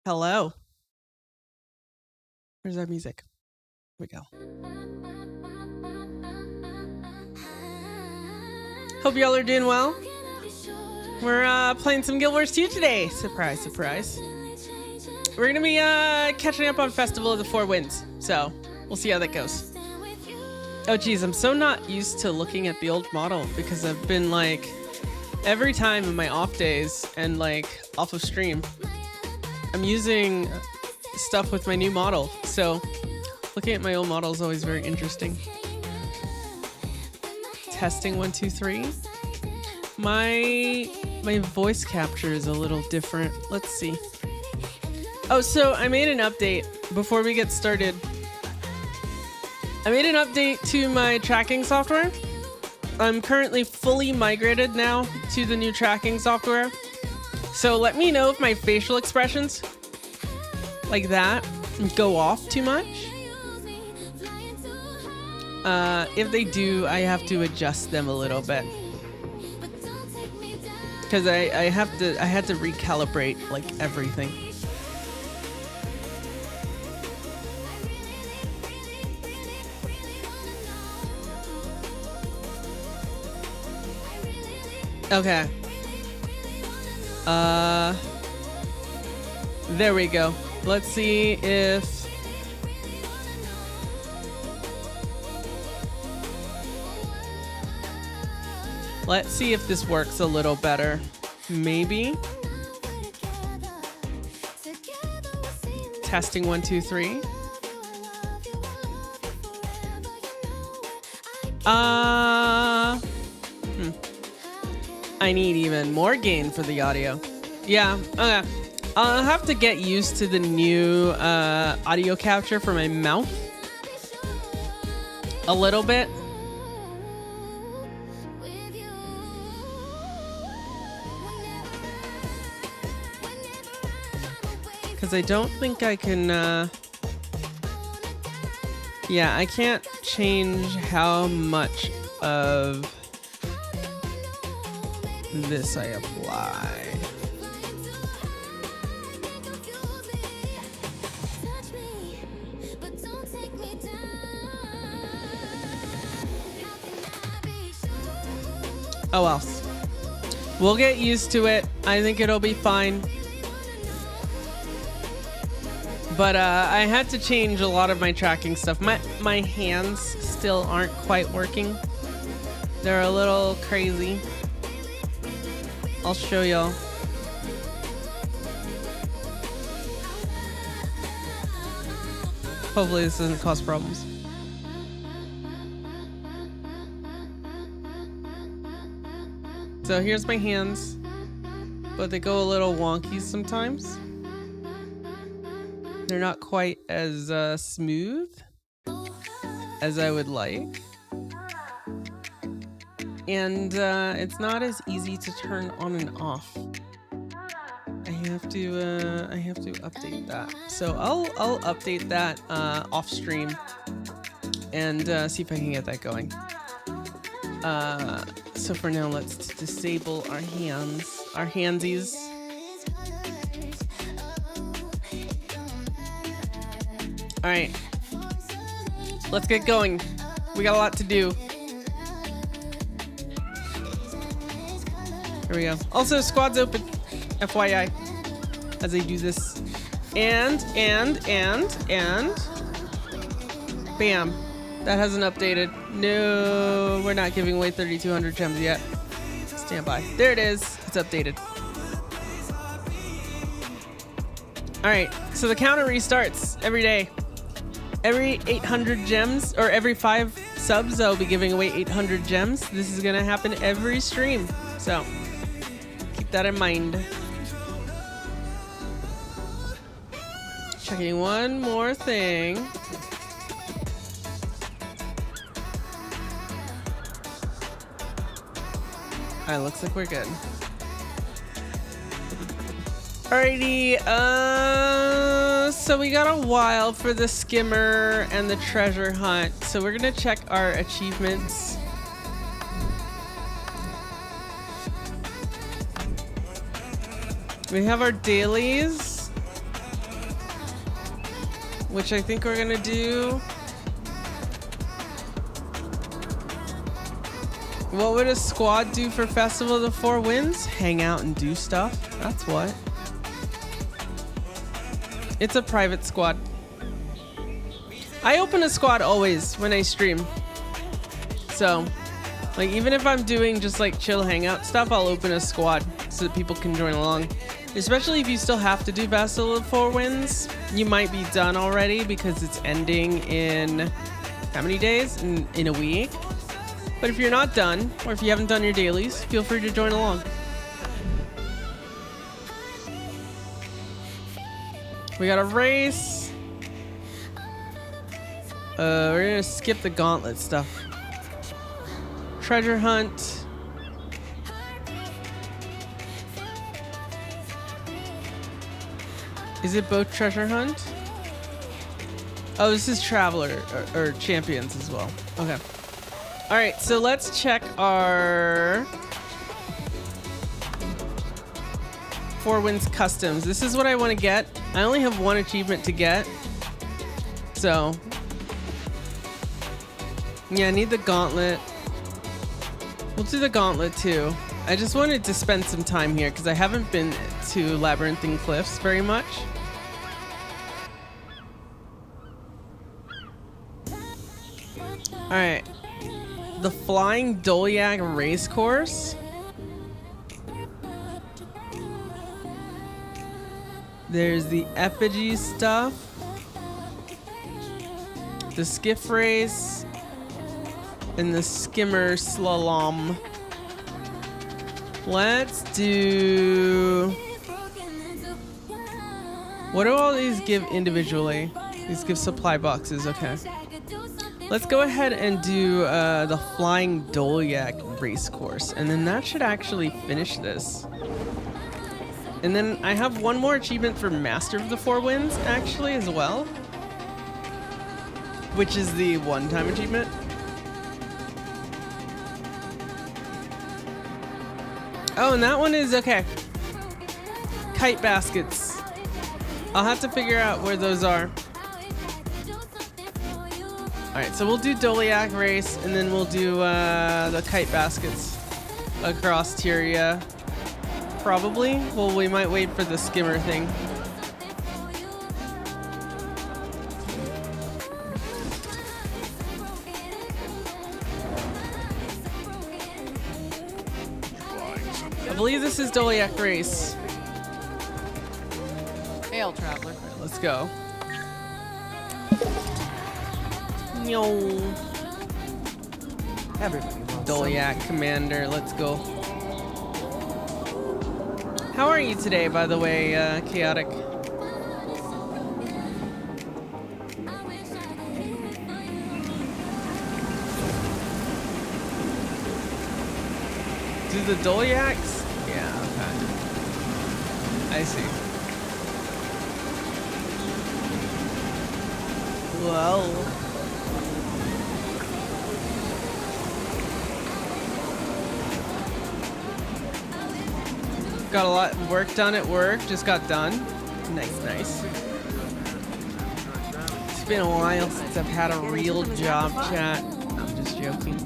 Hello. Where's our music? Here we go. Hope y'all are doing well. We're playing some Guild Wars 2 today. Surprise, surprise. We're gonna be catching up on Festival of the Four Winds, so we'll see how that goes. Oh geez, I'm so not used to looking at the old model because I've been like every time in my off days and like off of stream, I'm using stuff with my new model. So looking at my old model is always very interesting. Testing 1, 2, 3. My voice capture is a little different. Let's see. Oh, so I made an update before we get started. I made an update to my tracking software. I'm currently fully migrated now to the new tracking software. So let me know if my facial expressions like that go off too much. If they do, I have to adjust them a little bit. Because I had to recalibrate like everything. Okay. There we go. Let's see if this works a little better. Maybe. Testing 1, 2, 3. I need even more gain for the audio. Yeah, okay. I'll have to get used to the new audio capture for my mouth a little bit. Because I don't think I can, yeah, I can't change how much of this I apply. Oh well. We'll get used to it. I think it'll be fine. But I had to change a lot of my tracking stuff. My hands still aren't quite working. They're a little crazy. I'll show y'all. Hopefully this doesn't cause problems. So here's my hands, but they go a little wonky sometimes. They're not quite as smooth as I would like. And it's not as easy to turn on and off. I have to update that. So I'll update that off stream and see if I can get that going. So for now, let's disable our handsies. All right, let's get going. We got a lot to do. Here we go. Also, squad's open, FYI, as I do this. And bam. That hasn't updated. No, we're not giving away 3,200 gems yet. Stand by. There it is. It's updated. All right, so the counter restarts every day. Every 800 gems, or every 5 subs, I'll be giving away 800 gems. This is gonna happen every stream. So keep that in mind. Checking one more thing. Alright, looks like we're good. Alrighty, so we got a while for the skimmer and the treasure hunt. So we're gonna check our achievements. We have our dailies. which I think we're gonna do. What would a squad do for Festival of the Four Winds? Hang out and do stuff. That's what. It's a private squad. I open a squad always when I stream. So, like, even if I'm doing just like chill hangout stuff, I'll open a squad so that people can join along. Especially if you still have to do Festival of the Four Winds. You might be done already because it's ending in how many days? In a week. But if you're not done, or if you haven't done your dailies, feel free to join along. We got a race. We're gonna skip the gauntlet stuff. Treasure hunt. Is it both treasure hunt? Oh, this is traveler or champions as well. Okay. All right, so let's check our Four Winds customs. This is what I want to get. I only have one achievement to get. So, yeah, I need the gauntlet. We'll do the gauntlet too. I just wanted to spend some time here because I haven't been to Labyrinthine Cliffs very much. All right. The Flying Dolyak race course. There's the effigy stuff. The skiff race. And the skimmer slalom. Let's do... What do all these give individually? These give supply boxes, okay. Let's go ahead and do the Flying Dolyak race course, and then that should actually finish this. And then I have one more achievement for Master of the Four Winds, actually, as well. Which is the one-time achievement. Oh, and that one is, okay. Kite baskets. I'll have to figure out where those are. Alright, so we'll do Dolyak race, and then we'll do the kite baskets across Tyria. Probably. Well, we might wait for the skimmer thing. I believe this is Dolyak race. Hail, traveler. Right, let's go. Yo. Everybody wants Dolyak Commander, let's go. How are you today, by the way, Chaotic? Do the Dolyaks? Yeah, okay. I see. Well. Got a lot of work done at work. Just got done. Nice, nice. It's been a while since I've had a real job chat. I'm just joking.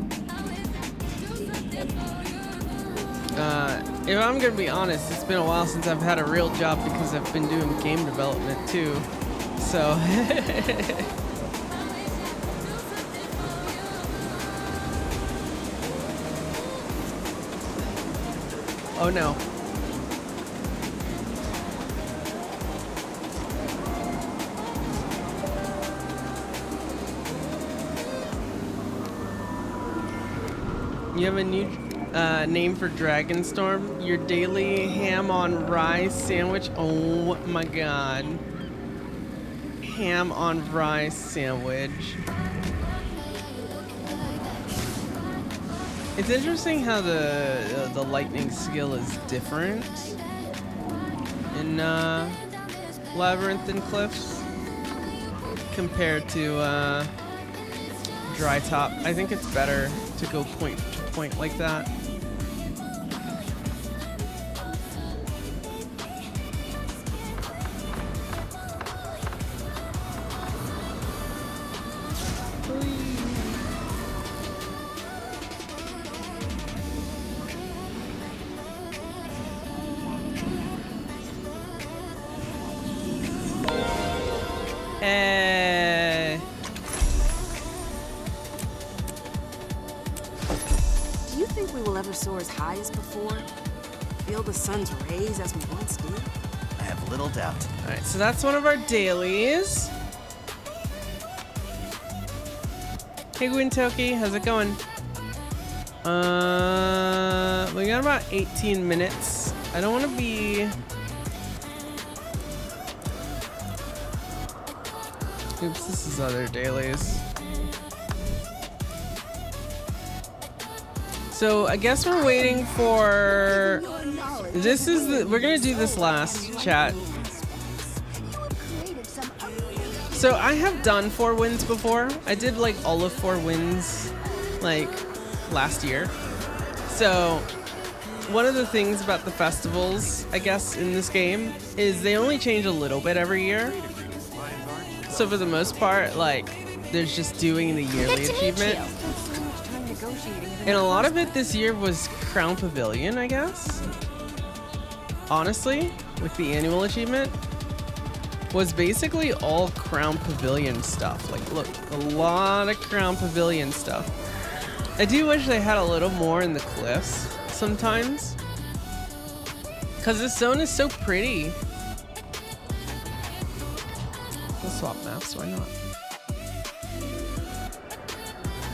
If I'm gonna be honest, it's been a while since I've had a real job because I've been doing game development too. So. Oh no. You have a new name for Dragonstorm? Your daily ham on rye sandwich? Oh my god. Ham on rye sandwich. It's interesting how the lightning skill is different in Labyrinthine Cliffs compared to Dry Top. I think it's better to go point to point like that. Do you think we will ever soar as high as before? Feel the sun's rays as we once did? I have little doubt. All right, so that's one of our dailies. Hey, Gwintoki, how's it going? We got about 18 minutes. I don't want to be... Oops, this is other dailies. So I guess we're waiting for... This is the... We're gonna do this last, chat. So I have done 4 wins before. I did like all of 4 wins like last year. So one of the things about the festivals, I guess, in this game is they only change a little bit every year. So for the most part, like, there's just doing the yearly achievement. And a lot of it this year was Crown Pavilion, I guess. Honestly, with the annual achievement, was basically all Crown Pavilion stuff. Like, look, a lot of Crown Pavilion stuff. I do wish they had a little more in the cliffs sometimes, because this zone is so pretty. We'll swap maps, why not?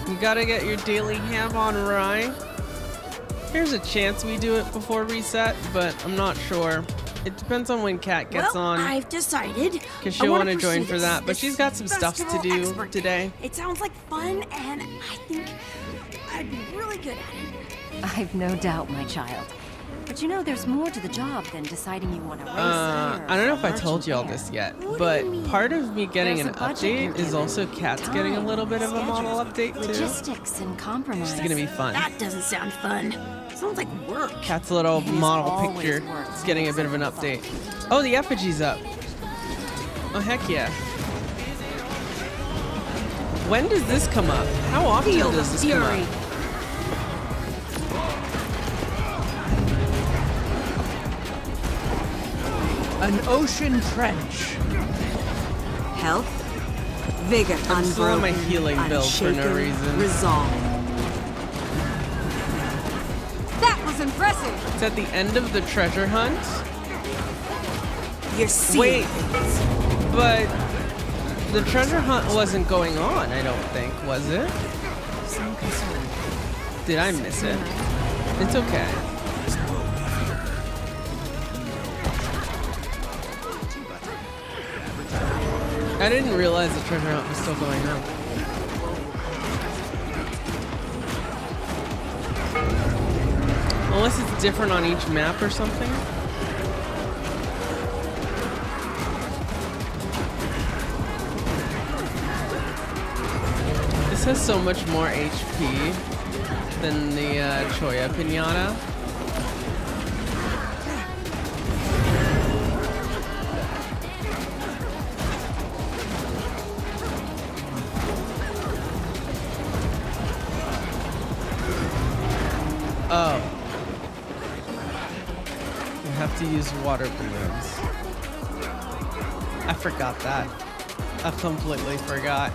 You gotta get your daily ham on Rye. Here's a chance we do it before reset, but I'm not sure. It depends on when Kat gets on. I've decided. Because she'll want to join for that, but she's got some stuff to do today. It sounds like fun, and I think I'd be really good at it. I've no doubt, my child. But you know, there's more to the job than deciding you want to race there. I don't know if I or told you all merchant this yet, but part of me getting There's an a budget update is also Kat's getting a little bit of a model update too. logistics and compromise. It's gonna be fun. That doesn't sound fun. Sounds like work. Kat's little It is model always picture work. is getting a bit of an update. Oh, the effigy's up. Oh, heck yeah. When does this come up? How often Feel the does this come fury. up? An ocean trench. Health, vigor, I'm still on my unbroken, healing build for no unshaken, reason. Resolve. That was impressive. It's at the end of the treasure hunt. You're seeing Wait. things. But the treasure hunt wasn't going on, I don't think, was it? Some concern. Did I miss it? It's okay. I didn't realize the treasure hunt was still going on. Unless it's different on each map or something. This has so much more HP than the Choya Pinata. Oh. You have to use water balloons. I forgot that. I completely forgot.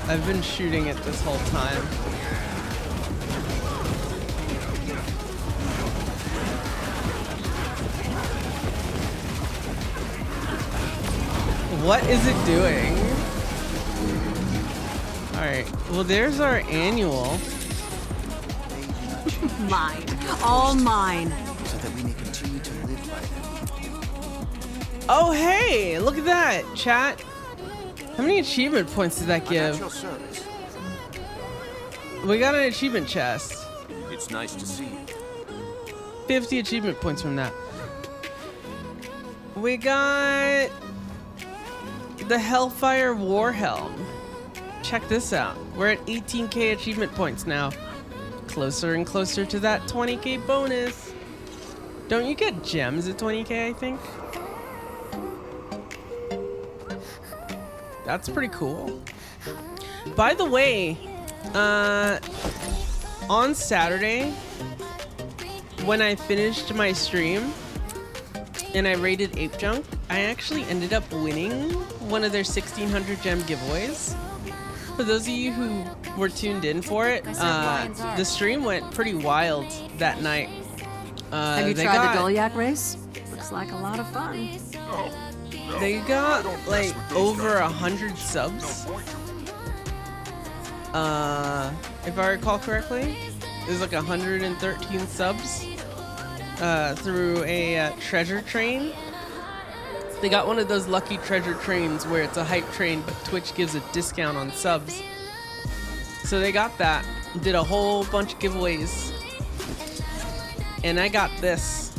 I've been shooting it this whole time. What is it doing? Alright, well there's our annual. Mine. All mine. So that we may continue to live by them. Oh hey, look at that, chat. How many achievement points did that At give? your service. We got an achievement chest. It's nice to see you. 50 achievement points from that. We got the Hellfire War Helm. Check this out. We're at 18k achievement points now. Closer and closer to that 20k bonus. Don't you get gems at 20k, I think? That's pretty cool. By the way, on Saturday, when I finished my stream and I raided Ape Junk, I actually ended up winning one of their 1600 gem giveaways. For those of you who were tuned in for it, the stream went pretty wild that night. Have you tried the Dolyak race? Looks like a lot of fun. They got like over 100 subs. If I recall correctly, there's like 113 subs through a treasure train. They got one of those lucky treasure trains where it's a hype train, but Twitch gives a discount on subs. So they got that, did a whole bunch of giveaways, and I got this.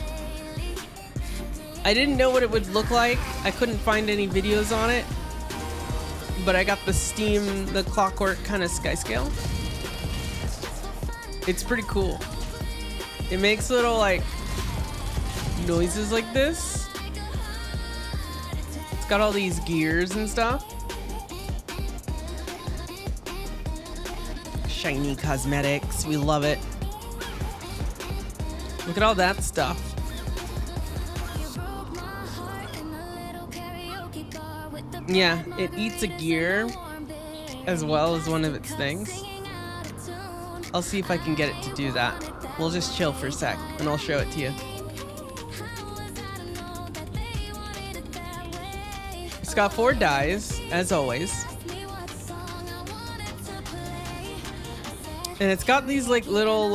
I didn't know what it would look like. I couldn't find any videos on it, but I got the Steam, the clockwork kind of sky scale. It's pretty cool. It makes little like noises like this. It's got all these gears and stuff. Shiny cosmetics, we love it. Look at all that stuff. Yeah, it eats a gear as well as one of its things. I'll see if I can get it to do that. We'll just chill for a sec and I'll show it to you. It's got 4 dies, as always. And it's got these little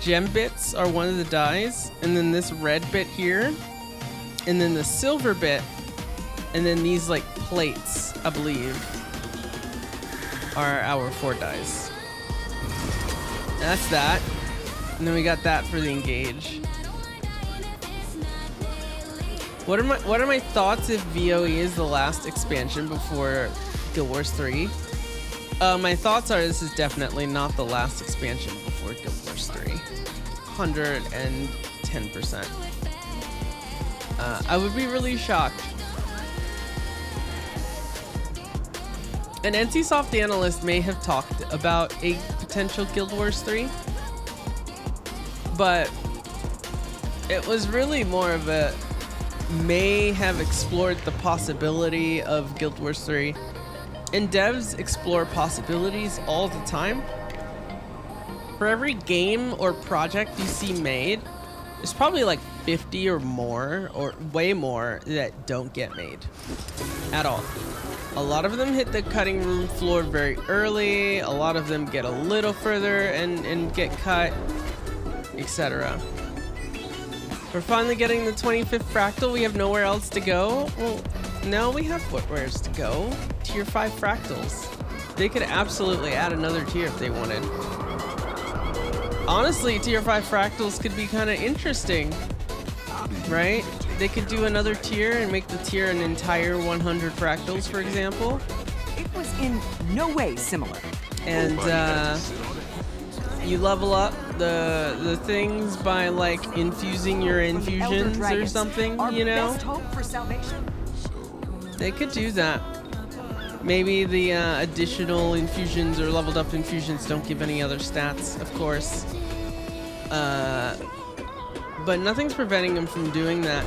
gem bits are one of the dies, and then this red bit here, and then the silver bit, and then these like plates, I believe, are our 4 dies. That's that. And then we got that for the engage. What are my thoughts if VoE is the last expansion before Guild Wars 3? My thoughts are this is definitely not the last expansion before Guild Wars 3. 110%. I would be really shocked. An NCSoft analyst may have talked about a potential Guild Wars 3, but it was really more of a may have explored the possibility of Guild Wars 3. And devs explore possibilities all the time. For every game or project you see made, there's probably like 50 or more, or way more, that don't get made at all. A lot of them hit the cutting room floor very early, a lot of them get a little further and get cut, etc. We're finally getting the 25th fractal. We have nowhere else to go. Well, no, we have footwears to go. Tier 5 fractals. They could absolutely add another tier if they wanted. Honestly, tier 5 fractals could be kind of interesting, right? They could do another tier and make the tier an entire 100 fractals, for example. It was in no way similar. And you level up the things by like infusing your infusions or something, you know? Best hope for salvation. They could do that. Maybe the additional infusions or leveled up infusions don't give any other stats, of course. But nothing's preventing them from doing that.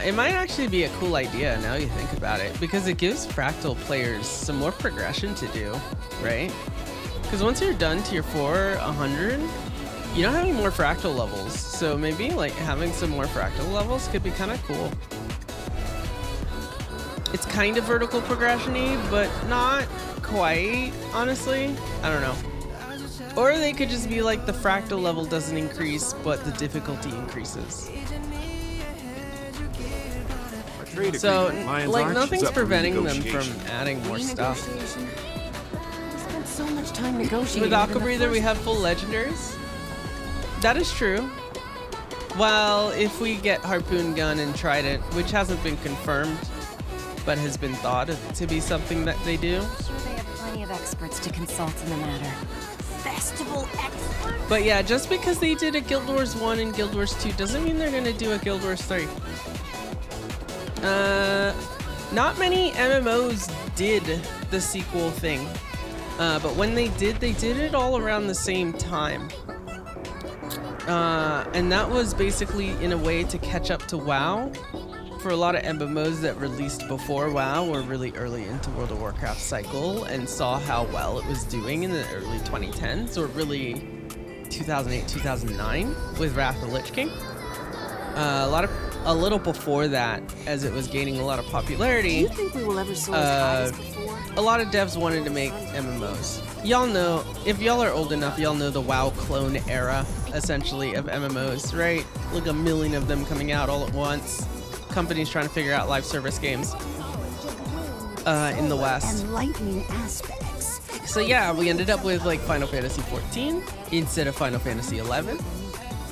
It might actually be a cool idea now you think about it, because it gives fractal players some more progression to do, right? Because once you're done tier 4, 100, you don't have any more fractal levels. So maybe like having some more fractal levels could be kind of cool. It's kind of vertical progression-y, but not quite, honestly. I don't know. Or they could just be like the fractal level doesn't increase, but the difficulty increases. So, like, nothing's preventing them from adding more stuff. Spent so much time negotiating. With Aqua Breather, we have full legendaries. That is true. Well, if we get Harpoon Gun and Trident, which hasn't been confirmed, but has been thought to be something that they do. I'm sure they have plenty of experts to consult in the matter. Festival experts. But yeah, just because they did a Guild Wars 1 and Guild Wars 2 doesn't mean they're gonna do a Guild Wars 3. Not many MMOs did the sequel thing. But when they did it all around the same time. And that was basically in a way to catch up to WoW. For a lot of MMOs that released before WoW were really early into World of Warcraft cycle and saw how well it was doing in the early 2010s, or really 2008, 2009 with Wrath of the Lich King. A little before that, as it was gaining a lot of Do popularity, you think we will ever soar as high as before? a lot of devs wanted to make MMOs. Y'all know, if y'all are old enough, y'all know the WoW clone era, essentially, of MMOs, right? Like a million of them coming out all at once. Companies trying to figure out live service games in the West. Enlightening aspects. So yeah, we ended up with like Final Fantasy 14 instead of Final Fantasy 11.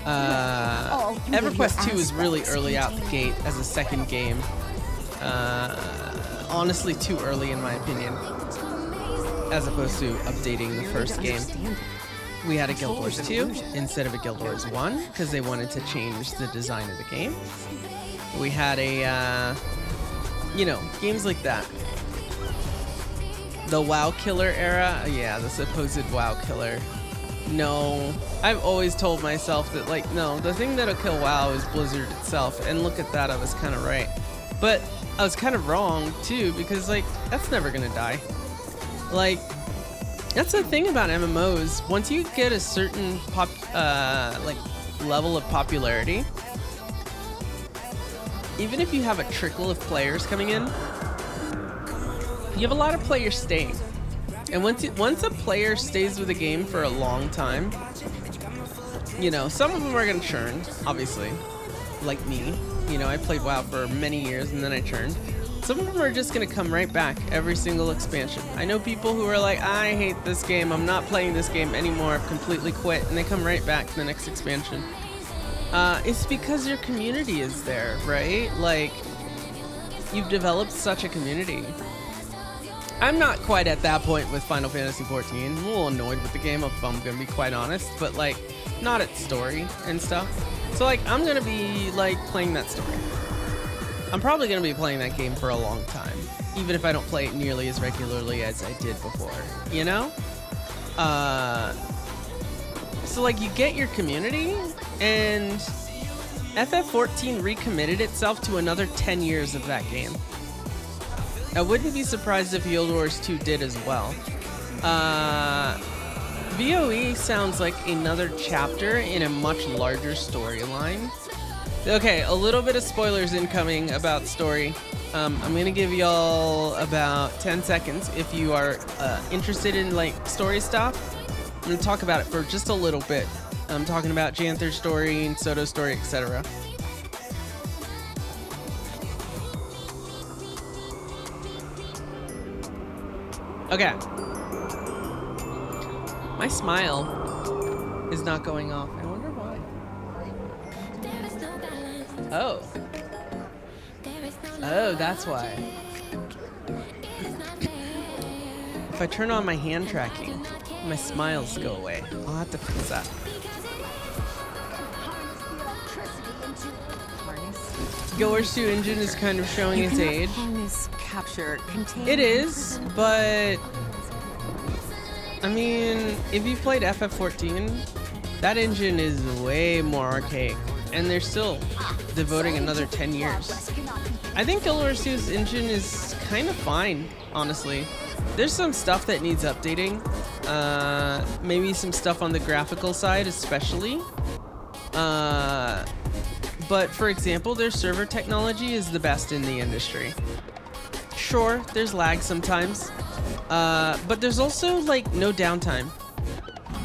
EverQuest 2 is really early out the gate as a second game. Honestly, too early in my opinion, as opposed to updating the first game. We had a Guild Wars 2 instead of a Guild Wars 1 because they wanted to change the design of the game. We had a, games like that. The WoW killer era, yeah, the supposed WoW killer. No, I've always told myself that, like, no, the thing that'll kill WoW is Blizzard itself, and look at that, I was kind of right. But I was kind of wrong, too, because, like, that's never gonna die. Like, that's the thing about MMOs. Once you get a certain level of popularity, even if you have a trickle of players coming in, you have a lot of players staying. And once a player stays with a game for a long time, some of them are gonna churn, obviously, like me. I played WoW for many years and then I churned. Some of them are just gonna come right back every single expansion. I know people who are like, I hate this game, I'm not playing this game anymore, I've completely quit, and they come right back to the next expansion. It's because your community is there, right? Like, you've developed such a community. I'm not quite at that point with Final Fantasy 14. I'm a little annoyed with the game, if I'm gonna be quite honest, but like, not at story and stuff. So like, I'm gonna be like playing that story. I'm probably gonna be playing that game for a long time, even if I don't play it nearly as regularly as I did before, So like, you get your community, and FF14 recommitted itself to another 10 years of that game. I wouldn't be surprised if Guild Wars 2 did as well. VoE sounds like another chapter in a much larger storyline. Okay, a little bit of spoilers incoming about story. I'm gonna give y'all about 10 seconds if you are interested in like story stuff. I'm gonna talk about it for just a little bit. I'm talking about Janther's story and Soto's story, etc. Okay. My smile is not going off. I wonder why. Oh. Oh, that's why. If I turn on my hand tracking, my smiles go away. I'll have to fix that. Guild Wars 2 engine is kind of showing its age. It is, but I mean, if you've played FF14, that engine is way more archaic, and they're still devoting another 10 years. I think Guild Wars 2's engine is kind of fine, honestly. There's some stuff that needs updating. Maybe some stuff on the graphical side, especially. But for example, their server technology is the best in the industry. Sure, there's lag sometimes, but there's also like no downtime.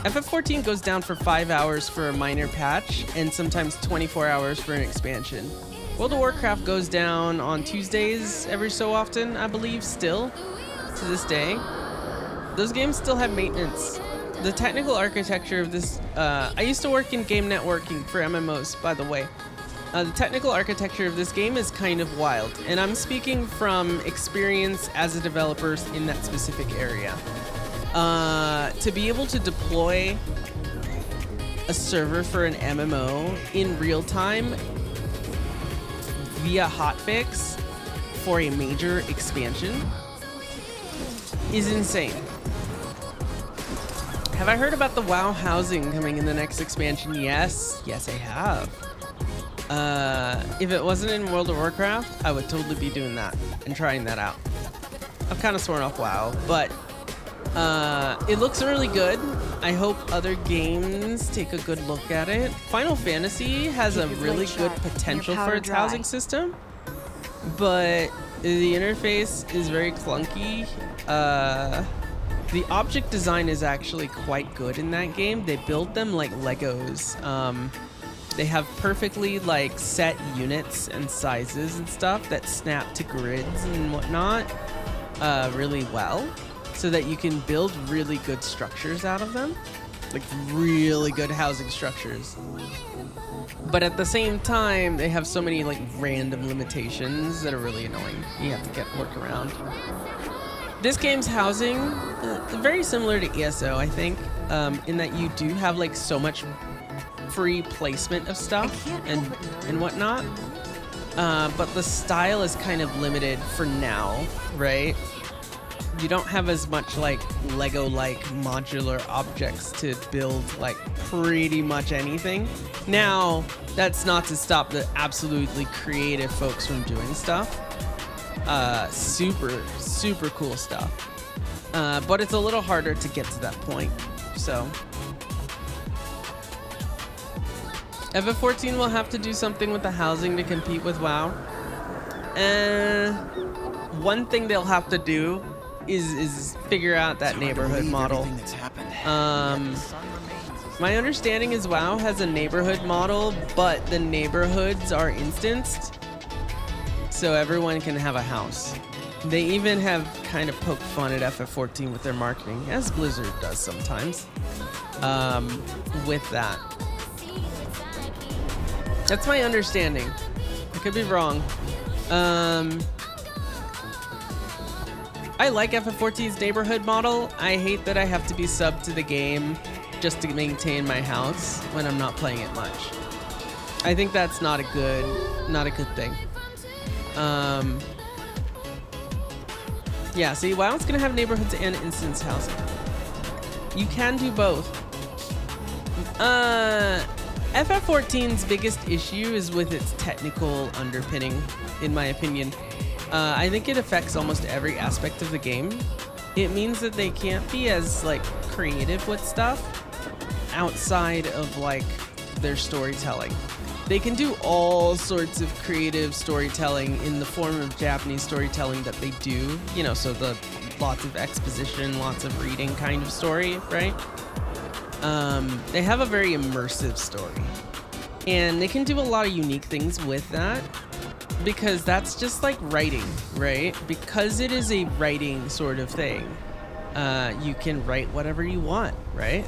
FF14 goes down for 5 hours for a minor patch and sometimes 24 hours for an expansion. World of Warcraft goes down on Tuesdays every so often, I believe, still to this day. Those games still have maintenance. The technical architecture of this, I used to work in game networking for MMOs, by the way. The technical architecture of this game is kind of wild, and I'm speaking from experience as a developer in that specific area. To be able to deploy a server for an MMO in real time via hotfix for a major expansion is insane. Have I heard about the WoW housing coming in the next expansion? Yes. Yes, I have. If it wasn't in World of Warcraft, I would totally be doing that and trying that out. I've kind of sworn off WoW, but it looks really good. I hope other games take a good look at it. Final Fantasy has a really good potential for its housing system, but the interface is very clunky. The object design is actually quite good in that game. They build them like Legos. They have perfectly like set units and sizes and stuff that snap to grids and whatnot really well, so that you can build really good structures out of them, like really good housing structures. But at the same time, they have so many like random limitations that are really annoying. You have to work around. This game's housing very similar to ESO, I think, in that you do have like so much free placement of stuff and whatnot. But the style is kind of limited for now, right? You don't have as much like Lego-like modular objects to build like pretty much anything. Now, that's not to stop the absolutely creative folks from doing stuff. Super cool stuff. But it's a little harder to get to that point, so. FF14 will have to do something with the housing to compete with WoW. One thing they'll have to do is figure out that neighborhood model. My understanding is WoW has a neighborhood model, but the neighborhoods are instanced, so everyone can have a house. They even have kind of poked fun at FF14 with their marketing, as Blizzard does sometimes, with that. That's my understanding. I could be wrong. I like FF14's neighborhood model. I hate that I have to be subbed to the game just to maintain my house when I'm not playing it much. I think that's not a good thing. Yeah, see, WoW's gonna have neighborhoods and instance housing. You can do both. FF14's biggest issue is with its technical underpinning, in my opinion. I think it affects almost every aspect of the game. It means that they can't be as like creative with stuff outside of like their storytelling. They can do all sorts of creative storytelling in the form of Japanese storytelling that they do, you know, so the lots of exposition, lots of reading kind of story, right? They have a very immersive story, and they can do a lot of unique things with that, because that's just like writing, right? Because it is a writing sort of thing. You can write whatever you want, right?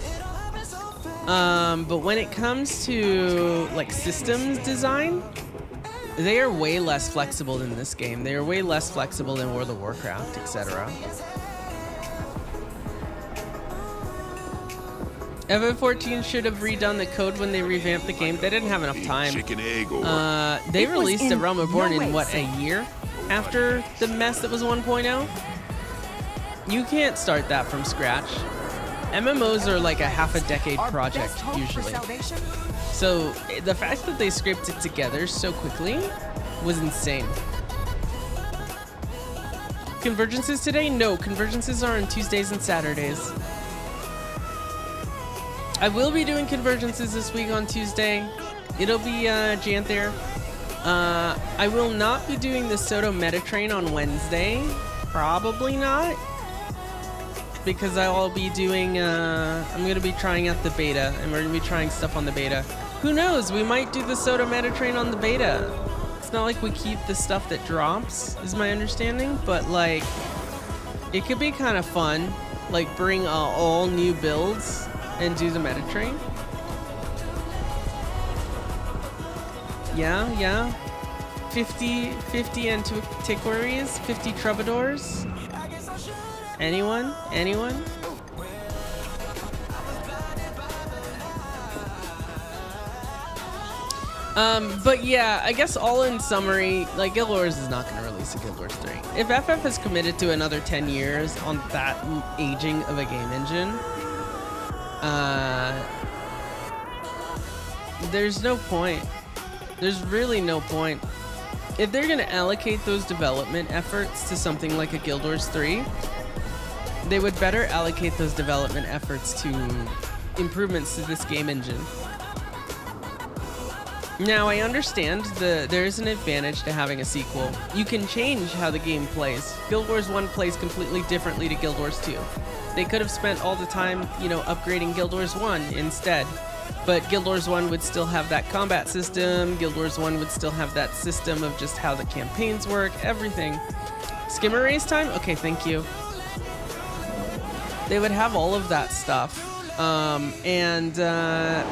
But when it comes to like systems design, they are way less flexible than this game. They are way less flexible than World of Warcraft, etc. FF14 should have redone the code when they revamped the game. They didn't have enough time. They released A Realm Reborn in what, a year after the mess that was 1.0? You can't start that from scratch. MMOs are like a half a decade project usually. So the fact that they scraped it together so quickly was insane. Convergences today? No, convergences are on Tuesdays and Saturdays. I will be doing convergences this week on Tuesday. It'll be Janther. I will not be doing the Soto Meta Train on Wednesday. Probably not. Because I'll be doing, I'm going to be trying out the beta, and we're going to be trying stuff on the beta. Who knows? We might do the Soto Meta Train on the beta. It's not like we keep the stuff that drops, is my understanding, but like, it could be kind of fun. Like, bring all new builds and do the meta train. Yeah. 50 antiquaries, 50 troubadours. Anyone? But yeah, I guess all in summary, like, Guild Wars is not going to release a Guild Wars 3. If FF is committed to another 10 years on that aging of a game engine, there's no point. There's really no point. If they're gonna allocate those development efforts to something like a Guild Wars 3, they would better allocate those development efforts to improvements to this game engine. Now, I understand there is an advantage to having a sequel. You can change how the game plays. Guild Wars 1 plays completely differently to Guild Wars 2. They could have spent all the time, you know, upgrading Guild Wars 1 instead. But Guild Wars 1 would still have that combat system. Guild Wars 1 would still have that system of just how the campaigns work, everything. Skimmer race time? Okay, thank you. They would have all of that stuff.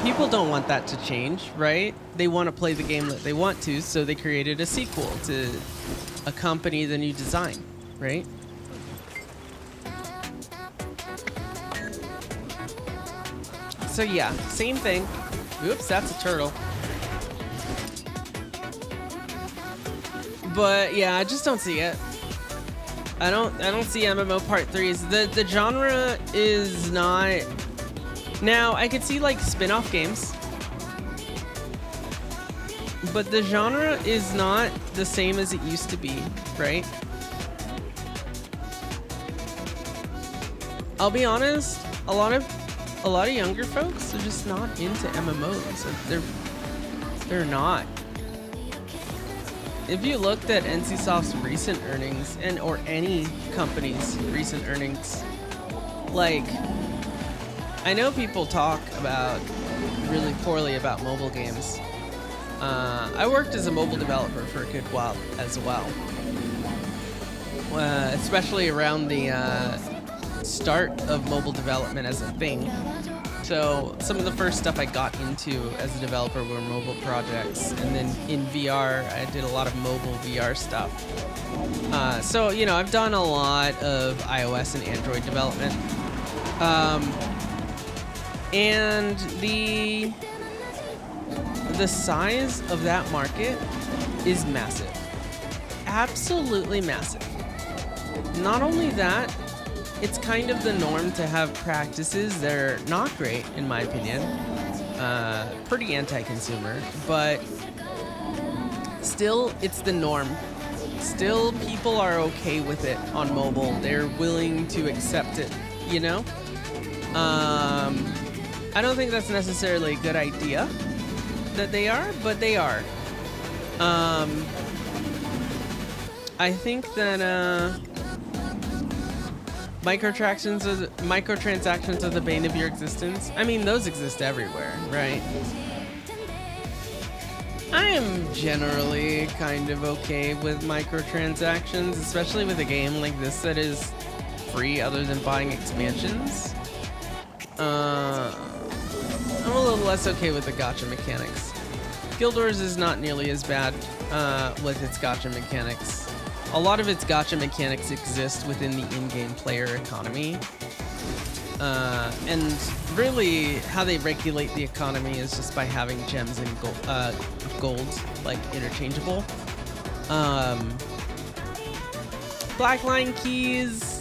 People don't want that to change, right? They want to play the game that they want to, so they created a sequel to accompany the new design, right? So yeah, same thing. Oops, that's a turtle. But yeah, I just don't see it. I don't see MMO Part 3s. The genre is not. Now, I could see like spin-off games, but the genre is not the same as it used to be, right? I'll be honest, a lot of younger folks are just not into MMOs. They're not. If you looked at NCSoft's recent earnings or any company's recent earnings, like, I know people talk about really poorly about mobile games. I worked as a mobile developer for a good while as well, especially around the start of mobile development as a thing. So some of the first stuff I got into as a developer were mobile projects, and then in VR, I did a lot of mobile VR stuff. So, you know, I've done a lot of iOS and Android development. And the size of that market is massive. Absolutely massive. Not only that, it's kind of the norm to have practices that are not great, in my opinion. Pretty anti-consumer, but still, it's the norm. Still, people are okay with it on mobile. They're willing to accept it, you know? I don't think that's necessarily a good idea that they are, but they are. I think that microtransactions are the bane of your existence. I mean, those exist everywhere, right? I am generally kind of okay with microtransactions, especially with a game like this that is free other than buying expansions. I'm a little less okay with the gacha mechanics. Guild Wars is not nearly as bad with its gacha mechanics. A lot of its gacha mechanics exist within the in-game player economy. And really, how they regulate the economy is just by having gems and gold like, interchangeable. Blackline keys,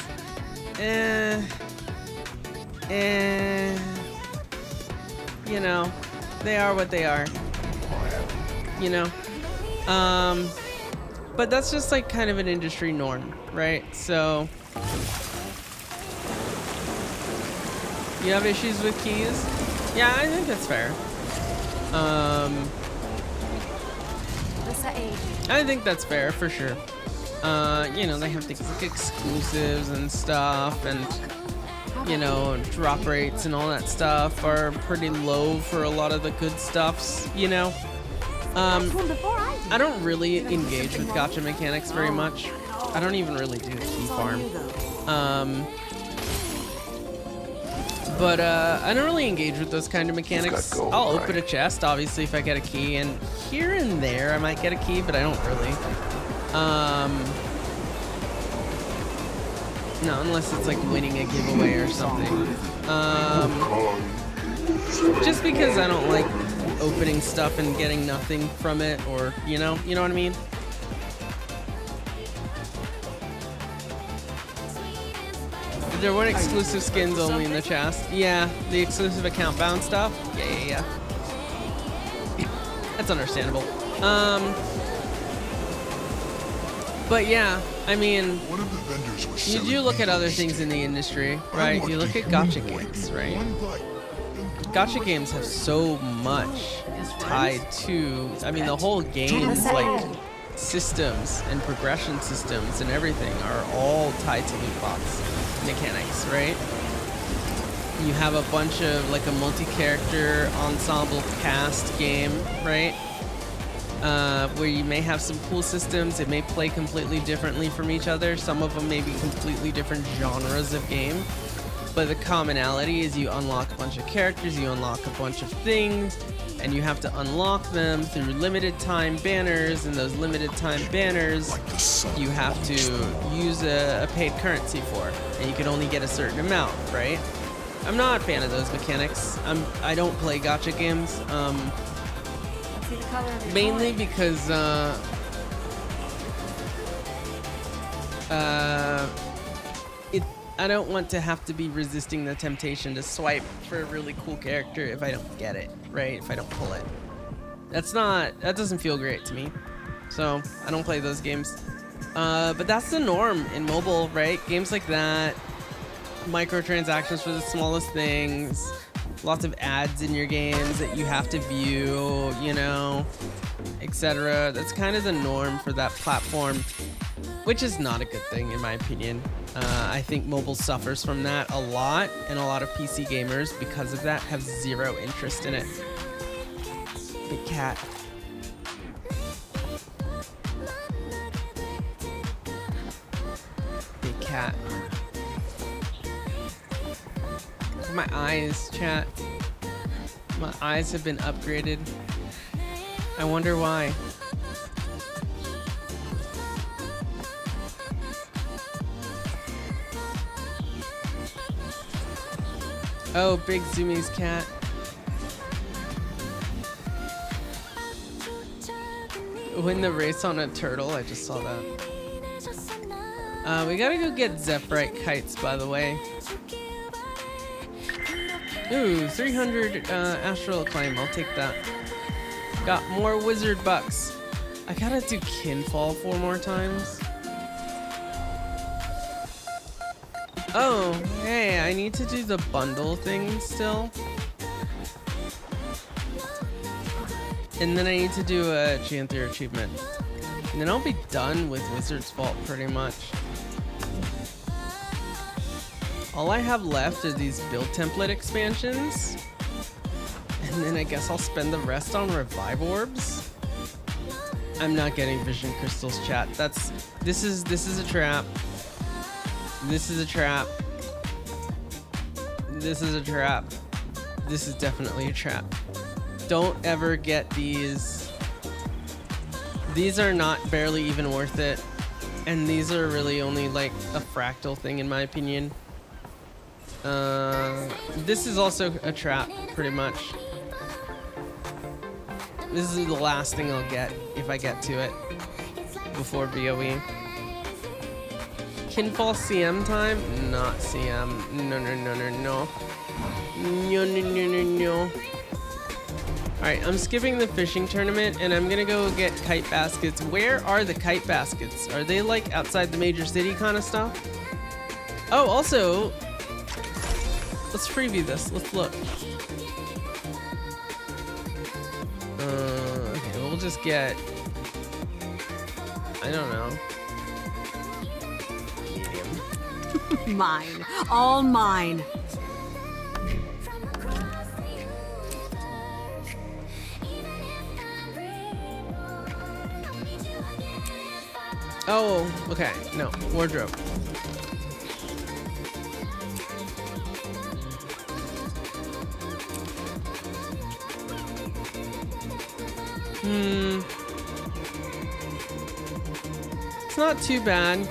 you know, they are what they are, you know. But that's just like kind of an industry norm, right? So you have issues with keys? Yeah, I think that's fair. I think that's fair for sure. You know, they have things like exclusives and stuff, and you know, drop rates and all that stuff are pretty low for a lot of the good stuffs, you know. I don't really engage with gacha mechanics very much. I don't even really do key farm. But I don't really engage with those kind of mechanics. I'll open a chest, obviously, if I get a key, and here and there I might get a key, but I don't really. No, unless it's like winning a giveaway or something. Just because I don't like opening stuff and getting nothing from it, or you know what I mean? There weren't exclusive skins only in the chest. Yeah, the exclusive account bound stuff. Yeah. That's understandable. But yeah, I mean, you do look at other things in the industry, right? You look at gacha games, right? Gacha games have so much tied to, I mean, the whole game's like systems and progression systems and everything are all tied to loot box mechanics, right? You have a bunch of like a multi-character ensemble cast game, right? Where you may have some cool systems. It may play completely differently from each other. Some of them may be completely different genres of game. But the commonality is you unlock a bunch of characters, you unlock a bunch of things, and you have to unlock them through limited time banners, and those limited time banners you have to use a paid currency for, and you can only get a certain amount, right? I'm not a fan of those mechanics. I don't play gacha games, mainly because I don't want to have to be resisting the temptation to swipe for a really cool character if I don't get it, right? If I don't pull it. That doesn't feel great to me. So I don't play those games. But that's the norm in mobile, right? Games like that, microtransactions for the smallest things, lots of ads in your games that you have to view, you know, etc. That's kind of the norm for that platform, which is not a good thing in my opinion. I think mobile suffers from that a lot, and a lot of PC gamers, because of that, have zero interest in it. Big cat. Big cat. My eyes, chat. My eyes have been upgraded. I wonder why. Oh, Big Zumi's cat. Win the race on a turtle. I just saw that. We gotta go get Zephyrite kites, by the way. Ooh, 300 astral acclaim. I'll take that. Got more wizard bucks. I gotta do Kinfall 4 more times. Oh, hey, I need to do the bundle thing still. And then I need to do a Janther achievement. And then I'll be done with Wizard's Vault pretty much. All I have left are these build template expansions. And then I guess I'll spend the rest on revive orbs. I'm not getting vision crystals, chat. This is a trap. This is a trap. This is a trap. This is definitely a trap. Don't ever get these. These are not barely even worth it. And these are really only like a fractal thing in my opinion. This is also a trap, pretty much. This is the last thing I'll get if I get to it before VoE. Kinfall CM time? Not CM. No. No. Alright, I'm skipping the fishing tournament and I'm gonna go get kite baskets. Where are the kite baskets? Are they like outside the major city kind of stuff? Oh, also, let's preview this. Let's look. Okay, we'll just get, I don't know. Mine. All mine. Oh, okay. No, wardrobe. It's not too bad.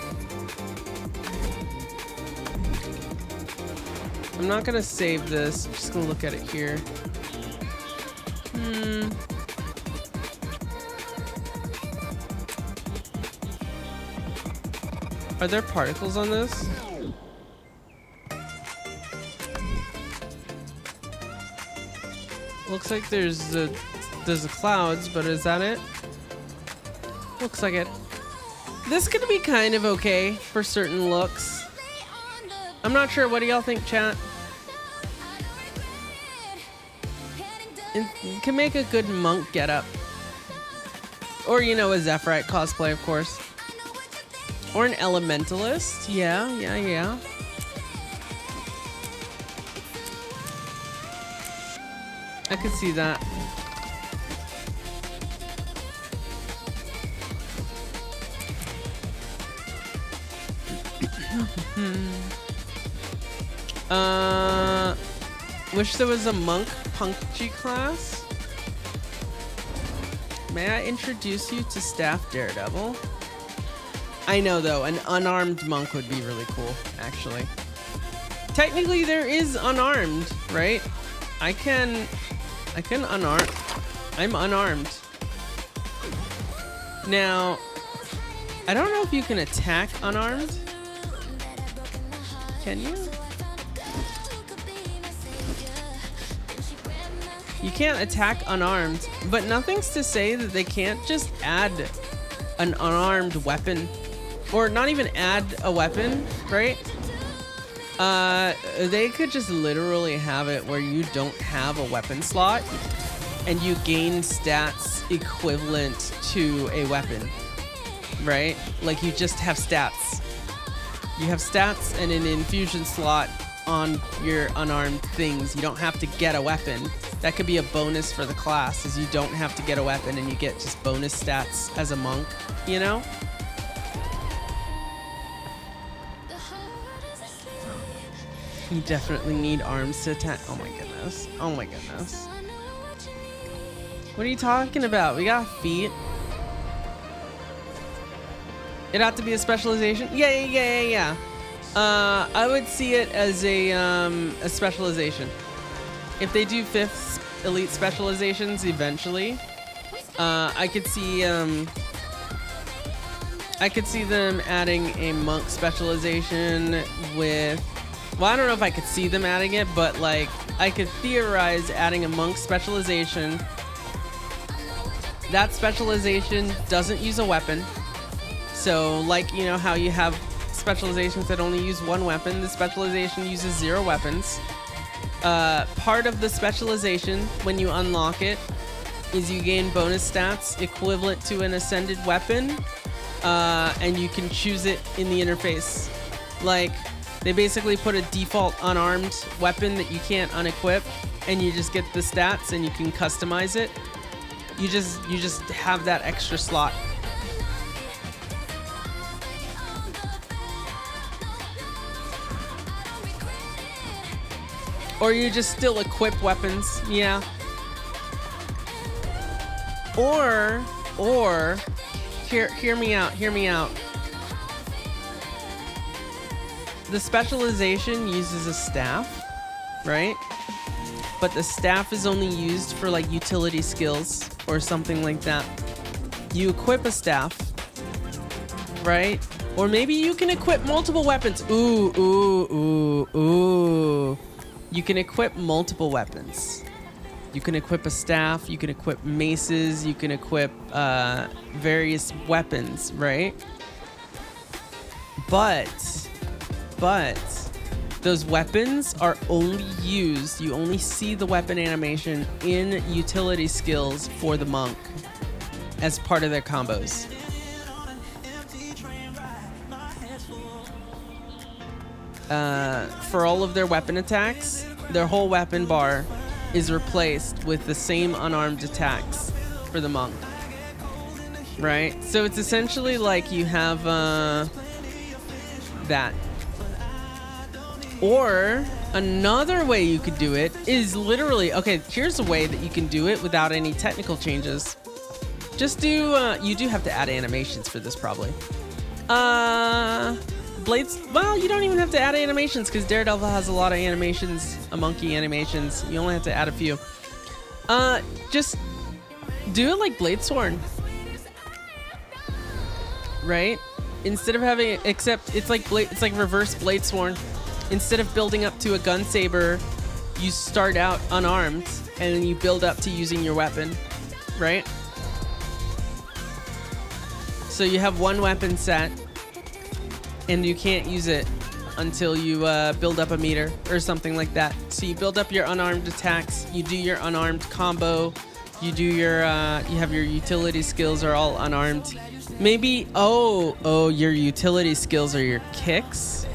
I'm not gonna save this. I'm just gonna look at it here. Are there particles on this? Looks like there's the clouds, but is that it? Looks like it. This could be kind of okay for certain looks. I'm not sure. What do y'all think, chat? It can make a good monk getup. Or, you know, a Zephyrite cosplay, of course. Or an elementalist. Yeah. I could see that. Wish there was a monk punchy class. May I introduce you to Staff Daredevil? I know though, an unarmed monk would be really cool, actually. Technically there is unarmed, right? I can unarm. I'm unarmed. Now, I don't know if you can attack unarmed. Can you? You can't attack unarmed, but nothing's to say that they can't just add an unarmed weapon. Or not even add a weapon, right? They could just literally have it where you don't have a weapon slot and you gain stats equivalent to a weapon, right? Like you just have stats. You have stats and an infusion slot on your unarmed things. You don't have to get a weapon. That could be a bonus for the class, is you don't have to get a weapon and you get just bonus stats as a monk, you know? You definitely need arms to attack. Oh my goodness. Oh my goodness. What are you talking about? We got feet. It ought to be a specialization? Yeah. I would see it as a specialization. If they do 5th elite specializations eventually, I could see them adding a monk specialization with, well, I don't know if I could see them adding it, but like I could theorize adding a monk specialization. That specialization doesn't use a weapon. So like, you know how you have specializations that only use one weapon, the specialization uses 0 weapons. Part of the specialization when you unlock it is you gain bonus stats equivalent to an ascended weapon, and you can choose it in the interface. Like they basically put a default unarmed weapon that you can't unequip, and you just get the stats and you can customize it. You just have that extra slot. Or you just still equip weapons, yeah. Or hear me out. The specialization uses a staff, right? But the staff is only used for like utility skills or something like that. You equip a staff, right? Or maybe you can equip multiple weapons. Ooh. You can equip multiple weapons. You can equip a staff, you can equip maces, you can equip various weapons, right? But those weapons are only used, you only see the weapon animation in utility skills for the monk as part of their combos. For all of their weapon attacks, their whole weapon bar is replaced with the same unarmed attacks for the monk, right? So it's essentially like you have that. Or another way you could do it is literally, okay, here's a way that you can do it without any technical changes. Just do, you do have to add animations for this probably. Blades, well, you don't even have to add animations because Daredevil has a lot of animations, monkey animations. You only have to add a few. Just do it like Bladesworn, right? Instead of having, except it's like reverse Bladesworn. Instead of building up to a gun saber, you start out unarmed and then you build up to using your weapon, right? So you have one weapon set, and you can't use it until you build up a meter or something like that. So you build up your unarmed attacks, you do your unarmed combo, you do your you have your utility skills are all unarmed. Maybe your utility skills are your kicks.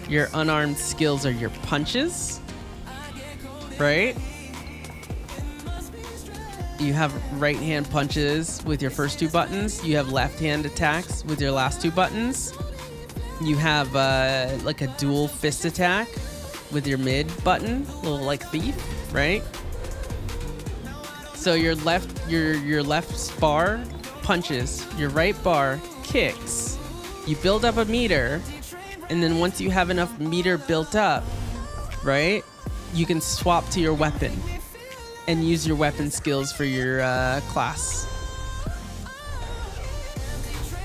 Your unarmed skills are your punches. Right? You have right hand punches with your first two buttons. You have left hand attacks with your last two buttons. You have like a dual fist attack with your mid button, a little like thief, right? So your left bar punches, your right bar kicks. You build up a meter, and then once you have enough meter built up, right, you can swap to your weapon and use your weapon skills for your class.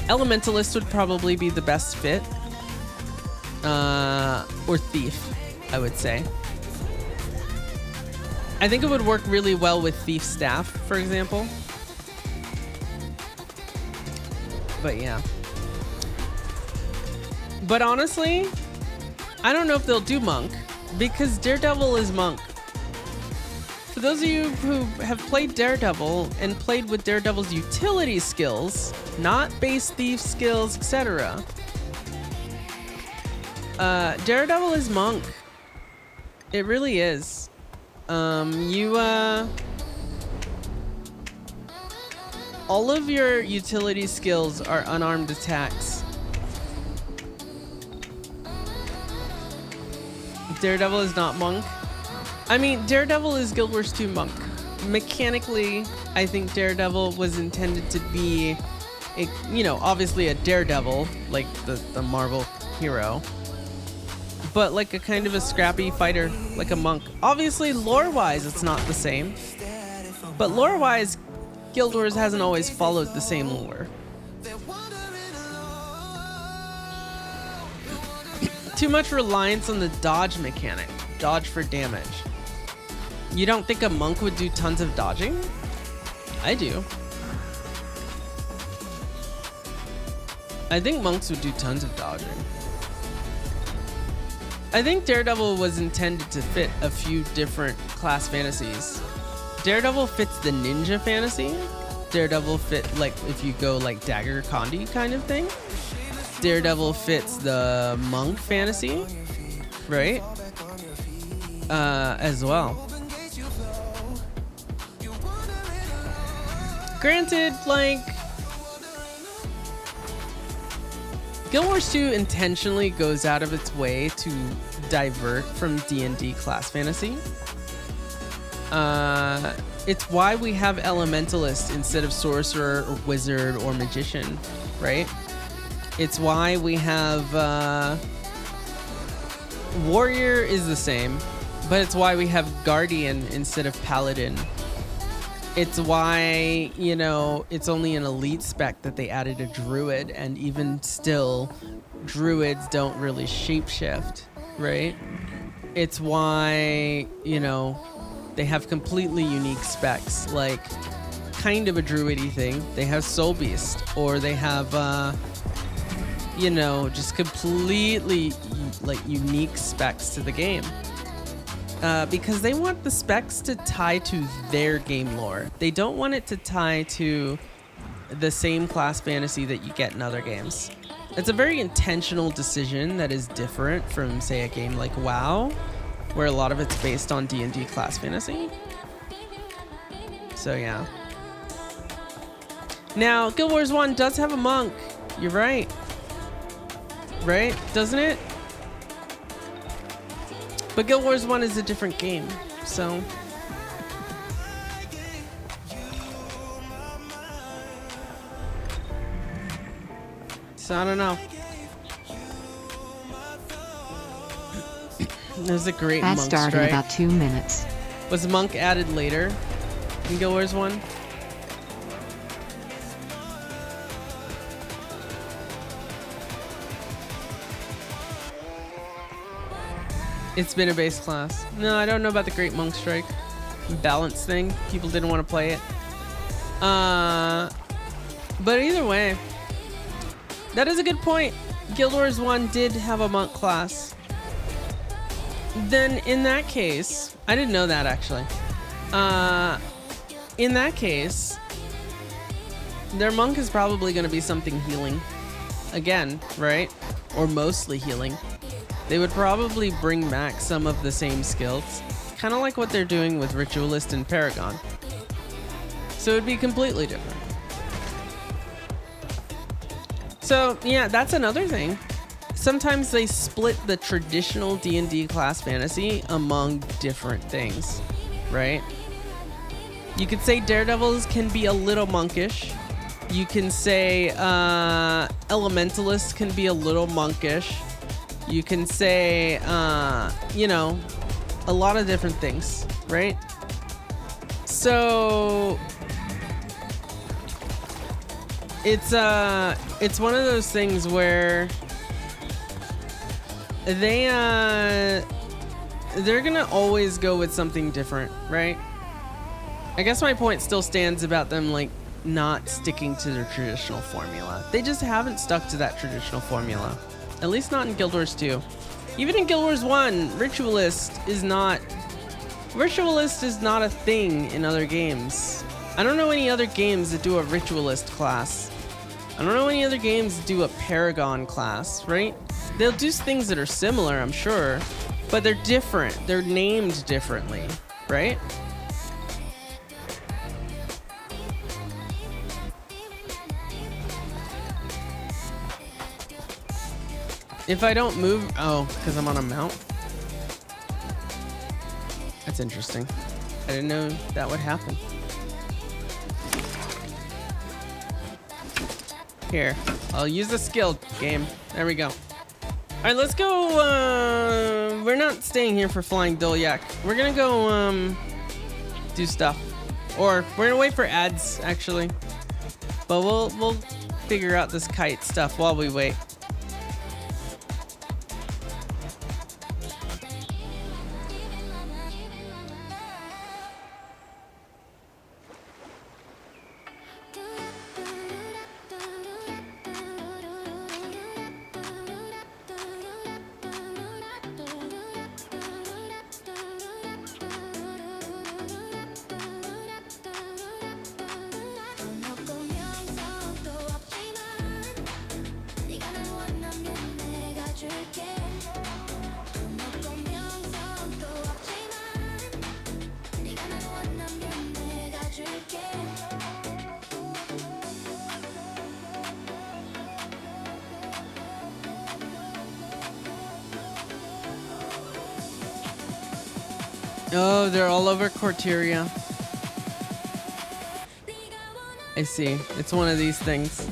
Elementalist would probably be the best fit. Or thief, I would say. I think it would work really well with thief staff, for example. But yeah. But honestly, I don't know if they'll do monk, because Daredevil is monk. For those of you who have played Daredevil and played with Daredevil's utility skills, not base thief skills, etc., Daredevil is monk. It really is. All of your utility skills are unarmed attacks. Daredevil is not monk. I mean, Daredevil is Guild Wars 2 monk. Mechanically, I think Daredevil was intended to be, obviously a Daredevil, like the Marvel hero, but like a kind of a scrappy fighter, like a monk. Obviously, lore-wise, it's not the same, but lore-wise, Guild Wars hasn't always followed the same lore. Too much reliance on the dodge mechanic. Dodge for damage. You don't think a monk would do tons of dodging? I do. I think monks would do tons of dodging. I think Daredevil was intended to fit a few different class fantasies. Daredevil fits the ninja fantasy. Daredevil fit, like, if you go like Dagger Condi kind of thing. Daredevil fits the monk fantasy, right? As well. Granted, like, Guild Wars 2 intentionally goes out of its way to divert from D&D class fantasy. It's why we have Elementalist instead of Sorcerer or Wizard or Magician, right? It's why we have Warrior is the same, but it's why we have Guardian instead of Paladin. It's why, it's only an elite spec that they added a druid, and even still, druids don't really shapeshift, right? It's why, they have completely unique specs, like kind of a druidy thing. They have Soul Beast, or they have, just completely like unique specs to the game. Because they want the specs to tie to their game lore. They don't want it to tie to the same class fantasy that you get in other games. It's a very intentional decision that is different from, say, a game like WoW, where a lot of it's based on D&D class fantasy. So yeah. Now, Guild Wars 1 does have a monk. You're right. Right? Doesn't it? But Guild Wars 1 is a different game, so... I don't know. There's a great That monk started strike. about 2 minutes. Was monk added later in Guild Wars 1? It's been a base class. No, I don't know about the Great Monk Strike. balance thing. People didn't want to play it. But either way, that is a good point. Guild Wars 1 did have a monk class. Then in that case, I didn't know that actually. In that case, their monk is probably going to be something healing. Again, right? Or mostly healing. They would probably bring back some of the same skills. Kind of like what they're doing with Ritualist and Paragon. So it'd be completely different. So yeah, that's another thing. Sometimes they split the traditional D&D class fantasy among different things, right? You could say daredevils can be a little monkish. You can say elementalists can be a little monkish. You can say, you know, a lot of different things, right? So it's one of those things where they're gonna always go with something different, right? I guess my point still stands about them like not sticking to their traditional formula. They just haven't stuck to that traditional formula. At least not in Guild Wars 2. Even in Guild Wars 1, Ritualist is not a thing in other games. I don't know any other games that do a Ritualist class. I don't know any other games that do a Paragon class, right? They'll do things that are similar, I'm sure, but they're different. They're named differently, right? If I don't move, oh, because I'm on a mount. That's interesting. I didn't know that would happen. Here, I'll use the skill game. There we go. All right, let's go. We're not staying here for Flying Dolyak. We're gonna go do stuff, or we're gonna wait for ads actually. But we'll figure out this kite stuff while we wait. Oh, they're all over Corteria. I see. It's one of these things.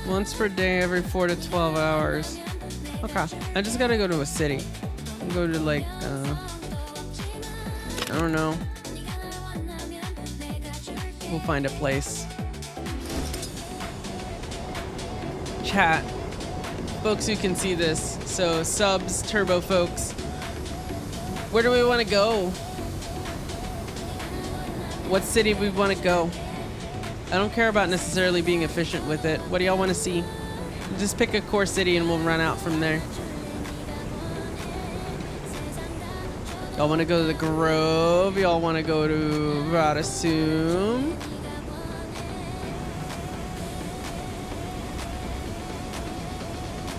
Once per day, every 4 to 12 hours. Okay. I just gotta go to a city. Go to like, I don't know. We'll find a place. Chat. Folks who can see this. So subs, turbo folks. Where do we want to go? What city we want to go? I don't care about necessarily being efficient with it. What do y'all want to see? Just pick a core city and we'll run out from there. Y'all want to go to the Grove? Y'all want to go to Radasum?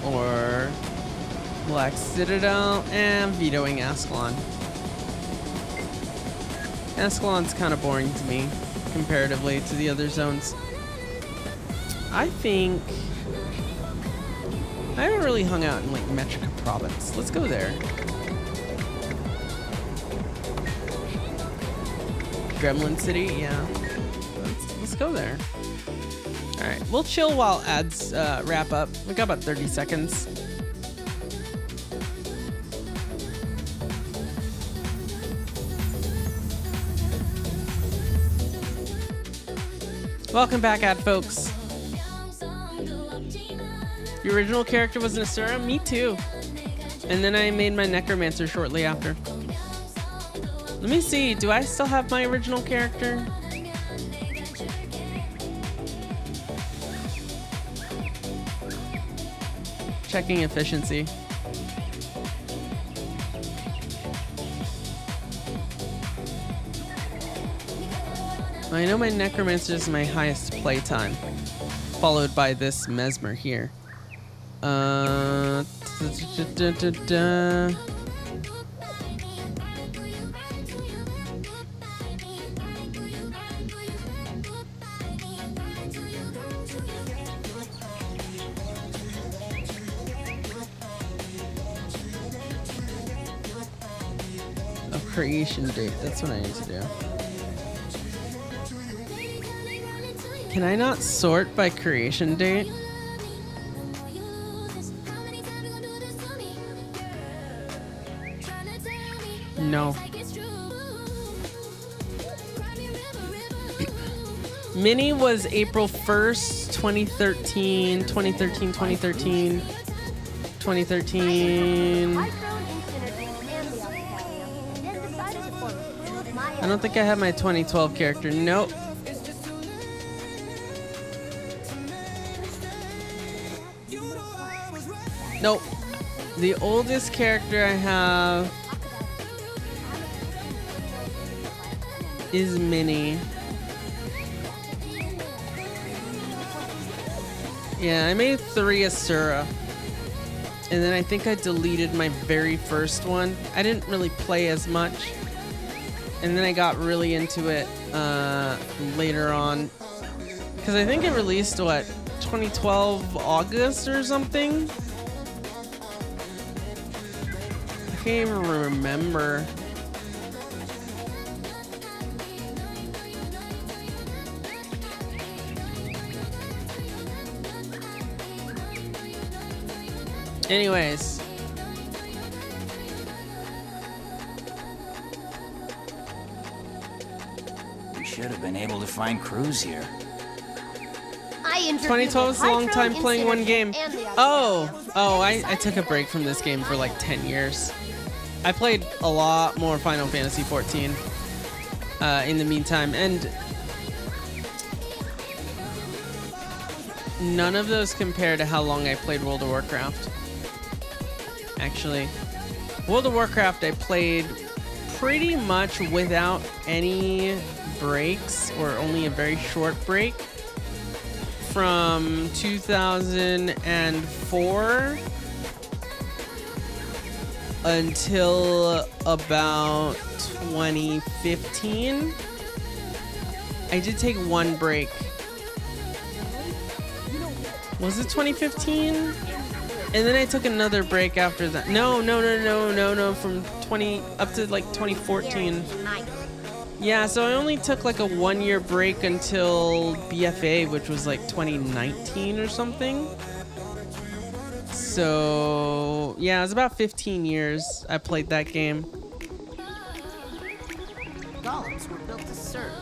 Or Black Citadel? And vetoing Ascalon. Ascalon's kind of boring to me comparatively to the other zones. I think I haven't really hung out in like Metrica Province. Let's go there. Gremlin City, yeah. Let's go there. All right, we'll chill while ads wrap up. We got about 30 seconds. Welcome back, ad folks. Your original character was an Asura? Me too. And then I made my Necromancer shortly after. Let me see, do I still have my original character? Checking efficiency. I know my Necromancer is my highest playtime, followed by this Mesmer here. Of creation date, that's what I need to do. Can I not sort by creation date? No. Mini was April 1st, 2013, 2013, 2013, 2013. I don't think I have my 2012 character. Nope. Nope. The oldest character I have is Mini. Yeah, I made 3 Asura. And then I think I deleted my very first one. I didn't really play as much. And then I got really into it later on. Because I think it released, what, 2012 August or something? I can't even remember. Anyways. We should have been able to find crews here. 2012 is a long time playing one game. I took a break from this game for like 10 years. I played a lot more Final Fantasy 14 in the meantime, and none of those compare to how long I played World of Warcraft. Actually, World of Warcraft I played pretty much without any breaks, or only a very short break, from 2004 until about 2015. I did take one break. Was it 2015? And then I took another break after that. No, from 20 up to like 2014. Yeah, so I only took like a 1-year break until BFA, which was like 2019 or something. So yeah, it was about 15 years I played that game. Golems were built to serve.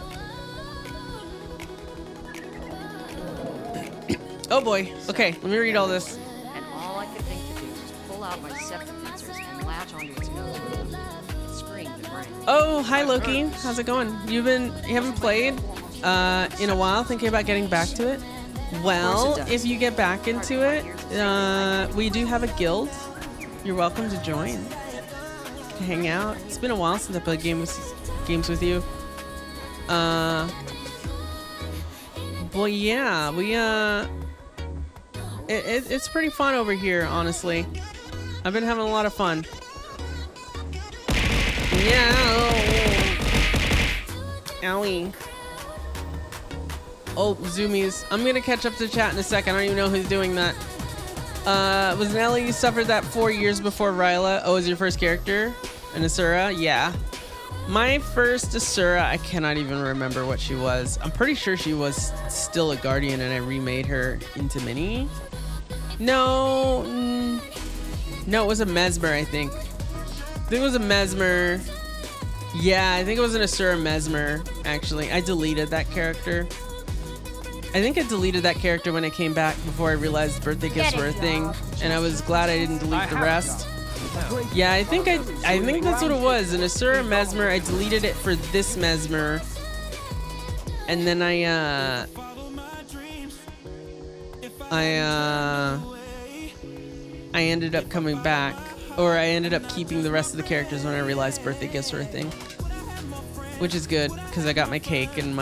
Oh boy. Okay, let me read all this. And all I could think to do was pull out my septic pincers and latch onto its nose. It screamed and rang. Oh, hi Loki. How's it going? You haven't played in a while, thinking about getting back to it? Well, if you get back into it, we do have a guild. You're welcome to join. To hang out. It's been a while since I played games with you. Well, yeah, we it's pretty fun over here, honestly. I've been having a lot of fun. Yeah. Owie. Oh, zoomies. I'm gonna catch up to chat in a second. I don't even know who's doing that. Was Nelly, you suffered that 4 years before Ryla? Oh, was your first character an Asura? Yeah. My first Asura, I cannot even remember what she was. I'm pretty sure she was still a Guardian and I remade her into Mini. No, no, it was a Mesmer, I think. I think it was a Mesmer. Yeah, I think it was an Asura Mesmer, actually. I deleted that character. I think I deleted that character when I came back before I realized birthday gifts were a thing. And I was glad I didn't delete the rest. Yeah, I think that's what it was. An Asura Mesmer. I deleted it for this Mesmer. And then I ended up coming back, or I ended up keeping the rest of the characters when I realized birthday gifts were a thing, which is good because I got my cake and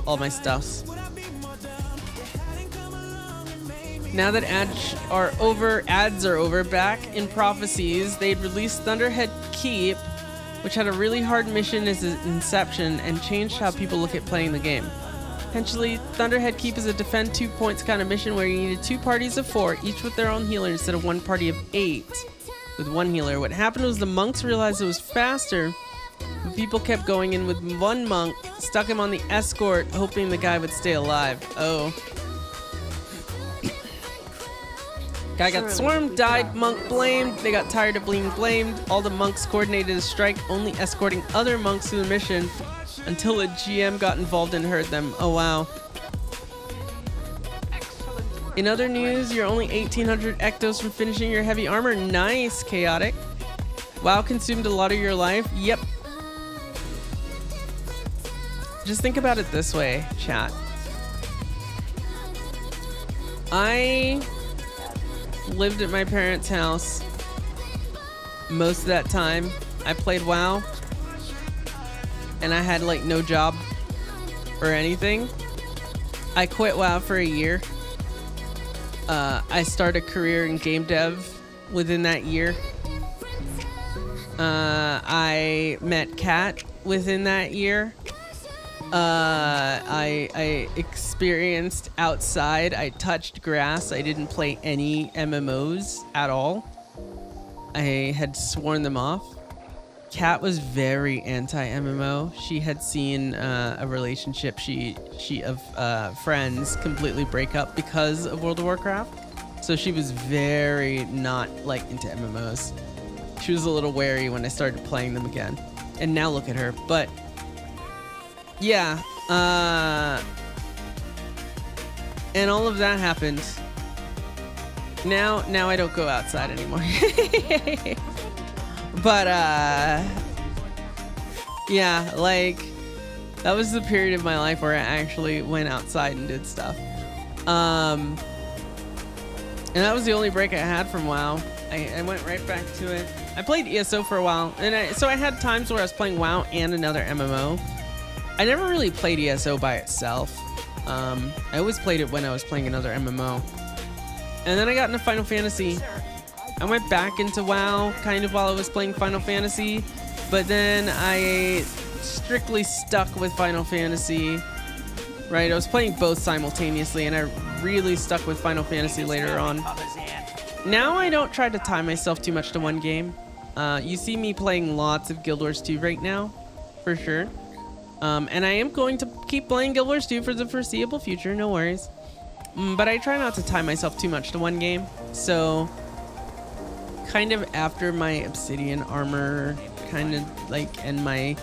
all my stuffs. Now that ads are over, back in Prophecies, they'd released Thunderhead Keep, which had a really hard mission as an inception and changed how people look at playing the game. Essentially, Thunderhead Keep is a defend 2 points kind of mission where you needed 2 parties of 4, each with their own healer instead of 1 party of 8 with 1 healer. What happened was the monks realized it was faster, but people kept going in with 1 monk, stuck him on the escort, hoping the guy would stay alive. Oh. Guy got swarmed, died, monk blamed. They got tired of being blamed. All the monks coordinated a strike, only escorting other monks through the mission until a GM got involved and heard them. Oh, wow. In other news, you're only 1,800 ectos from finishing your heavy armor. Nice, Chaotic. WoW consumed a lot of your life. Yep. Just think about it this way, chat. I lived at my parents' house most of that time. I played WoW and I had like no job or anything. I quit WoW for a year. I started a career in game dev within that year. I met Kat within that year. I experienced outside. I touched grass. I didn't play any MMOs at all. I had sworn them off. Kat was very anti-MMO. She had seen a relationship of friends completely break up because of World of Warcraft. So she was very not like into MMOs. She was a little wary when I started playing them again. And now look at her. But yeah, and all of that happened. Now I don't go outside anymore. But yeah, like that was the period of my life where I actually went outside and did stuff. And that was the only break I had from WoW. I went right back to it. I played ESO for a while, and so I had times where I was playing WoW and another MMO. I never really played ESO by itself. I always played it when I was playing another MMO. And then I got into Final Fantasy. I went back into WoW kind of while I was playing Final Fantasy, but then I strictly stuck with Final Fantasy. Right, I was playing both simultaneously, and I really stuck with Final Fantasy later on. Now I don't try to tie myself too much to one game. You see me playing lots of Guild Wars 2 right now, for sure. And I am going to keep playing Guild Wars 2 for the foreseeable future, no worries. But I try not to tie myself too much to one game. So, kind of after my Obsidian armor, kind of like, and my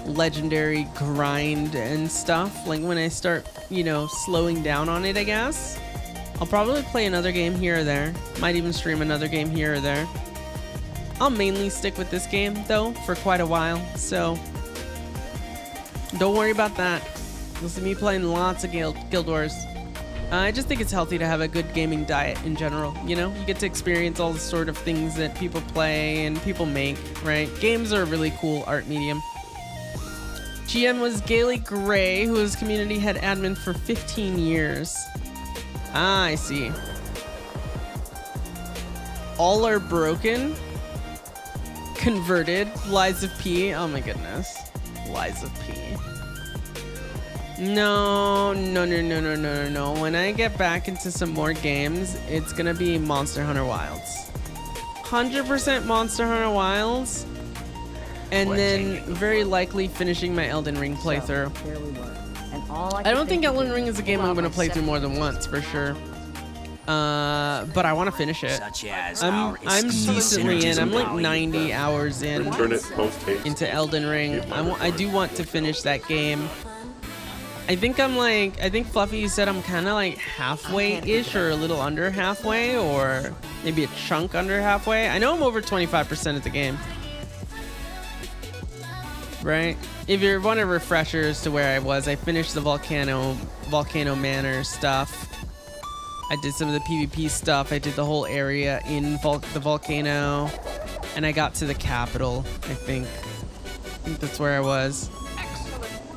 legendary grind and stuff, like when I start, you know, slowing down on it, I guess, I'll probably play another game here or there. Might even stream another game here or there. I'll mainly stick with this game, though, for quite a while, so don't worry about that. You'll see me playing lots of Guild Wars. I just think it's healthy to have a good gaming diet in general, you know? You get to experience all the sort of things that people play and people make, right? Games are a really cool art medium. GM was Gailey Gray, who was community head admin for 15 years. Ah, I see. All are broken. Converted. Lies of P. Oh my goodness. Lies of P. No. When I get back into some more games, it's gonna be Monster Hunter Wilds. 100% Monster Hunter Wilds. And then very likely finishing my Elden Ring playthrough. So, there we were. And all I don't think could Elden do Ring was is a game pull I'm out going to my play through more than septic once for sure. But I want to finish it. Such as I'm decently in. I'm like 90 hours in Return it post haste. into Elden Ring. I do want to finish that game. I think Fluffy said I'm kind of like halfway-ish or a little under halfway or maybe a chunk under halfway. I know I'm over 25% of the game. Right? If you want a refresher as to where I was, I finished the Volcano Manor stuff. I did some of the PvP stuff. I did the whole area in the volcano. And I got to the capital, I think. I think that's where I was.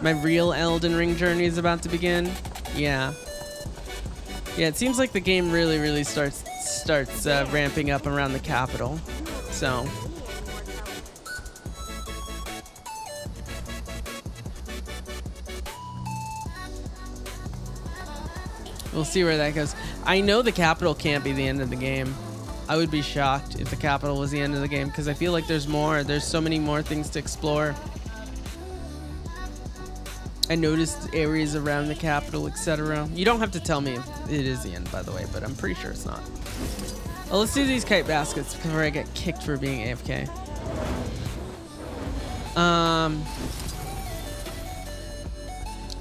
My real Elden Ring journey is about to begin. Yeah. Yeah, it seems like the game really starts ramping up around the capital. So... we'll see where that goes. I know the capital can't be the end of the game. I would be shocked if the capital was the end of the game because I feel like there's more. There's so many more things to explore. I noticed areas around the capital, etc. You don't have to tell me if it is the end, by the way, but I'm pretty sure it's not. Well, let's do these kite baskets before I get kicked for being AFK.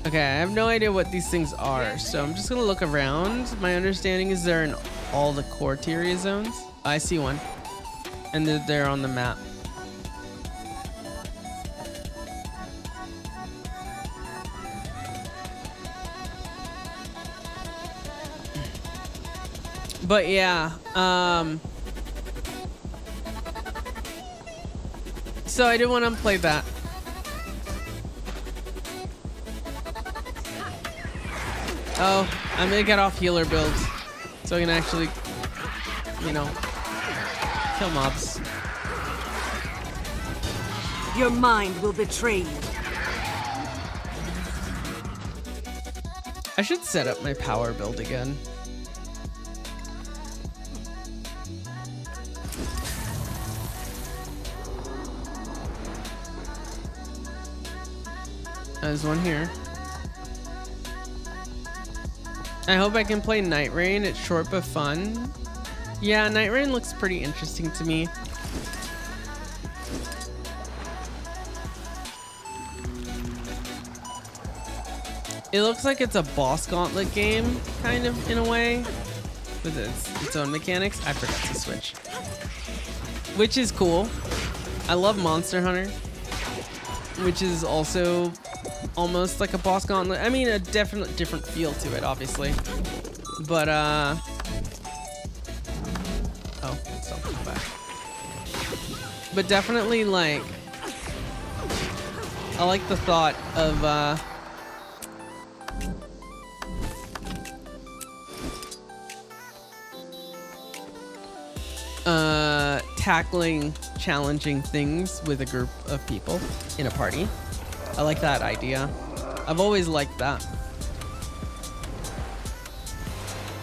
Okay, I have no idea what these things are, so I'm just gonna look around. My understanding is they're in all the core area zones. I see one, and they're on the map. But yeah, so I did want to play that. Oh, I'm gonna get off healer builds so I can actually, you know, kill mobs. Your mind will betray you. I should set up my power build again. There's one here. I hope I can play Night Rain. It's short but fun. Yeah, Night Rain looks pretty interesting to me. It looks like it's a boss gauntlet game, kind of, in a way, with its own mechanics. I forgot to switch. Which is cool. I love Monster Hunter, which is also almost like a boss gauntlet. I mean, a definite different feel to it, obviously. But, oh, stop back. But definitely, like, I like the thought of, tackling challenging things with a group of people in a party. I like that idea. I've always liked that.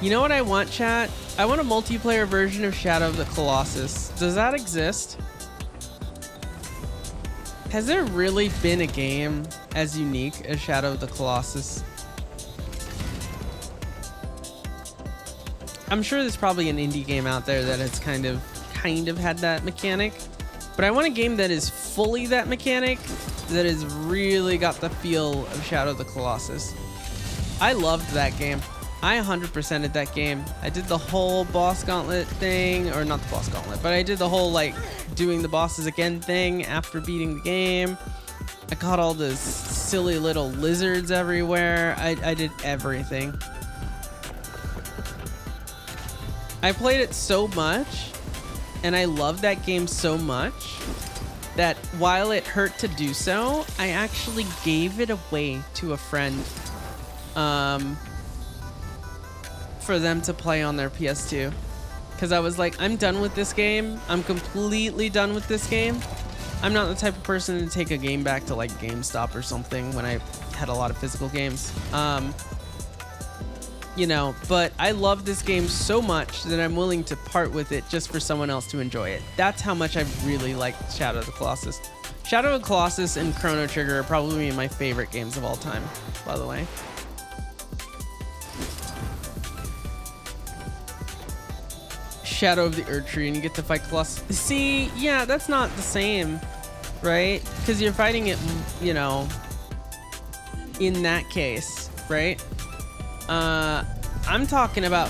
You know what I want, chat? I want a multiplayer version of Shadow of the Colossus. Does that exist? Has there really been a game as unique as Shadow of the Colossus? I'm sure there's probably an indie game out there that has kind of had that mechanic, but I want a game that is fully that mechanic, that has really got the feel of Shadow of the Colossus. I loved that game. I 100%ed that game. I did the whole boss gauntlet thing, or not the boss gauntlet, but I did the whole like doing the bosses again thing after beating the game. I caught all those silly little lizards everywhere. I did everything. I played it so much, and I loved that game so much, that while it hurt to do so, I actually gave it away to a friend for them to play on their PS2. Because I was like, I'm done with this game. I'm completely done with this game. I'm not the type of person to take a game back to like GameStop or something when I had a lot of physical games. You know, but I love this game so much that I'm willing to part with it just for someone else to enjoy it. That's how much I really liked Shadow of the Colossus. Shadow of the Colossus and Chrono Trigger are probably my favorite games of all time, by the way. Shadow of the Erdtree and you get to fight Colossus. See, yeah, that's not the same, right? Because you're fighting it, you know, in that case, right? I'm talking about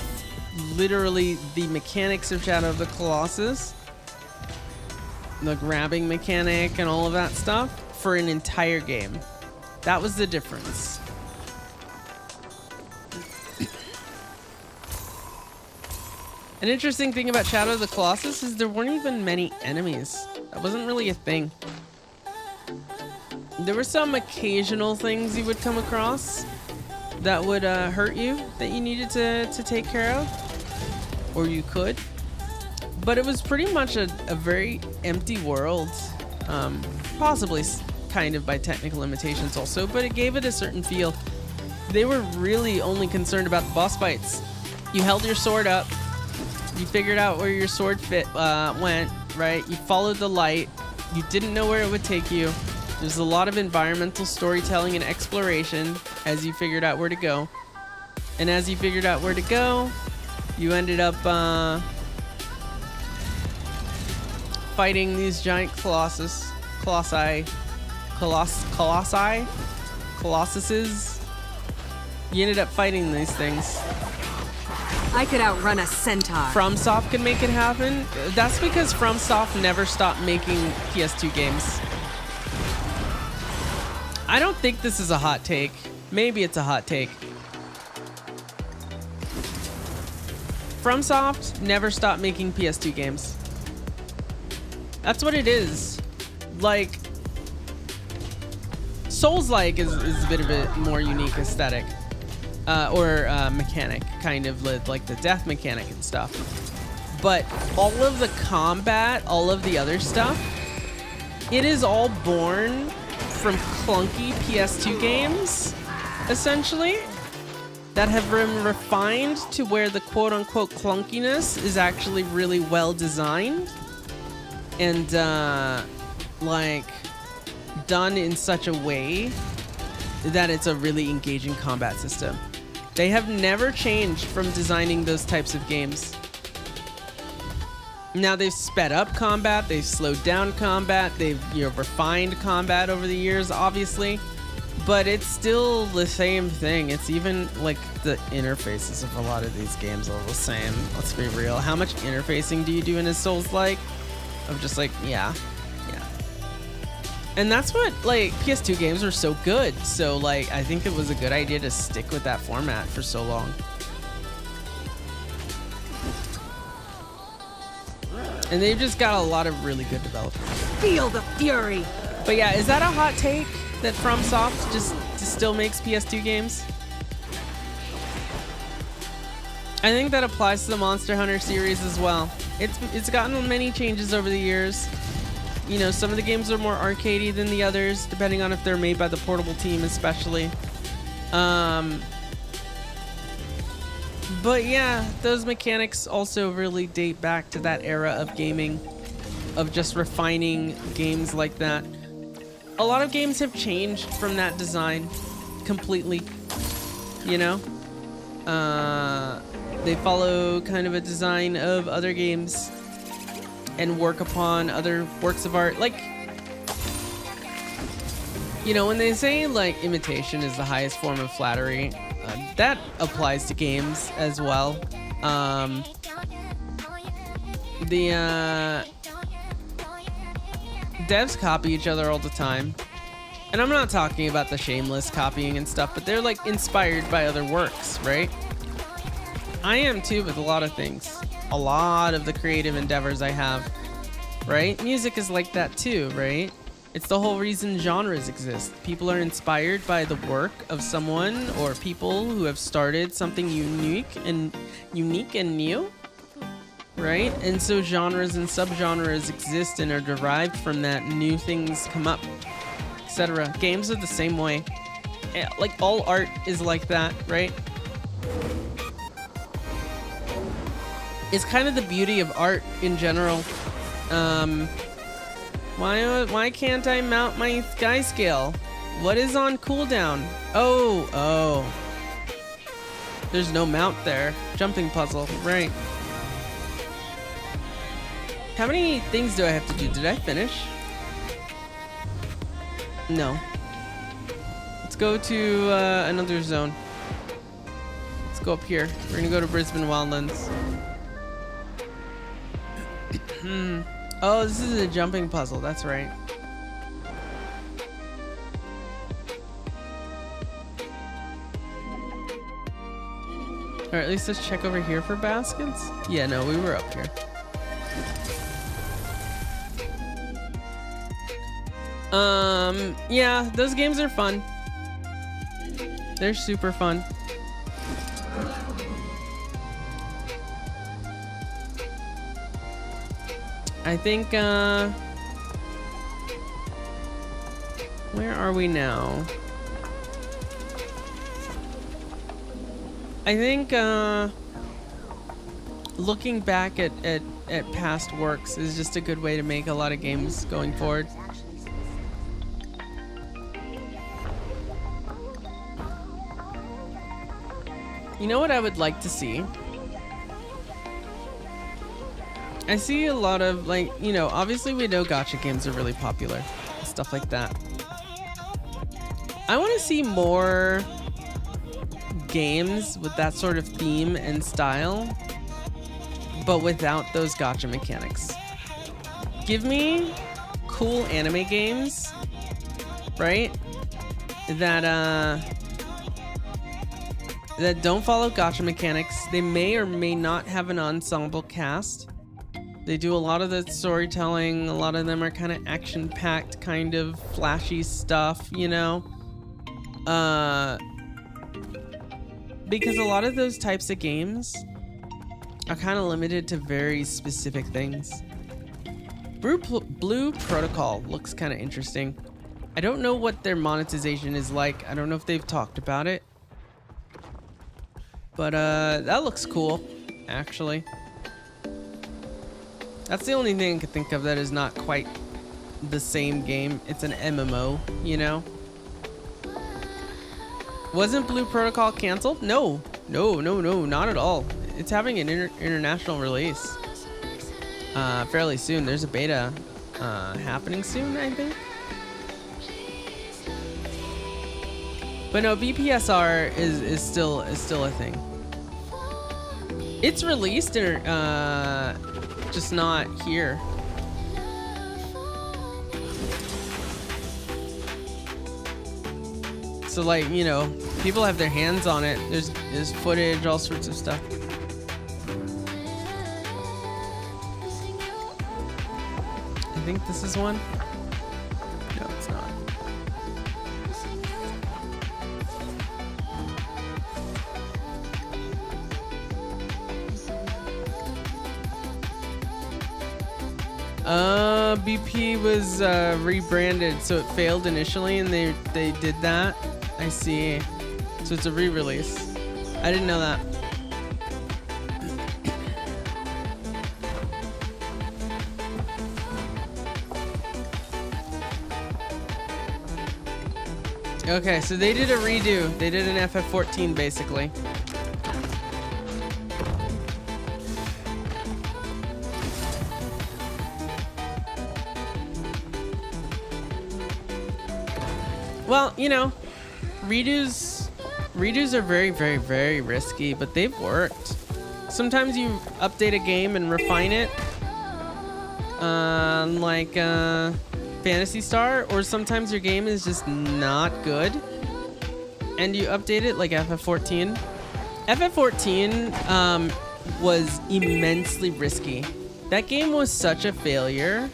literally the mechanics of Shadow of the Colossus, the grabbing mechanic and all of that stuff for an entire game. That was the difference. An interesting thing about Shadow of the Colossus is there weren't even many enemies. That wasn't really a thing. There were some occasional things you would come across that would hurt you, that you needed to take care of, or you could. But it was pretty much a very empty world, possibly kind of by technical limitations also, but it gave it a certain feel. They were really only concerned about the boss fights. You held your sword up, you figured out where your sword went, right? You followed the light, you didn't know where it would take you. There's a lot of environmental storytelling and exploration as you figured out where to go. And as you figured out where to go, you ended up fighting these giant colossuses. You ended up fighting these things. I could outrun a centaur. FromSoft can make it happen. That's because FromSoft never stopped making PS2 games. I don't think this is a hot take. Maybe it's a hot take. FromSoft never stopped making PS2 games. That's what it is. Like, Souls-like is a bit of a more unique aesthetic. Or mechanic, kind of like the death mechanic and stuff. But all of the combat, all of the other stuff, it is all born from clunky PS2 games, essentially, that have been refined to where the quote-unquote clunkiness is actually really well designed and like done in such a way that it's a really engaging combat system. They have never changed from designing those types of games. Now they've sped up combat, they've slowed down combat, they've refined combat over the years, obviously, but it's still the same thing. It's even like the interfaces of a lot of these games are the same. Let's be real. How much interfacing do you do in a Souls-like? Of just like, yeah. And that's what, like, PS2 games were so good. So, like, I think it was a good idea to stick with that format for so long. And they've just got a lot of really good developers. Feel the fury. But yeah, is that a hot take that FromSoft just still makes PS2 games? I think that applies to the Monster Hunter series as well. It's gotten many changes over the years. You know, some of the games are more arcadey than the others, depending on if they're made by the Portable team, especially. But yeah, those mechanics also really date back to that era of gaming, of just refining games like that. A lot of games have changed from that design completely, you know? They follow kind of a design of other games and work upon other works of art. Like, you know, when they say like imitation is the highest form of flattery, that applies to games as well. The devs copy each other all the time. And I'm not talking about the shameless copying and stuff, but they're like inspired by other works, right? I am too with a lot of things. A lot of the creative endeavors I have, right? Music is like that too, right? It's the whole reason genres exist. People are inspired by the work of someone or people who have started something unique and new, right? And so genres and subgenres exist and are derived from that. New things come up, etc. Games are the same way. Like all art is like that, right? It's kind of the beauty of art in general. Why can't I mount my sky scale? What is on cooldown? Oh. There's no mount there. Jumping puzzle, right. How many things do I have to do? Did I finish? No. Let's go to another zone. Let's go up here. We're gonna go to Brisbane Wildlands. Oh, this is a jumping puzzle. That's right. Or at least let's check over here for baskets. Yeah, no, we were up here. Yeah, those games are fun. They're super fun. I think, where are we now? I think, looking back at past works is just a good way to make a lot of games going forward. You know what I would like to see? I see a lot of, like, you know, obviously we know gacha games are really popular. Stuff like that. I want to see more games with that sort of theme and style, but without those gacha mechanics. Give me cool anime games, right? That don't follow gacha mechanics. They may or may not have an ensemble cast. They do a lot of the storytelling. A lot of them are kind of action-packed, kind of flashy stuff, you know? Because a lot of those types of games are kind of limited to very specific things. Blue Protocol looks kind of interesting. I don't know what their monetization is like. I don't know if they've talked about it. But that looks cool, actually. That's the only thing I could think of that is not quite the same game. It's an MMO, you know? Wasn't Blue Protocol canceled? No, not at all. It's having an international release fairly soon. There's a beta happening soon, I think. But no, BPSR is still a thing. It's released in just not here. So, like, you know, people have their hands on it. There's footage, all sorts of stuff. I think this is one. No, it's not. BP was rebranded, so it failed initially, and they did that. I see. So it's a re-release. I didn't know that. Okay, so they did a redo. They did an FF14 basically. Well, you know, redos are very, very, very risky, but they've worked. Sometimes you update a game and refine it, like Phantasy Star, or sometimes your game is just not good, and you update it like FF14. FF14 was immensely risky. That game was such a failure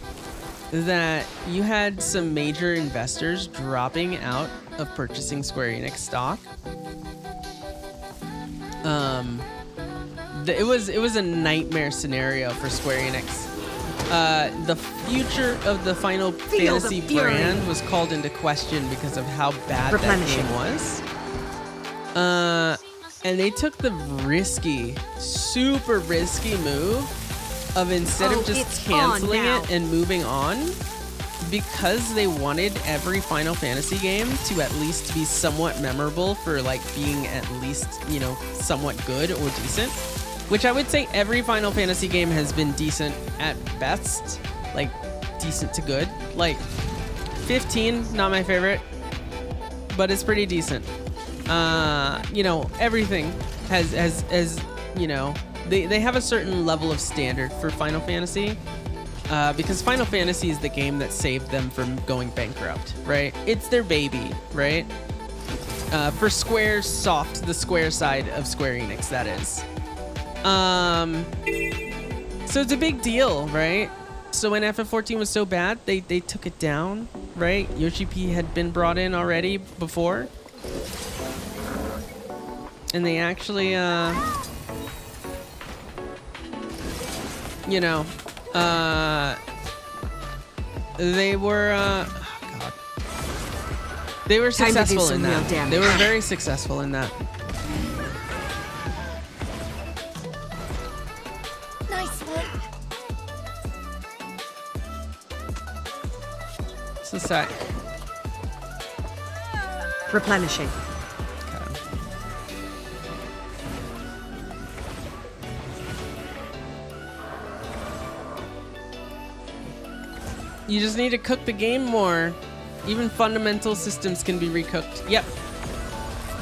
that you had some major investors dropping out of purchasing Square Enix stock. It was a nightmare scenario for Square Enix. The future of the Final Fantasy brand was called into question because of how bad that game was. And they took the risky, super risky move of instead of just canceling it and moving on, because they wanted every Final Fantasy game to at least be somewhat memorable for like being at least, you know, somewhat good or decent, which I would say every Final Fantasy game has been decent at best, like decent to good. Like 15, not my favorite, but it's pretty decent. You know, everything has you know, they have a certain level of standard for Final Fantasy. Because Final Fantasy is the game that saved them from going bankrupt, right? It's their baby, right? For Squaresoft, the Square side of Square Enix, that is. So it's a big deal, right? So when FF14 was so bad, they took it down, right? Yoshi P had been brought in already before. And they actually, you know, they were, God. They were Time to do successful in some real that. damage. They were very successful in that. Nice one. It's a sec. Replenishing. You just need to cook the game more. Even fundamental systems can be recooked. Yep.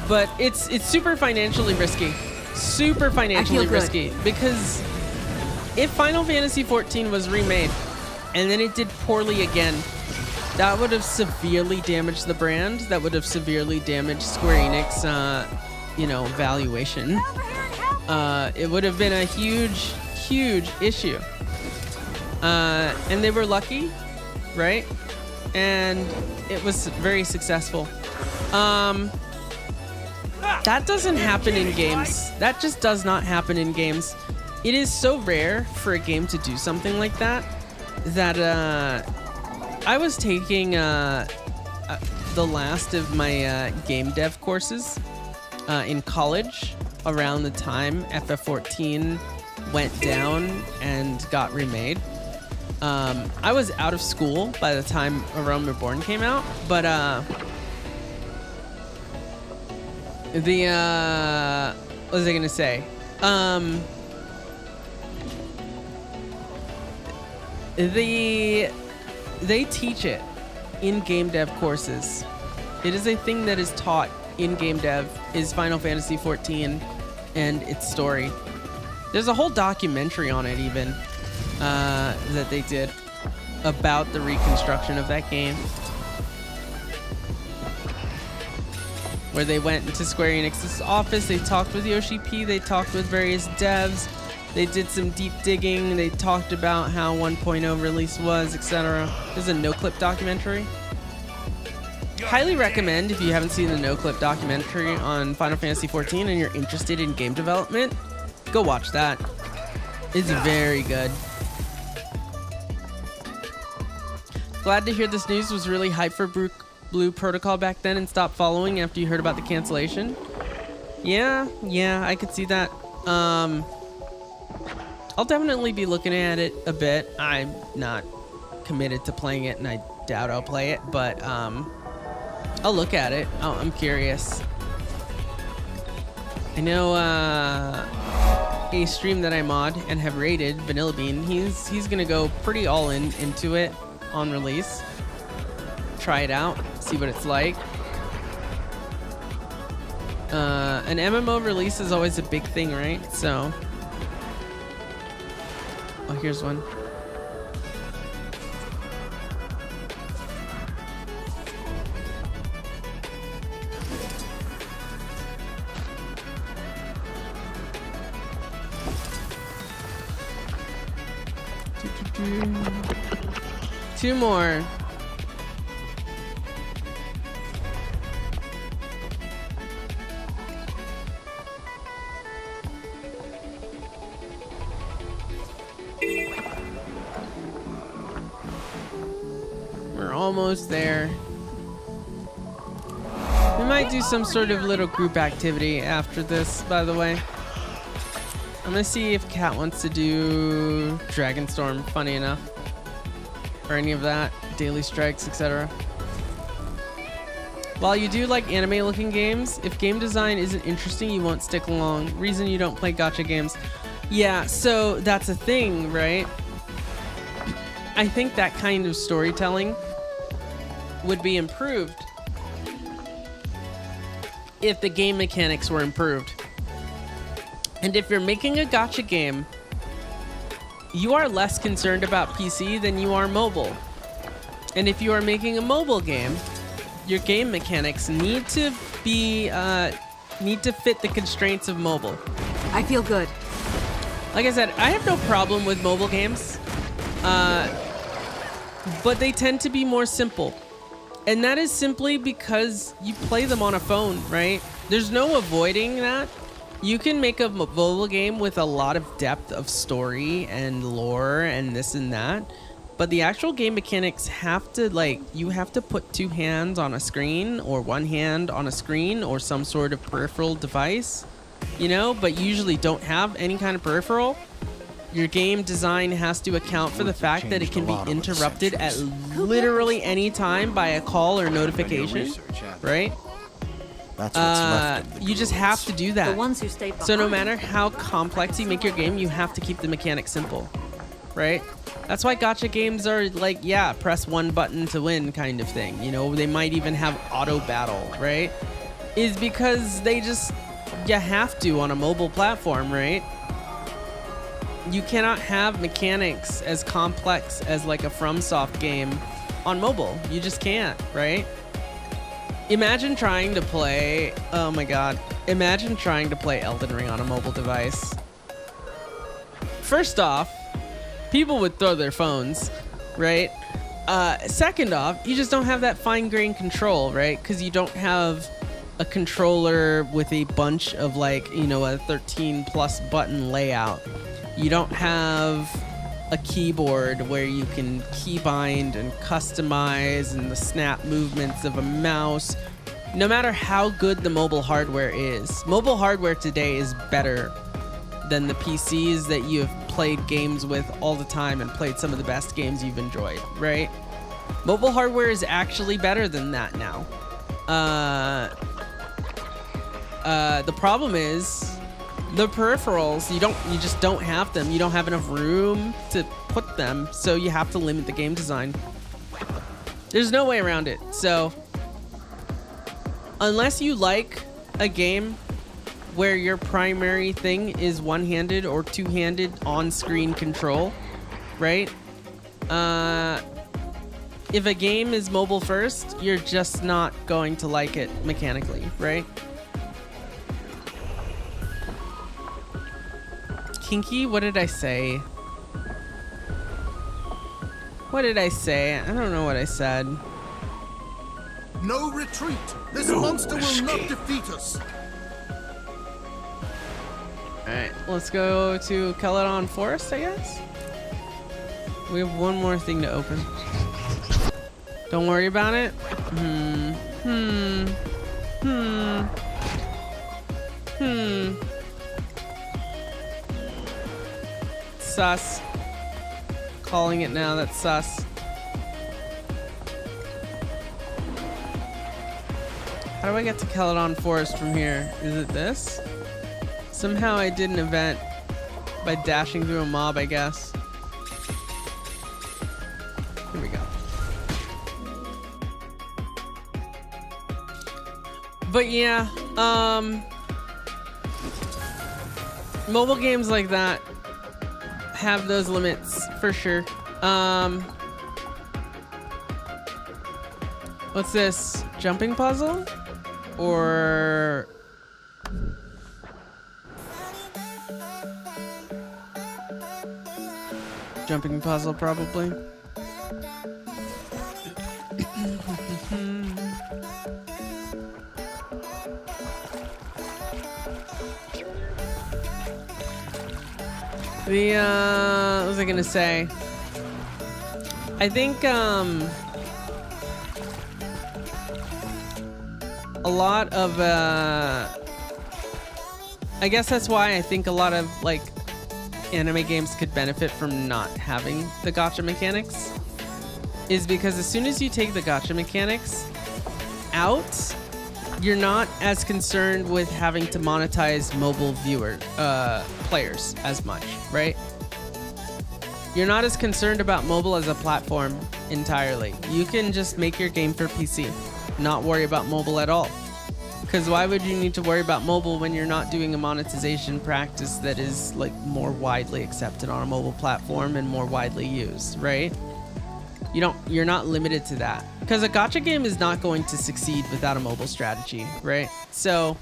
But it's super financially risky. Super financially good. risky. Because if Final Fantasy XIV was remade and then it did poorly again, that would have severely damaged the brand. That would have severely damaged Square Enix, you know, valuation. It would have been a huge, huge issue. And they were lucky, right? And it was very successful. That doesn't happen in games. That just does not happen in games. It is so rare for a game to do something like that, that I was taking the last of my game dev courses in college around the time FF14 went down and got remade. I was out of school by the time A Realm Reborn came out, but what was I gonna say? They teach it in game dev courses. It is a thing that is taught in game dev, is Final Fantasy XIV and its story. There's a whole documentary on it even that they did about the reconstruction of that game, where they went into Square Enix's office, they talked with Yoshi P, they talked with various devs, they did some deep digging, they talked about how 1.0 release was, etc. There's a no-clip documentary. Highly recommend, if you haven't seen the no-clip documentary on Final Fantasy XIV and you're interested in game development, go watch that. It's very good. Glad to hear this news. Was really hyped for Blue Protocol back then and stopped following after you heard about the cancellation. Yeah, I could see that. I'll definitely be looking at it a bit. I'm not committed to playing it, and I doubt I'll play it, but I'll look at it. Oh, I'm curious. I know a stream that I mod and have rated, Vanilla Bean, he's gonna go pretty all into it on release. Try it out, see what it's like. An MMO release is always a big thing, right? So, oh, here's one. Two more. We're almost there. We might do some sort of little group activity after this, by the way. I'm gonna see if Kat wants to do Dragonstorm, funny enough, or any of that. daily strikes, etc. While you do like anime-looking games, if game design isn't interesting, you won't stick along. Reason you don't play gacha games. Yeah, so that's a thing, right? I think that kind of storytelling would be improved if the game mechanics were improved. And if you're making a gacha game, you are less concerned about PC than you are mobile. And if you are making a mobile game, your game mechanics need to be need to fit the constraints of mobile. I feel good. Like I said, I have no problem with mobile games, but they tend to be more simple. And that is simply because you play them on a phone, right? There's no avoiding that. You can make a mobile game with a lot of depth of story and lore and this and that. But the actual game mechanics have to, like, you have to put two hands on a screen or one hand on a screen or some sort of peripheral device, you know, but you usually don't have any kind of peripheral. Your game design has to account for the fact that it can be interrupted at literally any time by a call or notification, right? That's what's left of the You just have to do that. The ones who stayed behind. So no matter how complex you make your game, you have to keep the mechanics simple, right? That's why gacha games are like, yeah, press one button to win kind of thing. You know, they might even have auto battle, right? Is because they just, you have to on a mobile platform, right? You cannot have mechanics as complex as like a FromSoft game on mobile. You just can't, right? Imagine trying to play, oh my god, imagine trying to play Elden Ring on a mobile device. First off, people would throw their phones, right? Second off, you just don't have that fine-grained control, right? Because you don't have a controller with a bunch of, like, you know, a 13-plus button layout. You don't have a keyboard where you can keybind and customize and the snap movements of a mouse. No matter how good the mobile hardware is, mobile hardware today is better than the PCs that you've played games with all the time and played some of the best games you've enjoyed, right? Mobile hardware is actually better than that now. The problem is the peripherals, you just don't have them. You don't have enough room to put them, so you have to limit the game design. There's no way around it. So unless you like a game where your primary thing is one-handed or two-handed on-screen control, right? If a game is mobile first, you're just not going to like it mechanically, right? Kinky, what did I say? What did I say? I don't know what I said. No retreat! This monster will not defeat us! Alright, let's go to Caledon Forest, I guess? We have one more thing to open. Don't worry about it. Sus. Calling it now, that's sus. How do I get to Caledon Forest from here? Is it this? Somehow I did an event by dashing through a mob, I guess. Here we go. But yeah, mobile games like that have those limits for sure. What's this? Jumping puzzle? Or jumping puzzle, probably. What was I gonna say? I think a lot of I guess that's why I think a lot of like anime games could benefit from not having the gacha mechanics. is because as soon as you take the gacha mechanics out, you're not as concerned with having to monetize mobile players as much, right? You're not as concerned about mobile as a platform entirely. You can just make your game for PC, not worry about mobile at all. Because why would you need to worry about mobile when you're not doing a monetization practice that is like more widely accepted on a mobile platform and more widely used, right? You're not limited to that. Because a gacha game is not going to succeed without a mobile strategy, right? So,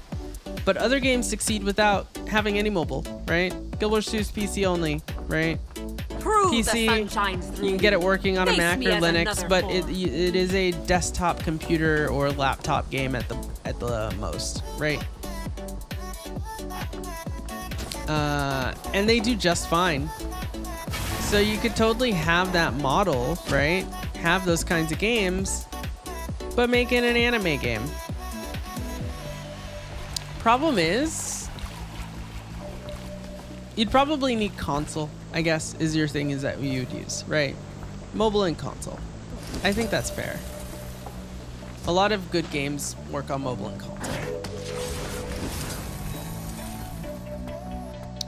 but other games succeed without having any mobile, right? Guild Wars 2 is PC only, right? Prove PC, the sun shines through you can get it working on a Face Mac me or as Linux, another but form. it is a desktop computer or laptop game at the most, right? And they do just fine. So you could totally have that model, right? Have those kinds of games, but make it an anime game. Problem is, you'd probably need console, I guess, is your thing, is that you would use, right? Mobile and console. I think that's fair. A lot of good games work on mobile and console.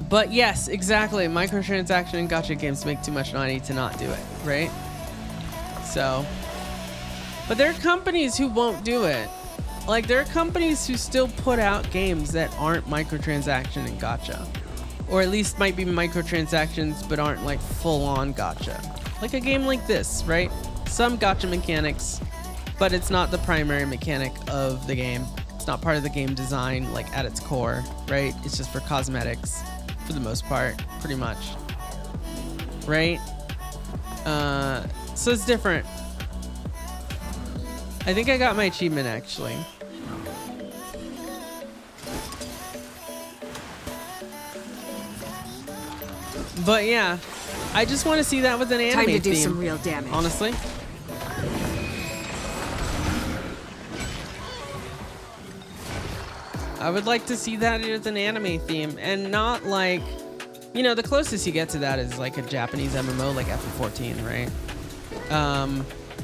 But yes, exactly. Microtransaction and gacha games make too much money to not do it, right? So, but there are companies who won't do it. Like, there are companies who still put out games that aren't microtransaction and gacha. Or at least might be microtransactions, but aren't like full-on gacha. Like a game like this, right? Some gacha mechanics, but it's not the primary mechanic of the game. It's not part of the game design, like at its core, right? It's just for cosmetics, for the most part, pretty much, right? So it's different. I think I got my achievement, actually. But yeah, I just want to see that with an anime Time to do theme, some real damage. honestly. I would like to see that with an anime theme, and not like, you know, the closest you get to that is like a Japanese MMO like FF14, right?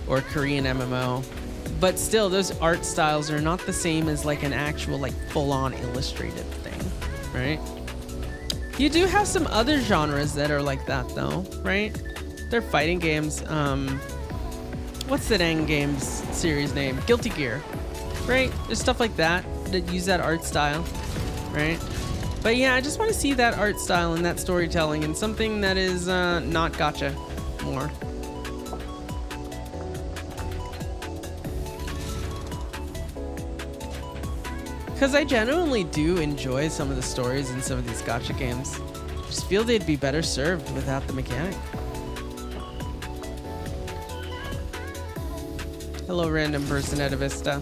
Or Korean MMO. But still, those art styles are not the same as like an actual like full-on illustrated thing, right? You do have some other genres that are like that though, right? They're fighting games. What's the dang games series name? Guilty Gear, right? There's stuff like that that use that art style, right? But yeah, I just want to see that art style and that storytelling and something that is not gacha more. Because I genuinely do enjoy some of the stories in some of these gacha games. Just feel they'd be better served without the mechanic. Hello, random person at a Vista.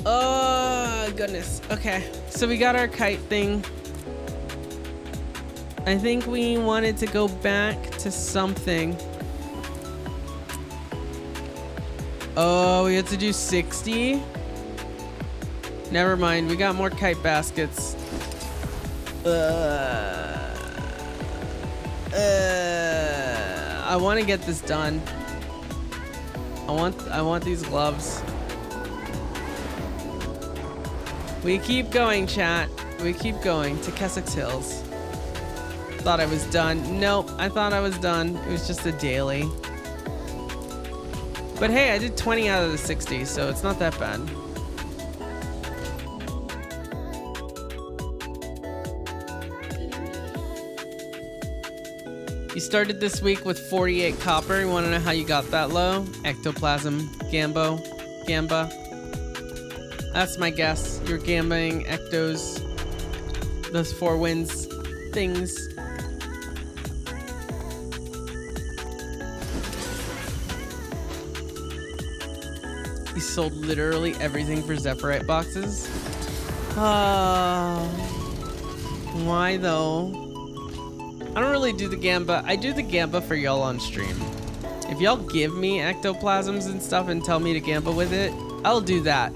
Oh, goodness. Okay, so we got our kite thing. I think we wanted to go back to something. Oh, we had to do 60? Never mind, we got more kite baskets. I want to get this done. I want these gloves. We keep going, chat. We keep going to Kessex Hills. Thought I was done. Nope, I thought I was done. It was just a daily. But hey, I did 20 out of the 60, so it's not that bad. You started this week with 48 copper. You want to know how you got that low? Ectoplasm, Gamba. That's my guess. You're gambling ectos, those 4 wins things. You sold literally everything for Zephyrite boxes. Why though? I don't really do the Gamba. I do the Gamba for y'all on stream. If y'all give me ectoplasms and stuff and tell me to Gamba with it, I'll do that.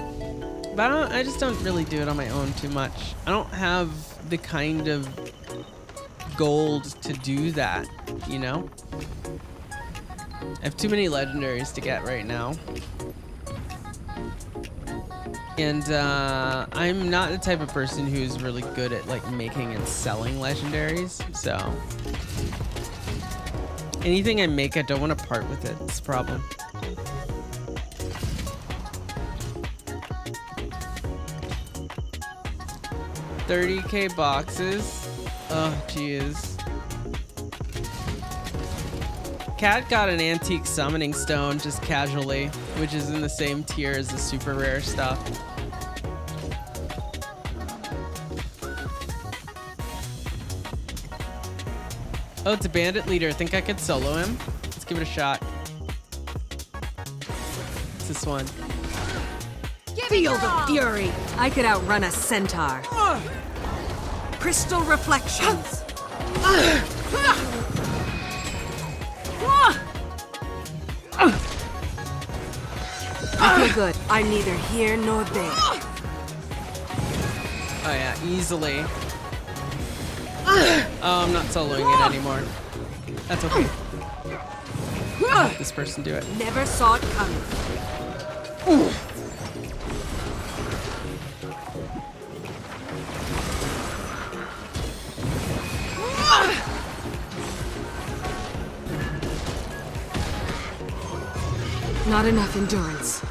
But I just don't really do it on my own too much. I don't have the kind of gold to do that, you know? I have too many legendaries to get right now. And I'm not the type of person who's really good at like making and selling legendaries, so anything I make, I don't want to part with it. It's a problem. $30K boxes. Oh, jeez. Cat got an antique summoning stone just casually, which is in the same tier as the super rare stuff. Oh, it's a bandit leader. Think I could solo him? Let's give it a shot. It's this one. Field of Fury. I could outrun a centaur. Crystal Reflections. I feel good. I'm neither here nor there. Oh yeah, easily. Oh, I'm not soloing it anymore. That's okay. Let this person do it. Never saw it coming. Not enough endurance.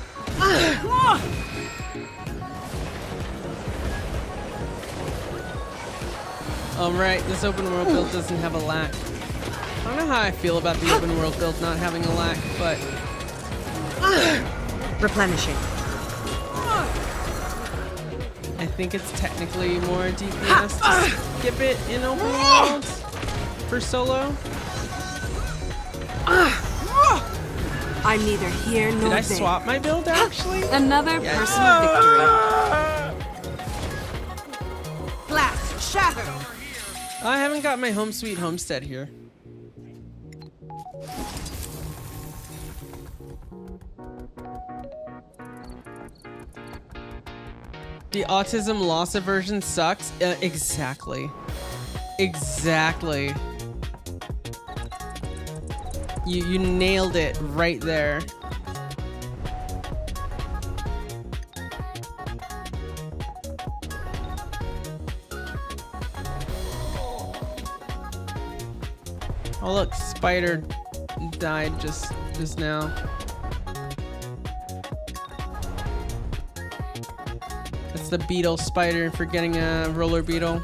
Right, this open world build doesn't have a lack. I don't know how I feel about the open world build not having a lack, but Replenishing. I think it's technically more DPS to skip it in open world for solo. I'm neither here nor Did I there. swap my build actually? Another Yeah. personal victory. Blast, shatter. I haven't got my home sweet homestead here. The autism loss aversion sucks. Exactly. Exactly. You nailed it right there. Oh look, spider died just now. That's the beetle spider for getting a roller beetle.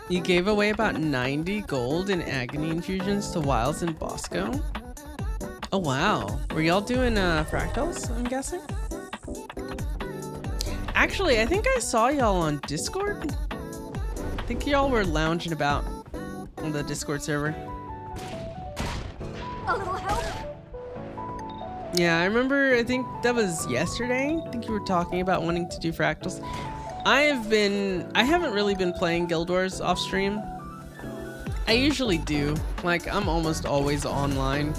You gave away about 90 gold in agony infusions to Wiles and Bosco. Oh wow, were y'all doing fractals, I'm guessing? Actually, I think I saw y'all on Discord. I think y'all were lounging about on the Discord server. A little help? Yeah, I remember, I think that was yesterday. I think you were talking about wanting to do fractals. I haven't really been playing Guild Wars off stream. I usually do, like I'm almost always online.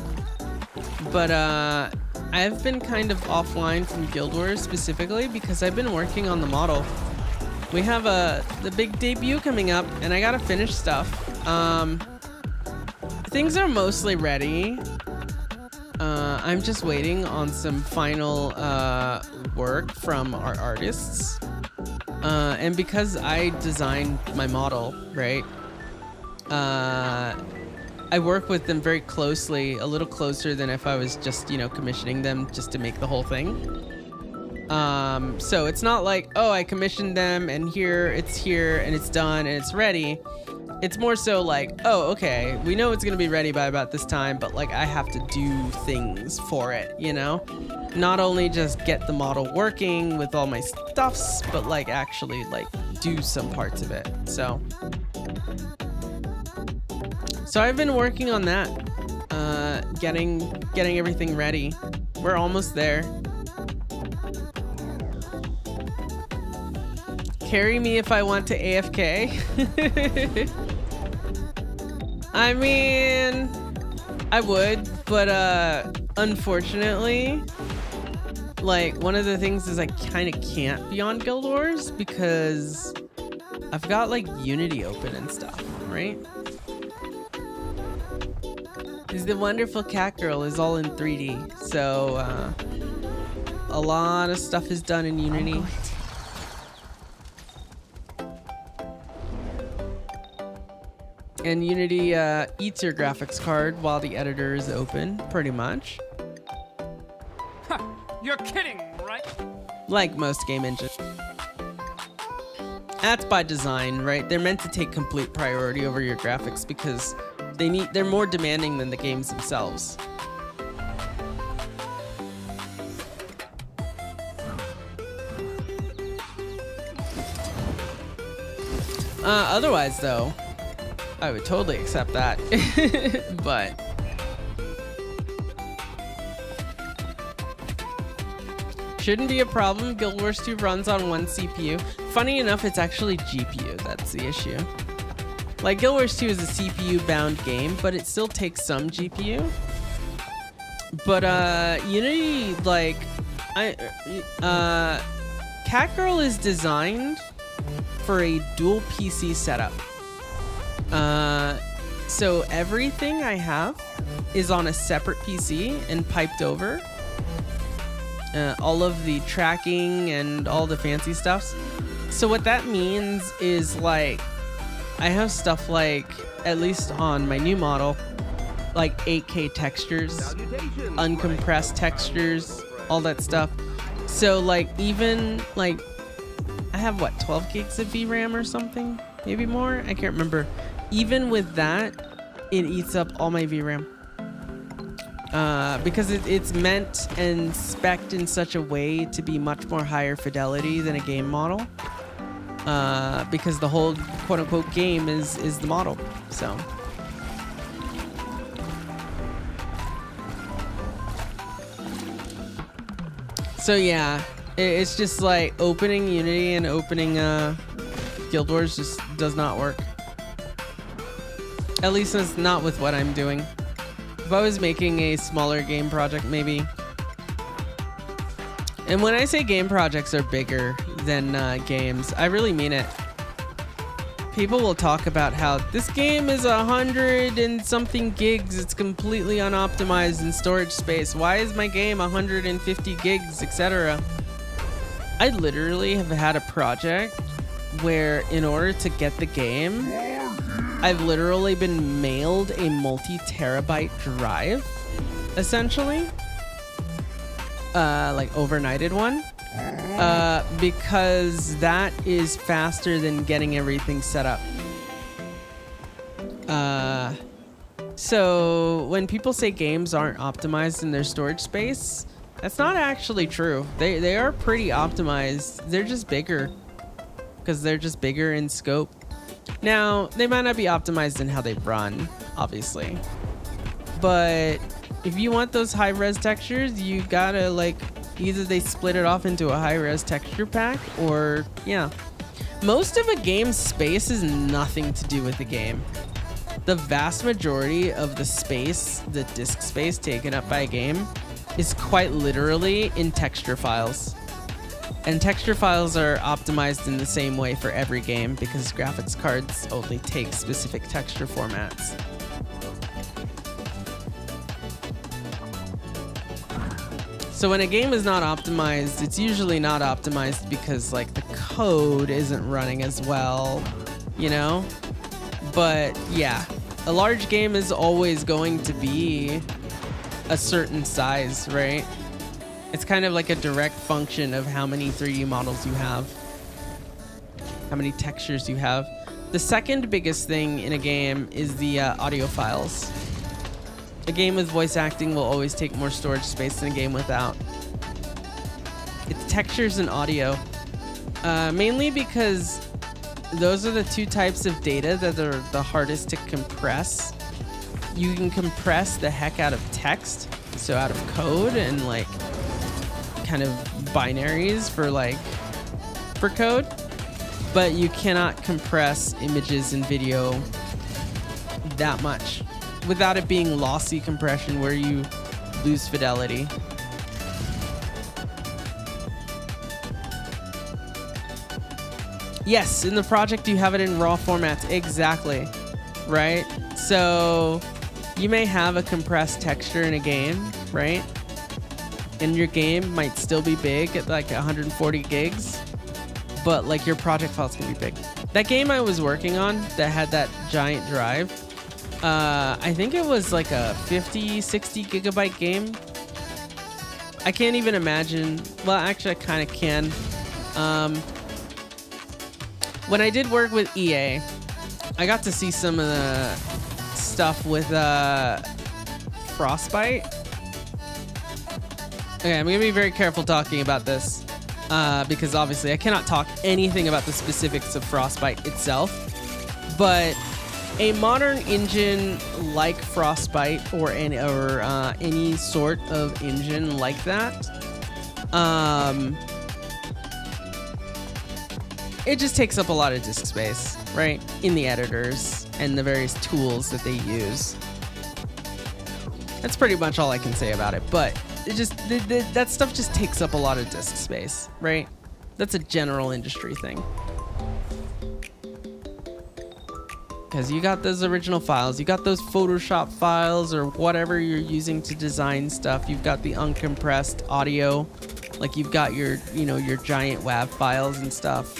But I've been kind of offline from Guild Wars specifically because I've been working on the model. We have the big debut coming up and I gotta finish stuff. Things are mostly ready. I'm just waiting on some final work from our artists. And because I designed my model, right? I work with them very closely, a little closer than if I was just, you know, commissioning them just to make the whole thing. So it's not like, oh, I commissioned them and here and it's done and it's ready. It's more so like, oh, okay, we know it's gonna be ready by about this time, but like I have to do things for it, you know? Not only just get the model working with all my stuffs, but like actually like do some parts of it. So I've been working on that, getting everything ready. We're almost there. Carry me if I want to AFK. I mean, I would, but unfortunately, like, one of the things is I kind of can't be on Guild Wars because I've got, like, Unity open and stuff, right? Because the wonderful cat girl is all in 3D, so a lot of stuff is done in Unity. And Unity eats your graphics card while the editor is open, pretty much. You're kidding, right? Like most game engines. That's by design, right? They're meant to take complete priority over your graphics because they're more demanding than the games themselves. Otherwise, though, I would totally accept that. But shouldn't be a problem. Guild Wars 2 runs on one CPU. Funny enough, it's actually GPU that's the issue. Like, Guild Wars 2 is a CPU-bound game, but it still takes some GPU. But Unity, like, Catgirl is designed for a dual PC setup. So everything I have is on a separate PC and piped over. All of the tracking and all the fancy stuffs. So what that means is, like, I have stuff like, at least on my new model, like 8K textures, uncompressed textures, all that stuff. So, like, even, like, I have, what, 12 gigs of VRAM or something? Maybe more? I can't remember. Even with that, it eats up all my VRAM. Because it's meant and spec'd in such a way to be much more higher fidelity than a game model. Because the whole quote-unquote game is the model. So yeah, it's just like opening Unity and opening Guild Wars just does not work. At least it's not with what I'm doing. If I was making a smaller game project, maybe. And when I say game projects are bigger than games, I really mean it. People will talk about how this game is 100 and something gigs. It's completely unoptimized in storage space. Why is my game 150 gigs, etc.? I literally have had a project where, in order to get the game, I've literally been mailed a multi-terabyte drive, essentially. Like overnighted one. Because that is faster than getting everything set up. So when people say games aren't optimized in their storage space, that's not actually true. They are pretty optimized. They're just bigger. Because they're just bigger in scope. Now, they might not be optimized in how they run, obviously. But if you want those high-res textures, you gotta, like, either they split it off into a high-res texture pack, or, yeah. Most of a game's space is nothing to do with the game. The vast majority of the space, the disk space taken up by a game, is quite literally in texture files. And texture files are optimized in the same way for every game because graphics cards only take specific texture formats. So when a game is not optimized, it's usually not optimized because, like, the code isn't running as well, you know? But yeah, a large game is always going to be a certain size, right? It's kind of like a direct function of how many 3D models you have, how many textures you have. The second biggest thing in a game is the audio files. A game with voice acting will always take more storage space than a game without. It's textures and audio. Mainly because those are the two types of data that are the hardest to compress. You can compress the heck out of text, so out of code and, like, kind of binaries for code, but you cannot compress images and video that much without it being lossy compression where you lose fidelity. Yes, in the project you have it in raw formats. Exactly. Right? So you may have a compressed texture in a game, right? And your game might still be big at like 140 gigs, but like your project files can be big. That game I was working on that had that giant drive, I think it was like a 50, 60 gigabyte game. I can't even imagine. Well, actually I kind of can. When I did work with EA, I got to see some of the stuff with Frostbite. Okay, I'm gonna be very careful talking about this because obviously I cannot talk anything about the specifics of Frostbite itself. But a modern engine like Frostbite or any sort of engine like that, it just takes up a lot of disk space, right? In the editors and the various tools that they use. That's pretty much all I can say about it, but it just that stuff just takes up a lot of disk space, right? That's a general industry thing. Because you got those original files, you got those Photoshop files or whatever you're using to design stuff. You've got the uncompressed audio, like you've got your, you know, your giant WAV files and stuff.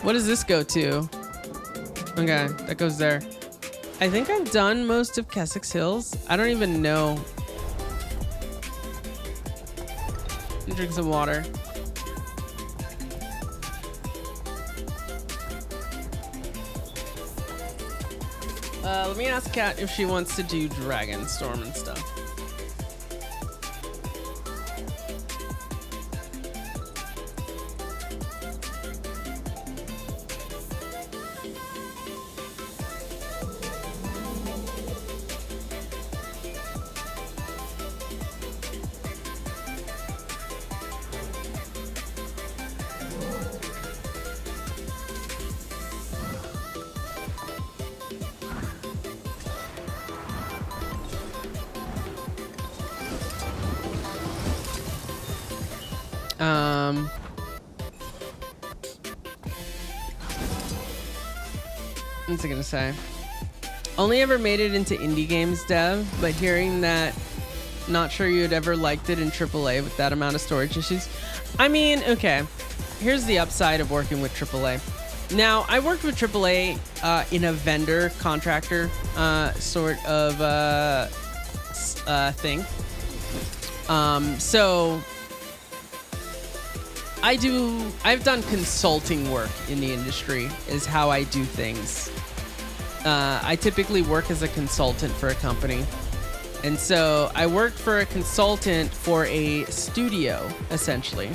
What does this go to? Okay, that goes there. I think I've done most of Keswick's Hills. I don't even know. Drink some water. Let me ask Kat if she wants to do Dragonstorm and stuff. What's I gonna say? Only ever made it into indie games dev, but hearing that, not sure you'd ever liked it in AAA with that amount of storage issues. I mean, okay, here's the upside of working with AAA. Now, I worked with AAA in a vendor contractor sort of thing. So I've done consulting work in the industry is how I do things. I typically work as a consultant for a company. And so I worked for a consultant for a studio, essentially.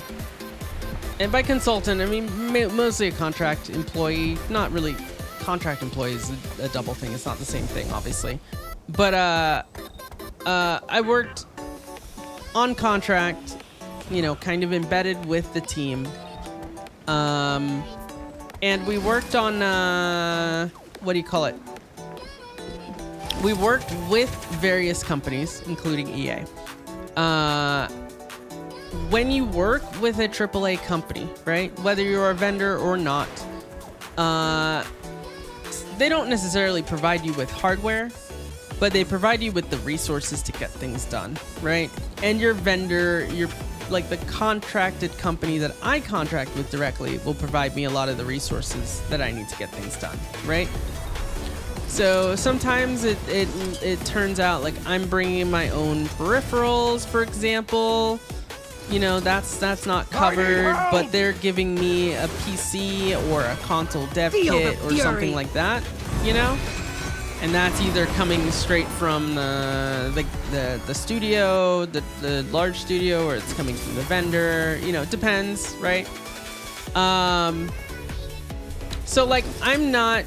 And by consultant, I mean mostly a contract employee. Not really. Contract employee is a double thing. It's not the same thing, obviously. But I worked on contract, you know, kind of embedded with the team. And we worked on, what do you call it? We worked with various companies, including EA. When you work with a AAA company, right, whether you're a vendor or not, they don't necessarily provide you with hardware, but they provide you with the resources to get things done, right? And your vendor, like the contracted company that I contract with directly will provide me a lot of the resources that I need to get things done, right? So sometimes it turns out like I'm bringing my own peripherals, for example. You know, that's not covered, but they're giving me a PC or a console dev kit or something like that, you know? And that's either coming straight from the studio, the large studio, or it's coming from the vendor. You know, it depends, right? So like I'm not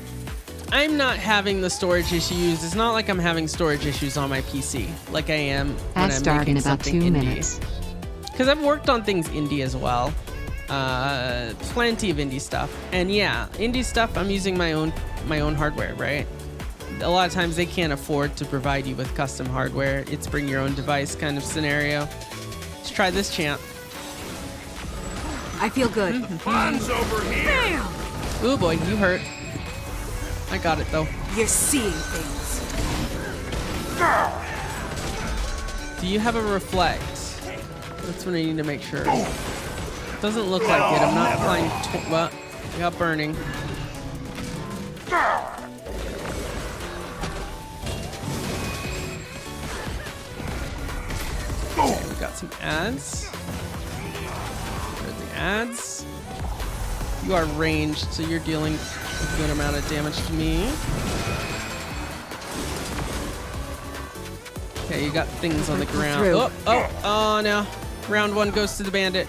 having the storage issues. It's not like I'm having storage issues on my PC like I am when I'm making something indie. Because I've worked on things indie as well. Plenty of indie stuff. And yeah, indie stuff, I'm using my own hardware, right? a lot of times they can't afford to provide you with custom hardware. It's bring your own device kind of scenario. Let's try this champ. I feel good. Fun's over here. Ooh boy, you hurt. I got it though. You're seeing things. Do you have a reflect? That's what I need to make sure. Doesn't look like it. I'm not applying. Well, I got burning. Okay, we got some ads. There's the ads. You are ranged, so you're dealing a good amount of damage to me. Okay, you got things on the ground. Oh no. Round 1 goes to the bandit.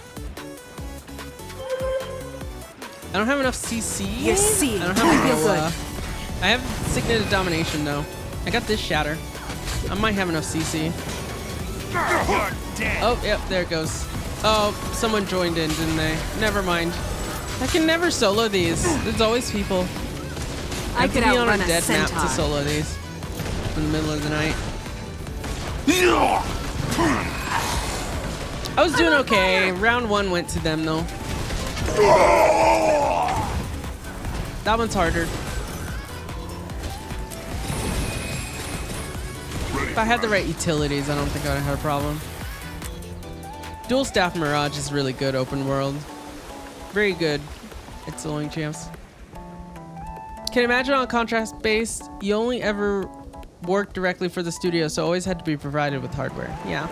I don't have enough CC. You're seeing. I don't have I have Signet Domination though. I got this shatter. I might have enough CC. Oh, yep, there it goes. Oh, someone joined in, didn't they? Never mind. I can never solo these. There's always people. I have to be on a dead map to solo these in the middle of the night. I was doing okay. Round 1 went to them though. That one's harder. If I had the right utilities, I don't think I would have had a problem. Dual Staff Mirage is really good open world. Very good at soloing champs. Can imagine on contract based, you only ever work directly for the studio, so always had to be provided with hardware. Yeah.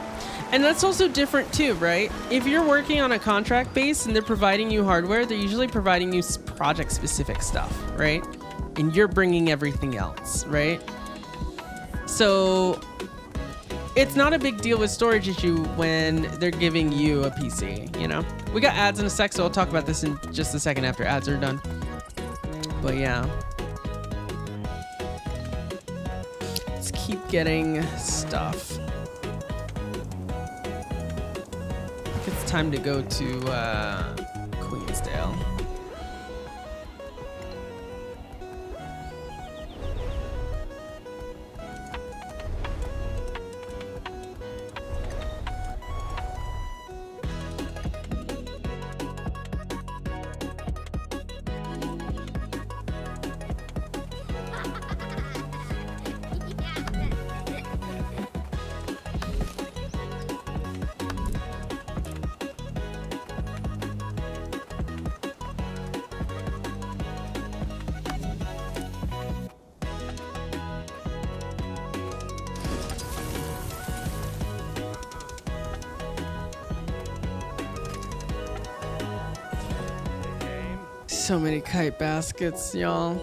And that's also different too, right? If you're working on a contract base and they're providing you hardware, they're usually providing you project specific stuff, right? And you're bringing everything else, right? So it's not a big deal with storage issue when they're giving you a PC, you know? We got ads in a sec, so I'll talk about this in just a second after ads are done. But yeah. Let's keep getting stuff. It's time to go to Queensdale. So many kite baskets, y'all.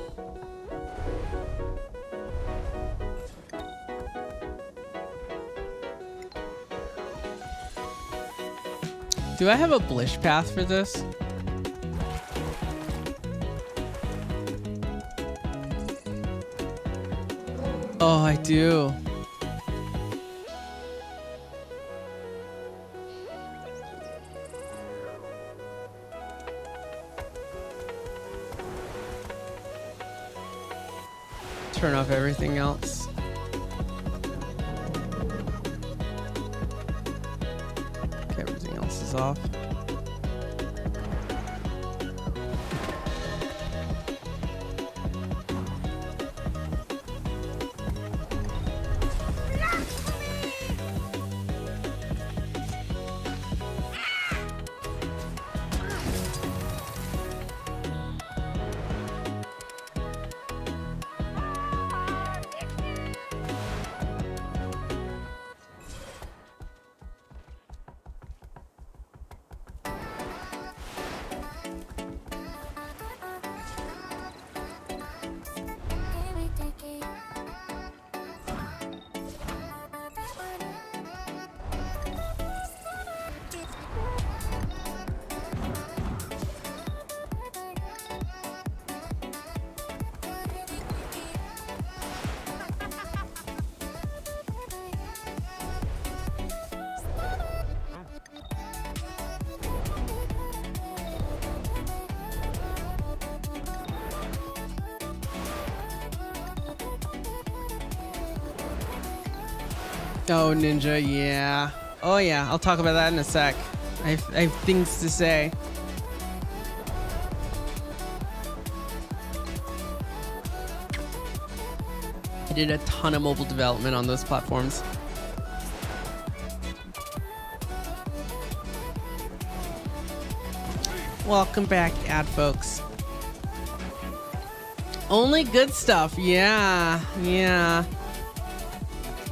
Do I have a blish path for this? Oh, I do. Turn off everything else. Okay, everything else is off. Oh, Ninja, yeah. Oh, yeah. I'll talk about that in a sec. I have things to say. I did a ton of mobile development on those platforms. Welcome back, ad folks. Only good stuff. Yeah, yeah.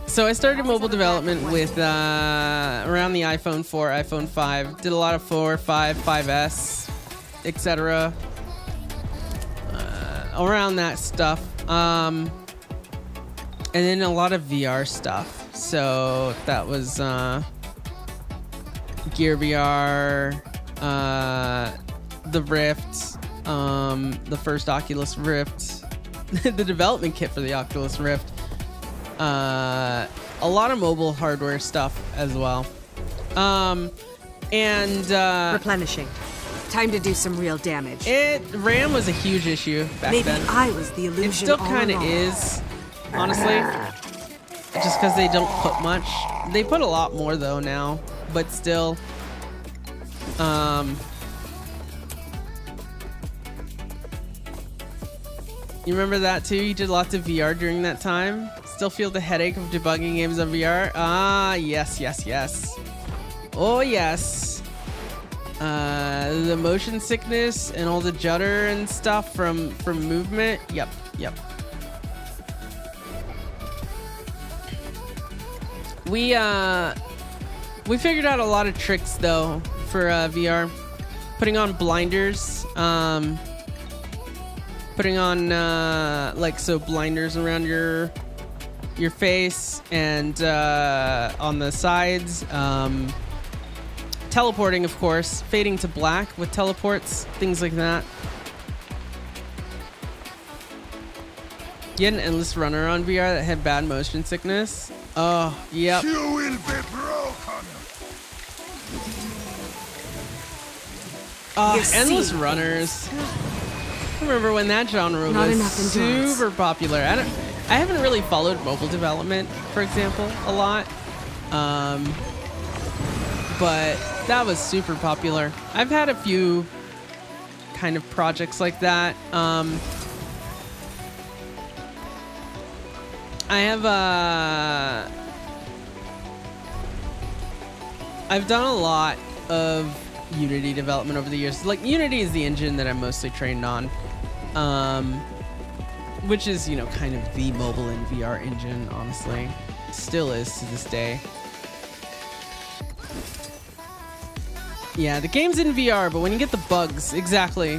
So I started mobile development with around the iPhone 4, iPhone 5. Did a lot of 4, 5, 5S, etc. Around that stuff. And then a lot of VR stuff. So that was Gear VR, the Rift, the first Oculus Rift, the development kit for the Oculus Rift. A lot of mobile hardware stuff as well. Replenishing. Time to do some real damage. RAM was a huge issue back then. Maybe I was the illusion. It still all kind of along. is, honestly. Just because they don't put much. They put a lot more though now, but still. You remember that too? You did lots of VR during that time. Still feel the headache of debugging games on VR? Ah, yes, yes, yes. Oh, yes. The motion sickness and all the judder and stuff from movement. Yep, yep. We figured out a lot of tricks though for VR. Putting on blinders. Putting on blinders around your face and on the sides. Teleporting, of course. Fading to black with teleports. Things like that. You had an endless runner on VR that had bad motion sickness. Oh, yep. You will be broken. Endless runners. I remember when that genre Not was enough endurance. super popular. I haven't really followed mobile development, for example, a lot. But that was super popular. I've had a few kind of projects like that. I've done a lot of Unity development over the years. Like, Unity is the engine that I'm mostly trained on, which is, kind of the mobile and VR engine, honestly. Still is to this day. Yeah, the game's in VR, but when you get the bugs, exactly.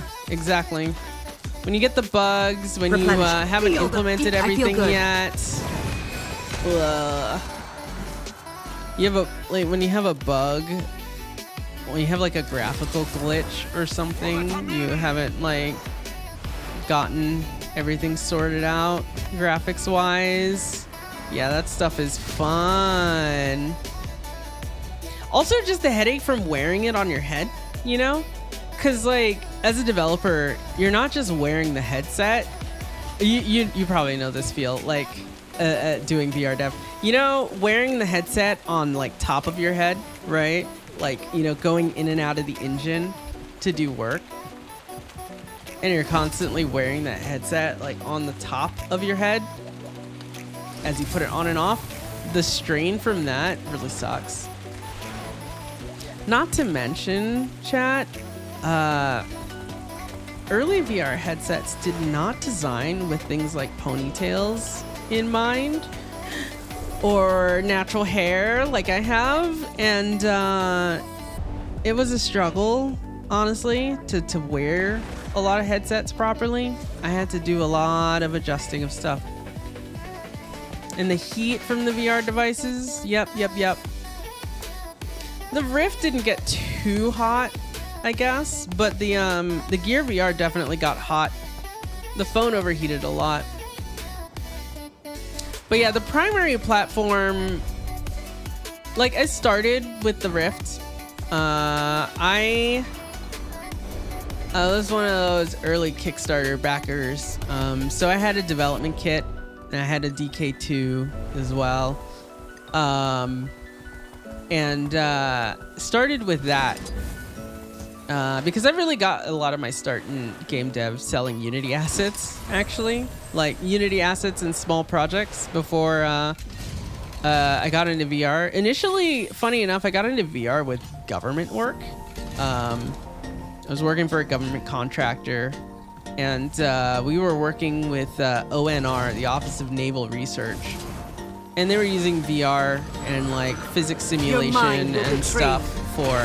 When you get the bugs, when you haven't implemented everything yet, when you have a bug, when you have like a graphical glitch or something, you haven't gotten everything sorted out graphics wise. Yeah, that stuff is fun. Also, just the headache from wearing it on your head, because as a developer, you're not just wearing the headset. You probably know this feel doing VR dev. Wearing the headset on top of your head, right? Going in and out of the engine to do work, and you're constantly wearing that headset on the top of your head as you put it on and off. The strain from that really sucks. Not to mention, chat, early VR headsets did not design with things like ponytails in mind or natural hair like I have, and it was a struggle, honestly, to wear a lot of headsets properly. I had to do a lot of adjusting of stuff. And the heat from the VR devices, yep. The Rift didn't get too hot, I guess, but the Gear VR definitely got hot. The phone overheated a lot. But yeah, the primary platform, I started with the Rift. I was one of those early Kickstarter backers. So I had a development kit, and I had a DK2 as well. And started with that because I really got a lot of my start in game dev selling Unity assets, actually, like Unity assets and small projects before I got into VR. Initially, funny enough, I got into VR with government work. I was working for a government contractor, and we were working with ONR, the Office of Naval Research. And they were using VR and like physics simulation and stuff for,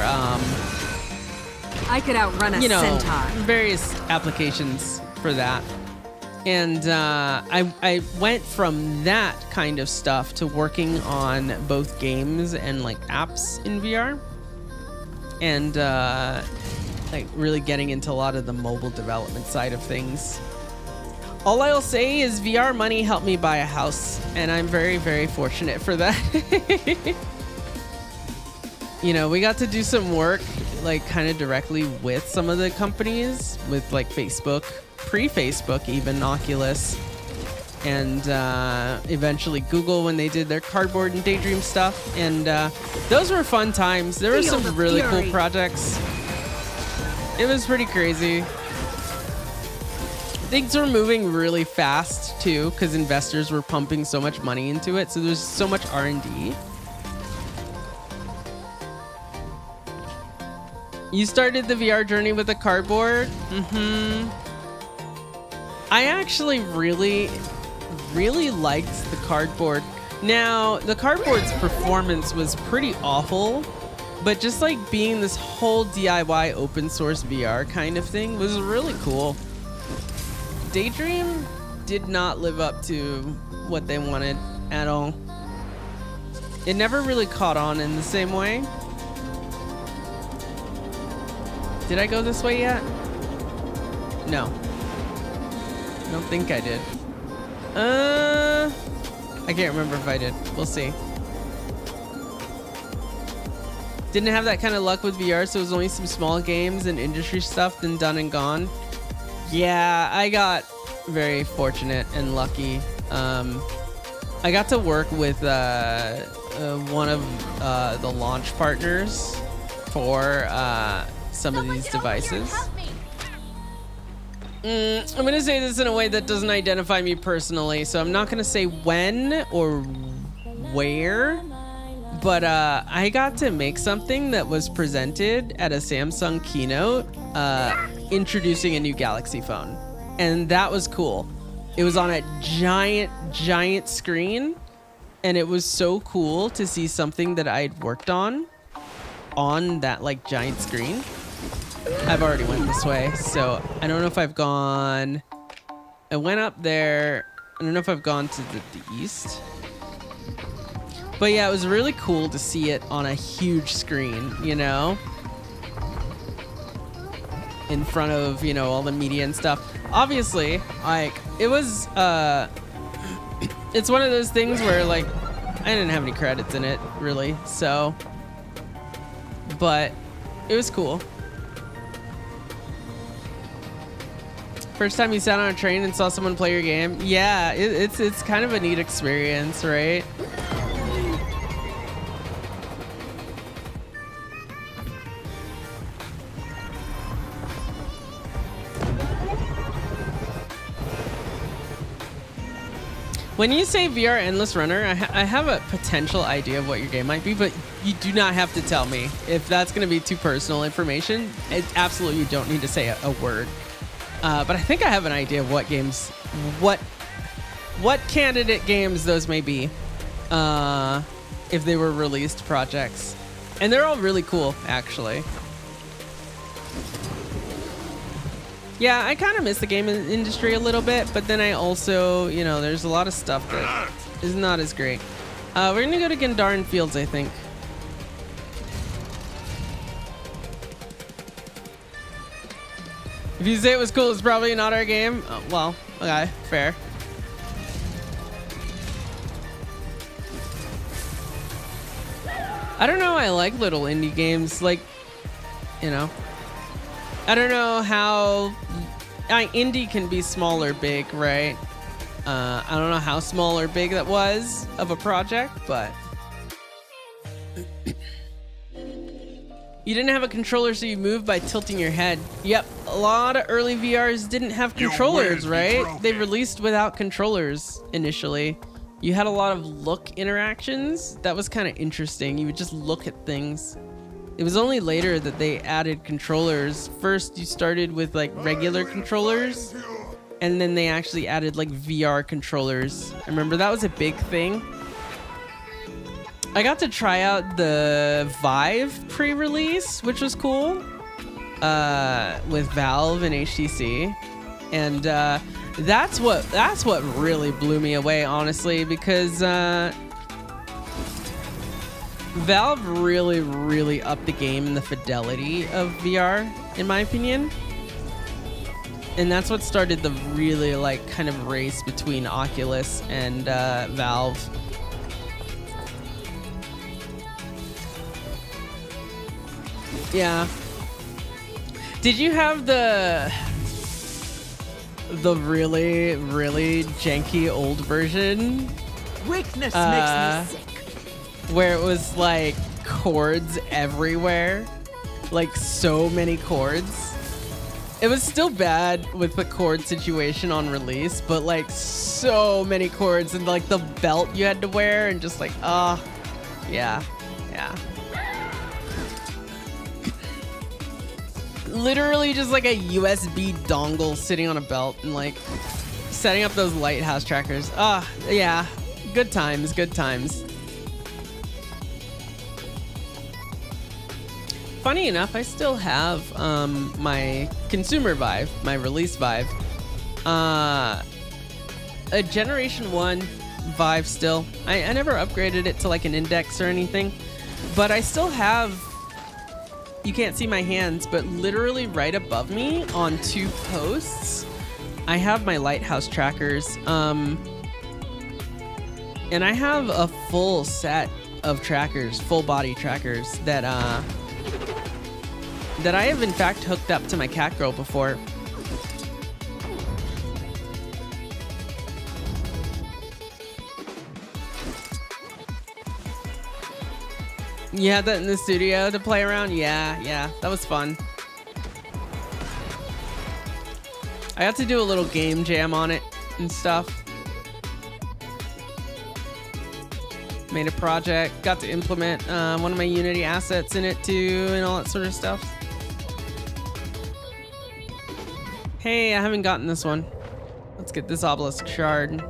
I could outrun a centaur. Various applications for that. And I went from that kind of stuff to working on both games and like apps in VR. And like really getting into a lot of the mobile development side of things. All I'll say is VR money helped me buy a house, and I'm very, very fortunate for that. You know, we got to do some work, like kind of directly with some of the companies, with like Facebook, pre-Facebook even, Oculus, and eventually Google when they did their Cardboard and Daydream stuff. And those were fun times. There were some really cool projects. It was pretty crazy. Things were moving really fast too, because investors were pumping so much money into it. So there's so much R&D. You started the VR journey with a cardboard? I actually really liked the cardboard. Now, the cardboard's performance was pretty awful, but just like being this whole DIY open source VR kind of thing was really cool. Daydream did not live up to what they wanted at all. It never really caught on in the same way. Did I go this way yet? No. I don't think I did. I can't remember if I did. We'll see. Didn't have that kind of luck with VR, so it was only some small games and industry stuff, then done and gone. Yeah, I got very fortunate and lucky. I got to work with one of the launch partners for some of these devices. I'm going to say this in a way that doesn't identify me personally, so I'm not going to say when or where, but I got to make something that was presented at a Samsung keynote introducing a new Galaxy phone. And that was cool. It was on a giant screen, and it was so cool to see something that I'd worked on that like giant screen. I've already went this way, so I don't know if I've gone. I went up there. I don't know if I've gone to the east. But yeah, it was really cool to see it on a huge screen, you know? In front of, you know, all the media and stuff. Obviously, like, it was, it's one of those things where, like, I didn't have any credits in it, really, so. But it was cool. First time you sat on a train and saw someone play your game? Yeah, it's kind of a neat experience, right? When you say VR Endless Runner, I have a potential idea of what your game might be, but you do not have to tell me. If that's going to be too personal information, absolutely you don't need to say a word. But I think I have an idea of what games, what candidate games those may be, if they were released projects. And they're all really cool, actually. Yeah, I kind of miss the game industry a little bit, but then I also, you know, there's a lot of stuff that is not as great. We're going to go to Gendarin Fields, I think. If you say it was cool, it's probably not our game. Oh, well, okay, fair. I don't know, I like little indie games, like, you know. I don't know how indie can be small or big, right? I don't know how small or big that was of a project, but You didn't have a controller, so you moved by tilting your head. Yep, a lot of early VRs didn't have controllers, right? They released without controllers initially. You had a lot of look interactions. That was kind of interesting. You would just look at things. It was only later that they added controllers. First, you started with like regular controllers, and then they actually added like VR controllers. I remember that was a big thing. I got to try out the Vive pre-release, which was cool, with Valve and HTC, and that's what really blew me away, honestly, because Valve really upped the game in the fidelity of VR, in my opinion, and that's what started the really like kind of race between Oculus and Valve. Yeah. Did you have the really janky old version? Weakness makes me sick. Where it was like cords everywhere, like so many cords. It was still bad with the cord situation on release, but like so many cords and like the belt you had to wear and just like, yeah. Literally just like a USB dongle sitting on a belt and like setting up those lighthouse trackers. Yeah, good times. Funny enough, I still have my consumer Vive, my release Vive. A Generation 1 Vive still. I never upgraded it to like an index or anything, but I still have, you can't see my hands, but literally right above me on 2 posts, I have my lighthouse trackers. And I have a full set of trackers, full body trackers that I have in fact hooked up to my cat girl before. You had that in the studio to play around? Yeah, that was fun. I got to do a little game jam on it and stuff. Made a project, got to implement one of my Unity assets in it too, and all that sort of stuff. Hey, I haven't gotten this one. Let's get this obelisk shard. Here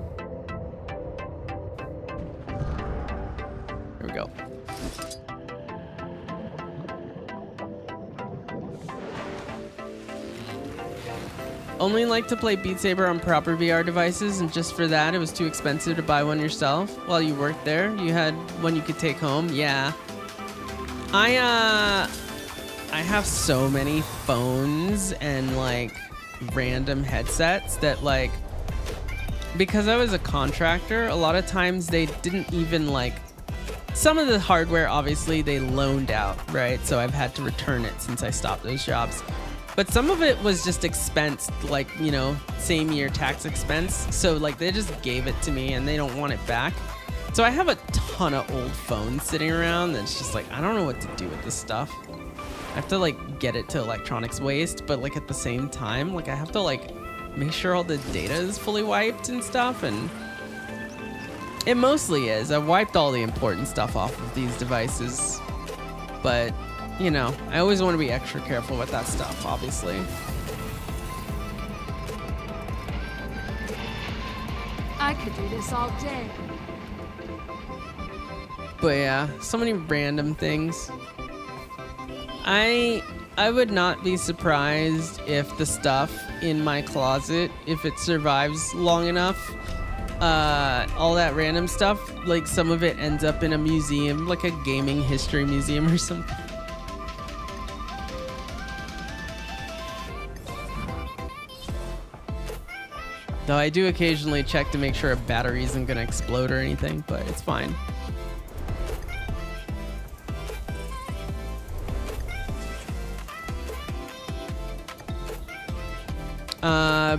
we go. Only like to play Beat Saber on proper VR devices, and just for that, it was too expensive to buy one yourself. While you worked there, you had one you could take home. Yeah. I have so many phones and like random headsets that like, because I was a contractor, a lot of times they didn't even like, some of the hardware obviously they loaned out, right? So I've had to return it since I stopped those jobs. But some of it was just expensed, like, you know, same year tax expense. So like they just gave it to me and they don't want it back. So I have a ton of old phones sitting around that's just like, I don't know what to do with this stuff. I have to like get it to electronics waste, but like at the same time, like I have to like make sure all the data is fully wiped and stuff, and it mostly is. I've wiped all the important stuff off of these devices, but you know, I always want to be extra careful with that stuff, obviously. I could do this all day. But yeah, so many random things. I would not be surprised if the stuff in my closet, if it survives long enough, all that random stuff, like some of it ends up in a museum, like a gaming history museum or something. Though I do occasionally check to make sure a battery isn't going to explode or anything, but it's fine.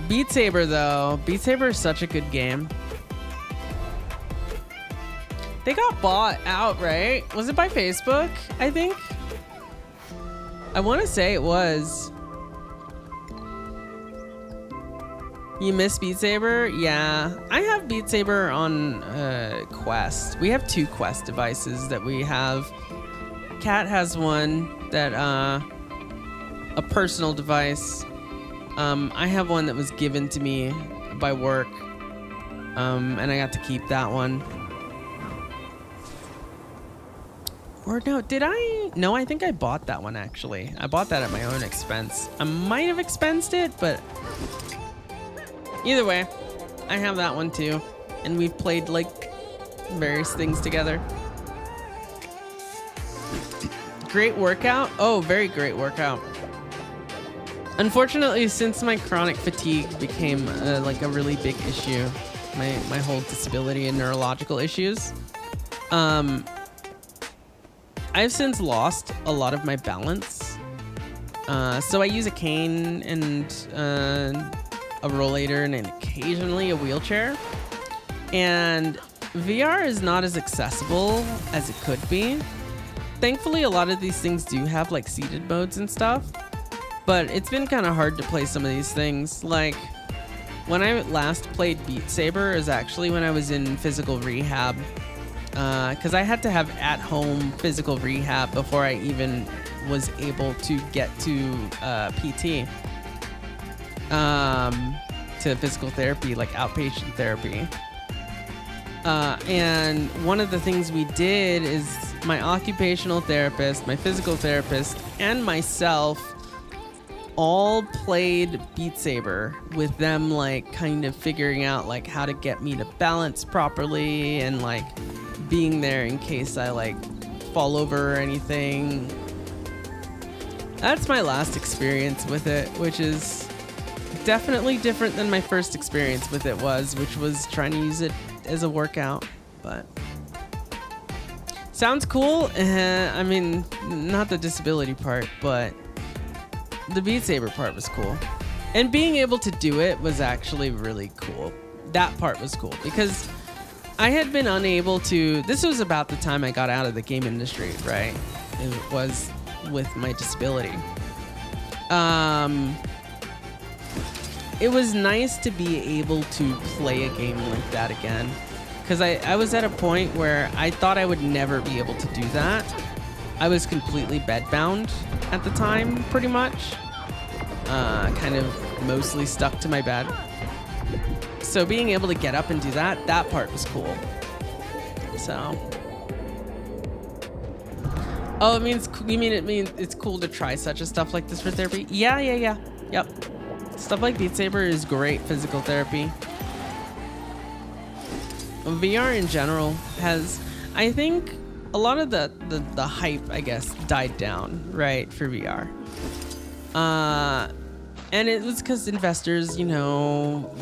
Beat Saber though. Beat Saber is such a good game. They got bought out, right? Was it by Facebook, I think? I want to say it was. You miss Beat Saber? Yeah. I have Beat Saber on Quest. We have 2 Quest devices that we have. Kat has one that, a personal device. I have one that was given to me by work. And I got to keep that one. Or no, did I? No, I think I bought that one actually. I bought that at my own expense. I might have expensed it, but either way, I have that one too. And we've played like various things together. Great workout. Oh, very great workout. Unfortunately, since my chronic fatigue became like a really big issue, my whole disability and neurological issues, I've since lost a lot of my balance. So I use a cane and a rollator and occasionally a wheelchair. And VR is not as accessible as it could be. Thankfully, a lot of these things do have like seated modes and stuff. But it's been kind of hard to play some of these things. Like, when I last played Beat Saber is actually when I was in physical rehab. Because I had to have at-home physical rehab before I even was able to get to PT. To physical therapy, like outpatient therapy. And one of the things we did is my occupational therapist, my physical therapist, and myself all played Beat Saber with them, like kind of figuring out like how to get me to balance properly and like being there in case I like fall over or anything. That's my last experience with it, which is definitely different than my first experience with it was, which was trying to use it as a workout. But sounds cool. I mean, not the disability part, but the Beat Saber part was cool. And being able to do it was actually really cool. That part was cool because I had been unable to. This was about the time I got out of the game industry, right? It was with my disability. It was nice to be able to play a game like that again. Because I was at a point where I thought I would never be able to do that. I was completely bedbound at the time, pretty much. Kind of mostly stuck to my bed. So being able to get up and do that part was cool. So. Oh, you mean it's cool to try such a stuff like this for therapy? Yeah. Yep. Stuff like Beat Saber is great physical therapy. VR in general has, I think, a lot of the hype, I guess, died down, right, for VR. And it was because investors, you know,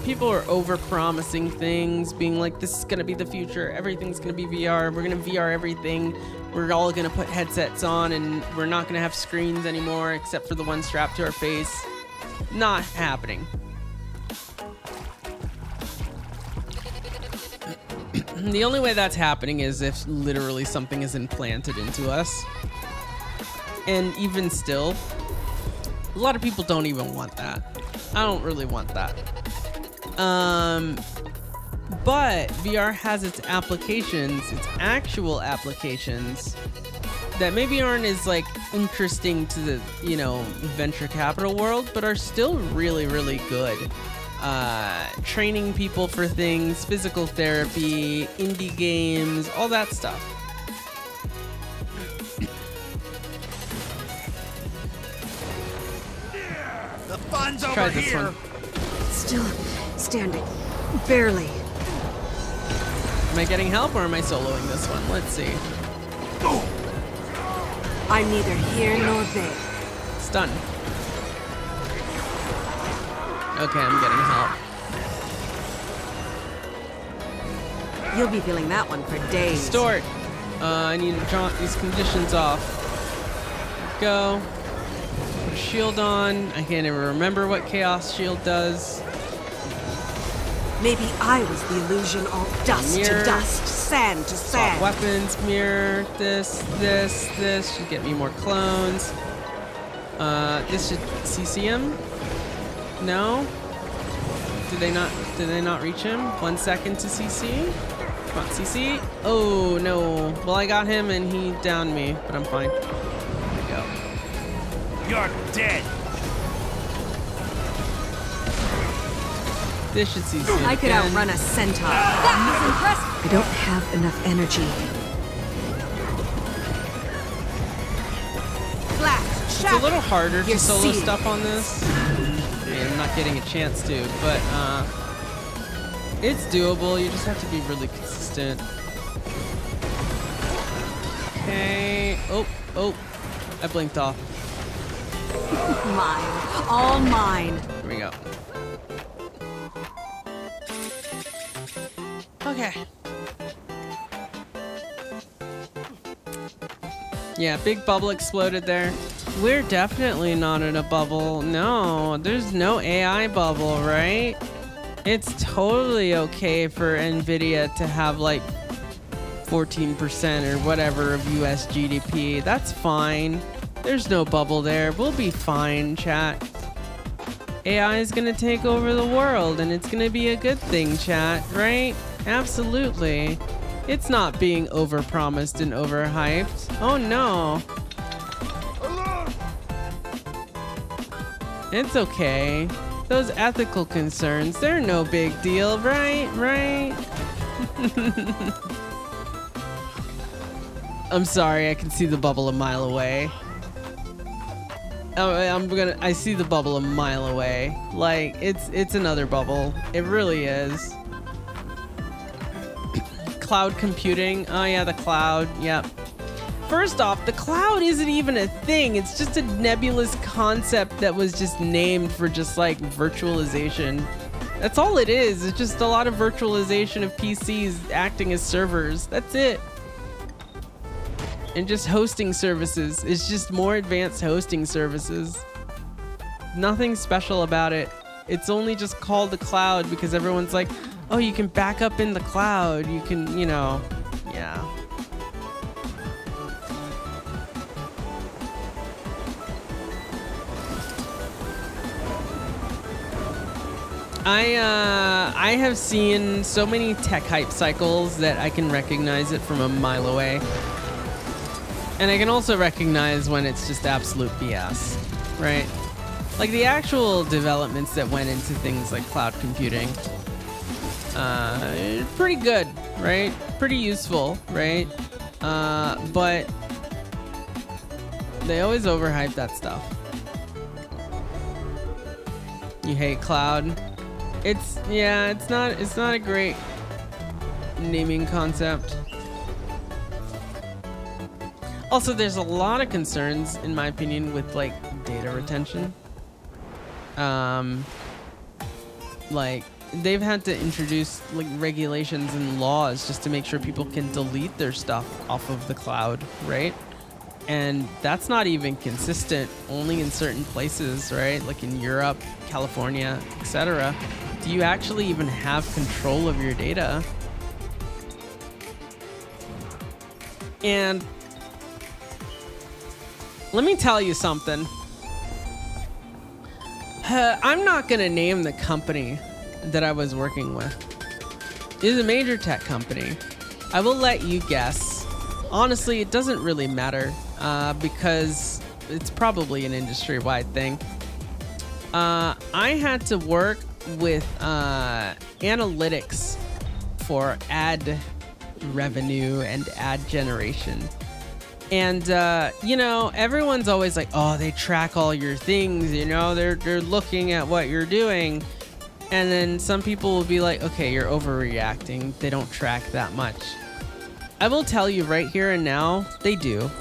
people are over-promising things, being like, this is going to be the future, everything's going to be VR, we're going to VR everything, we're all going to put headsets on, and we're not going to have screens anymore except for the one strapped to our face. Not happening. The only way that's happening is if literally something is implanted into us. And even still, a lot of people don't even want that. I don't really want that. But VR has its applications, its actual applications, that maybe aren't as like interesting to the, you know, venture capital world, but are still really, really good. Training people for things, physical therapy, indie games, all that stuff. The fun's Try over this here. one. Still standing. Barely. Am I getting help or am I soloing this one? Let's see. I'm neither here nor there. Stun. Okay, I'm getting help. You'll be feeling that one for days. Distort. I need to draw these conditions off. Go. Put a shield on. I can't even remember what Chaos Shield does. Maybe I was the illusion of dust Mirror. to dust, sand to Swap sand. weapons, mirror, this. Should get me more clones. This should CC him. No. Did they not reach him? 1 second to CC. Come on, CC. Oh no. Well, I got him and he downed me, but I'm fine. There we go. You're dead. This should CC him I could again. outrun a centaur. That was impressive. I don't have enough energy. Flash. It's a little harder to You're solo seeing. stuff on this. I mean, I'm not getting a chance to, but it's doable. You just have to be really consistent. Okay. Oh, I blinked off. Mine. All mine. Here we go. Okay. Yeah, big bubble exploded there. We're definitely not in a bubble. No, there's no AI bubble, right? It's totally okay for Nvidia to have like 14% or whatever of US GDP. That's fine. There's no bubble there. We'll be fine, chat. AI is gonna take over the world and it's gonna be a good thing, chat, right? Absolutely. It's not being overpromised and overhyped. Oh no. It's okay. Those ethical concerns, they're no big deal, right? Right? I'm sorry, I can see the bubble a mile away. I see the bubble a mile away. Like, it's another bubble. It really is. Cloud computing. Oh yeah, the cloud. Yep. First off, the cloud isn't even a thing. It's just a nebulous concept that was just named for just like virtualization. That's all it is. It's just a lot of virtualization of PCs acting as servers. That's it. And just hosting services. It's just more advanced hosting services. Nothing special about it. It's only just called the cloud because everyone's like, oh, you can back up in the cloud. You can, you know, yeah. I have seen so many tech hype cycles that I can recognize it from a mile away. And I can also recognize when it's just absolute BS, right? Like the actual developments that went into things like cloud computing. Pretty good, right? Pretty useful, right? But they always overhype that stuff. You hate cloud. It's not a great naming concept. Also, there's a lot of concerns, in my opinion, with like data retention. Like they've had to introduce like regulations and laws just to make sure people can delete their stuff off of the cloud, right? And that's not even consistent, only in certain places, right? Like in Europe, California, etc. Do you actually even have control of your data? And let me tell you something. I'm not gonna name the company that I was working with. It is a major tech company. I will let you guess. Honestly, it doesn't really matter because it's probably an industry-wide thing. I had to work with analytics for ad revenue and ad generation. And, you know, everyone's always like, oh, they track all your things, you know, they're looking at what you're doing. And then some people will be like, okay, you're overreacting. They don't track that much. I will tell you right here and now, they do.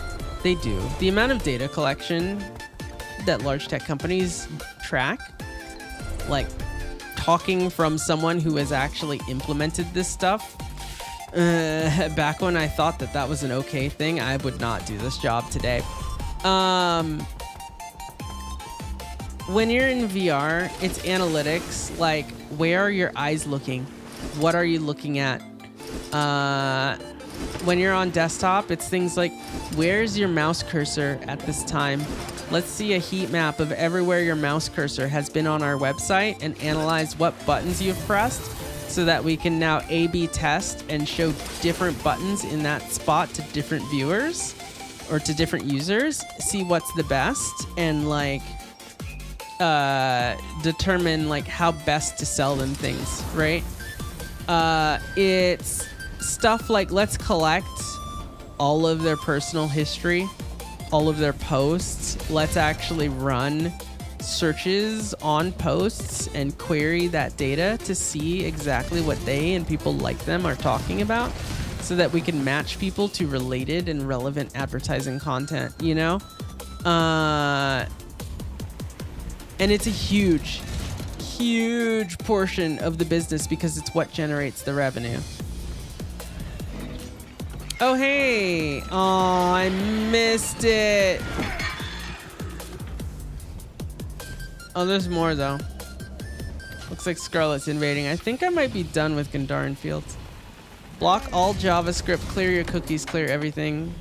They do. The amount of data collection that large tech companies track, like talking from someone who has actually implemented this stuff, back when I thought that that was an okay thing, I would not do this job today. When you're in VR, it's analytics, like where are your eyes looking? What are you looking at? When you're on desktop, it's things like where's your mouse cursor at this time? Let's see a heat map of everywhere your mouse cursor has been on our website and analyze what buttons you've pressed so that we can now A/B test and show different buttons in that spot to different viewers or to different users, see what's the best, and like determine like how best to sell them things, right? It's stuff like, let's collect all of their personal history, all of their posts. Let's actually run searches on posts and query that data to see exactly what they and people like them are talking about so that we can match people to related and relevant advertising content, you know? And it's a huge portion of the business because it's what generates the revenue. Oh, hey. Oh, I missed it. Oh, there's more, though. Looks like Scarlet's invading. I think I might be done with Gandharan Fields. Block all JavaScript, clear your cookies, clear everything.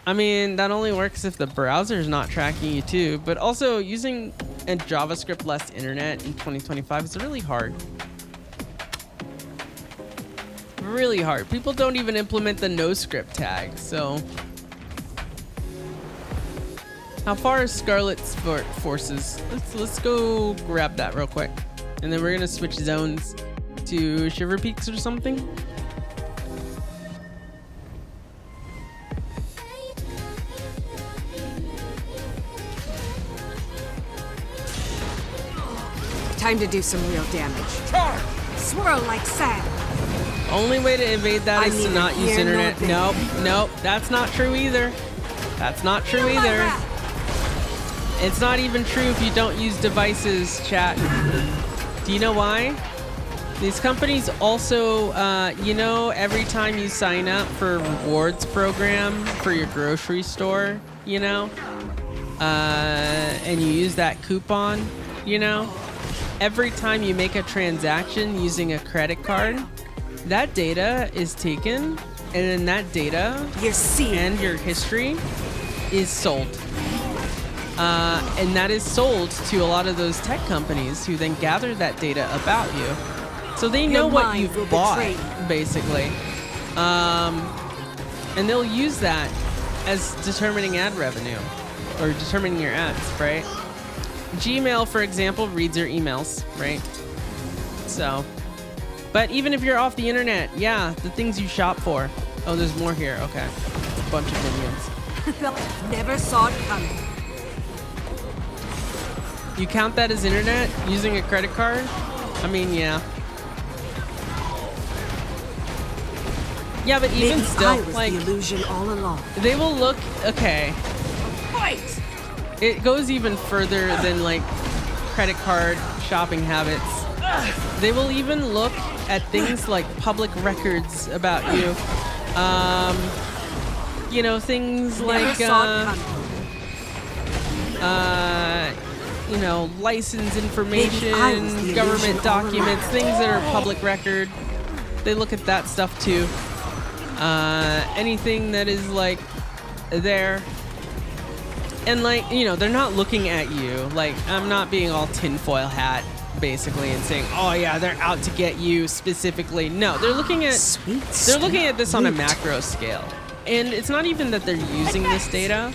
I mean, that only works if the browser's not tracking you, too. But also, using a JavaScript-less internet in 2025 is really hard. Really hard. People don't even implement the no script tag, so how far is Scarlet's forces? Let's go grab that real quick, and then we're gonna switch zones to Shiver Peaks or something. Time to do some real damage. Swirl like sand. Only way to evade that is to not use internet. Nope, nope, that's not true either. That's not true either. It's not even true if you don't use devices, chat. Do you know why? These companies also, you know, every time you sign up for a rewards program for your grocery store, you know, and you use that coupon, you know, every time you make a transaction using a credit card, that data is taken, and then that data and your history is sold. And that is sold to a lot of those tech companies who then gather that data about you. So they know what you've bought, basically. And they'll use that as determining ad revenue or determining your ads, right? Gmail, for example, reads your emails, right? So, but even if you're off the internet, yeah, the things you shop for. Oh, there's more here. Okay. A bunch of minions. Never saw it coming. You count that as internet using a credit card? I mean, yeah. Yeah, but even Maybe still, I was like, the illusion all along. they will look, okay. Fight! It goes even further than like credit card shopping habits. They will even look at things like public records about you. You know, things like, you know, license information, government documents, things that are public record. They look at that stuff too. Anything that is like there. And like, you know, they're not looking at you. Like, I'm not being all tinfoil hat, basically, and saying, oh yeah, they're out to get you specifically. No, they're looking at this on a macro scale. And it's not even that they're using this data.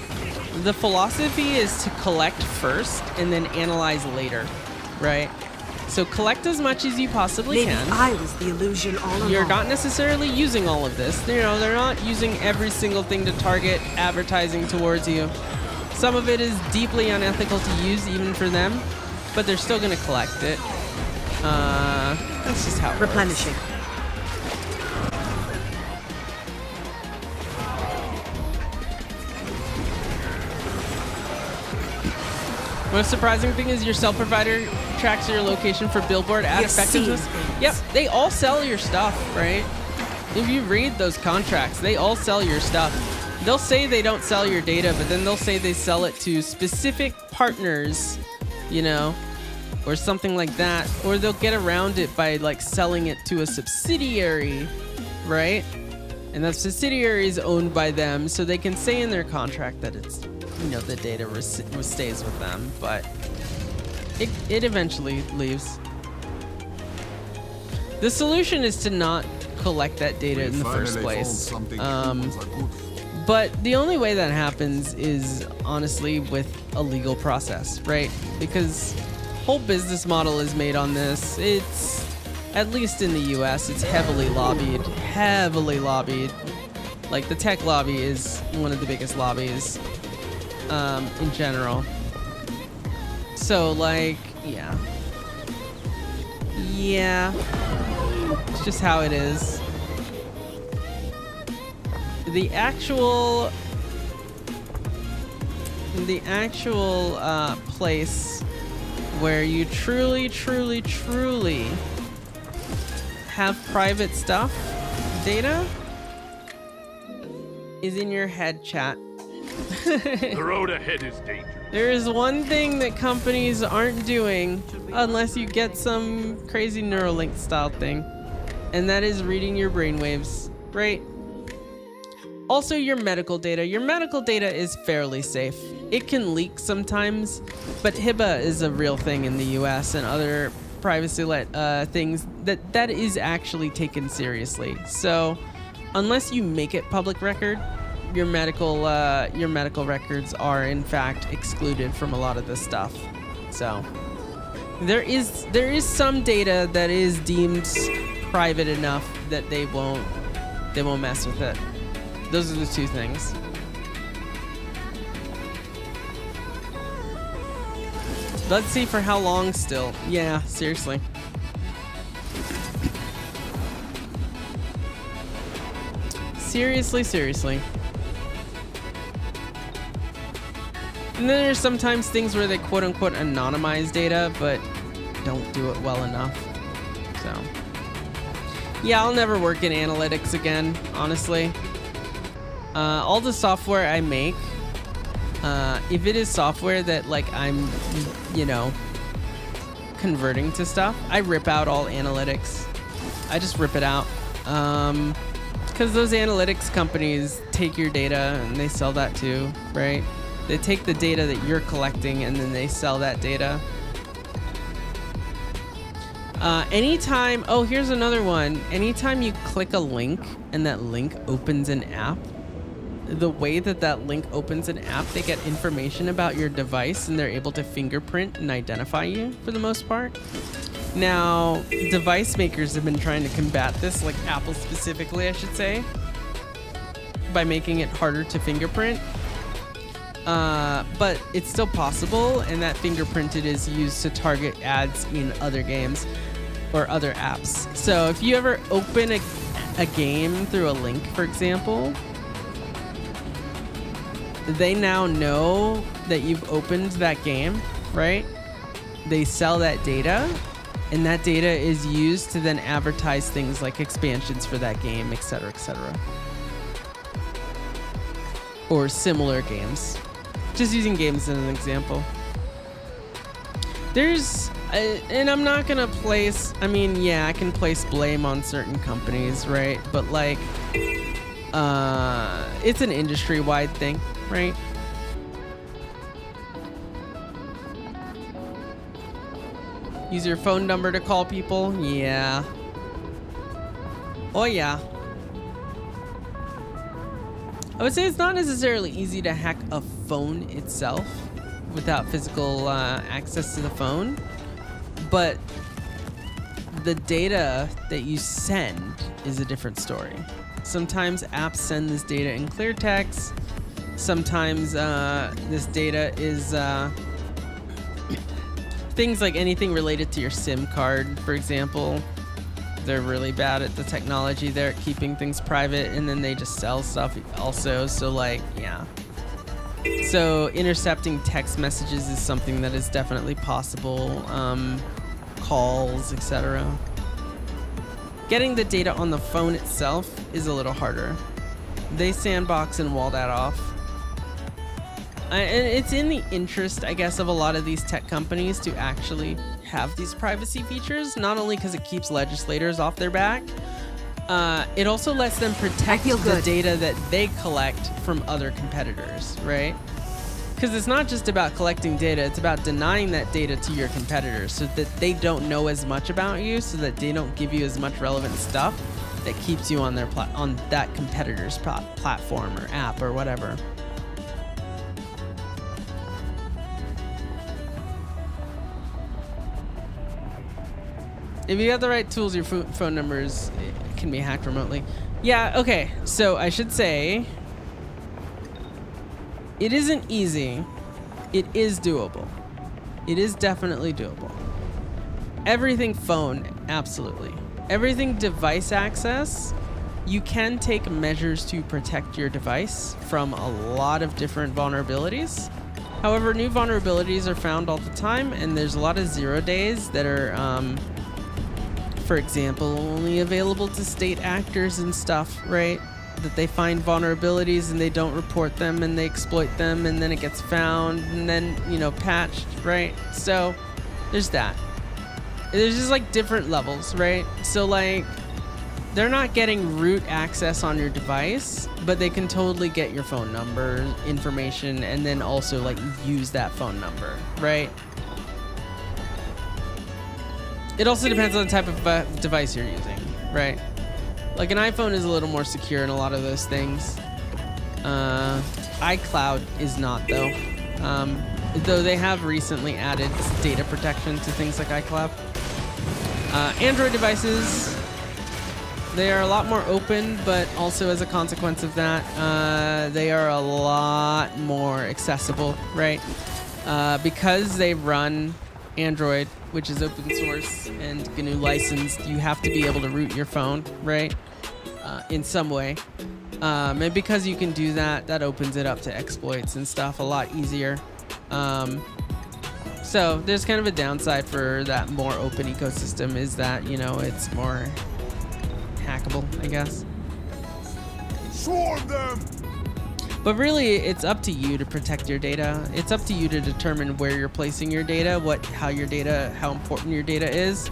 The philosophy is to collect first and then analyze later, right? So collect as much as you possibly can. Maybe I was the illusion all along. You're not necessarily using all of this. You know, they're not using every single thing to target advertising towards you. Some of it is deeply unethical to use even for them, but they're still going to collect it. That's just how it replenishing. works. Most surprising thing is your cell provider tracks your location for billboard ad effectiveness. Yep, they all sell your stuff, right? If you read those contracts, they all sell your stuff. They'll say they don't sell your data, but then they'll say they sell it to specific partners, you know, or something like that. Or they'll get around it by like selling it to a subsidiary, right? And that subsidiary is owned by them, so they can say in their contract that it's you know, the data stays with them, but it eventually leaves. The solution is to not collect that data in the first place. But the only way that happens is honestly with a legal process, right? Because whole business model is made on this. It's, at least in the US, it's heavily lobbied. Like the tech lobby is one of the biggest lobbies in general. So like, yeah. It's just how it is. The actual place where you truly have private stuff, data, is in your head, chat. The road ahead is dangerous. There is one thing that companies aren't doing unless you get some crazy Neuralink style thing, and that is reading your brainwaves, right? Also, your medical data. Your medical data is fairly safe. It can leak sometimes, but HIPAA is a real thing in the US and other privacy things that is actually taken seriously. So, unless you make it public record, your medical records are in fact excluded from a lot of this stuff. So, there is some data that is deemed private enough that they won't mess with it. Those are the two things. Let's see for how long still. Yeah, seriously. Seriously. And then there's sometimes things where they quote unquote anonymize data, but don't do it well enough. So, yeah, I'll never work in analytics again, honestly. All the software I make, if it is software that like I'm, you know, converting to stuff, I rip out all analytics. I just rip it out. Because those analytics companies take your data and they sell that too, right? They take the data that you're collecting and then they sell that data. Anytime, oh, here's another one. Anytime you click a link and that link opens an app, the way that link opens an app, they get information about your device and they're able to fingerprint and identify you for the most part. Now, device makers have been trying to combat this, like Apple specifically, I should say, by making it harder to fingerprint. But it's still possible, and that fingerprinted is used to target ads in other games or other apps. So if you ever open a game through a link, for example, they now know that you've opened that game, right? They sell that data, and that data is used to then advertise things like expansions for that game, etc., etc. Or similar games. Just using games as an example. There's, and I'm not gonna place, I mean, yeah, I can place blame on certain companies, right? But like, it's an industry-wide thing, right? Use your phone number to call people? Yeah. Oh yeah. I would say it's not necessarily easy to hack a phone itself without physical access to the phone, but the data that you send is a different story. Sometimes apps send this data in clear text. Sometimes this data is things like anything related to your SIM card, for example. They're really bad at the technology there, at keeping things private, and then they just sell stuff also. So like, yeah. So intercepting text messages is something that is definitely possible. Calls, etc. Getting the data on the phone itself is a little harder. They sandbox and wall that off. And it's in the interest, I guess, of a lot of these tech companies to actually have these privacy features, not only because it keeps legislators off their back, it also lets them protect the data that they collect from other competitors, right? Because it's not just about collecting data, it's about denying that data to your competitors so that they don't know as much about you, so that they don't give you as much relevant stuff that keeps you on their on that competitor's platform or app or whatever. If you have the right tools, your phone numbers can be hacked remotely. Yeah, okay. So I should say it isn't easy. It is doable. It is definitely doable. Everything phone, absolutely. Everything device access, you can take measures to protect your device from a lot of different vulnerabilities. However, new vulnerabilities are found all the time, and there's a lot of 0 days that are, for example, only available to state actors and stuff, right? That they find vulnerabilities and they don't report them and they exploit them, and then it gets found and then, you know, patched, right? So there's that. There's just like different levels, right? So like they're not getting root access on your device, but they can totally get your phone number information and then also like use that phone number, right? It also depends on the type of device you're using, right? Like an iPhone is a little more secure in a lot of those things. iCloud is not though. Though they have recently added data protection to things like iCloud. Android devices, they are a lot more open, but also as a consequence of that, they are a lot more accessible, right? Because they run Android, which is open source and GNU licensed, you have to be able to root your phone, right? In some way. And because you can do that, that opens it up to exploits and stuff a lot easier. So there's kind of a downside for that more open ecosystem is that, you know, it's more hackable, I guess. Swarm them! But really, it's up to you to protect your data. It's up to you to determine where you're placing your data, how important your data is,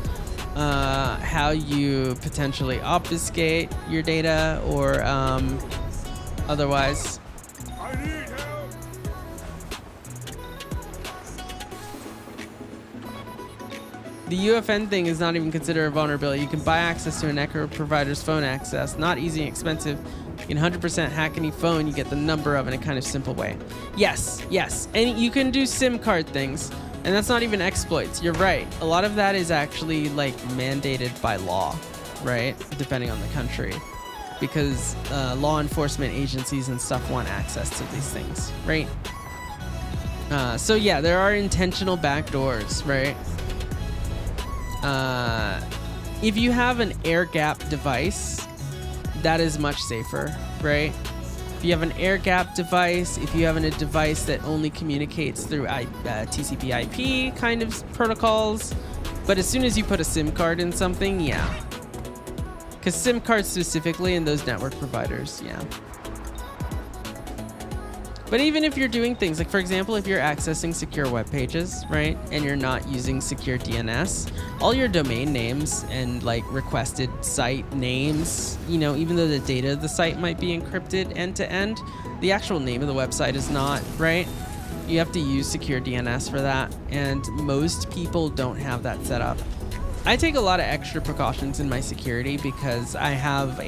how you potentially obfuscate your data, or otherwise. I need help! The UFN thing is not even considered a vulnerability. You can buy access to a network provider's phone access. Not easy and expensive. You can 100% hack any phone. You get the number of in a kind of simple way. Yes, yes. And you can do SIM card things. And that's not even exploits. You're right. A lot of that is actually like mandated by law, right? Depending on the country. Because law enforcement agencies and stuff want access to these things, right? So yeah, there are intentional backdoors, right? If you have an air gap device, that is much safer, right? If you have an air gap device, if you have a device that only communicates through TCP IP kind of protocols, but as soon as you put a SIM card in something, yeah. Because SIM cards specifically in those network providers, yeah. But even if you're doing things like, for example, if you're accessing secure web pages, right, and you're not using secure DNS, all your domain names and like requested site names, you know, even though the data of the site might be encrypted end to end, the actual name of the website is not, right? You have to use secure DNS for that, and most people don't have that set up. I take a lot of extra precautions in my security because I have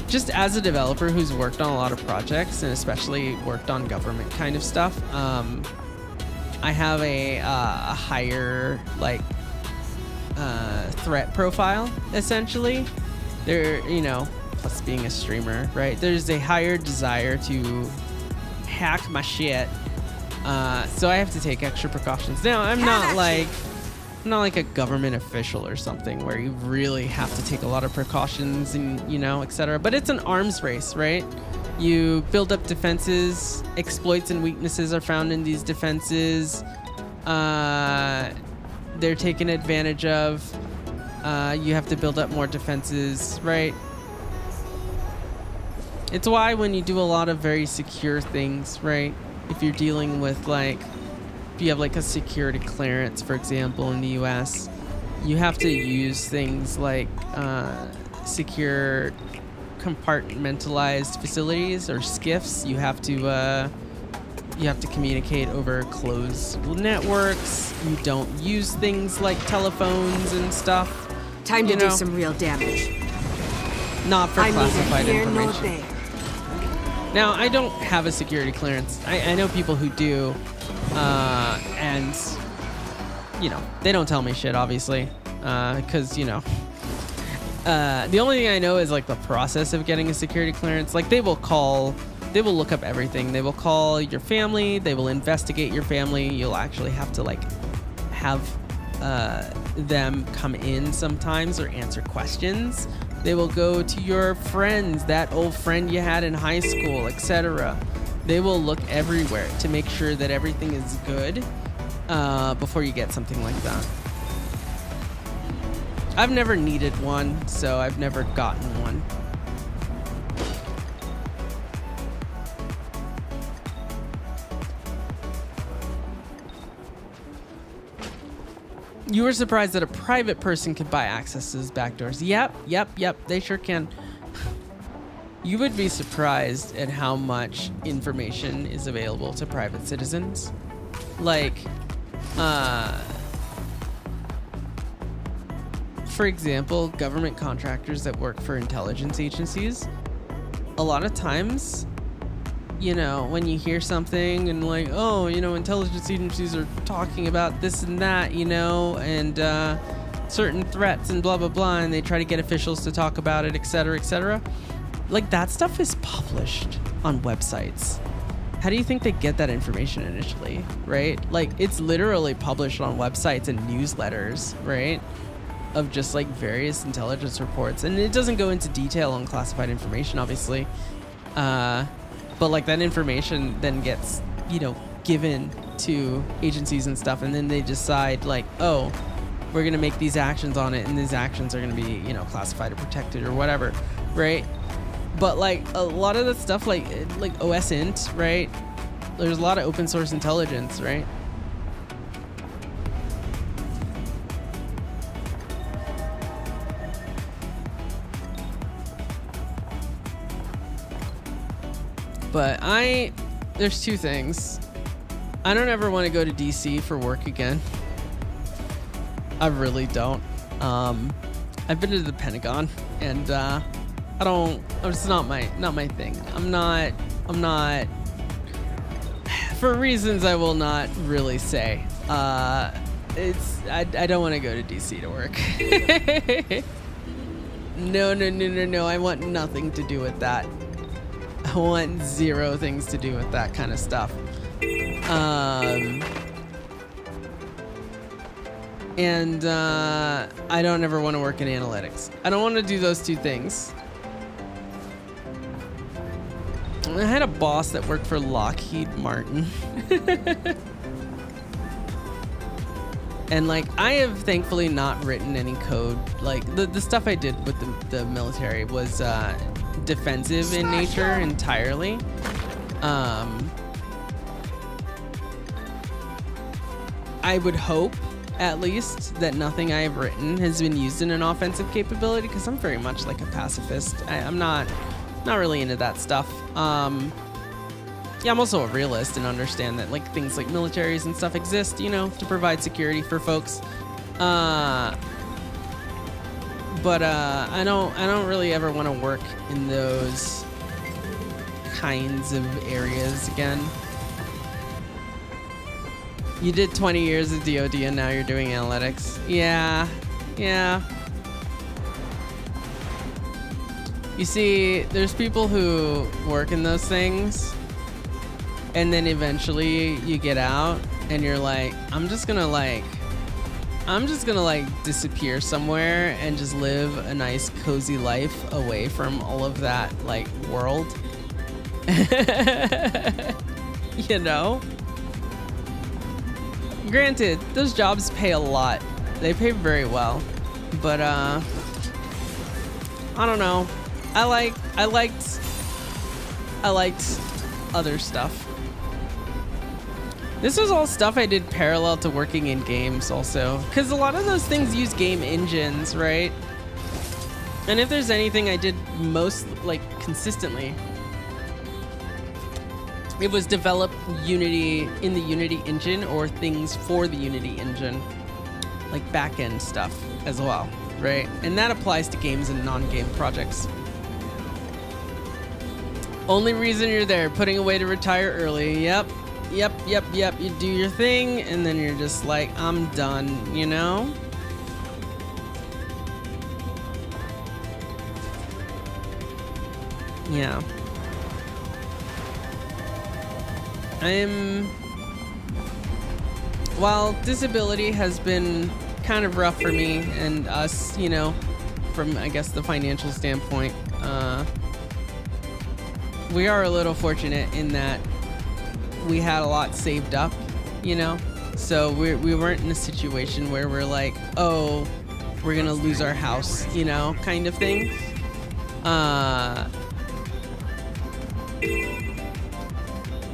just as a developer who's worked on a lot of projects and especially worked on government kind of stuff, I have a higher like threat profile essentially. There, you know, plus being a streamer, right? There's a higher desire to hack my shit, so I have to take extra precautions. Now, I'm not like a government official or something where you really have to take a lot of precautions and, you know, etc. But it's an arms race, right? You build up defenses, exploits and weaknesses are found in these defenses. They're taken advantage of. You have to build up more defenses, right? It's why when you do a lot of very secure things, right? If you're dealing with like, if you have like a security clearance, for example, in the US, you have to use things like secure compartmentalized facilities or SCIFs. You have to You have to communicate over closed networks. You don't use things like telephones and stuff. Time to You do know. some real damage. Not for I'm neither classified here nor information. there. Now, I don't have a security clearance. I know people who do, and, you know, they don't tell me shit, obviously, because, you know, the only thing I know is, like, the process of getting a security clearance. Like, they will look up everything. They will call your family. They will investigate your family. You'll actually have to, like, have them come in sometimes or answer questions. They will go to your friends, that old friend you had in high school, etc. They will look everywhere to make sure that everything is good before you get something like that. I've never needed one, so I've never gotten one. You were surprised that a private person could buy access to those backdoors. Yep, they sure can. You would be surprised at how much information is available to private citizens. Like, for example, government contractors that work for intelligence agencies, a lot of times, you know, when you hear something and like, oh, you know, intelligence agencies are talking about this and that, you know, and certain threats and blah, blah, blah, and they try to get officials to talk about it, etc., etc. Like, that stuff is published on websites. How do you think they get that information initially, right? Like, it's literally published on websites and newsletters, right? Of just like various intelligence reports. And it doesn't go into detail on classified information, obviously. But like that information then gets, you know, given to agencies and stuff, and then they decide like, oh, we're gonna make these actions on it, and these actions are gonna be, you know, classified or protected or whatever, right? But like a lot of the stuff, like OSINT, right? There's a lot of open source intelligence, right? But there's two things. I don't ever want to go to DC for work again. I really don't. I've been to the Pentagon, and it's not my thing. I'm not, for reasons I will not really say. I don't want to go to DC to work. No. I want nothing to do with that. I want zero things to do with that kind of stuff. And I don't ever want to work in analytics. I don't want to do those two things. I had a boss that worked for Lockheed Martin. And like, I have thankfully not written any code. Like the stuff I did with the military was defensive in nature entirely. I would hope, at least, that nothing I have written has been used in an offensive capability, because I'm very much like a pacifist. I'm not really into that stuff. Yeah, I'm also a realist and understand that like things like militaries and stuff exist, you know, to provide security for folks. But I don't really ever want to work in those kinds of areas again. You did 20 years of DoD and now you're doing analytics. Yeah. You see, there's people who work in those things, and then eventually you get out and you're like, I'm just gonna disappear somewhere and just live a nice cozy life away from all of that like world. You know? Granted, those jobs pay a lot. They pay very well. But I don't know. I liked other stuff. This was all stuff I did parallel to working in games also, because a lot of those things use game engines, right? And if there's anything I did most like consistently, It was developed Unity in the Unity engine or things for the Unity engine, like back-end stuff as well, right? And that applies to games and non-game projects. Only reason you're there, putting away to retire early. Yep. You do your thing, and then you're just like, I'm done, you know? Yeah. While disability has been kind of rough for me and us, you know, from, I guess, the financial standpoint, we are a little fortunate in that we had a lot saved up, you know? So we weren't in a situation where we're like, oh, we're gonna lose our house, you know, kind of thing.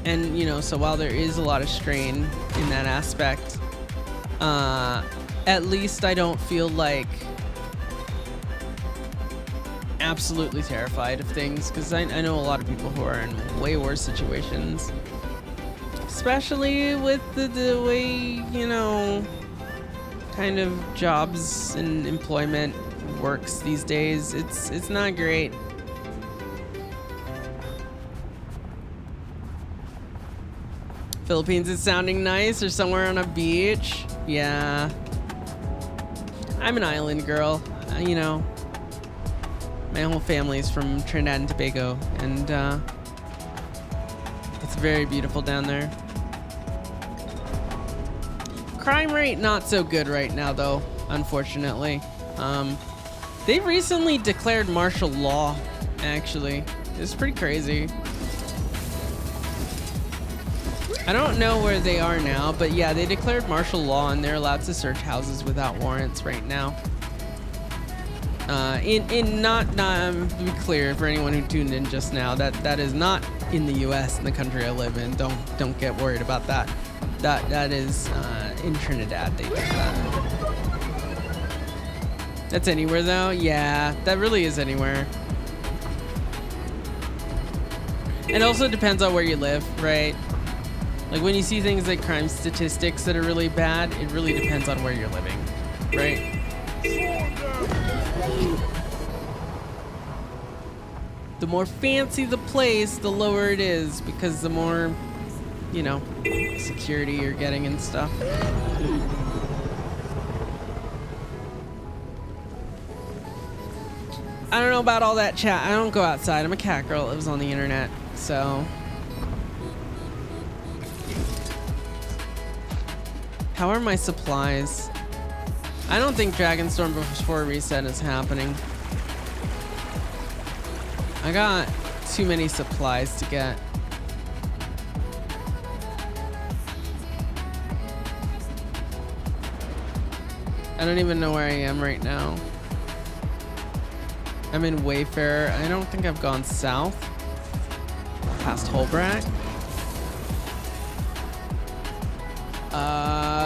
And, you know, so while there is a lot of strain in that aspect, at least I don't feel like absolutely terrified of things, because I know a lot of people who are in way worse situations, especially with the way, you know, kind of jobs and employment works these days. It's not great. Philippines is sounding nice, or somewhere on a beach. Yeah. I'm an island girl, you know. My whole family is from Trinidad and Tobago, and it's very beautiful down there. Crime rate not so good right now, though, unfortunately. They recently declared martial law, actually. It's pretty crazy. I don't know where they are now, but yeah, they declared martial law and they're allowed to search houses without warrants right now. To be clear for anyone who tuned in just now, that is not in the U.S. in the country I live in. Don't get worried about that. That is in Trinidad. They do that. That's anywhere though. Yeah, that really is anywhere. It also depends on where you live, right? Like when you see things like crime statistics that are really bad, it really depends on where you're living, right? The more fancy the place, the lower it is, because the more, you know, security you're getting and stuff. I don't know about all that chat. I don't go outside. I'm a cat girl that lives on the internet, so. How are my supplies? I don't think Dragonstorm before reset is happening. I got too many supplies to get. I don't even know where I am right now. I'm in Wayfarer. I don't think I've gone south past Holbrook.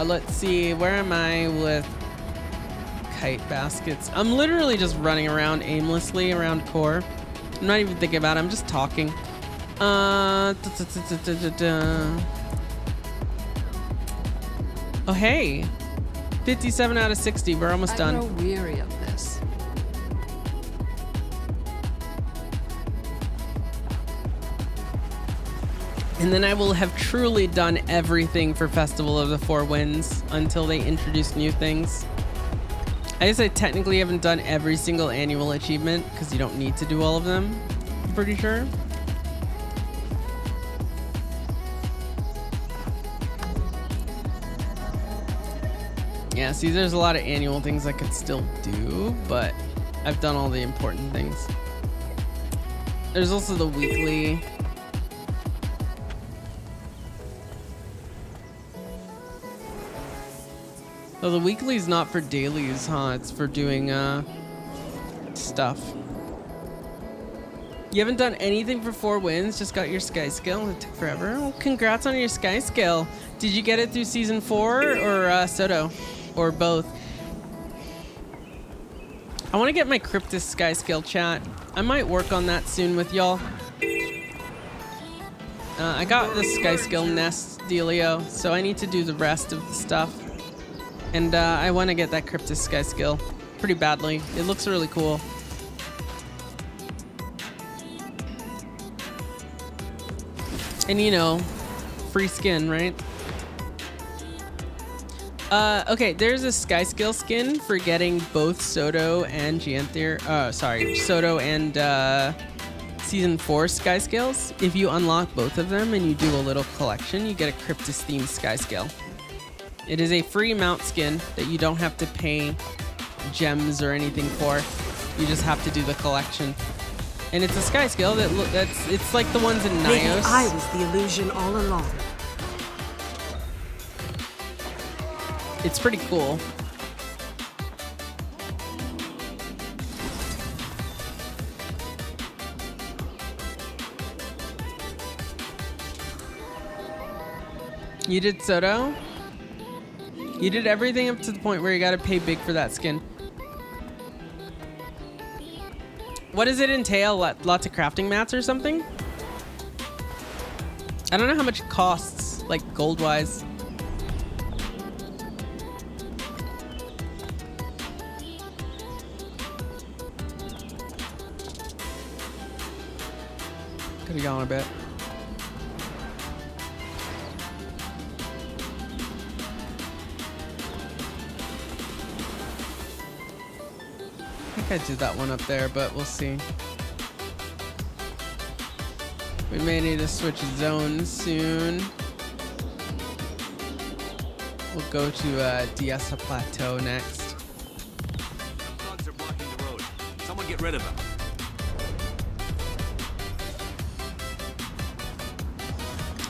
Let's see, where am I with kite baskets? I'm literally just running around aimlessly around core. I'm not even thinking about it, I'm just talking. Oh hey, 57 out of 60, we're almost done. I grow weary of this. And then I will have truly done everything for Festival of the Four Winds until they introduce new things. I guess I technically haven't done every single annual achievement because you don't need to do all of them, I'm pretty sure. Yeah, see, there's a lot of annual things I could still do, but I've done all the important things. There's also the weekly. Oh, the weekly's not for dailies, huh? It's for doing stuff. You haven't done anything for 4 Winds, just got your Sky Skill. It took forever. Well, congrats on your Sky Skill. Did you get it through Season 4 or Soto? Or both? I want to get my Cryptus Sky Skill chat. I might work on that soon with y'all. I got the Sky Skill Nest dealio, so I need to do the rest of the stuff. And I want to get that Cryptus Sky Skill pretty badly. It looks really cool. And you know, free skin, right? Okay, there's a Sky Skill skin for getting both Soto and Soto and Season 4 Sky Skills. If you unlock both of them and you do a little collection, you get a Cryptus themed Sky Skill. It is a free mount skin that you don't have to pay gems or anything for. You just have to do the collection. And it's a Sky Skill it's like the ones in Nios. Maybe I was the illusion all along. It's pretty cool. You did Soto? You did everything up to the point where you gotta pay big for that skin. What does it entail? Lots of crafting mats or something? I don't know how much it costs, like gold-wise. Could have gone a bit. I think I did that one up there, but we'll see. We may need to switch zones soon. We'll go to Diasa Plateau next. Dogs are blocking the road. Someone get rid of them.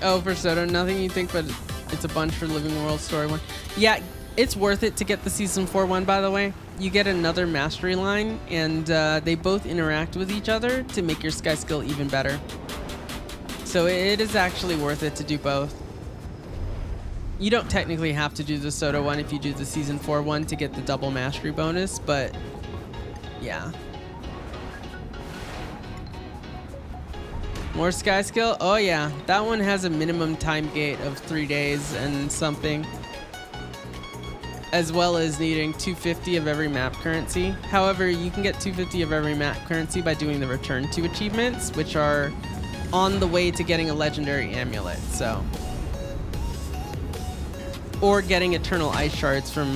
Oh, for Soto, nothing you think, but it's a bunch for Living World Story 1. Yeah, it's worth it to get the Season 4 one, by the way. You get another mastery line, and they both interact with each other to make your Sky Skill even better. So it is actually worth it to do both. You don't technically have to do the Soto one if you do the Season 4 one to get the double mastery bonus, but yeah. More Sky Skill? Oh yeah, that one has a minimum time gate of 3 days and something. As well as needing 250 of every map currency. However, you can get 250 of every map currency by doing the Return to achievements, which are on the way to getting a legendary amulet, so. Or getting eternal ice shards from,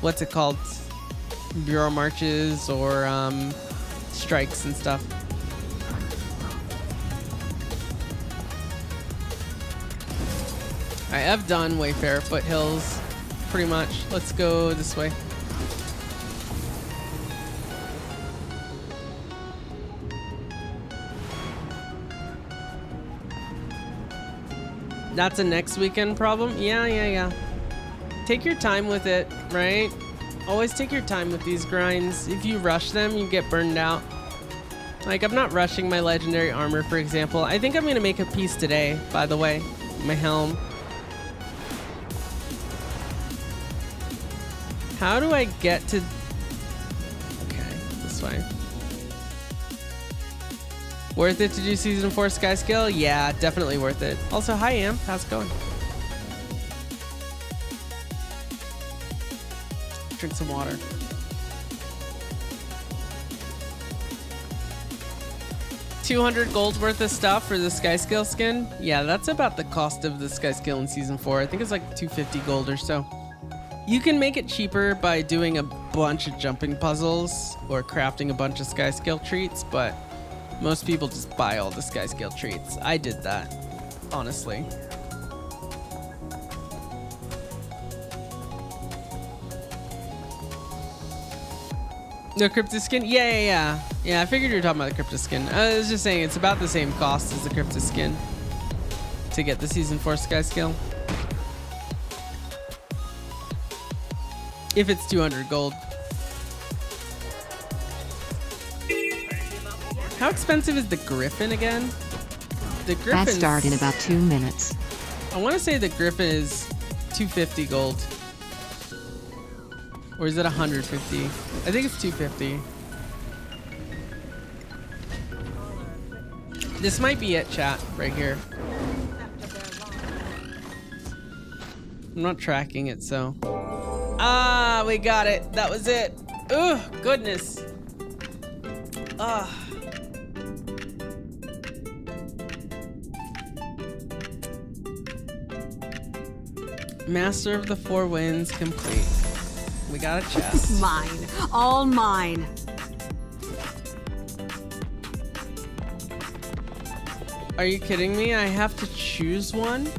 what's it called? Bureau marches or, strikes and stuff. Alright, I've done Wayfarer Foothills pretty much. Let's go this way. That's a next weekend problem? Yeah. Take your time with it, right? Always take your time with these grinds. If you rush them, you get burned out. Like, I'm not rushing my legendary armor, for example. I think I'm gonna make a piece today, by the way. My helm. How do I get to... Okay, this way. Worth it to do Season 4 Sky Skill? Yeah, definitely worth it. Also, hi, Am. How's it going? Drink some water. $200 gold worth of stuff for the Sky Skill skin? Yeah, that's about the cost of the Sky Skill in Season 4. I think it's like 250 gold or so. You can make it cheaper by doing a bunch of jumping puzzles or crafting a bunch of Sky Skill treats, but most people just buy all the Sky Skill treats. I did that, honestly. The Cryptus skin? Yeah. Yeah, I figured you were talking about the Cryptus skin. I was just saying it's about the same cost as the Cryptus skin to get the Season 4 Sky Skill. If it's 200 gold. How expensive is the Griffin again? The Griffin. That start in about 2 minutes. I want to say the Griffin is 250 gold. Or is it 150? I think it's 250. This might be it, chat, right here. I'm not tracking it, so. Ah, we got it. That was it. Ugh, goodness. Ah. Master of the Four Winds complete. We got a chest. Mine. All mine. Are you kidding me? I have to choose one?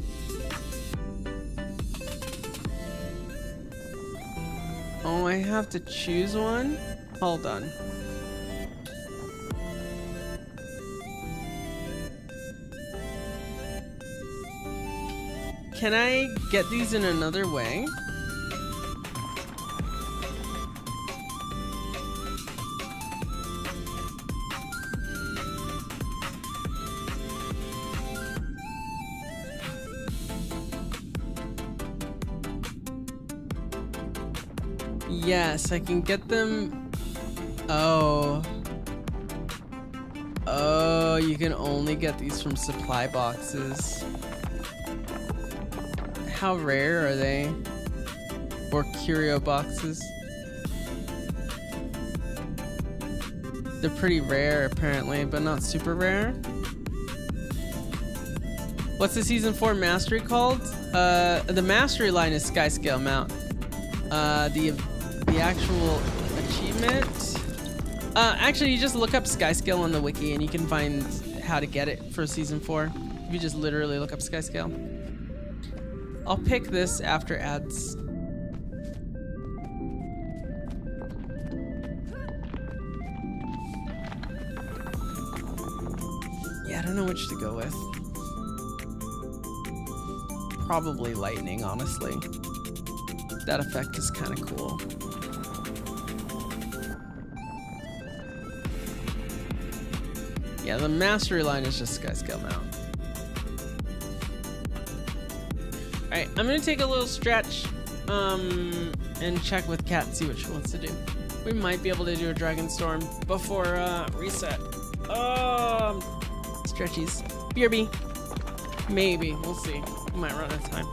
Oh, I have to choose one? Hold on. Can I get these in another way? Yes, I can get them. Oh. Oh, you can only get these from supply boxes. How rare are they? Or curio boxes? They're pretty rare apparently, but not super rare. What's the season 4 mastery called? The mastery line is sky scale mount. The actual achievement. Actually, you just look up sky scale on the wiki and you can find how to get it for season 4. You just literally look up sky scale. I'll pick this after ads. Yeah, I don't know which to go with. Probably lightning, honestly. That effect is kind of cool. Yeah, the mastery line is just sky scale mount. Alright, I'm gonna take a little stretch and check with Kat and see what she wants to do. We might be able to do a Dragon Storm before reset. Stretchies. BRB. Maybe. We'll see. We might run out of time.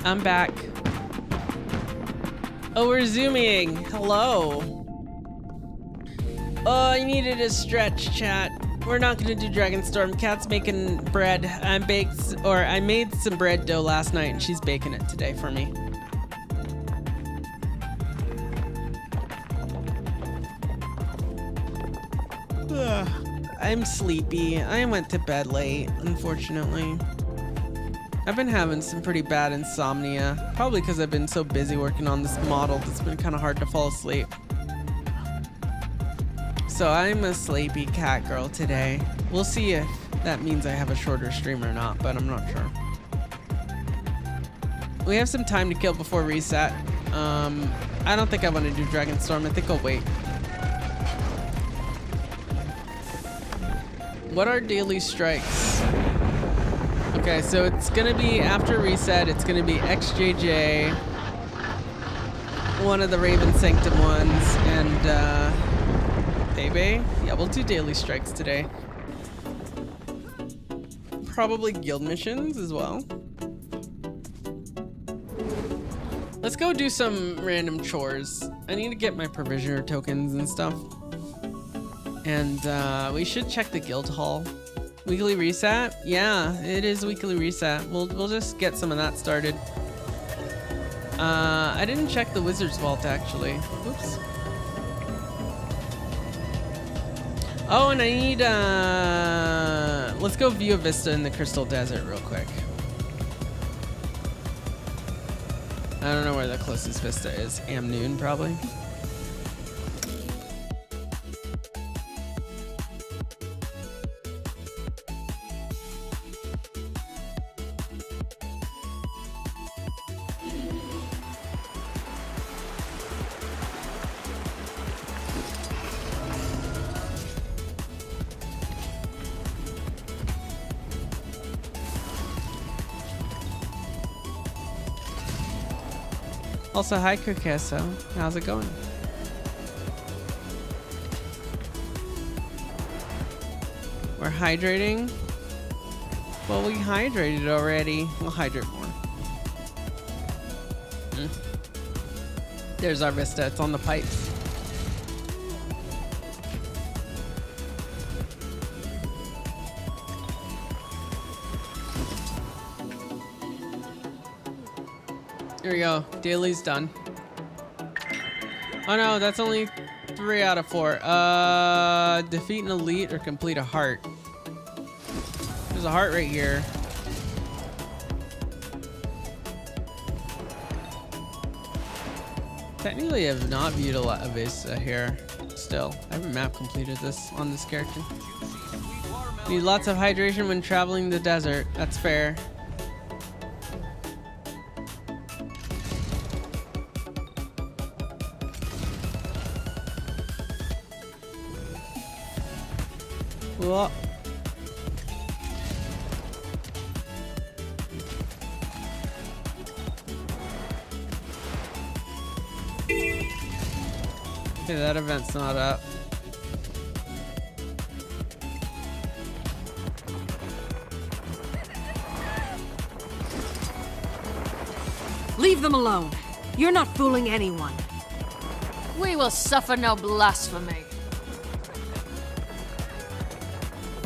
I'm back. Oh, we're zooming. Hello. Oh, I needed a stretch, chat. We're not gonna do Dragonstorm. Kat's making bread. I made some bread dough last night, and she's baking it today for me. Ugh, I'm sleepy. I went to bed late, unfortunately. I've been having some pretty bad insomnia, probably because I've been so busy working on this model that's been kind of hard to fall asleep. So I'm a sleepy cat girl today. We'll see if that means I have a shorter stream or not, but I'm not sure. We have some time to kill before reset. I don't think I want to do Dragonstorm. I think I'll wait. What are daily strikes? Okay, so it's gonna be after reset. It's gonna be XJJ, one of the Raven Sanctum ones, and Bebe. Yeah, we'll do daily strikes today. Probably guild missions as well. Let's go do some random chores. I need to get my provisioner tokens and stuff. And we should check the guild hall. Weekly reset? Yeah, it is weekly reset. We'll just get some of that started. I didn't check the wizard's vault actually. Oops. Oh, and I need let's go view a vista in the Crystal Desert real quick. I don't know where the closest vista is. Amnoon probably. Also, hi Kirkesso. How's it going? We're hydrating. Well, we hydrated already. We'll hydrate more. There's our vista. It's on the pipes. Here we go. Daily's done. Oh no, that's only 3 out of 4. Defeat an elite or complete a heart. There's a heart right here. Technically, I have not viewed a lot of Vista here. Still, I haven't map completed this on this character. Need lots of hydration when traveling the desert. That's fair. Whoa. Okay, that event's not up. Leave them alone. You're not fooling anyone. We will suffer no blasphemy.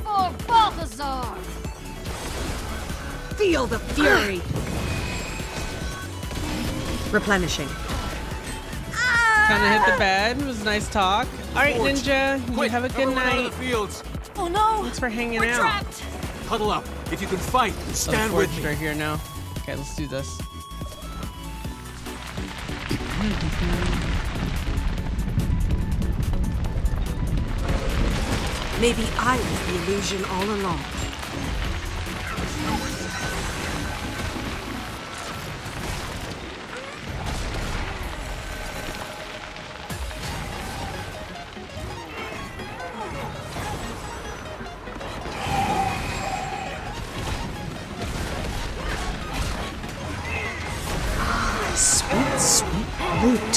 For Balthazar! Feel the fury. Replenishing. Kind of hit the bed. It was a nice talk. All right, Ninja. You have a good night. Oh no! Thanks for hanging We're out. trapped. Huddle up. If you can fight, stand with me. Right here now. Okay, let's do this. Maybe I was the illusion all along. Sweet, sweet loot.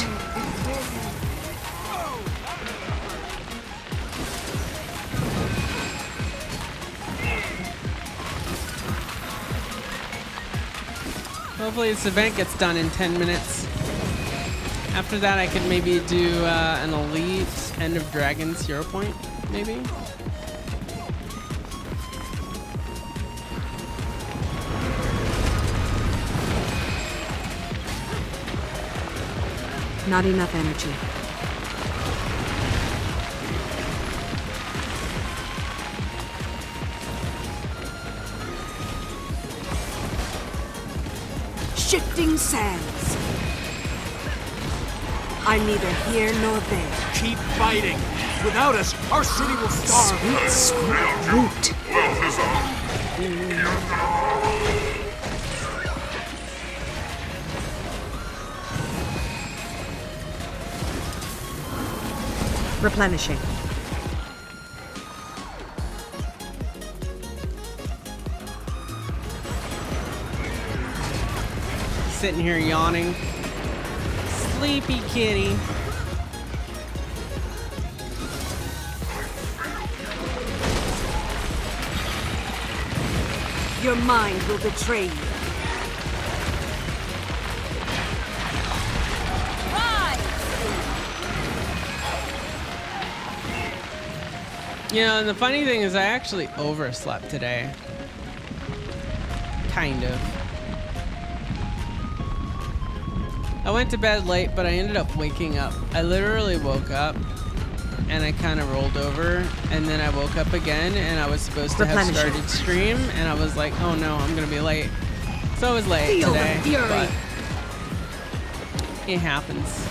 Hopefully this event gets done in 10 minutes. After that, I could maybe do an elite End of Dragons hero point, maybe. Not enough energy. Shifting sands. I'm neither here nor there. Keep fighting. Without us, our city will starve. Sweet root. Replenishing. Sitting here yawning. Sleepy kitty. Your mind will betray you. You know, and the funny thing is I actually overslept today. Kind of. I went to bed late, but I ended up waking up. I literally woke up and I kind of rolled over, and then I woke up again and I was supposed to have started stream, and I was like, oh no, I'm gonna be late. So I was late today, but it happens.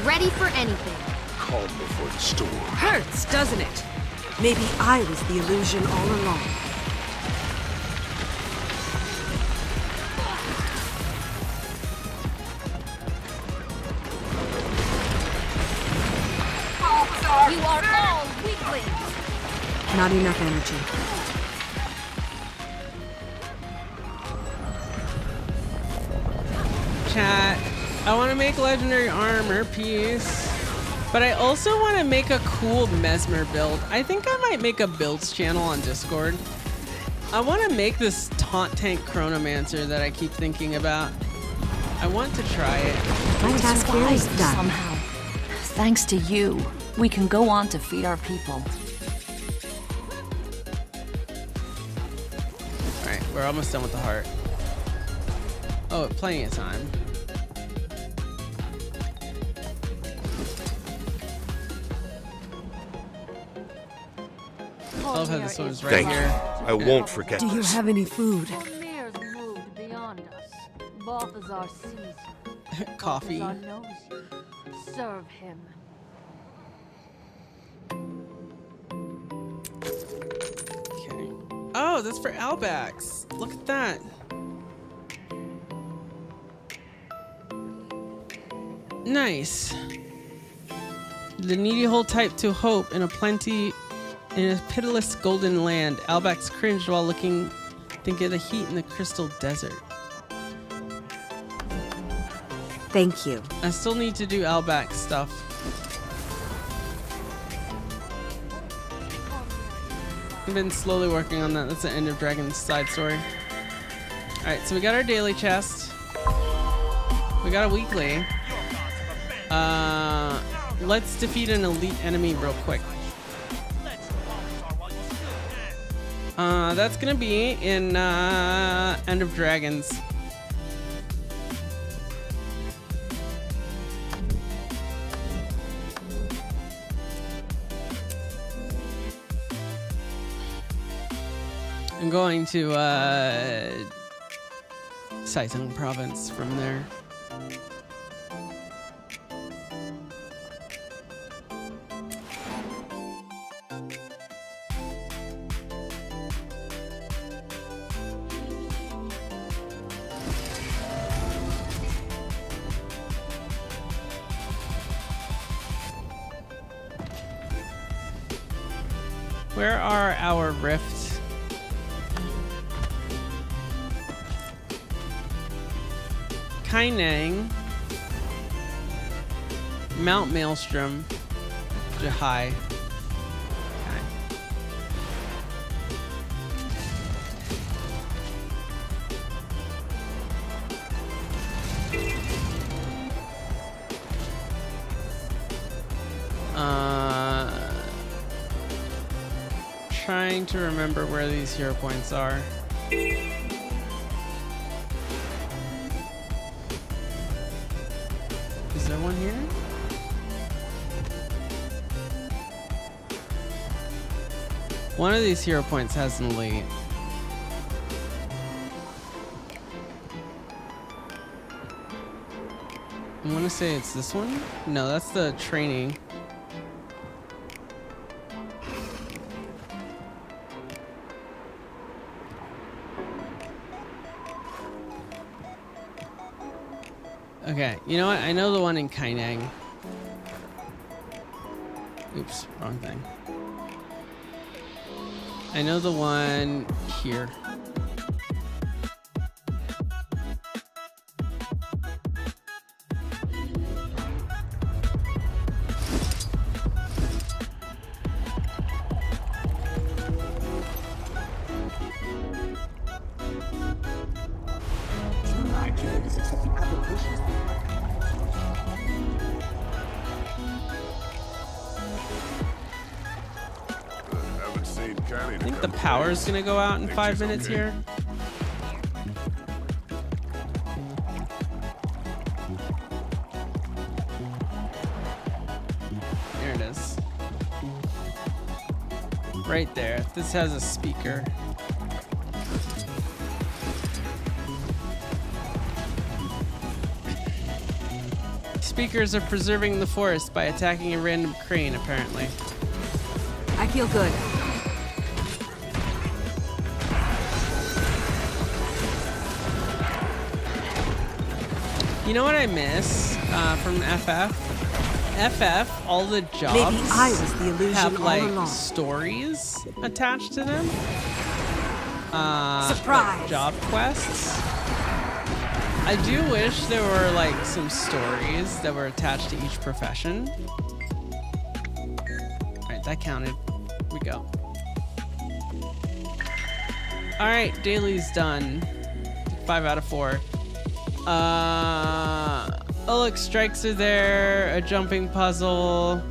Ready for anything. Calm before the storm. Hurts, doesn't it? Maybe I was the illusion all along. You are all weaklings. Not enough energy. Chat, I want to make legendary armor piece, but I also want to make a cool Mesmer build. I think I might make a builds channel on Discord. I want to make this taunt tank chronomancer that I keep thinking about. I want to try it. My task here is done. Somehow. Thanks to you, we can go on to feed our people. Alright, we're almost done with the heart. Oh, plenty of time. I love how this one's right Thank here. you. I won't forget Do you this. have any food? Mirrors moved beyond us. Balthazar sees. Coffee. Balthazar knows you. Serve him. Okay. Oh, that's for Albax. Look at that. Nice. The needy hold type to hope in a pitiless golden land. Albax cringed while thinking of the heat in the crystal desert. Thank you. I still need to do Albax stuff. I've been slowly working on that. That's the End of Dragons side story. Alright, so we got our daily chest. We got a weekly. Let's defeat an elite enemy real quick. That's gonna be in End of Dragons. I'm going to Saitong province from there. Where are our rifts? Kainang, Mount Maelstrom, Jahai. Okay. Trying to remember where these hero points are. Is there one here? One of these hero points has an elite. I want to say it's this one. No, that's the training. Okay, you know what? I know the one in Kaineng. Oops, wrong thing. I know the one here. I think the power's gonna go out in 5 minutes here. There it is. Right there. This has a speaker. Speakers are preserving the forest by attacking a random crane, apparently. I feel good. You know what I miss from FF? FF, all the jobs Maybe I was the illusion have all like along. stories attached to them. Surprise! Like job quests. I do wish there were like some stories that were attached to each profession. Alright, that counted. Here we go. Alright, daily's done. 5 out of 4. Oh look, strikes are there, a jumping puzzle,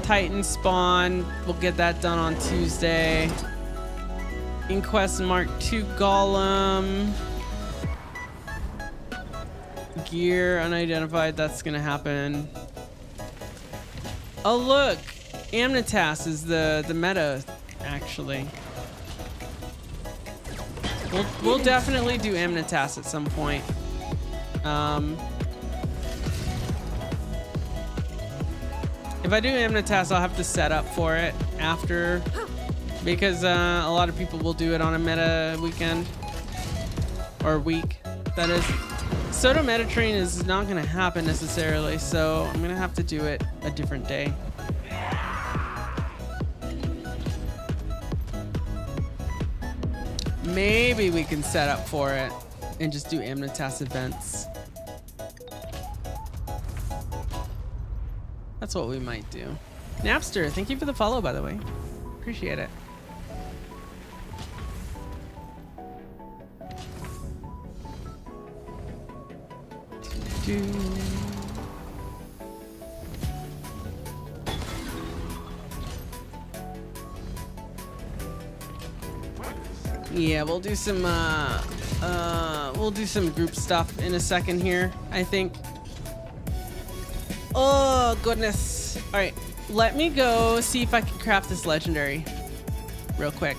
Titan spawn, we'll get that done on Tuesday. Inquest Mark II Golem. Gear unidentified, that's gonna happen. Oh look, Amnitas is the meta, actually. We'll definitely do Amnitas at some point. If I do Amnitas, I'll have to set up for it after, because a lot of people will do it on a meta weekend or week, that is. Soto meta train is not going to happen necessarily, so I'm going to have to do it a different day. Maybe we can set up for it and just do Amnitas events. That's what we might do. Napster, thank you for the follow, by the way. Appreciate it. Yeah, we'll do some group stuff in a second here, I think. Oh goodness. All right, let me go see if I can craft this legendary real quick.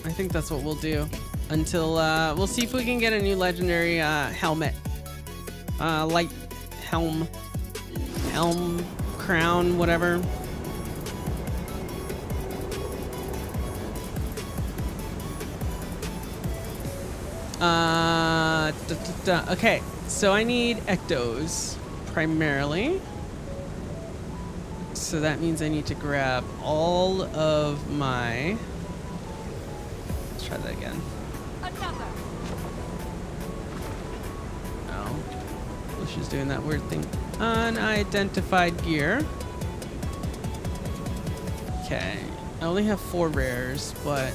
I think that's what we'll do until we'll see if we can get a new legendary helmet, light helm, crown, whatever. Okay, so I need ectos primarily. So that means I need to grab all of my... Let's try that again. Oh, well, she's doing that weird thing. Unidentified gear. Okay, I only have 4 rares, but...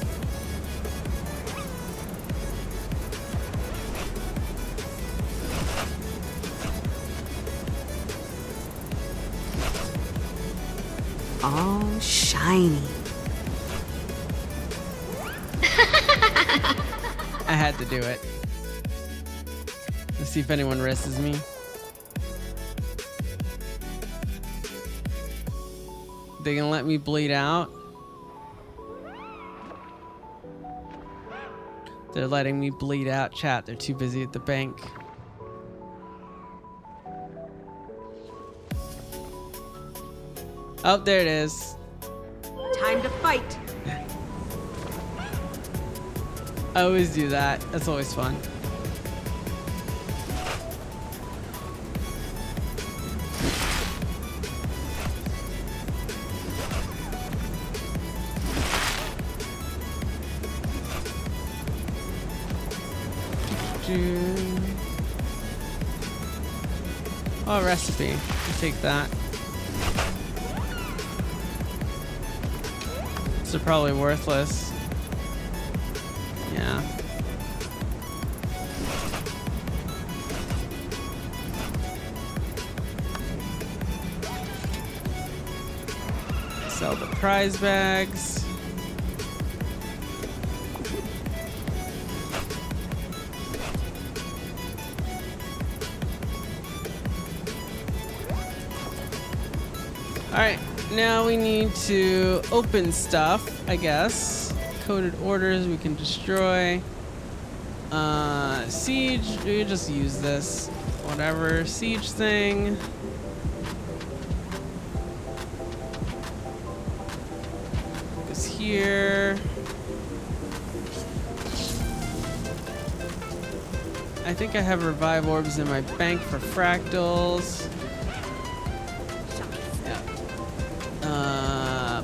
All shiny. I had to do it. Let's see if anyone risks me. They gonna let me bleed out? They're letting me bleed out, chat. They're too busy at the bank. Oh, there it is. Time to fight. I always do that. That's always fun. Oh, recipe. I'll take that. These are probably worthless. Yeah. Sell the prize bags. Alright, now we need to open stuff, I guess. Coded orders we can destroy. Siege, we just use this. Whatever, siege thing. Is here. I think I have revive orbs in my bank for fractals.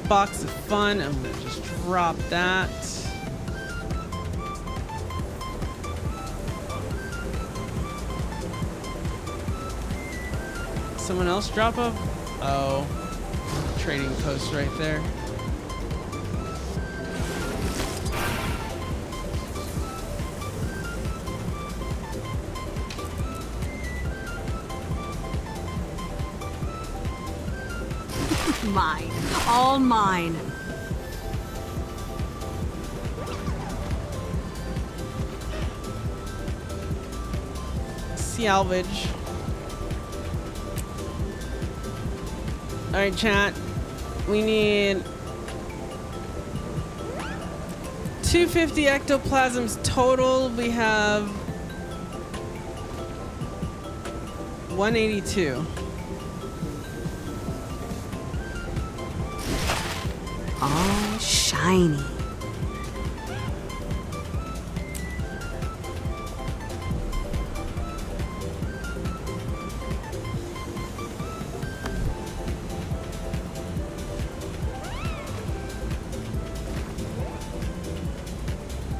Box of fun. I'm gonna just drop that. Someone else drop a... Oh. Trading post right there. Mine. All mine. Salvage. Alright, chat. We need 250 ectoplasms total. We have 182. All shiny.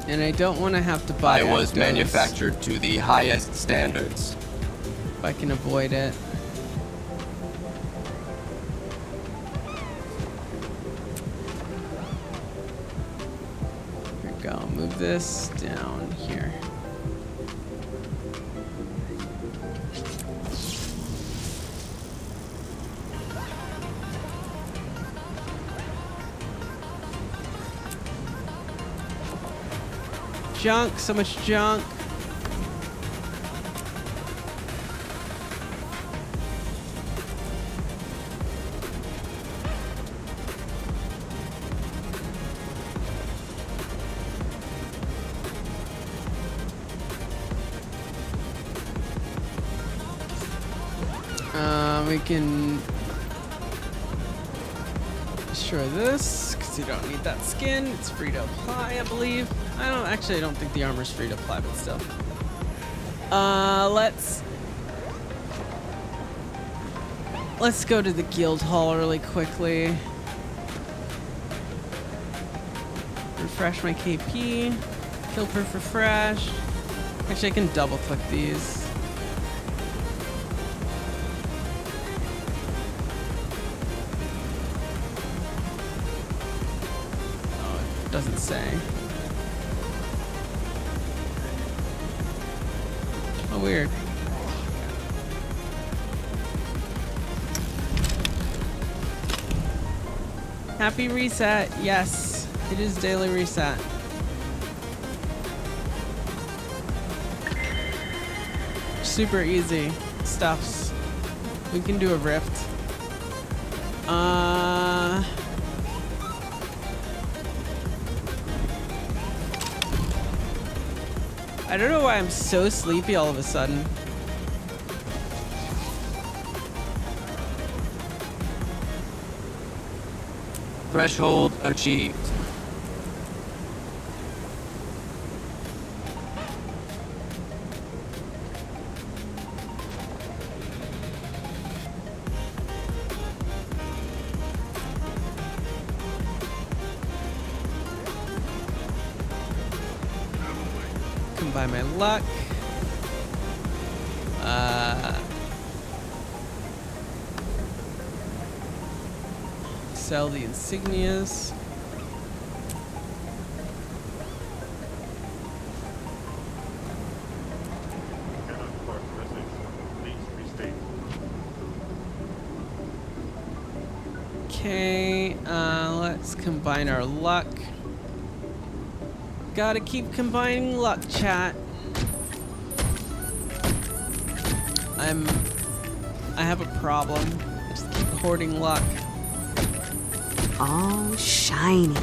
And I don't want to have to buy. I was ectos manufactured to the highest standards. if I can avoid it. Here we go. Move this down here. Junk, so much junk. We can destroy this because you don't need that skin. It's free to apply, I believe. I don't think the armor's free to apply, but still. Let's go to the guild hall really quickly. Refresh my KP. Kill proof refresh. Actually, I can double click these. Oh, it doesn't say. Oh, weird. Happy reset. Yes, it is daily reset. Super easy stuffs. We can do a rift. I don't know why I'm so sleepy all of a sudden. Threshold achieved. Combine my luck. Sell the insignias. Okay, let's combine our luck. Gotta keep combining luck, chat. I have a problem. I just keep hoarding luck. All shiny.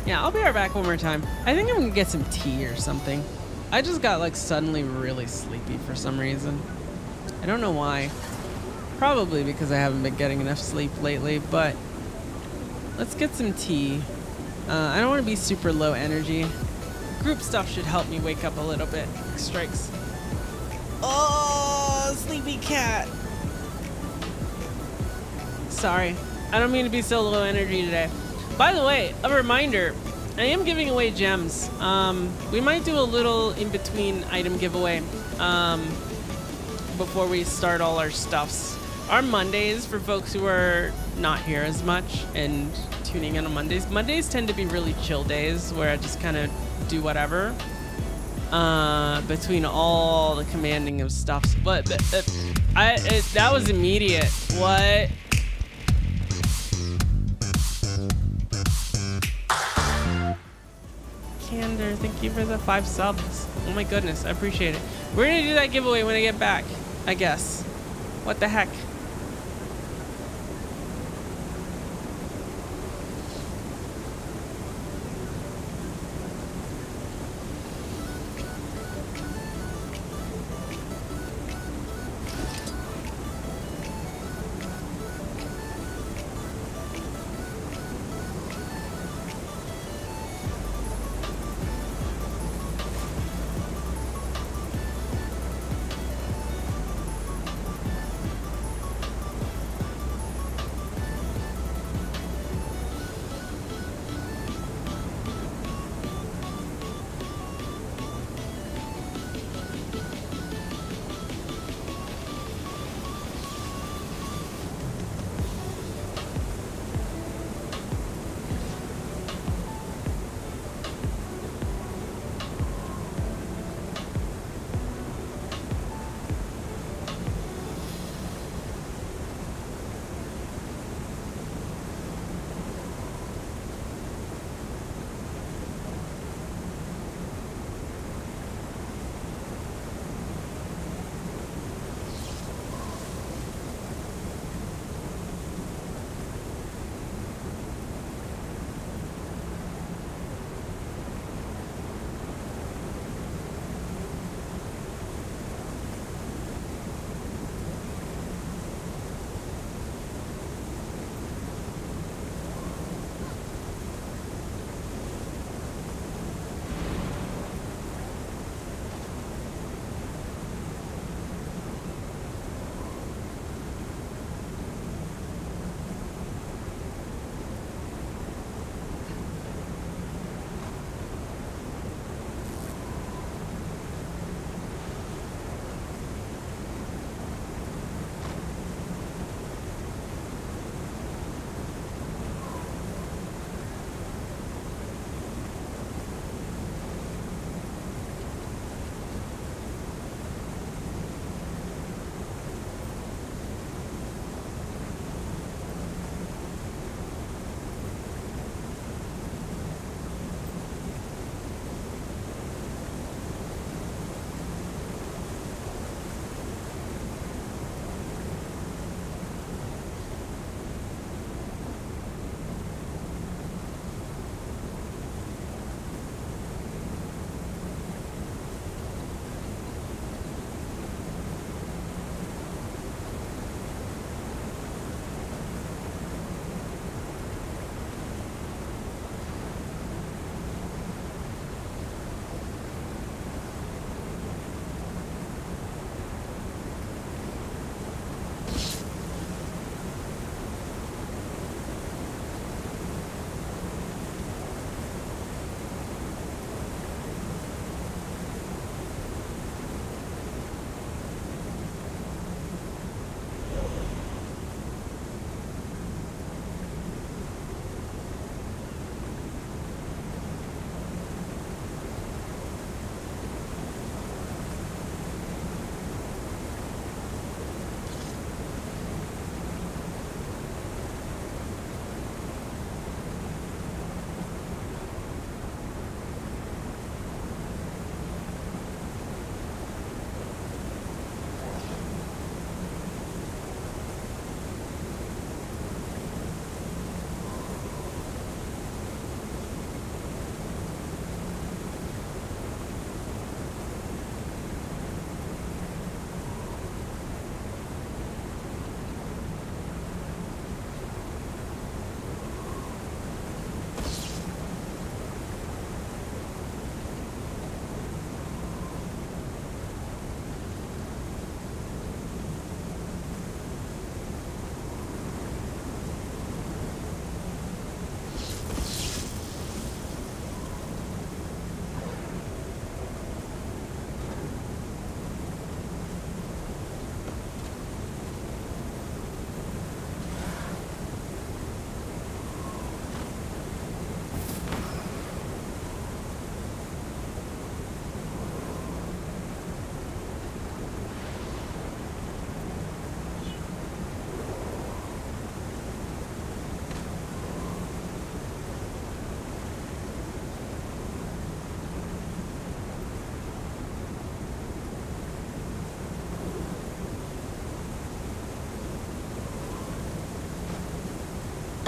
Yeah, I'll be right back one more time. I think I'm gonna get some tea or something. I just got like suddenly really sleepy for some reason. I don't know why. Probably because I haven't been getting enough sleep lately, but let's get some tea. I don't want to be super low energy. Group stuff should help me wake up a little bit. Strikes. Oh, sleepy cat. Sorry. I don't mean to be so low energy today. By the way, a reminder, I am giving away gems. We might do a little in-between item giveaway before we start all our stuffs. Our Mondays, for folks who are not here as much and tuning in on Mondays, Mondays tend to be really chill days where I just kind of do whatever between all the commanding of stuffs. But that was immediate. What? Candor, thank you for the 5 subs. Oh my goodness, I appreciate it. We're gonna do that giveaway when I get back, I guess. What the heck?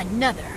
Another.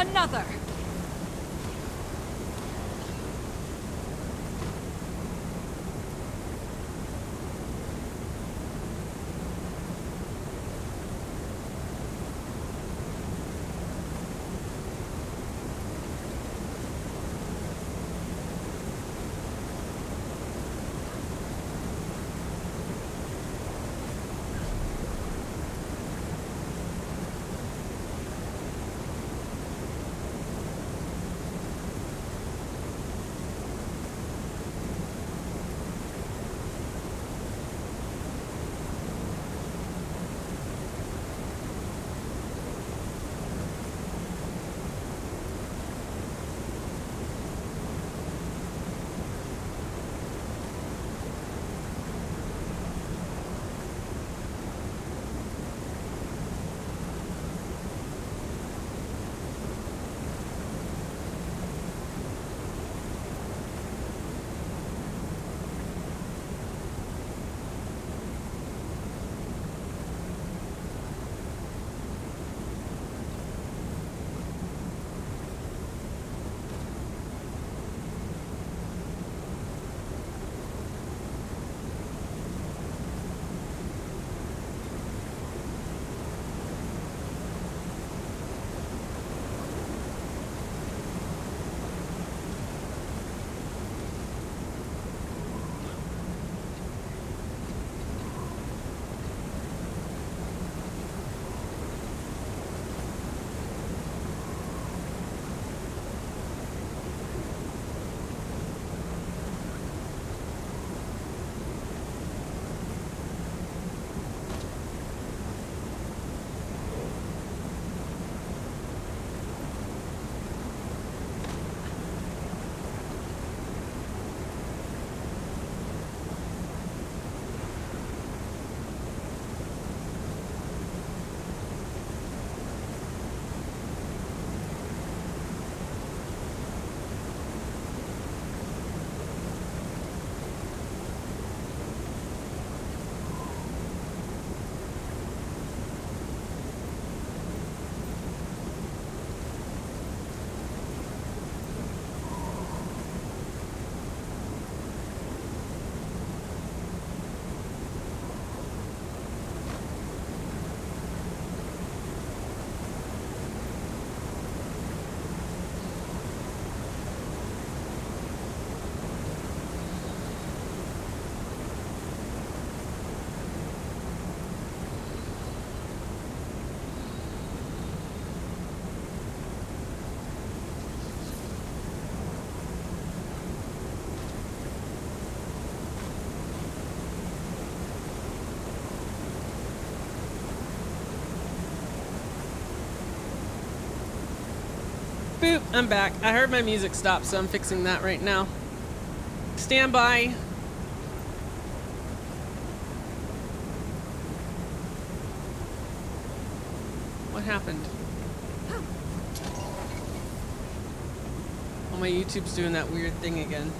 Another! Boop, I'm back. I heard my music stop, so I'm fixing that right now. Stand by. What happened? Oh, my YouTube's doing that weird thing again.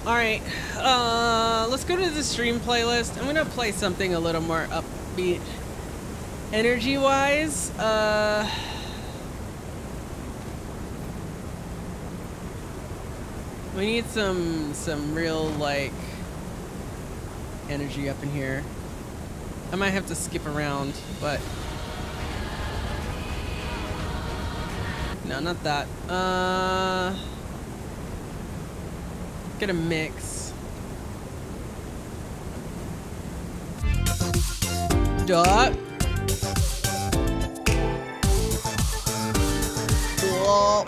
Alright, let's go to the stream playlist. I'm gonna play something a little more upbeat. Energy-wise, we need some real, like, energy up in here. I might have to skip around, but... No, not that. Get a mix. Duh. Whoa.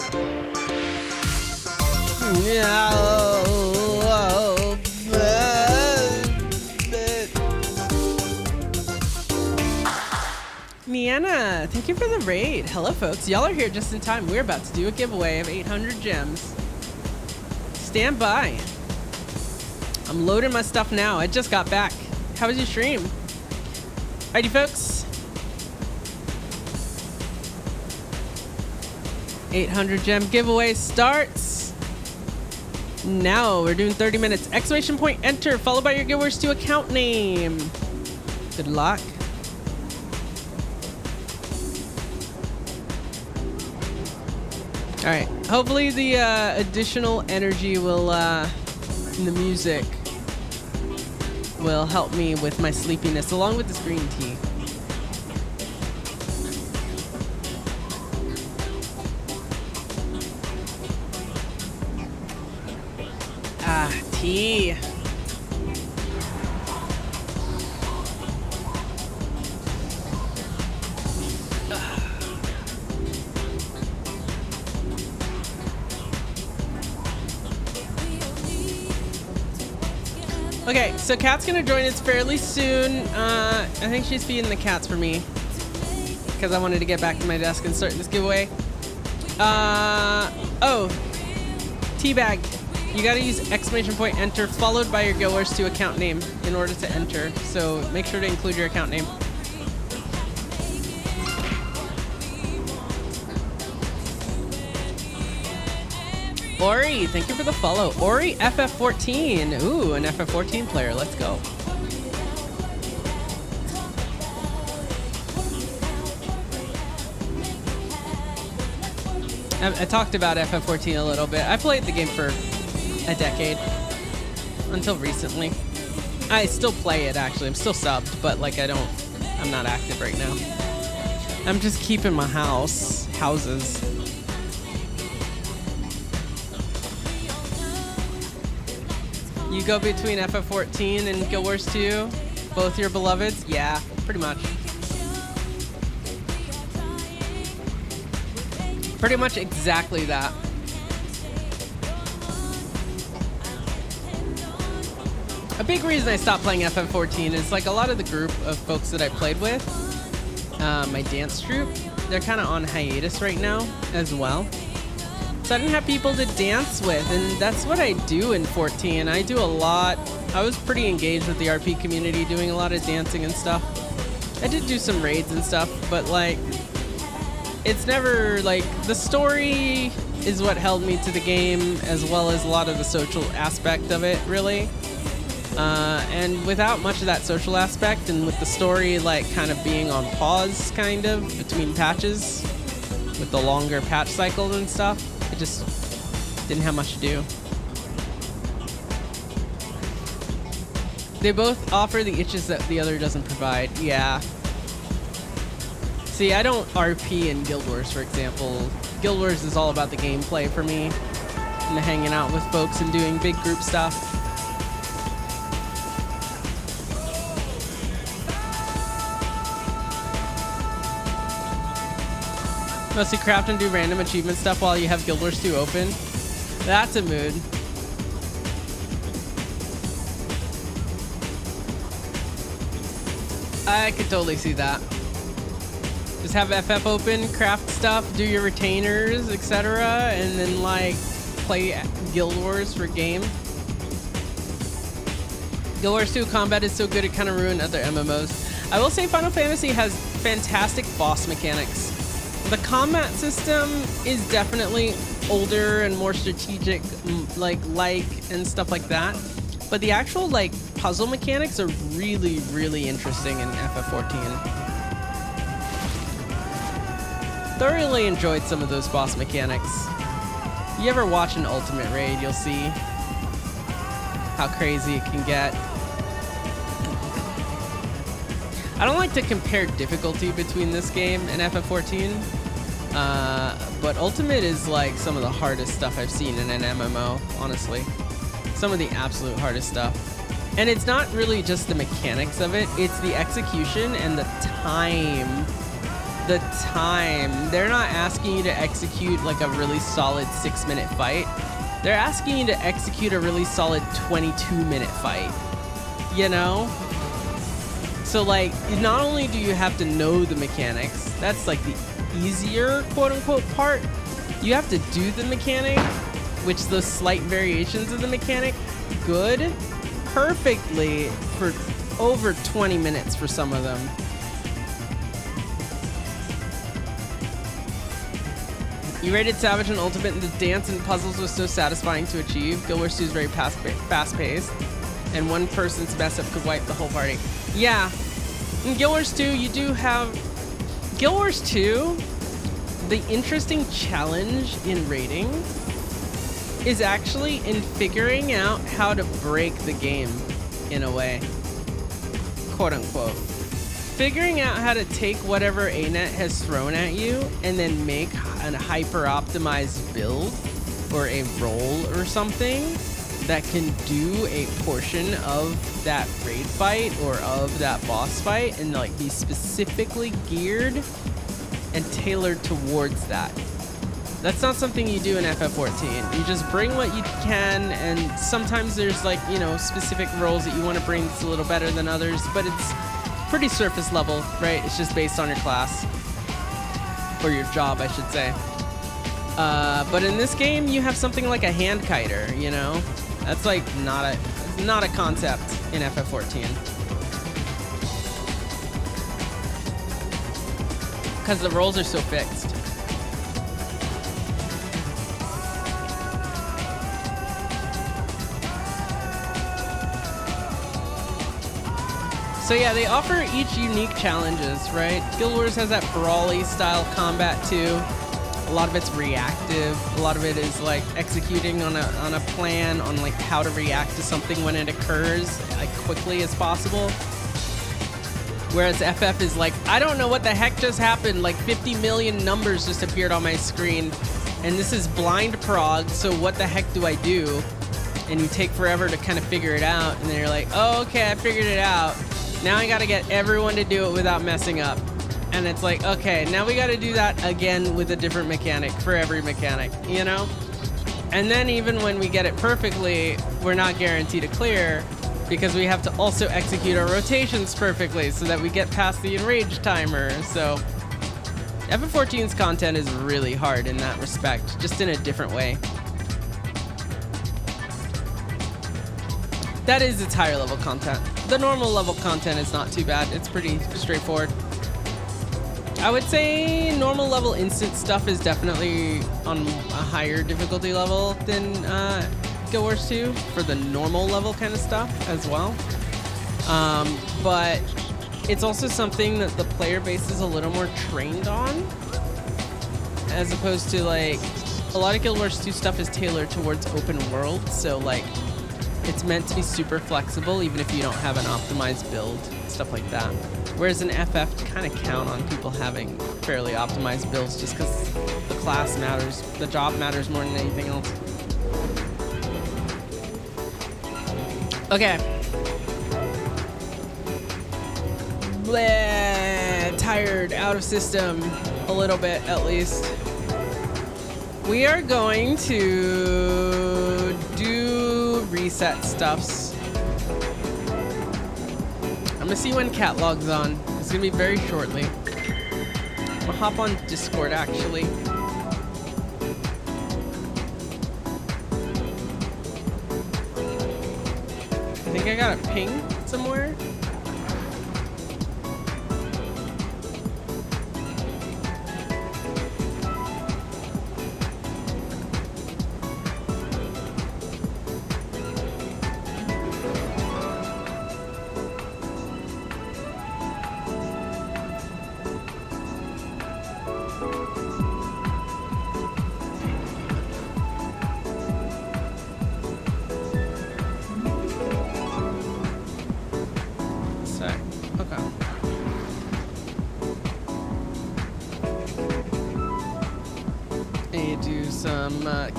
Niana, thank you for the raid. Hello, folks. Y'all are here just in time. We're about to do a giveaway of 800 gems. Stand by. I'm loading my stuff now. I just got back. How was your stream? Alrighty, folks. 800 gem giveaway starts now. We're doing 30 minutes. Exclamation point enter followed by your giveaways to account name. Good luck. All right. Hopefully the additional energy will in the music will help me with my sleepiness along with this green tea. Tea. Okay, so Kat's gonna join us fairly soon. I think she's feeding the cats for me because I wanted to get back to my desk and start this giveaway. Oh, teabag. You gotta use exclamation point enter followed by your goers to account name in order to enter. So make sure to include your account name. Ori, thank you for the follow. Ori FF14. Ooh, an FF14 player. Let's go. I talked about FF14 a little bit. I played the game for a decade until recently. I still play it actually. I'm still subbed, but like I'm not active right now. I'm just keeping my houses. You go between FF14 and Guild Wars 2, both your beloveds? Yeah, pretty much. Pretty much exactly that. A big reason I stopped playing FF14 is like a lot of the group of folks that I played with, my dance troupe, they're kind of on hiatus right now as well. So I didn't have people to dance with, and that's what I do in 14. I do a lot. I was pretty engaged with the RP community, doing a lot of dancing and stuff. I did do some raids and stuff, but like, it's never like, the story is what held me to the game, as well as a lot of the social aspect of it, really. And without much of that social aspect, and with the story like kind of being on pause, kind of, between patches, with the longer patch cycles and stuff, I just didn't have much to do. They both offer the itches that the other doesn't provide. Yeah. See, I don't RP in Guild Wars, for example. Guild Wars is all about the gameplay for me, and hanging out with folks and doing big group stuff. Mostly craft and do random achievement stuff while you have Guild Wars 2 open. That's a mood. I could totally see that. Just have FF open, craft stuff, do your retainers, etc., and then like play Guild Wars for game. Guild Wars 2 combat is so good it kind of ruined other MMOs. I will say Final Fantasy has fantastic boss mechanics. The combat system is definitely older and more strategic, like and stuff like that. But the actual like puzzle mechanics are really, really interesting in FF14. Thoroughly enjoyed some of those boss mechanics. You ever watch an Ultimate raid, you'll see how crazy it can get. I don't like to compare difficulty between this game and FF14, but Ultimate is like some of the hardest stuff I've seen in an MMO, honestly. Some of the absolute hardest stuff. And it's not really just the mechanics of it, it's the execution and the time. The time. They're not asking you to execute like a really solid 6-minute fight. They're asking you to execute a really solid 22-minute fight. You know? So like, not only do you have to know the mechanics, that's like the easier quote-unquote part, you have to do the mechanic, which those slight variations of the mechanic, good, perfectly for over 20 minutes for some of them. You rated Savage and Ultimate, and the dance and puzzles was so satisfying to achieve. Guild Wars 2 is very fast-paced, and one person's mess up could wipe the whole party. Yeah, in Guild Wars 2, you do have... Guild Wars 2, the interesting challenge in raiding is actually in figuring out how to break the game, in a way. Quote-unquote. Figuring out how to take whatever ANET has thrown at you and then make a hyper-optimized build or a role or something that can do a portion of that raid fight or of that boss fight and like be specifically geared and tailored towards that. That's not something you do in FF14. You just bring what you can, and sometimes there's like, you know, specific roles that you want to bring that's a little better than others, but it's pretty surface level, right? It's just based on your class. Or your job, I should say. But in this game, you have something like a hand kiter, you know? That's like not a concept in FF14. Because the roles are so fixed. So yeah, they offer each unique challenges, right? Guild Wars has that brawly style combat too. A lot of it's reactive. A lot of it is like executing on a plan on like how to react to something when it occurs like quickly as possible. Whereas FF is like, I don't know what the heck just happened. Like 50 million numbers just appeared on my screen, and this is blind prog. So what the heck do I do? And you take forever to kind of figure it out, and then you're like, oh, okay, I figured it out. Now I gotta get everyone to do it without messing up. And it's like, okay, now we gotta do that again with a different mechanic for every mechanic, you know? And then even when we get it perfectly, we're not guaranteed a clear because we have to also execute our rotations perfectly so that we get past the enrage timer. So FF14's content is really hard in that respect, just in a different way. That is its higher level content. The normal level content is not too bad. It's pretty straightforward. I would say normal level instant stuff is definitely on a higher difficulty level than Guild Wars 2 for the normal level kind of stuff as well. But it's also something that the player base is a little more trained on, as opposed to like a lot of Guild Wars 2 stuff is tailored towards open world. So like, it's meant to be super flexible even if you don't have an optimized build, stuff like that. Whereas in FF, you kind of count on people having fairly optimized builds just because the class matters, the job matters more than anything else. Okay. Bleh, tired, out of system, a little bit at least. We are going to do reset stuffs. I'm gonna see when cat logs on. It's gonna be very shortly. I'll hop on Discord actually. I think I got a ping somewhere.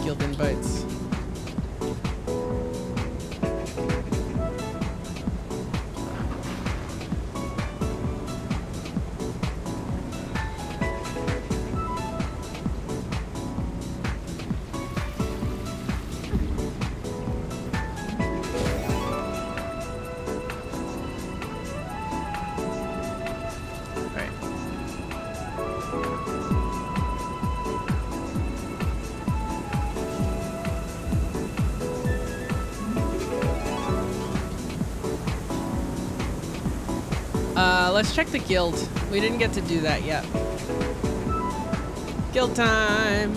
Guild invites. Let's check the guild. We didn't get to do that yet. Guild time!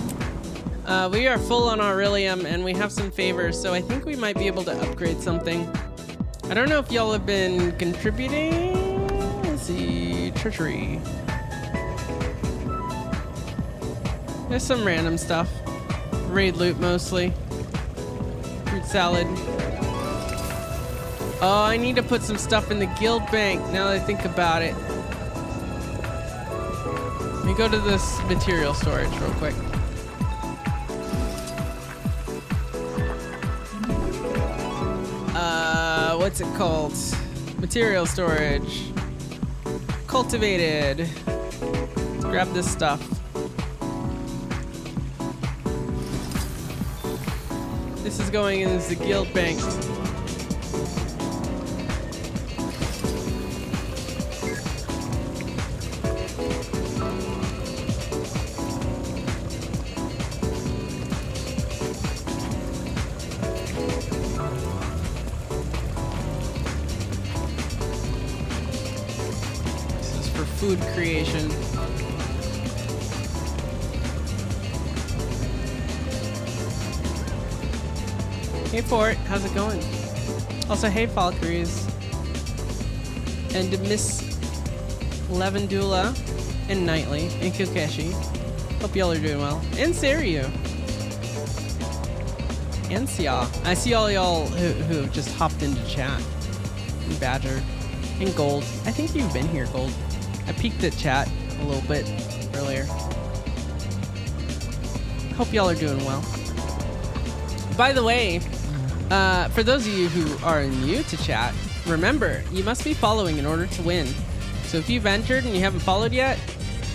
We are full on Aurelium and we have some favors, so I think we might be able to upgrade something. I don't know if y'all have been contributing. Let's see. Treachery. There's some random stuff. Raid loot mostly. Fruit salad. Oh, I need to put some stuff in the guild bank now that I think about it. Let me go to this material storage real quick. What's it called? Material storage. Cultivated. Let's grab this stuff. This is going into the guild bank. Food creation. Hey Fort, how's it going? Also, hey Valkyries. And Miss Levendula and Knightley and Kukeshi. Hope y'all are doing well. And Saryu. And Sia. I see all y'all who have just hopped into chat. And Badger. And Gold. I think you've been here, Gold. I peeked at chat a little bit earlier. Hope y'all are doing well. By the way, for those of you who are new to chat, remember, you must be following in order to win. So if you've entered and you haven't followed yet,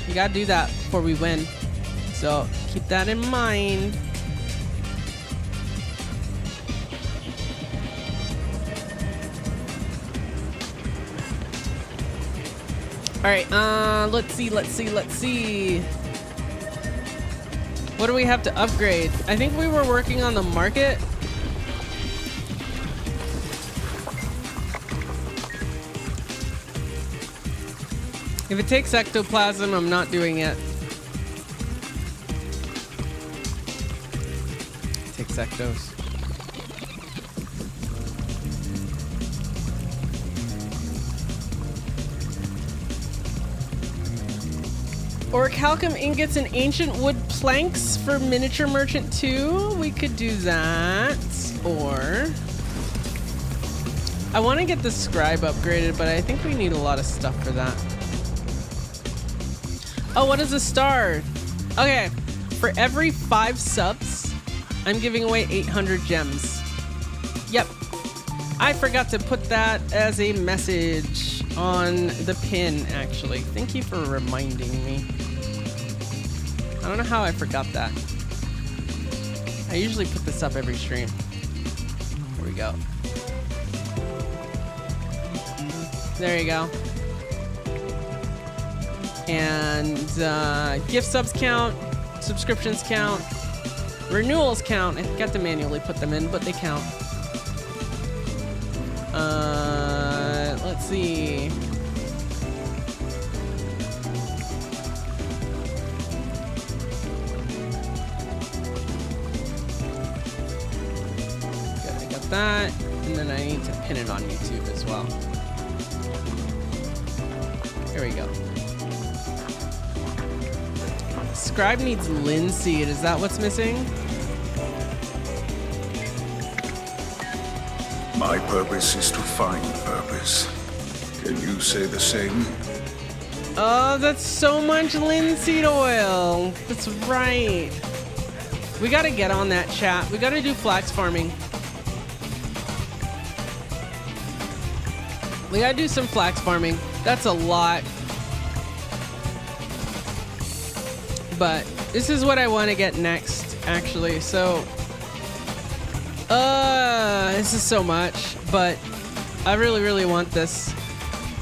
you gotta do that before we win. So keep that in mind. All right, let's see. What do we have to upgrade? I think we were working on the market. If it takes ectoplasm, I'm not doing it. It takes ectos. Orichalcum ingots and ancient wood planks for miniature merchant 2. We could do that. Or I want to get the scribe upgraded, but I think we need a lot of stuff for that. Oh, what is a star? Okay, for every 5 subs, I'm giving away 800 gems. Yep. I forgot to put that as a message on the pin, actually. Thank you for reminding me. I don't know how I forgot that. I usually put this up every stream. Here we go. There you go. And gift subs count, subscriptions count, renewals count. I forgot to manually put them in, but they count. Let's see. Good, I got that. And then I need to pin it on YouTube as well. There we go. Scribe needs linseed. Is that what's missing? My purpose is to find purpose. Can you say the same? Oh, that's so much linseed oil. That's right. We gotta get on that, chat. We gotta do flax farming. We gotta do some flax farming. That's a lot. But this is what I want to get next, actually. So, this is so much, but I really, really want this.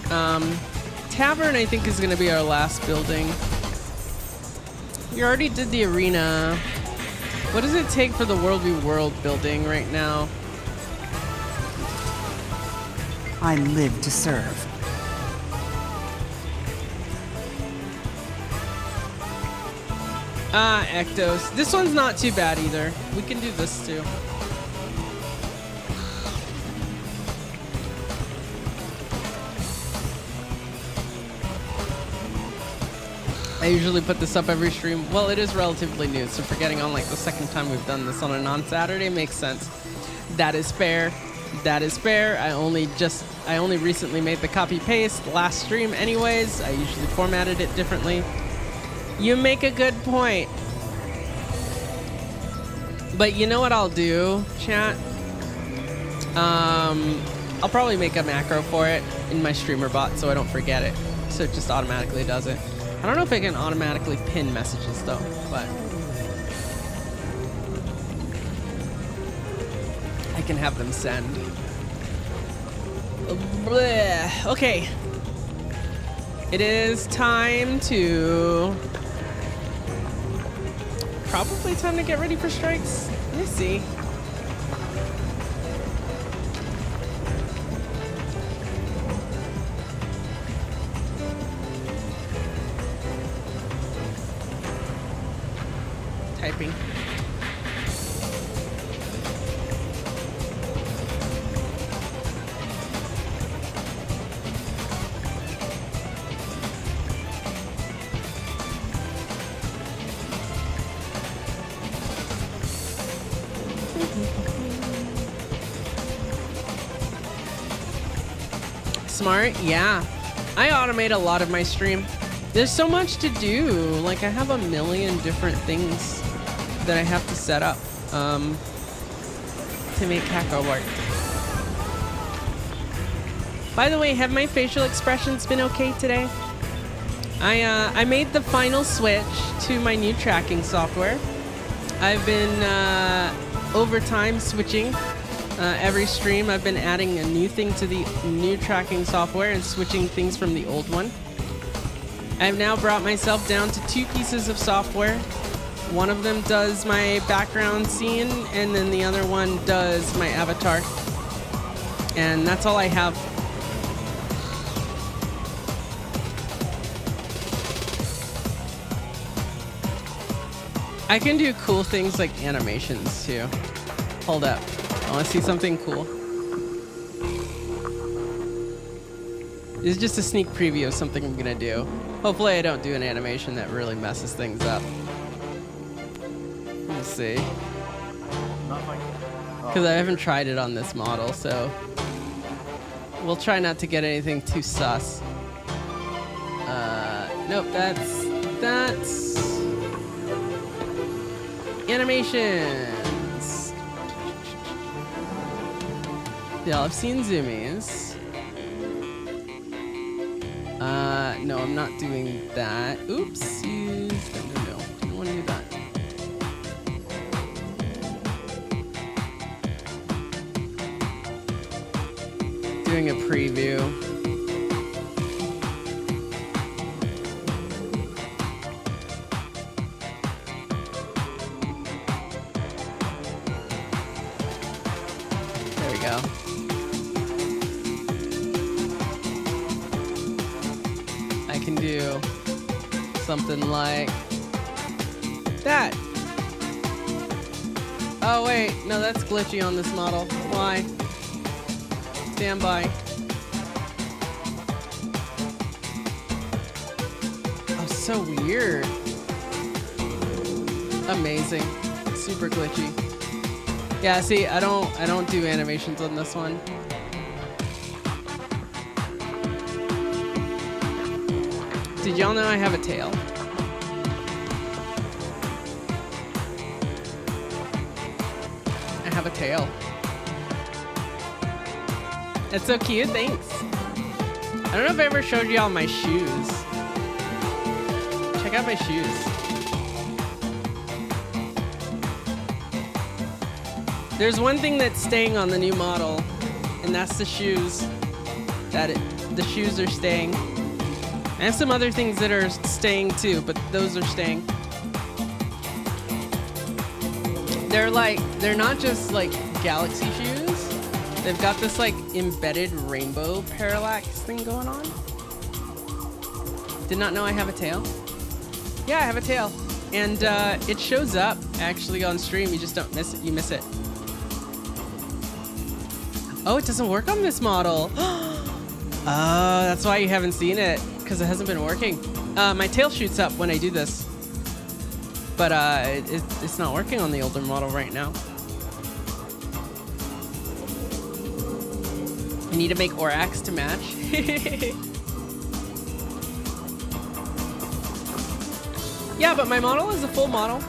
Tavern, I think, is going to be our last building. We already did the arena. What does it take for the World v. World building right now? I live to serve. Ectos. This one's not too bad either. We can do this too. I usually put this up every stream. Well, it is relatively new, so for getting on like the second time we've done this on a non-Saturday makes sense. That is fair. That is fair. I only recently made the copy paste last stream anyways. I usually formatted it differently. You make a good point. But you know what I'll do, chat? I'll probably make a macro for it in my streamer bot so I don't forget it. So it just automatically does it. I don't know if I can automatically pin messages though, but I can have them send. Blech. Okay. It is time to... Probably time to get ready for strikes. Let me see. Typing. Smart, yeah. I automate a lot of my stream. There's so much to do. Like I have a million different things that I have to set up to make Kako work. By the way, have my facial expressions been okay today? I made the final switch to my new tracking software. I've been over time switching. Every stream I've been adding a new thing to the new tracking software and switching things from the old one. I've now brought myself down to 2 pieces of software. One of them does my background scene and then the other one does my avatar. And that's all I have. I can do cool things like animations too. Hold up. I want to see something cool. This is just a sneak preview of something I'm gonna do. Hopefully I don't do an animation that really messes things up. We'll see. Because I haven't tried it on this model, so we'll try not to get anything too sus. Nope, that's animations. Y'all have seen zoomies. No, I'm not doing that. Oops. No. Didn't want to do that. Doing a preview. go. I can do something like that. Oh wait, no, that's glitchy on this model. Why? Stand by. Oh, so weird. Amazing. Super glitchy. Yeah, see, I don't do animations on this one. Did y'all know I have a tail? I have a tail. It's so cute, thanks. I don't know if I ever showed y'all my shoes. Check out my shoes. There's one thing that's staying on the new model, and that's the shoes. The shoes are staying. I have some other things that are staying too, but those are staying. They're not just like galaxy shoes. They've got this like embedded rainbow parallax thing going on. Did not know I have a tail. Yeah, I have a tail. And it shows up actually on stream. You just don't miss it. You miss it. Oh, it doesn't work on this model. Oh, that's why you haven't seen it, because it hasn't been working. My tail shoots up when I do this, but it's not working on the older model right now. I need to make Orax to match. Yeah, but my model is a full model.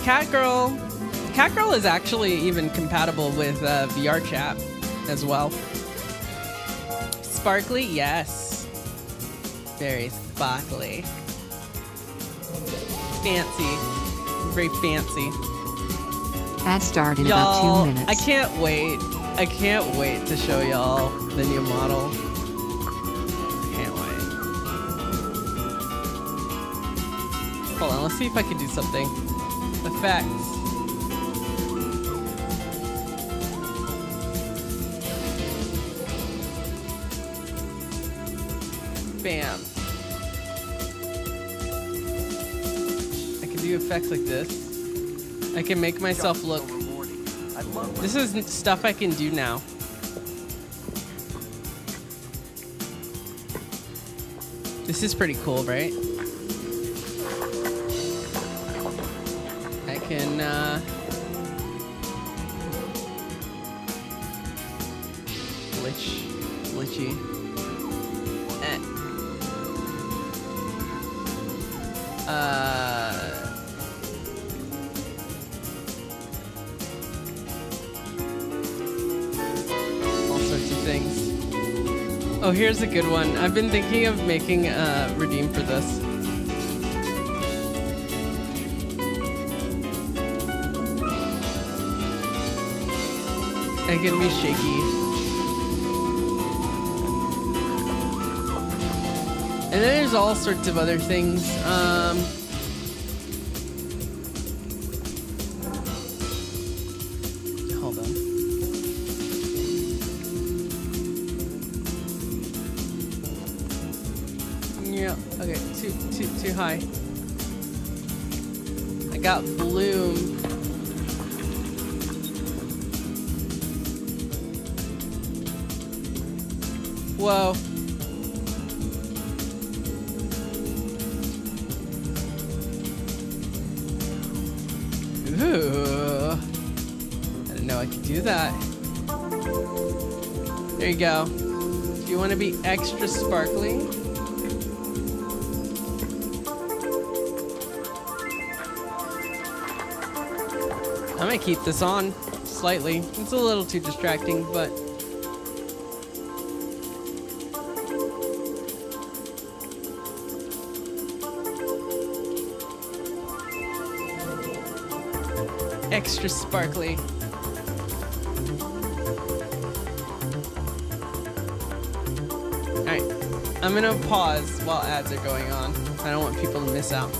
Catgirl is actually even compatible with VR chat as well. Sparkly, yes. Very sparkly. Fancy. Very fancy. Ad start in about 2 minutes. I can't wait. I can't wait to show y'all the new model. Can't wait. Hold on, let's see if I can do something. Effects. Bam. I can do effects like this. I can make myself look. This is stuff I can do now. This is pretty cool, right? I can glitchy. All sorts of things. Oh, here's a good one. I've been thinking of making a redeem for this. I can be shaky. And then there's all sorts of other things. Hold on. Yeah, okay, too high. I got bloom. Whoa. Ooh. I didn't know I could do that. There you go. If you want to be extra sparkly. I'm gonna keep this on slightly. It's a little too distracting, but extra sparkly. Alright, I'm gonna pause while ads are going on. I don't want people to miss out.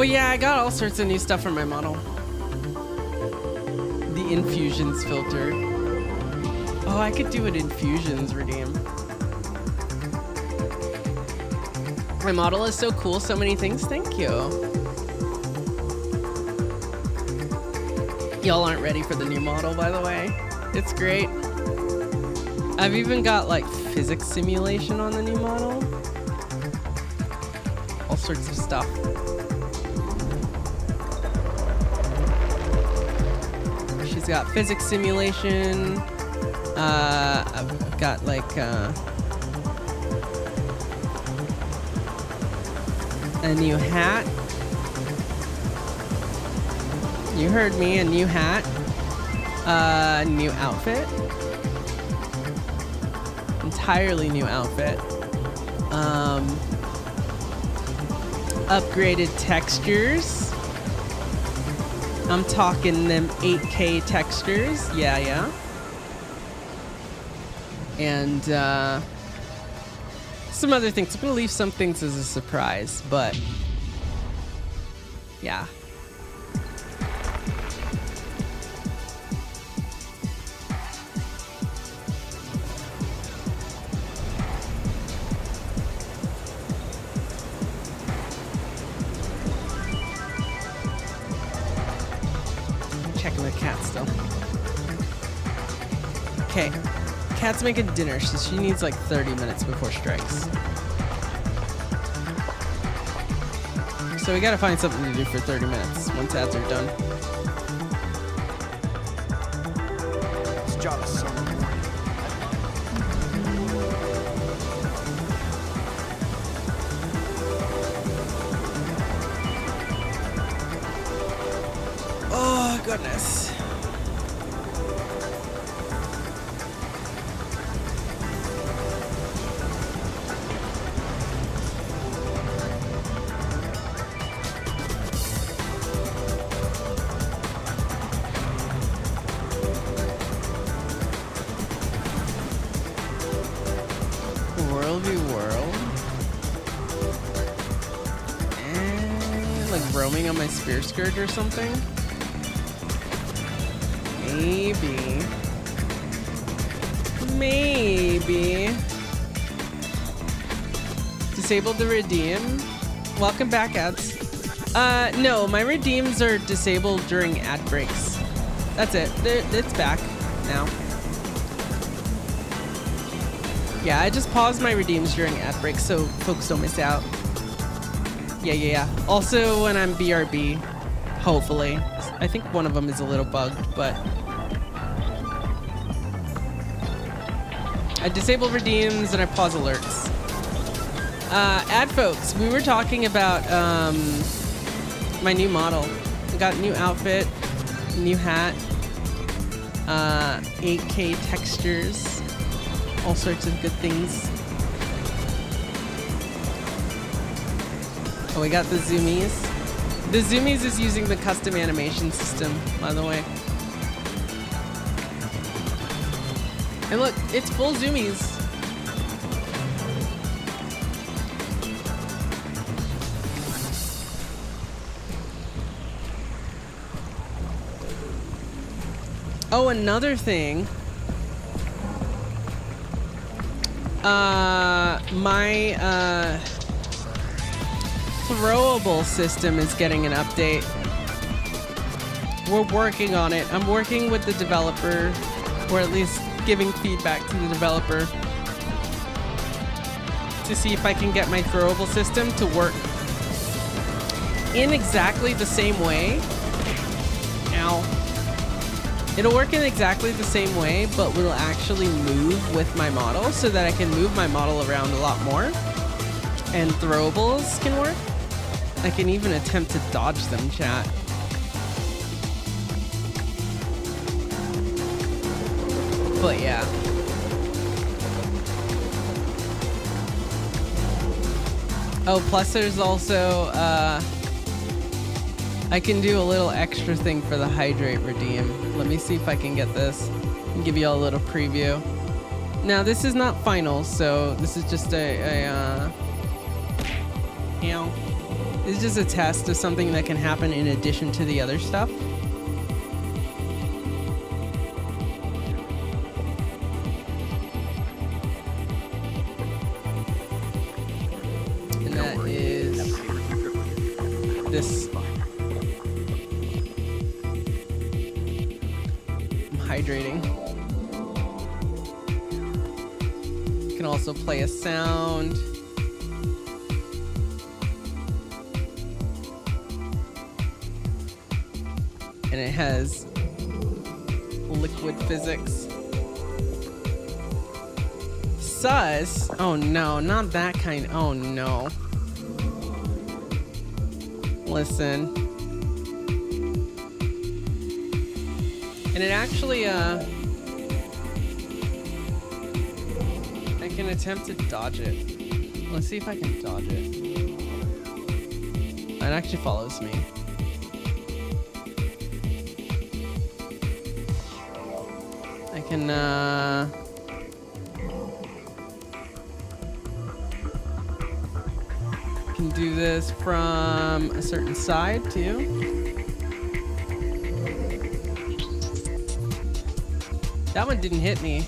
But yeah, I got all sorts of new stuff for my model. The infusions filter. Oh, I could do an infusions redeem. My model is so cool, so many things. Thank you. Y'all aren't ready for the new model, by the way. It's great. I've even got like physics simulation on the new model. All sorts of stuff. She's got physics simulation. I've got like a new hat. You heard me, a new hat. New outfit. Entirely new outfit. Upgraded textures. I'm talking them 8K textures. Yeah. And some other things. I'm gonna leave some things as a surprise, but yeah. Checking the cat still. Okay. Cat's making dinner, so she needs like 30 minutes before strikes. So we gotta find something to do for 30 minutes once ads are done. This job is so rewarding. Oh, goodness. World v. World. And like roaming on my spear skirt or something. Maybe. Disabled the redeem. Welcome back, ads. No, my redeems are disabled during ad breaks. That's it. It's back now. Yeah, I just paused my redeems during ad breaks so folks don't miss out. Yeah. Also when I'm BRB, hopefully. I think one of them is a little bugged, but I disable redeems and I pause alerts. Ad folks, we were talking about my new model. I got a new outfit, new hat, 8K textures, all sorts of good things. Oh, we got the zoomies. The zoomies is using the custom animation system, by the way. And look, it's full zoomies. Oh, another thing. My throwable system is getting an update. We're working on it. I'm working with the developer, or at least giving feedback to the developer to see if I can get my throwable system to work in exactly the same way. Ow. It'll work in exactly the same way, but will actually move with my model so that I can move my model around a lot more. And throwables can work. I can even attempt to dodge them, chat. But yeah. Oh, plus there's also, I can do a little extra thing for the hydrate redeem. Let me see if I can get this and give you all a little preview. Now, this is not final, so this is just It's just a test of something that can happen in addition to the other stuff. And that is this. I'm hydrating. You can also play a sound. And it has liquid physics. Sus? Oh no, not that kind. Oh no. Listen. And it actually, I can attempt to dodge it. Let's see if I can dodge it. It actually follows me. I can do this from a certain side too. That one didn't hit me.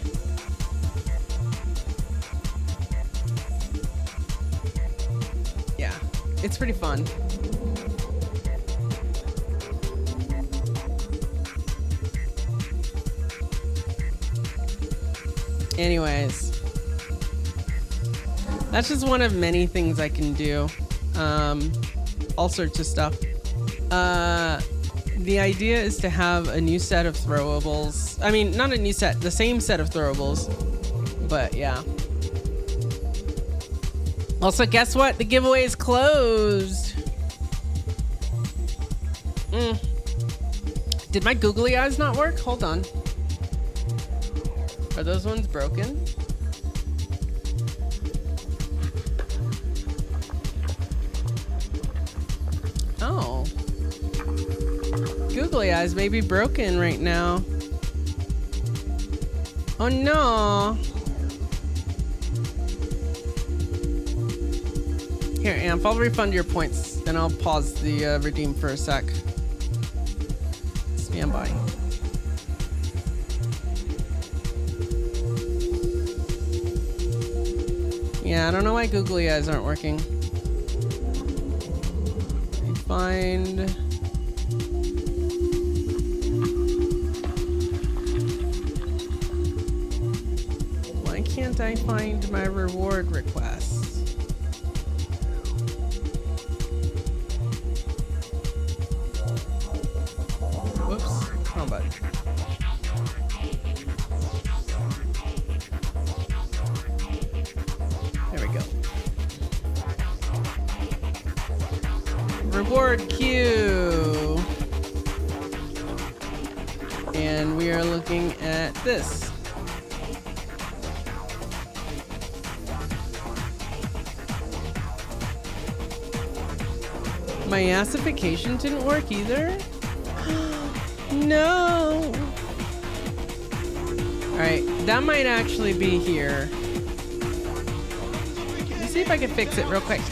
Yeah, it's pretty fun. Anyways, that's just one of many things I can do. All sorts of stuff. The idea is to have a new set of throwables. I mean, not a new set, the same set of throwables. But yeah. Also, guess what? The giveaway is closed. Did my googly eyes not work? Hold on. Are those ones broken? Oh. Googly eyes may be broken right now. Oh no. Here, Amp, I'll refund your points. Then I'll pause the redeem for a sec. Stand by. Yeah, I don't know why googly eyes aren't working. Let me find... Why can't I find my reward requests? Whoops, wrong button. Reward queue. And we are looking at this. My acidification didn't work either? No. Alright, that might actually be here. Let me see if I can fix it real quick.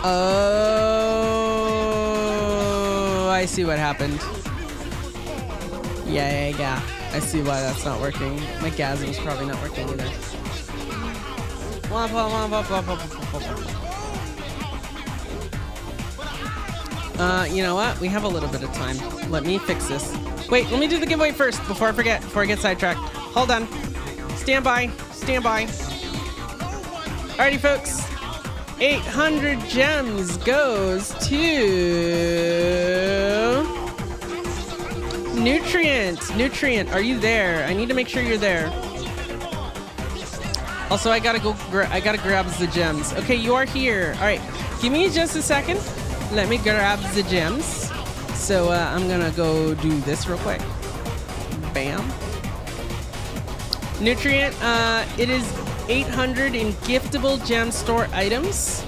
Oh, I see what happened. Yeah. I see why that's not working. My gasm's probably not working either. You know what? We have a little bit of time. Let me fix this. Wait, let me do the giveaway first before I forget, before I get sidetracked. Hold on. Stand by. Alrighty, folks. 800 gems goes to Nutrient. Are you there? I need to make sure you're there. Also, I gotta grab the gems. Okay, you are here. All right, give me just a second. Let me grab the gems. So I'm gonna go do this real quick. Bam. Nutrient. It is 800 in giftable gem store items.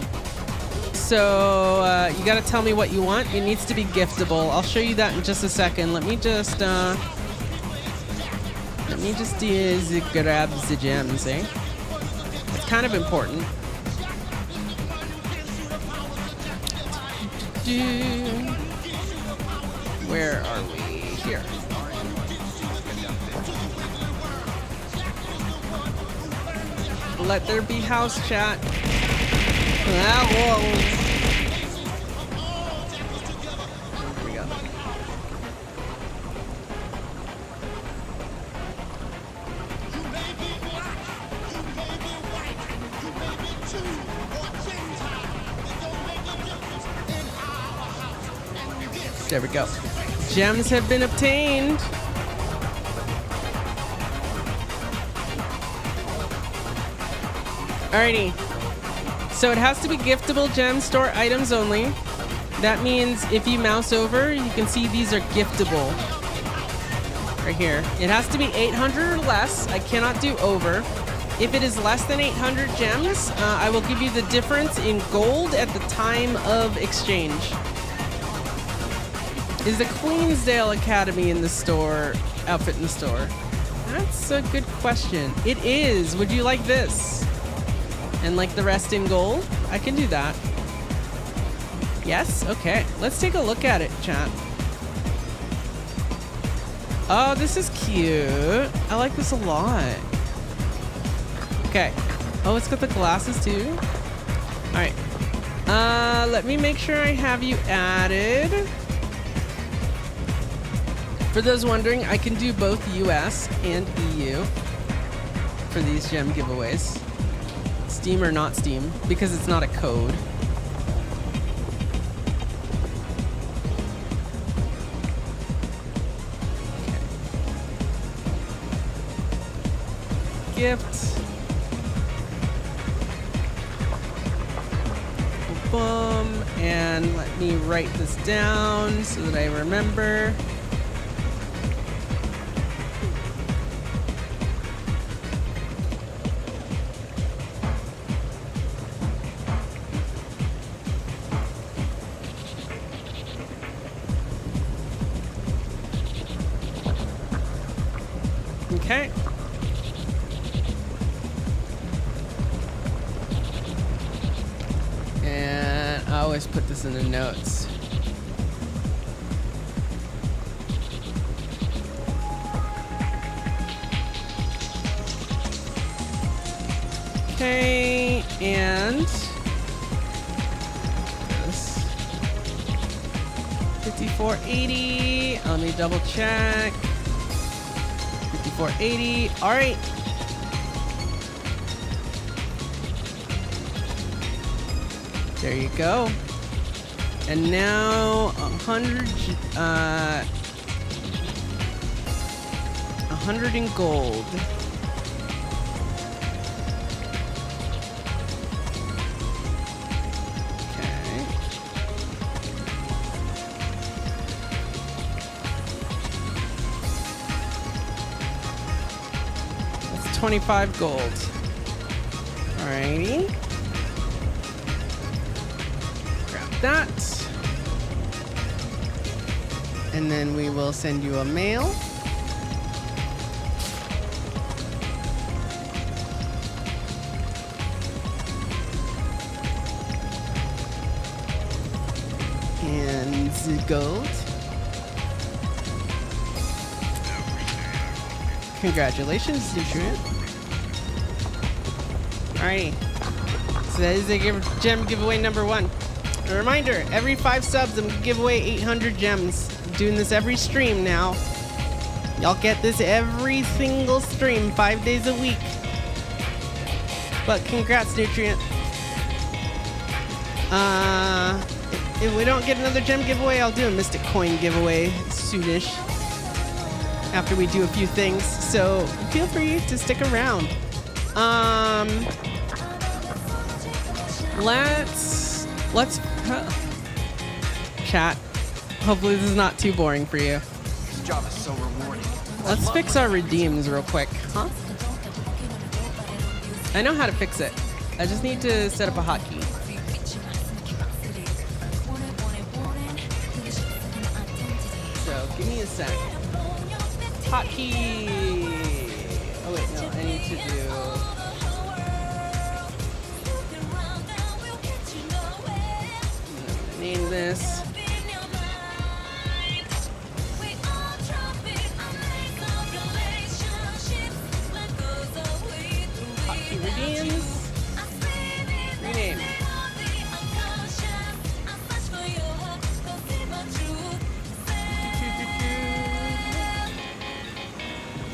So you gotta tell me what you want. It needs to be giftable. I'll show you that in just a second. Let me just Let me just grab the gems, eh? It's kind of important. Where are we? Here. Let there be house chat. Ah, whoa. Here we go. There we go. Gems have been obtained. Alrighty. So it has to be giftable gem store items only. That means if you mouse over, you can see these are giftable. Right here. It has to be 800 or less. I cannot do over. If it is less than 800 gems, I will give you the difference in gold at the time of exchange. Is the Queensdale Academy in the store, outfit in the store? That's a good question. It is. Would you like this? And like the rest in gold? I can do that. Yes? Okay. Let's take a look at it, chat. Oh, this is cute. I like this a lot. Okay. Oh, it's got the glasses too. All right. Let me make sure I have you added. For those wondering, I can do both US and EU for these gem giveaways. Steam or not Steam, because it's not a code. Okay. Gift. Boom. And let me write this down so that I remember. Okay. And I always put this in the notes. Okay, and this 5480. Let me double check. 5480. All right. There you go. And now 100 in gold. Okay. That's 25 gold. Alrighty. That, and then we will send you a mail. And the gold. Congratulations, Nutrient. Alrighty, so that is a gem giveaway number 1. A reminder, every 5 subs, I'm gonna give away 800 gems. I'm doing this every stream now. Y'all get this every single stream, 5 days a week. But congrats, Nutrient. If we don't get another gem giveaway, I'll do a Mystic Coin giveaway soonish. After we do a few things. So feel free to stick around. Let's chat. Hopefully this is not too boring for you. This job is so rewarding. Let's fix our redeems real quick. Huh? I know how to fix it. I just need to set up a hotkey. So give me a sec. Hotkey. Oh wait, no, I need to do. Name this. Hotkey redeems. Rename.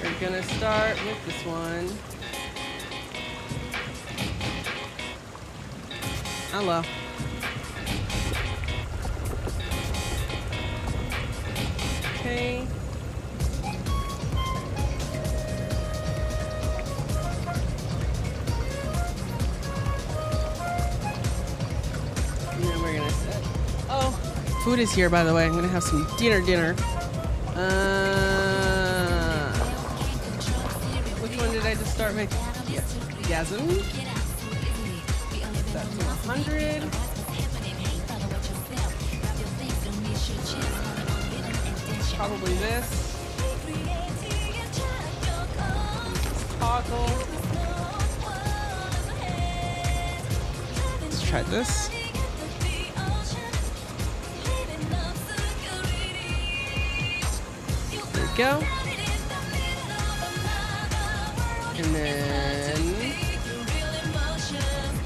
We're gonna start with this one. Hello. Okay. And then we're gonna set. Oh, food is here, by the way. I'm gonna have some dinner. Which one did I just start with? Gasm. That's 100. Probably this. Toggle. Let's try this. There we go. And then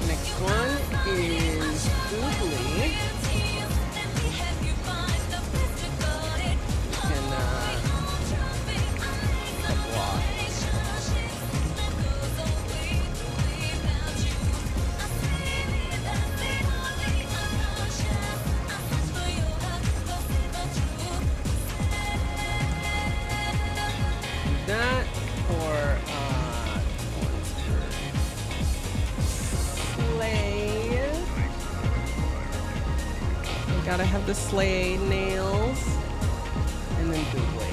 next one is Googly. That or one's for sleigh. We gotta have the sleigh nails and then Googly.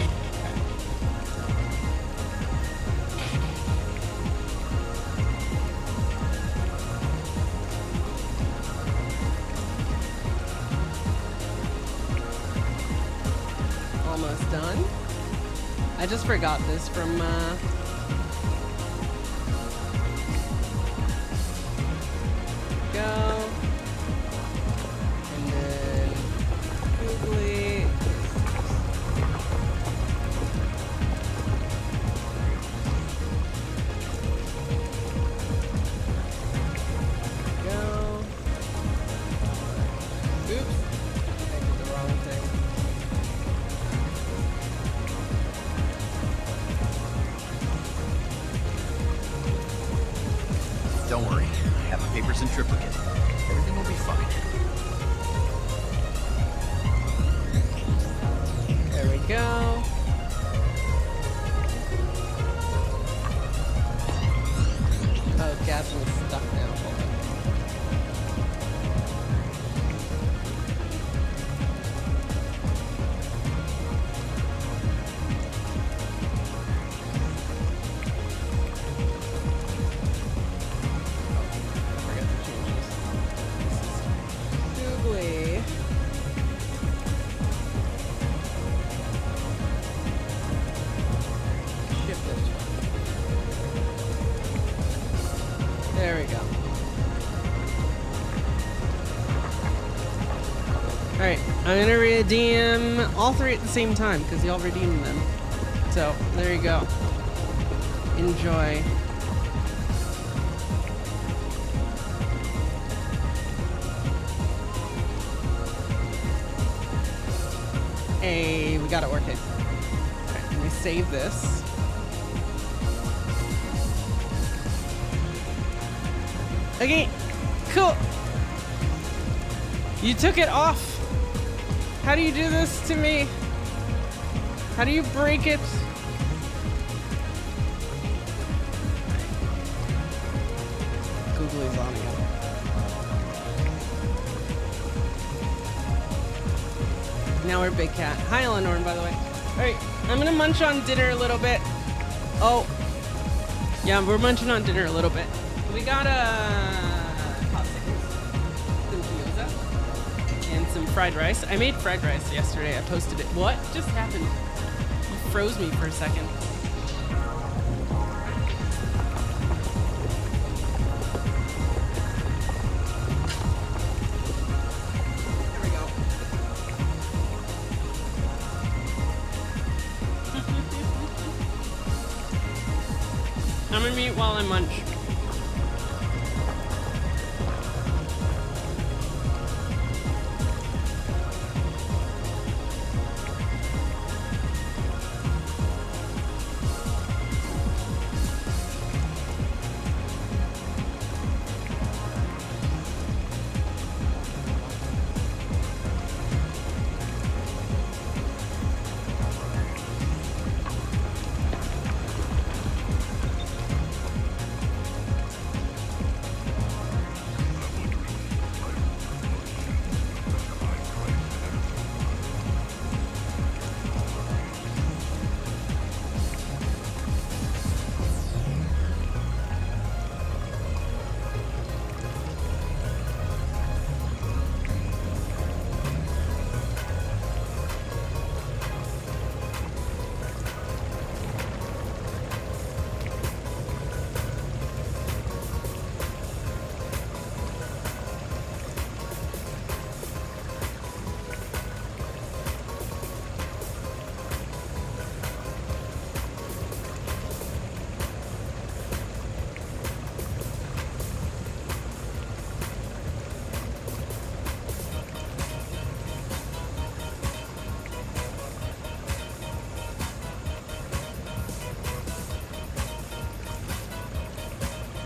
Almost done. I just forgot this from go. And then Googly. Go. Oops. I did the wrong thing. Don't worry. I have my papers in triplicate. Everything will be fine. There we go. Oh, Gasm is stuck now. Hold on. Googly. Shift this one. There we go. Alright, I'm gonna redeem all three at the same time because y'all redeemed them. So, there you go. Enjoy. Hey, we got it working. Alright, let me save this. Okay, cool. You took it off. How do you do this to me? How do you break it? Googly's on you. Now we're Big Cat. Hi, Eleanor, by the way. Alright, I'm gonna munch on dinner a little bit. Oh. Yeah, we're munching on dinner a little bit. We got some gyoza and some fried rice. I made fried rice yesterday. I posted it. What just happened? You froze me for a second. I'm gonna mute while I munch.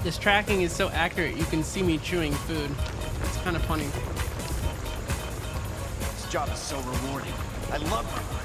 This tracking is so accurate, you can see me chewing food. It's kind of funny. This job is so rewarding. I love my work.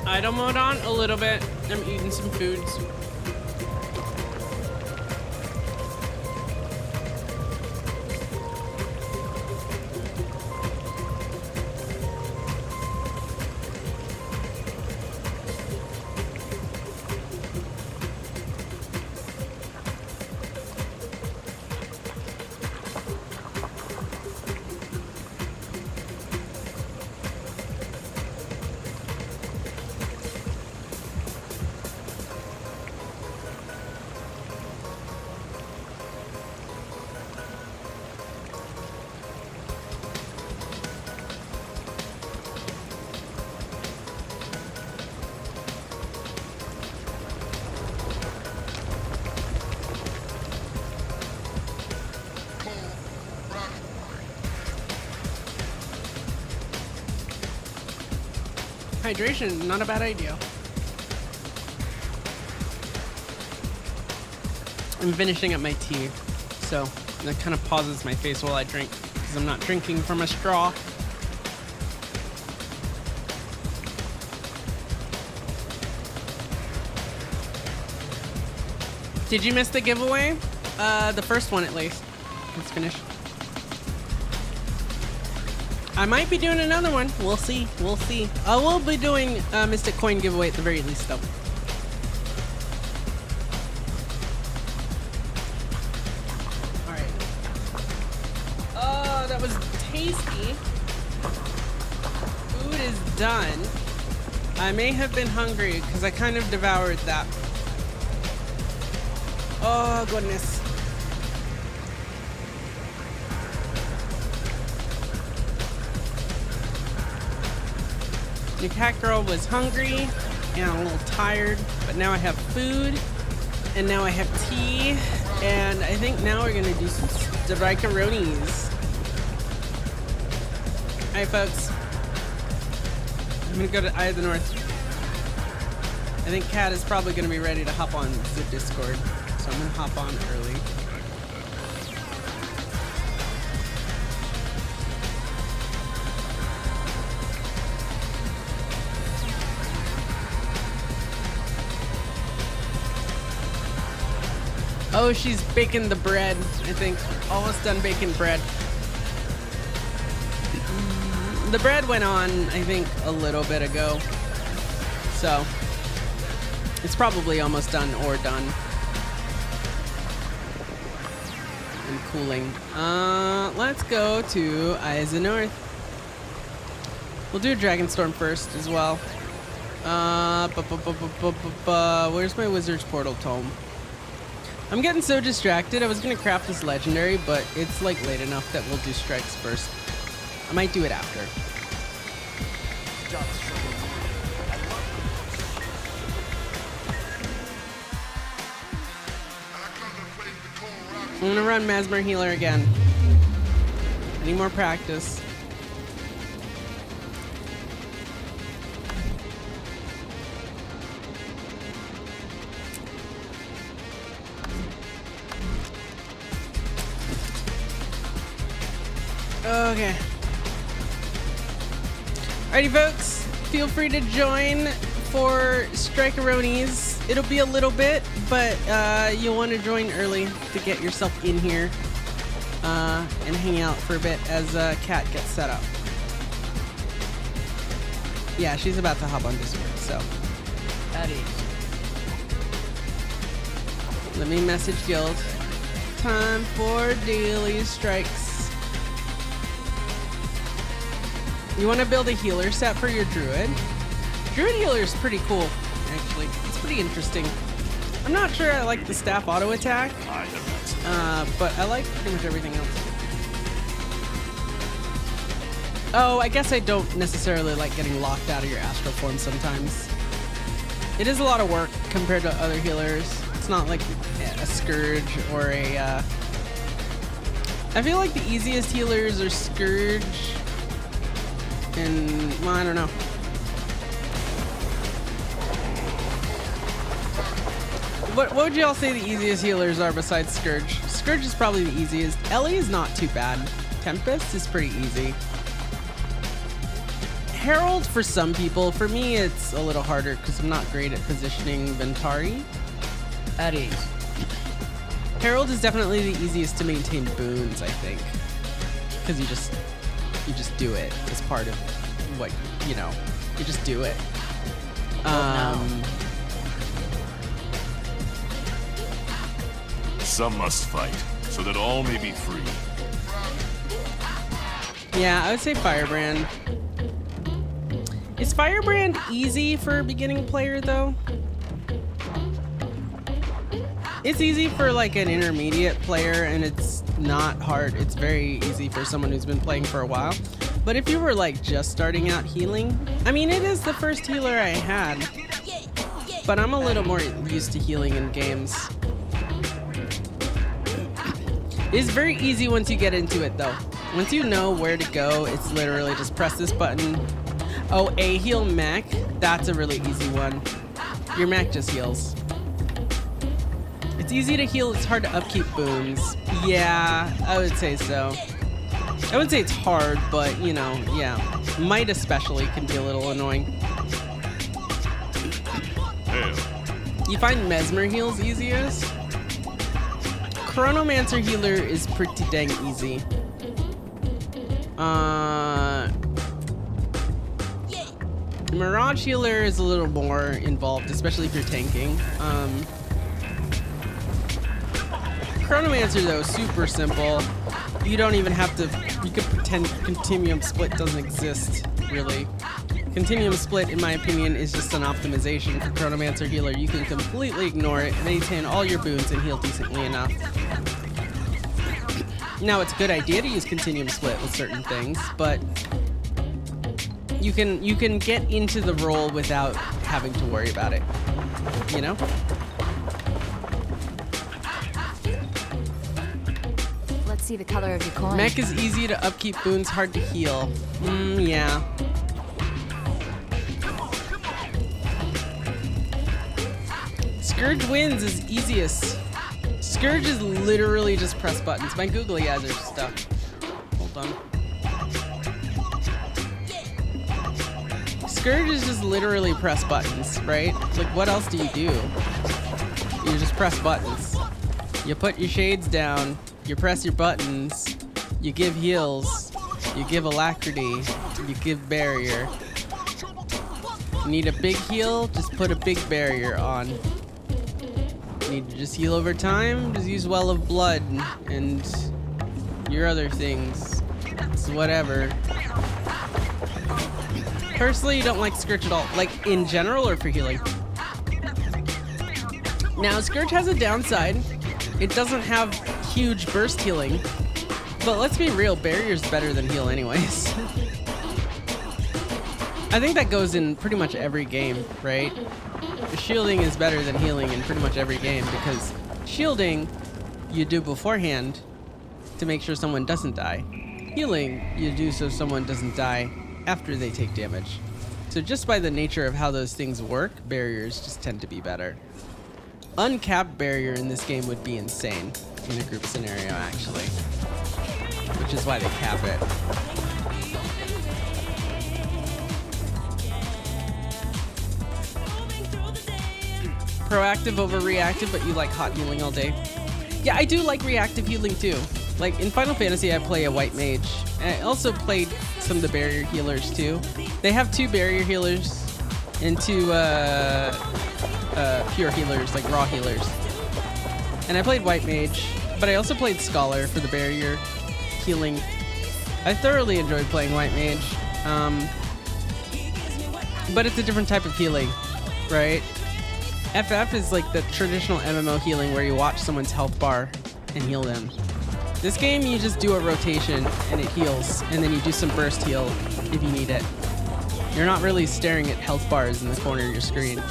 Idle mode on a little bit. I'm eating some foods. Hydration, not a bad idea. I'm finishing up my tea, so that kind of pauses my face while I drink, because I'm not drinking from a straw. Did you miss the giveaway? The first one at least. It's finished. I might be doing another one. We'll see. We'll see. I will be doing a Mystic Coin giveaway at the very least, though. Alright. Oh, that was tasty. Food is done. I may have been hungry because I kind of devoured that. Oh, goodness. Your cat girl was hungry and a little tired, but now I have food, and now I have tea, and I think now we're gonna do some strikeroonies. Alright, folks. I'm gonna go to Eye of the North. I think Kat is probably gonna be ready to hop on the Discord, so I'm gonna hop on early. Oh, she's baking the bread, I think. Almost done baking bread. The bread went on, I think, a little bit ago. So, it's probably almost done or done. And cooling. Let's go to Eyes of North. We'll do Dragonstorm first as well. Where's my Wizard's Portal Tome? I'm getting so distracted. I was gonna craft this legendary, but it's like late enough that we'll do strikes first. I might do it after. I'm gonna run Mesmer Healer again. I need more practice. Okay. Alrighty, folks. Feel free to join for Strikeroonies. It'll be a little bit, but you'll want to join early to get yourself in here and hang out for a bit as Kat gets set up. Yeah, she's about to hop on Discord, so. Let me message Guild. Time for daily strikes. You want to build a healer set for your druid? Druid healer is pretty cool, actually. It's pretty interesting. I'm not sure I like the staff auto attack, but I like pretty much everything else. Oh, I guess I don't necessarily like getting locked out of your astral form sometimes. It is a lot of work compared to other healers. It's not like a Scourge or a... I feel like the easiest healers are Scourge and, well, I don't know. What would y'all say the easiest healers are besides Scourge? Scourge is probably the easiest. Ellie is not too bad. Tempest is pretty easy. Herald for some people. For me, it's a little harder because I'm not great at positioning Ventari. At ease. Herald is definitely the easiest to maintain boons, I think, because you just do it as part of what you know. You just do it. Some must fight, so that all may be free. Yeah, I would say Firebrand. Is Firebrand easy for a beginning player, though? It's easy for like an intermediate player, and it's not hard. It's very easy for someone who's been playing for a while. But if you were like just starting out healing, I mean, it is the first healer I had, but I'm a little more used to healing in games. It's very easy once you get into it, though. Once you know where to go, it's literally just press this button. Oh, a heal mech. That's a really easy one. Your mech just heals. It's easy to heal. It's hard to upkeep boons. Yeah, I would say so. I wouldn't say it's hard, but, you know, yeah. Might especially can be a little annoying. You find Mesmer heals easiest? Chronomancer healer is pretty dang easy. Mirage healer is a little more involved, especially if you're tanking. Chronomancer, though, super simple. You don't even have to, you could pretend Continuum Split doesn't exist, really. Continuum split, in my opinion, is just an optimization for Chronomancer Healer. You can completely ignore it, maintain all your boons, and heal decently enough. Now, it's a good idea to use Continuum split with certain things, but you can get into the role without having to worry about it. You know? Let's see the color of your coin. Mech is easy to upkeep, boons hard to heal. Yeah. Scourge wins is easiest. Scourge is literally just press buttons. My googly eyes are stuck. Hold on. Scourge is just literally press buttons, right? Like, what else do you do? You just press buttons. You put your shades down, you press your buttons, you give heals, you give alacrity, you give barrier. You need a big heal? Just put a big barrier on. Need to just heal over time? Just use Well of Blood and your other things. It's whatever. Personally, you don't like Scourge at all. Like, in general or for healing? Now, Scourge has a downside. It doesn't have huge burst healing. But let's be real, barrier's better than heal anyways. I think that goes in pretty much every game, right? Shielding is better than healing in pretty much every game because shielding you do beforehand to make sure someone doesn't die. Healing you do so someone doesn't die after they take damage. So just by the nature of how those things work, barriers just tend to be better. Uncapped barrier in this game would be insane in a group scenario, actually. Which is why they cap it. Proactive over reactive, but you like hot healing all day. Yeah, I do like reactive healing too. Like in Final Fantasy, I play a white mage. And I also played some of the barrier healers too. They have 2 barrier healers and 2 pure healers, like raw healers. And I played white mage, but I also played scholar for the barrier healing. I thoroughly enjoyed playing white mage. But it's a different type of healing, right? FF is like the traditional MMO healing where you watch someone's health bar and heal them. This game, you just do a rotation and it heals, and then you do some burst heal if you need it. You're not really staring at health bars in the corner of your screen.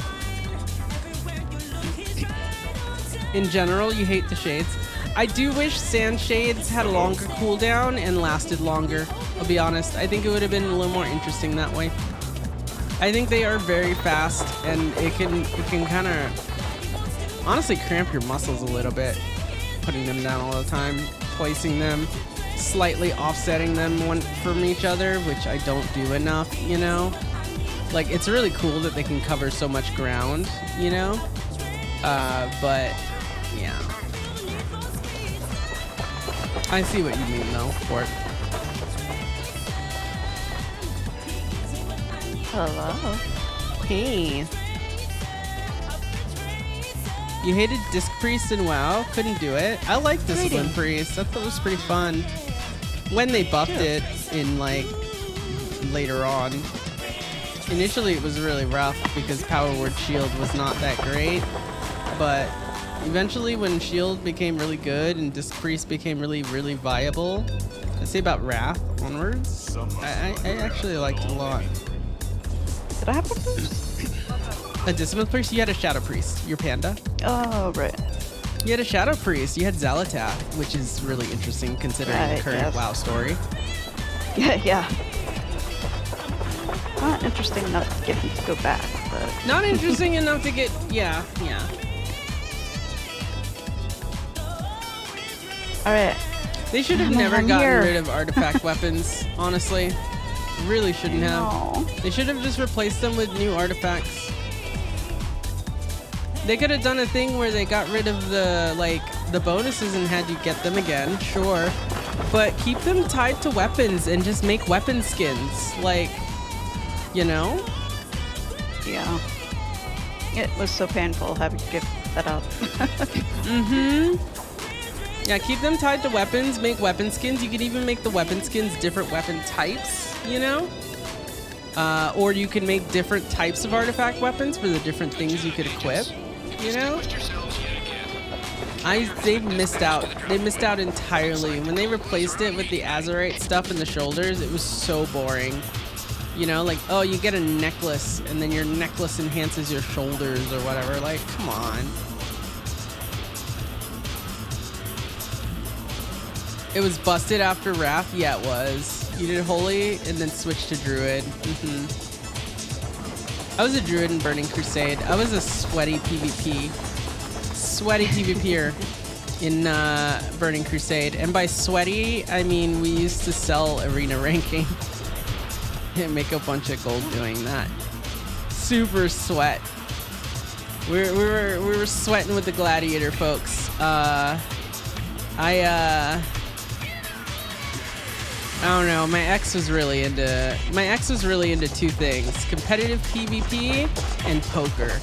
In general, you hate the shades. I do wish sand shades had a longer cooldown and lasted longer. I'll be honest. I think it would have been a little more interesting that way. I think they are very fast, and it can kind of honestly cramp your muscles a little bit, putting them down all the time, placing them, slightly offsetting them one from each other, which I don't do enough, you know? Like, it's really cool that they can cover so much ground, you know? But, yeah. I see what you mean, though, Fort. Hello. Hey. You hated Disc Priest in WoW? Couldn't do it. I like Discipline Priest. I thought it was pretty fun. When they buffed it in, like, later on. Initially it was really rough because Power Word Shield was not that great. But eventually when Shield became really good and Disc Priest became really, really viable, I'd say about Wrath onwards, I actually liked it a lot. Did I have one? A Discipline Priest? You had a Shadow Priest. Your panda? Oh, right. You had a Shadow Priest. You had Xalatath, which is really interesting considering the current WoW story. Yeah. Not interesting enough to get him to go back, but... Not interesting enough to get... Yeah. Alright. They should have never gotten rid of artifact weapons, honestly. Really shouldn't have. They should have just replaced them with new artifacts. They could have done a thing where they got rid of the bonuses and had you get them again, sure. But keep them tied to weapons and just make weapon skins. Like, you know? Yeah. It was so painful having to give that up. Yeah, keep them tied to weapons, make weapon skins. You could even make the weapon skins different weapon types, you know? Or you can make different types of artifact weapons for the different things you could equip, you know? They missed out. They missed out entirely. When they replaced it with the azurite stuff in the shoulders, it was so boring. You know, like, oh, you get a necklace, and then your necklace enhances your shoulders or whatever. Like, come on. It was busted after Wrath? Yeah, it was. You did Holy, and then switched to Druid. I was a Druid in Burning Crusade. I was a sweaty PvP. Sweaty PvPer in Burning Crusade. And by sweaty, I mean we used to sell arena ranking and make a bunch of gold doing that. Super sweat. We were sweating with the gladiator folks. I don't know. My ex was really into two things: competitive PvP and poker.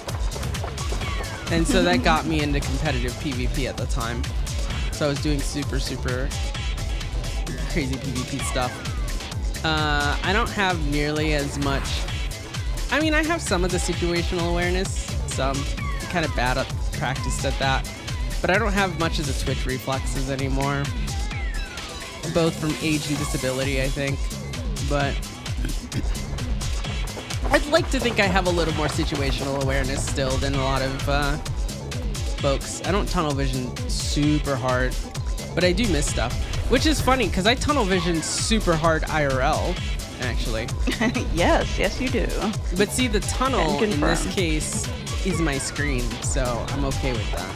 And so that got me into competitive PvP at the time. So I was doing super crazy PvP stuff. I don't have nearly as much. I mean, I have some of the situational awareness. I'm kind of bad at practiced at that. But I don't have much of the twitch reflexes anymore. Both from age and disability, I think. But I'd like to think I have a little more situational awareness still than a lot of folks. I don't tunnel vision super hard, but I do miss stuff. Which is funny, because I tunnel vision super hard IRL, actually. Yes, you do. But see, the tunnel in this case is my screen, so I'm okay with that.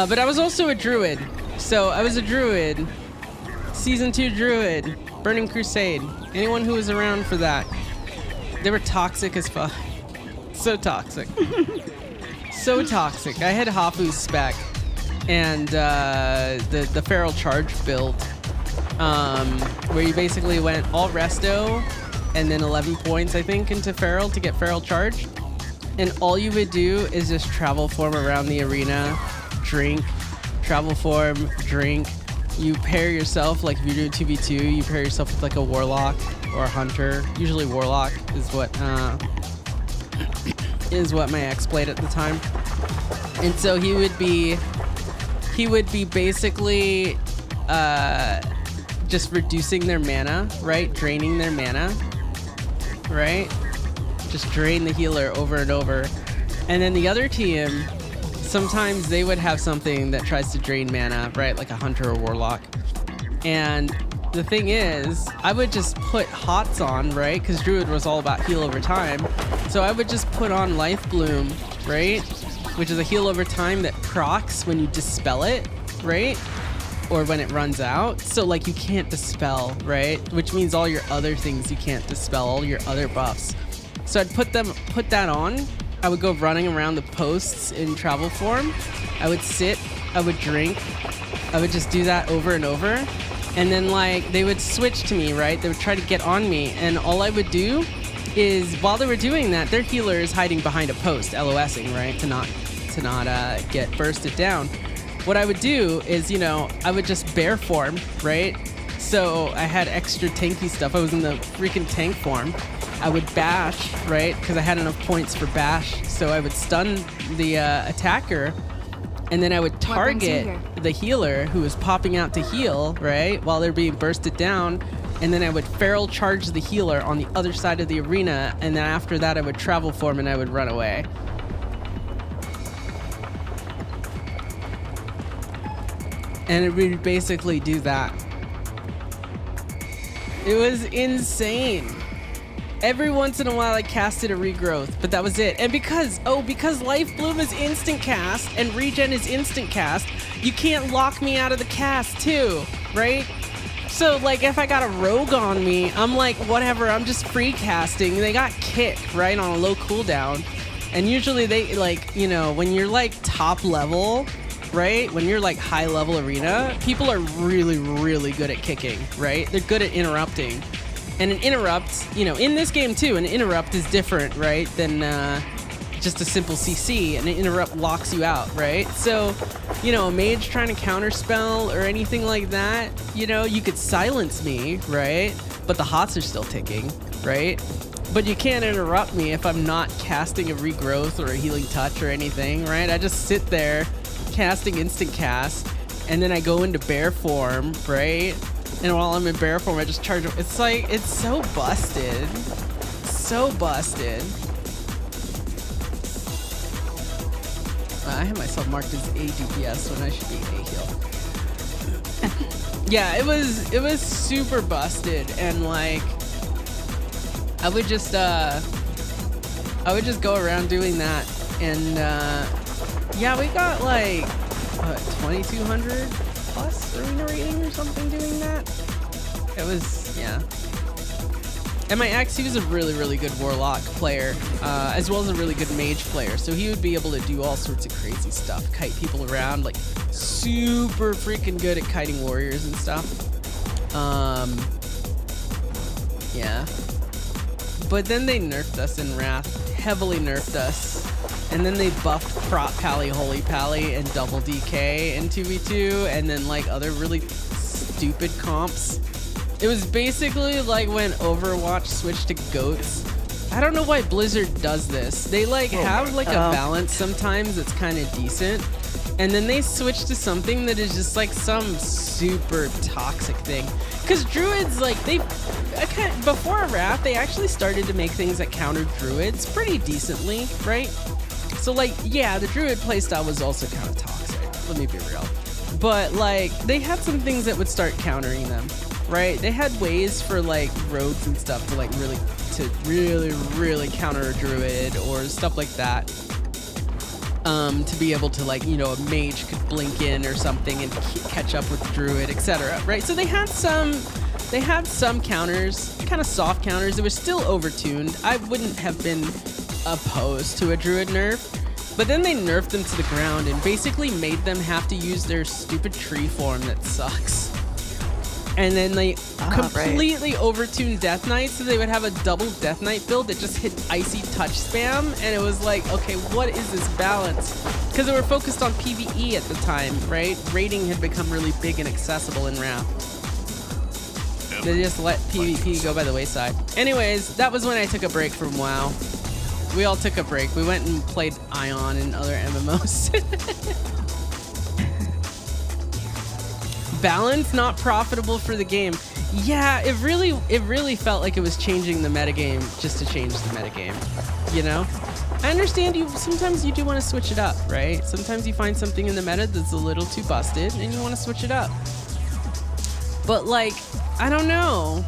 But I was also a druid. So I was a druid. Season 2 druid. Burning Crusade. Anyone who was around for that. They were toxic as fuck. So toxic. So toxic. I had Hafu's spec. And the Feral Charge build. Where you basically went all resto. And then 11 points, I think, into Feral to get Feral Charge. And all you would do is just travel form around the arena. Drink, travel form, drink. You pair yourself, like if you're doing 2v2, you pair yourself with like a warlock or a hunter. Usually warlock is what my ex played at the time. And so he would be basically just reducing their mana, right? Draining their mana, right? Just drain the healer over and over. And then the other team, sometimes they would have something that tries to drain mana, right? Like a hunter or warlock. And the thing is, I would just put hots on, right? Because Druid was all about heal over time. So I would just put on Life Bloom, right? Which is a heal over time that procs when you dispel it, right? Or when it runs out. So like you can't dispel, right? Which means all your other things you can't dispel, all your other buffs. So I'd put that on. I would go running around the posts in travel form. I would sit, I would drink. I would just do that over and over. And then like they would switch to me, right? They would try to get on me. And all I would do is while they were doing that, their healer is hiding behind a post, LOSing, right? To not get bursted down. What I would do is, you know, I would just bear form, right? So I had extra tanky stuff. I was in the freaking tank form. I would bash, right? Because I had enough points for bash. So I would stun the attacker, and then I would target the healer who was popping out to heal, right? While they're being bursted down. And then I would feral charge the healer on the other side of the arena. And then after that, I would travel form and I would run away. And it would basically do that. It was insane. Every once in a while I casted a regrowth, but that was it. And because Life Bloom is instant cast and regen is instant cast, you can't lock me out of the cast too, right? So like if I got a rogue on me, I'm like, whatever, I'm just free casting. They got kick, right, on a low cooldown. And usually they like, you know, when you're like top level, right? When you're like high level arena, people are really, really good at kicking, right? They're good at interrupting. And an interrupt, you know, in this game too, an interrupt is different, right, than just a simple CC, and an interrupt locks you out, right? So, you know, a mage trying to counterspell or anything like that, you know, you could silence me, right? But the HOTS are still ticking, right? But you can't interrupt me if I'm not casting a regrowth or a healing touch or anything, right? I just sit there casting instant cast, and then I go into bear form, right? And while I'm in bear form, I just charge. It's like, it's so busted. So busted. I have myself marked as A DPS when I should be A heal. Yeah, it was super busted, and like I would just go around doing that, and yeah, we got like 2,200 plus arena rating or something doing that. It was, yeah. And my ex, he was a really, really good warlock player, as well as a really good mage player. So he would be able to do all sorts of crazy stuff, kite people around, like super freaking good at kiting warriors and stuff. Yeah. But then they nerfed us in Wrath, heavily nerfed us. And then they buffed Prot Pally, Holy Pally, and Double DK in 2v2, and then like other really stupid comps. It was basically like when Overwatch switched to goats. I don't know why Blizzard does this. They like have like a balance sometimes that's kind of decent, and then they switch to something that is just like some super toxic thing. Because druids, like before Wrath, they actually started to make things that countered druids pretty decently, right? So like, yeah, the druid playstyle was also kind of toxic. Let me be real. But like, they had some things that would start countering them. Right? They had ways for like rogues and stuff to like really counter a druid or stuff like that. To be able to like, you know, a mage could blink in or something and catch up with druid, etc. Right? So they had some counters, kind of soft counters. It was still overtuned. I wouldn't have been opposed to a druid nerf. But then they nerfed them to the ground and basically made them have to use their stupid tree form that sucks. And then they completely overtuned Death Knight, so they would have a double Death Knight build that just hit icy touch spam, and it was like, okay, what is this balance? Because they were focused on PvE at the time, right? Raiding had become really big and accessible in Wrath. They just let PvP go by the wayside. Anyways, that was when I took a break from WoW. We all took a break. We went and played Ion and other MMOs. Balance not profitable for the game. Yeah, it really felt like it was changing the metagame just to change the metagame. You know? I understand sometimes you do want to switch it up, right? Sometimes you find something in the meta that's a little too busted and you want to switch it up. But like, I don't know.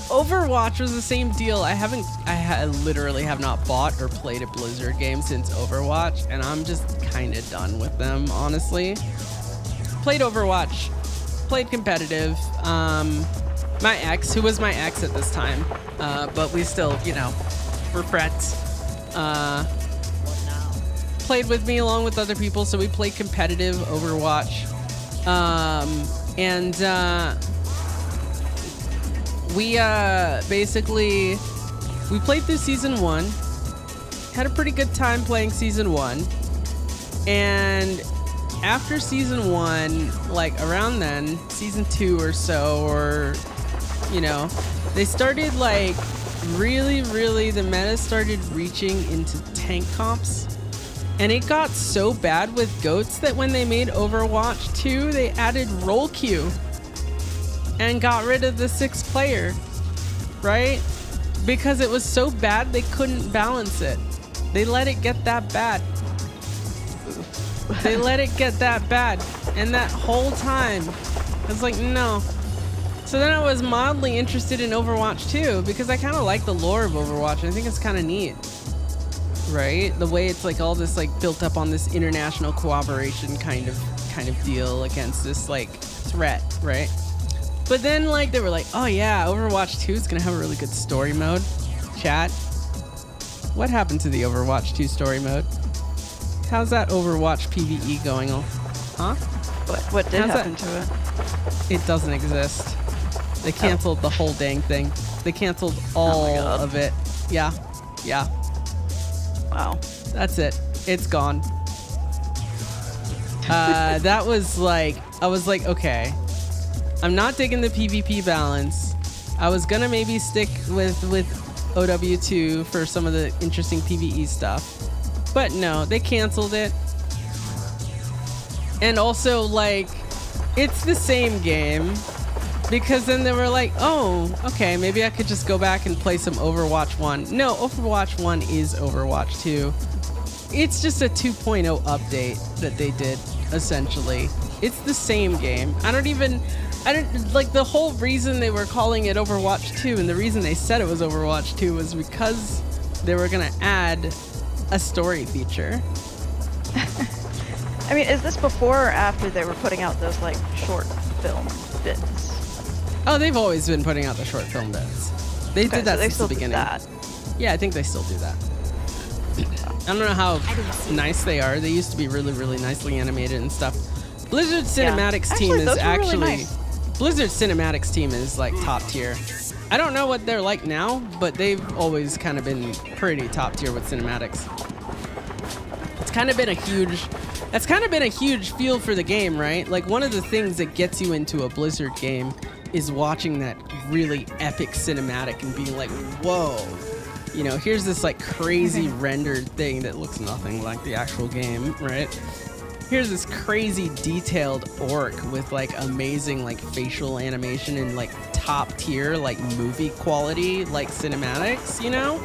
Overwatch was the same deal. I literally have not bought or played a Blizzard game since Overwatch, and I'm just kind of done with them, honestly. Played Overwatch, played competitive. My ex, who was my ex at this time, but we still, you know, we're friends. Played with me along with other people, so we played competitive Overwatch. We basically, we played through Season 1, had a pretty good time playing Season 1, and after Season 1, like around then, Season 2 or so, or, you know, they started like really, the meta started reaching into tank comps. And it got so bad with goats that when they made Overwatch 2, they added roll queue and got rid of the 6th player, right? Because it was so bad they couldn't balance it. They let it get that bad. They let it get that bad. And that whole time, I was like, no. So then I was mildly interested in Overwatch 2 because I kind of like the lore of Overwatch. I think it's kind of neat, right? The way it's like all this like built up on this international cooperation kind of deal against this like threat, right? But then like they were like, oh yeah, Overwatch 2 is gonna have a really good story mode. Chat, what happened to the Overwatch 2 story mode? How's that Overwatch PvE going on? Huh? What did happen to it? It doesn't exist. They canceled the whole dang thing. They canceled all of it. Yeah. Wow. That's it. It's gone. That was like, I was like, okay, I'm not digging the PvP balance. I was gonna maybe stick with OW2 for some of the interesting PvE stuff, but no, they canceled it. And also, like, it's the same game, because then they were like, oh, okay, maybe I could just go back and play some Overwatch 1. No, Overwatch 1 is Overwatch 2. It's just a 2.0 update that they did, essentially. It's the same game. I don't like, the whole reason they were calling it Overwatch 2 and the reason they said it was Overwatch 2 was because they were gonna add a story feature. I mean, is this before or after they were putting out those, like, short film bits? Oh, they've always been putting out the short film bits. They did that since the beginning. That. Yeah, I think they still do that. I don't know how nice they are. They used to be really, really nicely animated and stuff. Blizzard Cinematics team is actually really nice. Blizzard Cinematics team is like top tier. I don't know what they're like now, but they've always kind of been pretty top tier with cinematics. It's kind of been a huge, that's kind of been a huge feel for the game, right? Like, one of the things that gets you into a Blizzard game is watching that really epic cinematic and being like, whoa. You know, here's this like crazy rendered thing that looks nothing like the actual game, right? Here's this crazy detailed orc with like amazing like facial animation and like top tier like movie quality like cinematics, you know?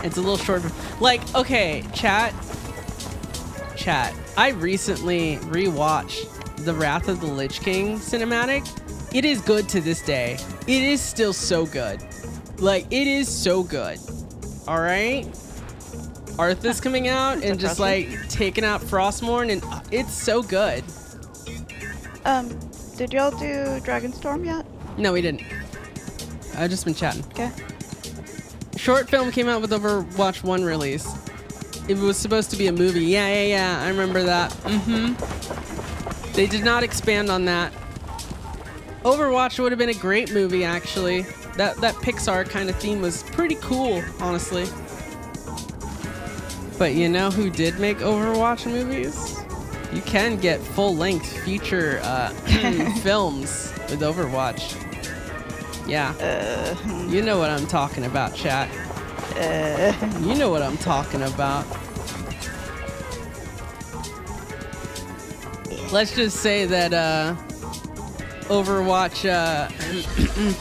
It's a little short. Like, okay, chat. I recently rewatched the Wrath of the Lich King cinematic. It is good to this day. It is still so good. Like, it is so good. All right, Arthas coming out and just like taking out Frostmourne, and it's so good. Did y'all do Dragonstorm yet? No, we didn't. I've just been chatting. Okay. Short film came out with Overwatch 1 release. It was supposed to be a movie. Yeah. I remember that. They did not expand on that. Overwatch would have been a great movie, actually. That Pixar kind of theme was pretty cool, honestly. But you know who did make Overwatch movies? You can get full-length feature films with Overwatch. Yeah. You know what I'm talking about, chat. You know what I'm talking about. Let's just say that Overwatch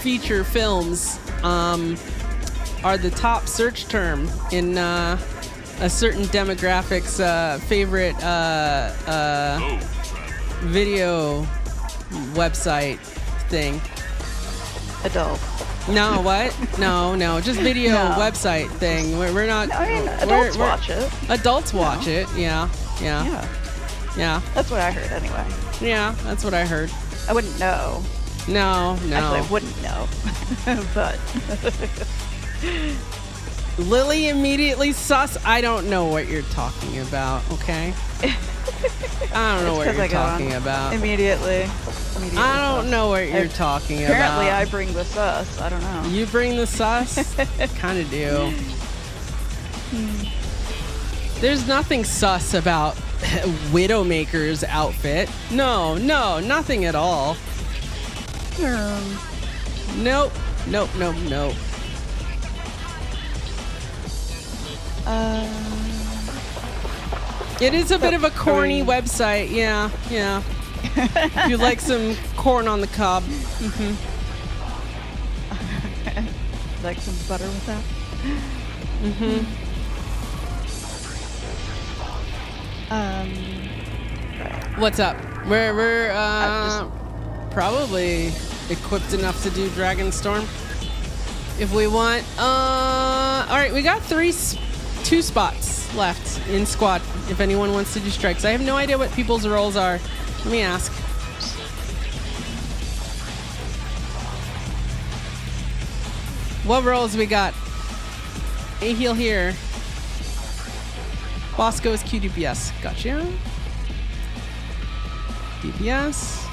feature films are the top search term in a certain demographic's favorite video website thing. Adult. No, what? No, just video website thing. We're not. I mean, adults watch it. Adults watch it. Yeah. That's what I heard anyway. Yeah, that's what I heard. I wouldn't know. No. Actually, I wouldn't know. But Lily immediately sus. I don't know what you're talking about. Okay. I don't know what you're talking about. Immediately I don't know what you're talking about. Apparently, I bring the sus. I don't know. You bring the sus? Kind of do. There's nothing sus about Widowmaker's outfit. No, nothing at all. Nope. It is a bit of a corny website. Yeah. If you like some corn on the cob. Like some butter with that? What's up? We're probably equipped enough to do Dragonstorm if we want. All right, we got 2 spots left in squad if anyone wants to do strikes. I have no idea what people's roles are. Let me ask. What roles we got? A heal here. Bosco is QDPS. Gotcha. DPS.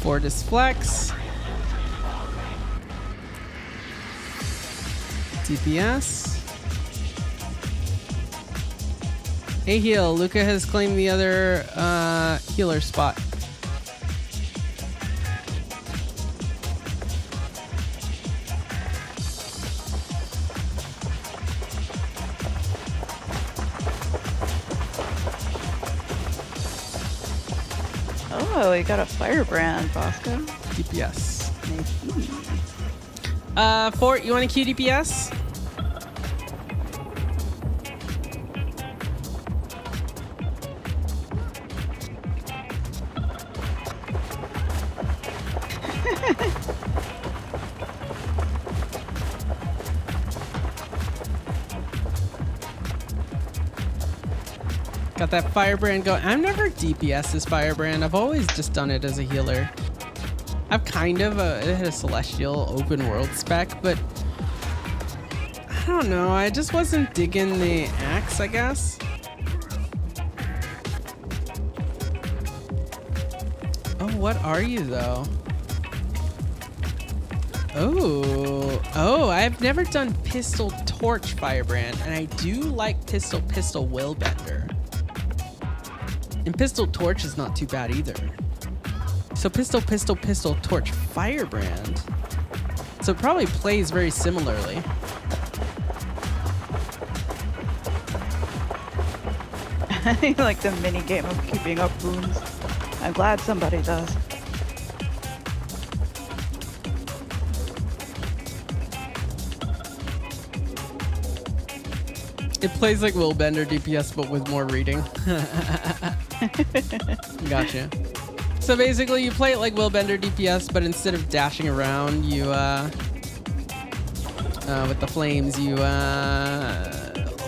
Fortis Flex. DPS. A heal. Luca has claimed the other healer spot. Oh, you got a firebrand, Bosco. DPS. Fort, you want a queue DPS? Got that firebrand going. I've never DPS this firebrand. I've always just done it as a healer. I've kind of it had a celestial open world spec, but I don't know. I just wasn't digging the axe, I guess. Oh, what are you though? Oh, I've never done pistol torch firebrand, and I do like pistol willbender. And pistol torch is not too bad either. So pistol torch firebrand. So it probably plays very similarly. I like the mini game of keeping up wounds. I'm glad somebody does. It plays like Willbender DPS, but with more reading. Gotcha. So basically, you play it like Willbender DPS, but instead of dashing around, you with the flames, you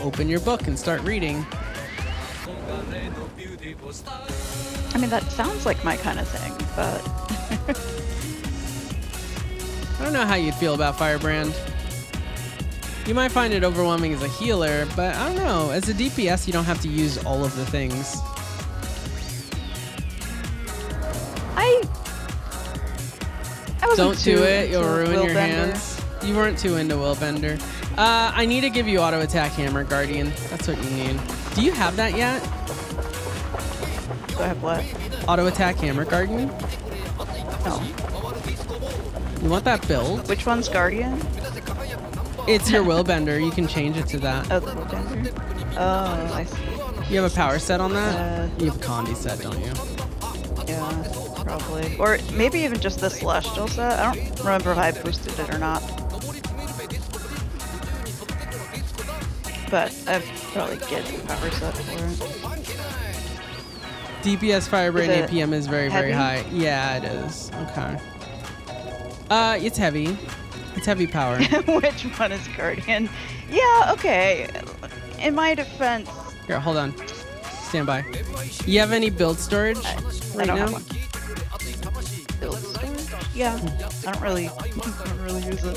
open your book and start reading. I mean, that sounds like my kind of thing, but I don't know how you'd feel about Firebrand. You might find it overwhelming as a healer, but I don't know. As a DPS, you don't have to use all of the things. I wasn't Don't do too it. You'll into ruin your Willbender. hands. You weren't too into Willbender. I need to give you auto attack hammer, Guardian. That's what you need. Do you have that yet? Do I have what? Auto attack hammer, Guardian? No. You want that build? Which one's Guardian? It's your Willbender. You can change it to that. Oh, the Willbender. Oh, I see. You have a power set on that? You have a Condi set, don't you? Yeah, probably. Or maybe even just the Celestial set. I don't remember if I boosted it or not. But I'd probably get the power set for it. DPS Firebrand Is it APM is very, very heavy? high. Yeah, it is. Okay. It's heavy. It's heavy power. Which one is Guardian? Yeah, okay. In my defense... Here, hold on. Stand by. You have any build storage right don't now? have one. Build storage? Yeah. I don't really use it.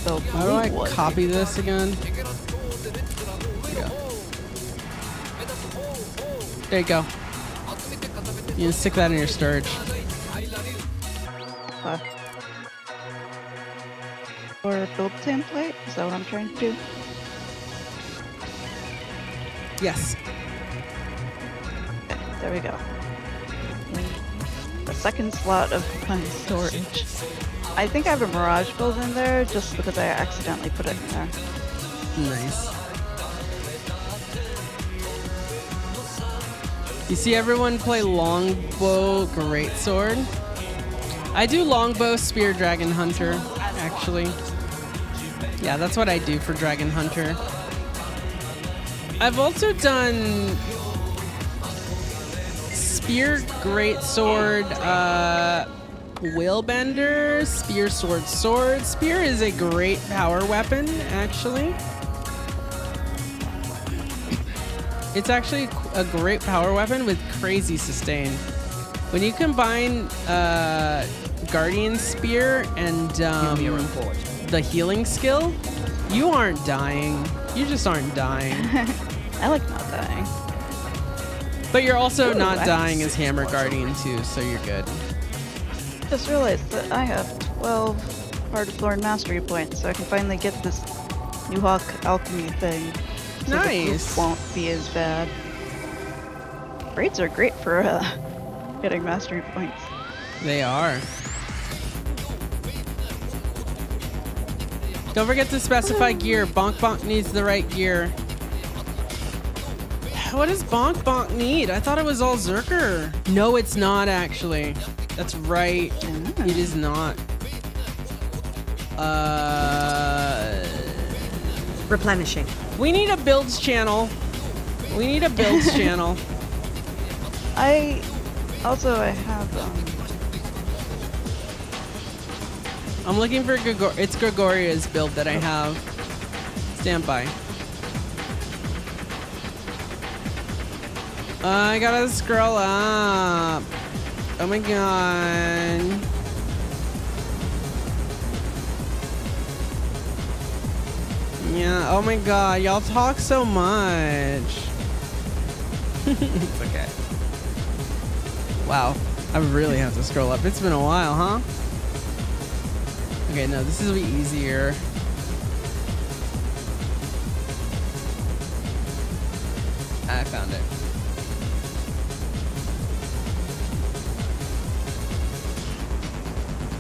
So How do I copy this again? There you go. You can stick that in your storage. Or build template? Is that what I'm trying to do? Yes. Okay, there we go. The second slot of my storage. I think I have a Mirage build in there just because I accidentally put it in there. Nice. You see everyone play longbow greatsword? I do longbow spear dragon hunter, actually. Yeah, that's what I do for dragon hunter. I've also done spear greatsword, Willbender, spear sword sword. Spear is a great power weapon, actually. It's actually a great power weapon with crazy sustain. When you combine Guardian Spear and the healing skill, you aren't dying. You just aren't dying. I like not dying. But you're also Ooh, not I dying as Hammer Guardian too, so you're good. Just realized that I have 12 Heart of Thorn Mastery points, so I can finally get this New Hawk Alchemy thing. So Nice. the won't be as bad. Raids are great for getting mastery points. They are. Don't forget to specify gear. Bonk Bonk needs the right gear. What does Bonk Bonk need? I thought it was all Zerker. No, it's not actually. That's right. It is not. Replenishing. We need a builds channel. We need a builds channel. I have I'm looking for it's Gregoria's build that I have. Stand by. I gotta scroll up. Oh my god. Yeah, oh my god, y'all talk so much. It's okay. Wow, I really have to scroll up. It's been a while, huh? Okay, no, this will be easier. I found it.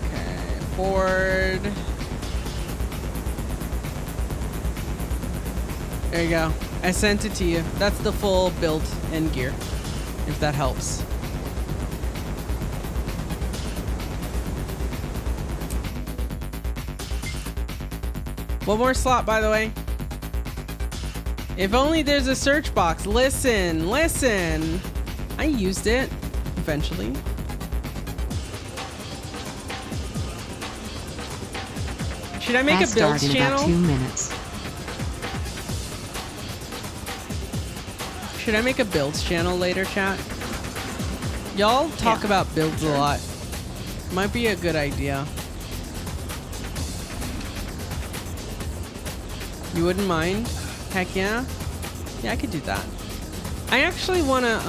Okay, forward. There you go. I sent it to you. That's the full build and gear, if that helps. One more slot, by the way. If only there's a search box. Listen, listen. I used it eventually. Should I make a builds channel? About 2 minutes. Should I make a builds channel later, chat? Y'all talk about builds a lot. Might be a good idea. You wouldn't mind? Heck yeah. Yeah, I could do that. I actually wanna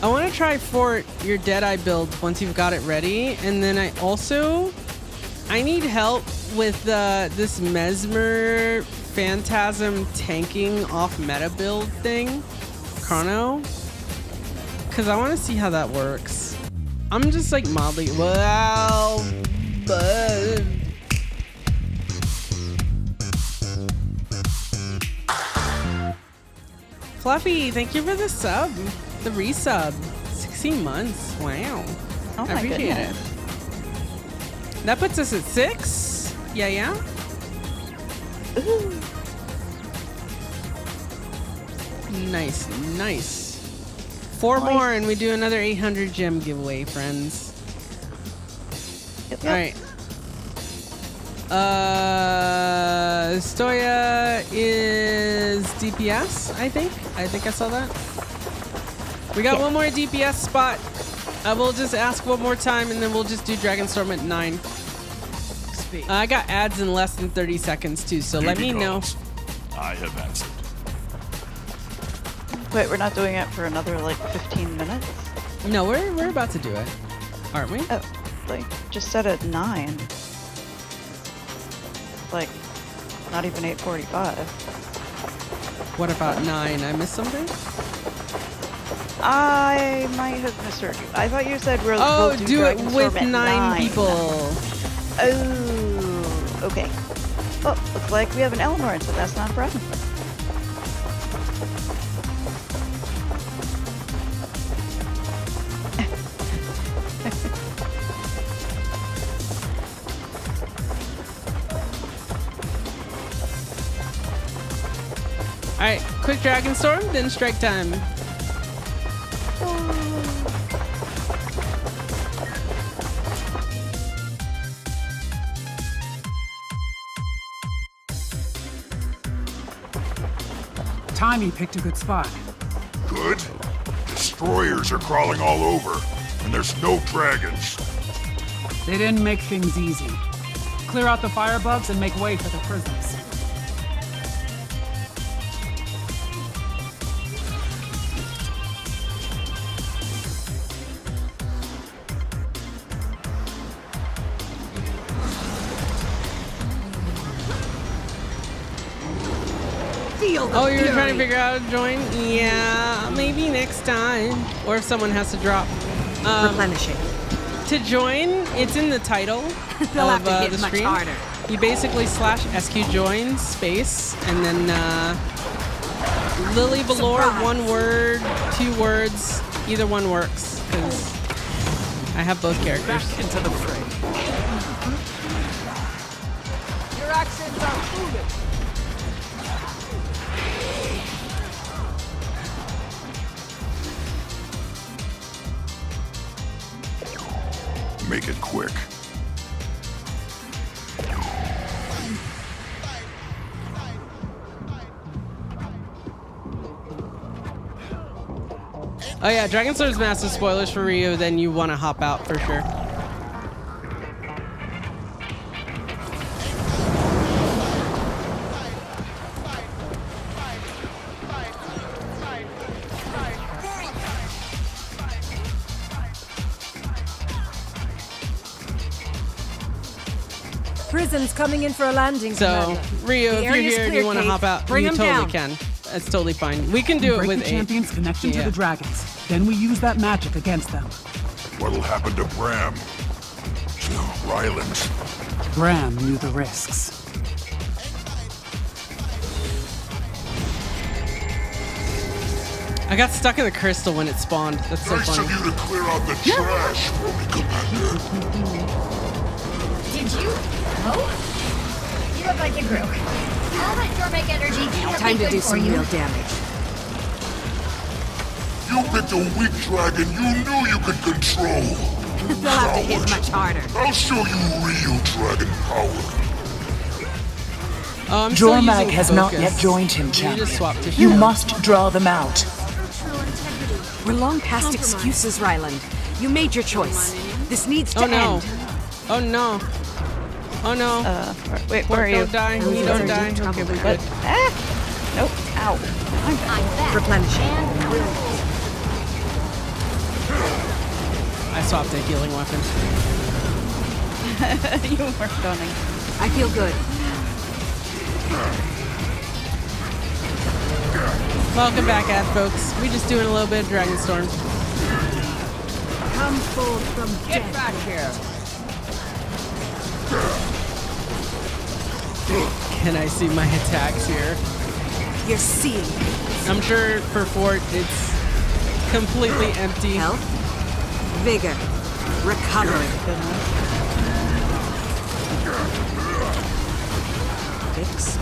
I wanna try Fort your Deadeye build once you've got it ready, and then I need help with this Mesmer Phantasm tanking off meta build thing, Chrono, because I want to see how that works. I'm just like mildly but Fluffy, thank you for the sub, the resub. 16 months. Wow. Oh I my appreciate goodness. it. That puts us at 6. Yeah, yeah. Ooh. Nice, nice. 4 more and we do another 800 gem giveaway, friends. Yep. All right. Stoya is DPS, I think. I think I saw that. We got one more DPS spot. We'll just ask one more time and then we'll just do Dragonstorm at 9. I got ads in less than 30 seconds too, so let me know. I have answered. Wait, we're not doing it for another like 15 minutes? No, we're about to do it, aren't we? Oh, like just set it at 9. Like not even 8:45. What about 9? I missed something? I might have misheard you. I thought you said we'll do it Dragonstorm with at 9 people. Oh, okay. Well, looks like we have an Eleanor, so that's not a problem. All right, quick Dragonstorm, then strike time. Timmy picked a good spot. Good? Destroyers are crawling all over, and there's no dragons. They didn't make things easy. Clear out the firebugs and make way for the prisoners. Oh, you were trying to figure out how to join? Yeah, maybe next time. Or if someone has to drop. Replenishing. To join, it's in the title of the stream. You basically slash sqjoin space and then lilyvelour, 1 word, 2 words, either one works because I have both characters. Back into the fray. Your accents are foolish. Make it quick. Oh yeah, Dragon Sword's massive spoilers for Ryu, then you want to hop out for sure. Prison's coming in for a landing. So, Ryu, if you're here and you want to hop out, you totally can. It's totally fine. We can do it with the champion's connection to the dragons. Then we use that magic against them. What'll happen to Bram? To Ryland's? Bram knew the risks. I got stuck in the crystal when it spawned. That's so Nice funny. of you to clear out the trash for me, Commander. Did you? Oh? You look like you grew. All that dormic energy can't Time be to good do for some you. real damage. You picked a weak dragon you knew you could control. They'll have to hit much harder. I'll show you real dragon power. Oh, I'm still Jormag using has focus. not yet joined him, Can you just swap to You shield? must draw them out. We're long past excuses, Ryland. You made your choice. This needs to Oh no. end. Oh no. Oh no. Wait, where are you? Don't die. You don't die. Okay, we're good. Ah! Nope. Ow. I'm back. Replenishing. And brilliant. I swapped a healing weapon. You were stunning. I feel good. Welcome back, ad folks. We just doing a little bit of Dragonstorm. Come forth from Get back here. Can I see my attacks here? You're seeing. I'm sure for Fort it's completely empty. Health. Vigor. Recovery. Fixed.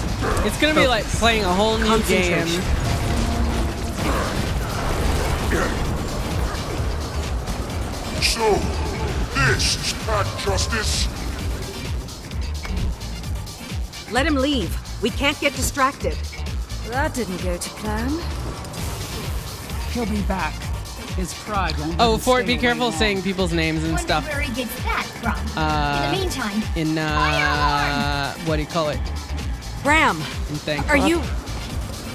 It's gonna be like playing a whole new game. So, this is Pack Justice? Let him leave. We can't get distracted. That didn't go to plan. He'll be back. His pride won't let Oh, him Fort, stay be careful away long. saying people's names and Wonder stuff. where he gets that from. In the meantime, In what do you call it? Bram, In thing. are you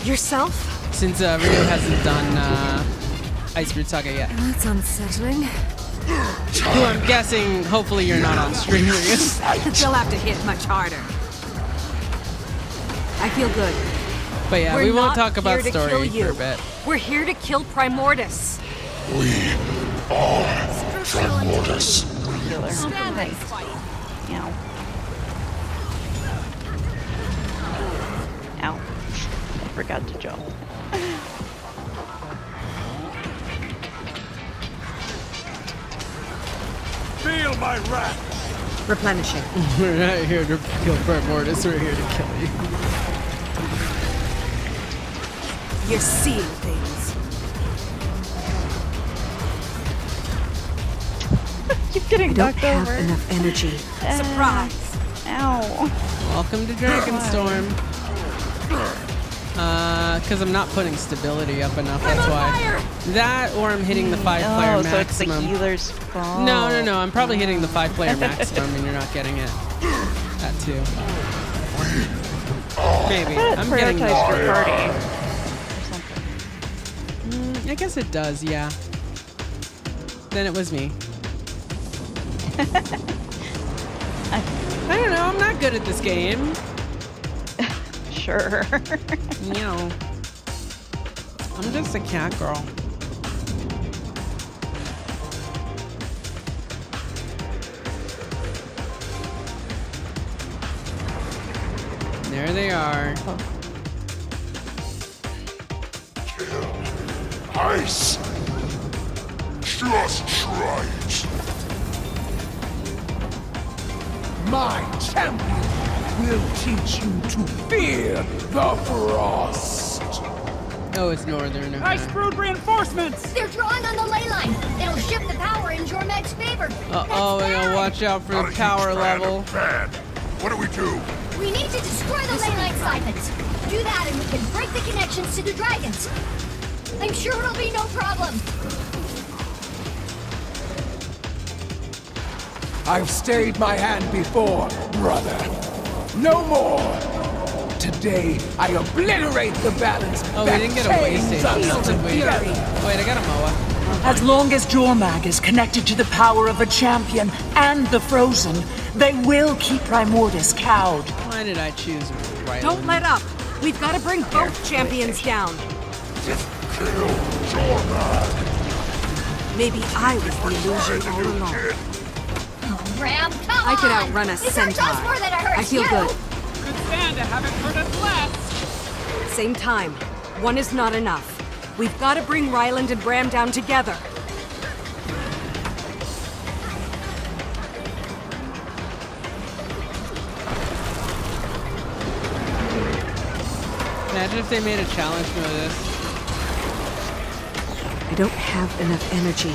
yourself? Since Ryu hasn't done Ice Root Saga yet. That's unsettling. Who I'm guessing, hopefully you're not on stream, Ryu. They'll have to hit much harder. I feel good. But yeah, We're we won't not talk about here to kill story you. for a bit. We're here to kill Primordus. We are Primordus. Healer. nice. Ow. Ow. I forgot to jump. Feel my wrath. Replenishing. We're not here to kill Primordus, we're here to kill you. You're seeing things. Keep getting Don't knocked have over. enough energy. Surprise. Ow. Welcome to Dragonstorm. Because I'm not putting stability up enough, that's why. That, or I'm hitting the 5-player Oh, so it's the maximum. healer's fault. No, I'm probably hitting the 5-player maximum and you're not getting it. That too. Maybe. But I'm getting prioritize your there. party. Or something. I guess it does, yeah. Then it was me. I don't know, I'm not good at this game. Sure. Meow. I'm just a cat girl. There they are. Ice! Just try it. My champion will teach you to fear the frost. Oh, it's northern. Okay. Ice brood reinforcements! They're drawing on the ley line. It'll shift the power in Jormag's favor. Oh, we gotta watch out for the power level. Bad. What do we do? We need to destroy the ley line siphons. Do that and we can break the connections to the dragons. I'm sure it'll be no problem. I've stayed my hand before, brother. No more! Today, I obliterate the balance Oh, we that didn't get a way chains station. us Did we? together. Wait, I got a Moa. As long as Jormag is connected to the power of a champion and the Frozen, they will keep Primordus cowed. Why did I choose Ryland? Don't let up. We've got to bring both champions down. Just kill Jormag. Maybe I was the illusion all along. Ram, come on! I could outrun a This hurt centaur. us more than it hurts I feel you. good. Good stand to haven't hurt us less. Same time. One is not enough. We've got to bring Ryland and Bram down together. Imagine if they made a challenge mode of this. I don't have enough energy.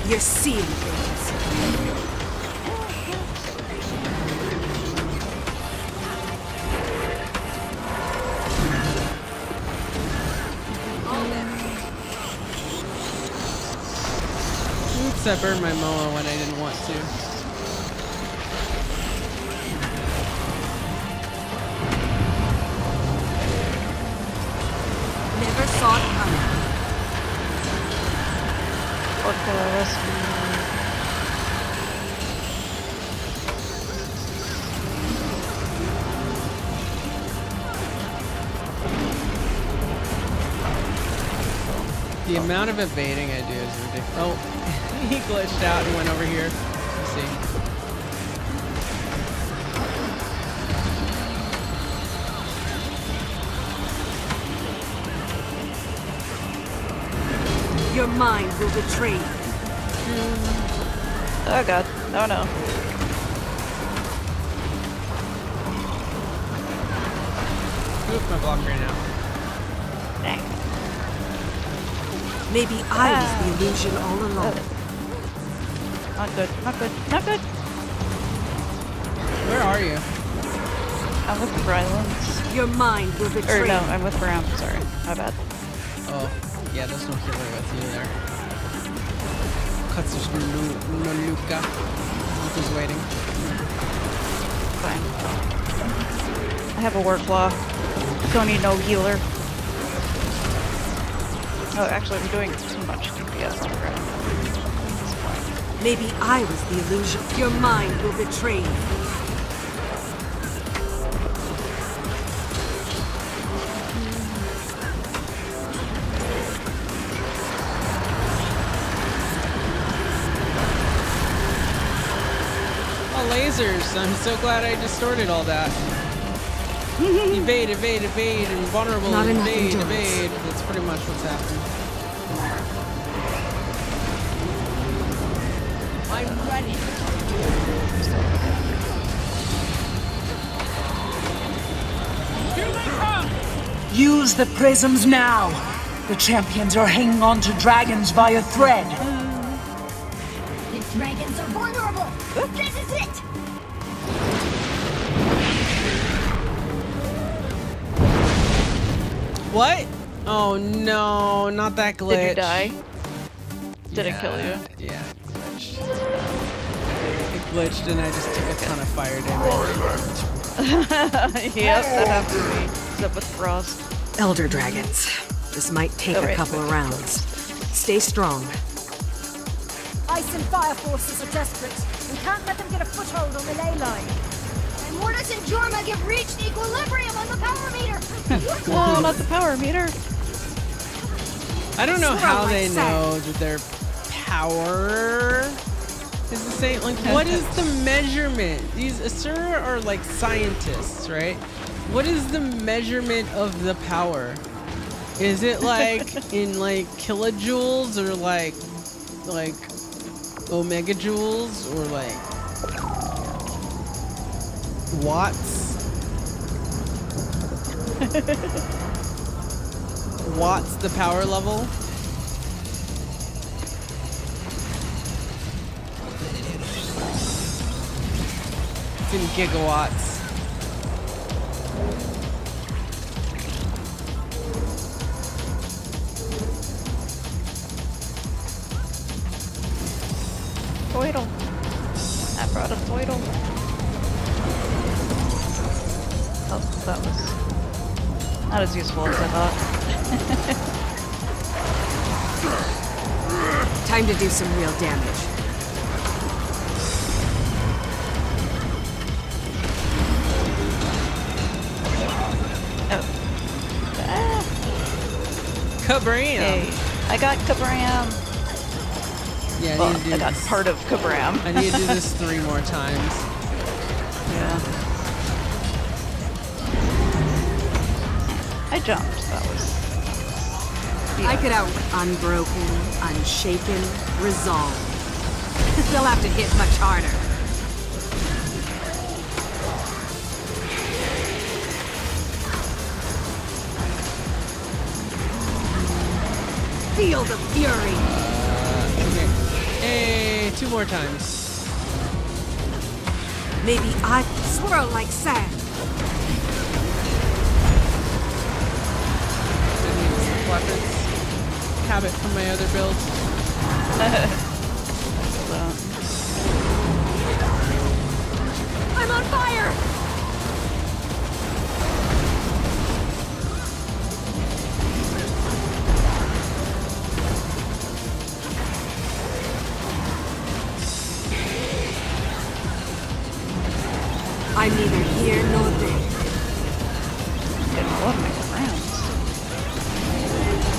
You're seeing things. Oops, I burned my Moa when I didn't want to. Never saw it coming. What the rest The amount of evading I do is ridiculous. Oh, he glitched out and went over here. Let's see. Your mind will betray you. Oh god. Oh no. Oops, my block ran out. Dang. Maybe I was the illusion all along. Not good. Not good. Not good. Where are you? I'm with Rylands. Your mind will betray Or no, you. I'm with Bram. Sorry. My bad. Oh, yeah, there's no healer with you there. Cuts no Luca. Luca's waiting. Fine. I have a work flaw. Don't need no healer. Oh, actually, I'm doing too much DPS on Bram. Maybe I was the illusion. Your mind will betray you. Oh, lasers. I'm so glad I distorted all that. Evade, evade, evade, and vulnerable, Not enough evade, endurance. evade. That's pretty much what's happening. I'm ready. Use the prisms now. The champions are hanging on to dragons via thread. The dragons are vulnerable. This is it. What? Oh no, not that glitch. Did you die? Did it kill you? Yeah, it glitched. It glitched and I just took a ton of fire damage. Yep, that happened to me. Except with Frost. Elder dragons. This might take Oh, a right, couple of but- rounds. Stay strong. Ice and fire forces are desperate. We can't let them get a foothold on the ley line. And Mortis and Jormag have reached equilibrium on the power meter! Oh, not the power meter. I don't know how Swirl they like know that their power is the same. Like, what is the measurement? These Asura are like scientists, right? What is the measurement of the power? Is it like in like kilojoules or like omega joules or like watts? Watts the power level? It's in gigawatts. Toidle. I brought a Toidle. Oh, that was not as useful as I thought. Time to do some real damage. Kabram! Hey, I got Kabram. Yeah, Well, I got part of Kabram. I need to do this 3 more times. Yeah. I jumped. That was. I could out unbroken, unshaken, resolve. They'll have to hit much harder. Feel the fury. Okay. Hey, 2 more times. Maybe I swirl like sand. Weapons. Habit from my other build. I'm on fire! I'm neither here nor there. Didn't love my rounds.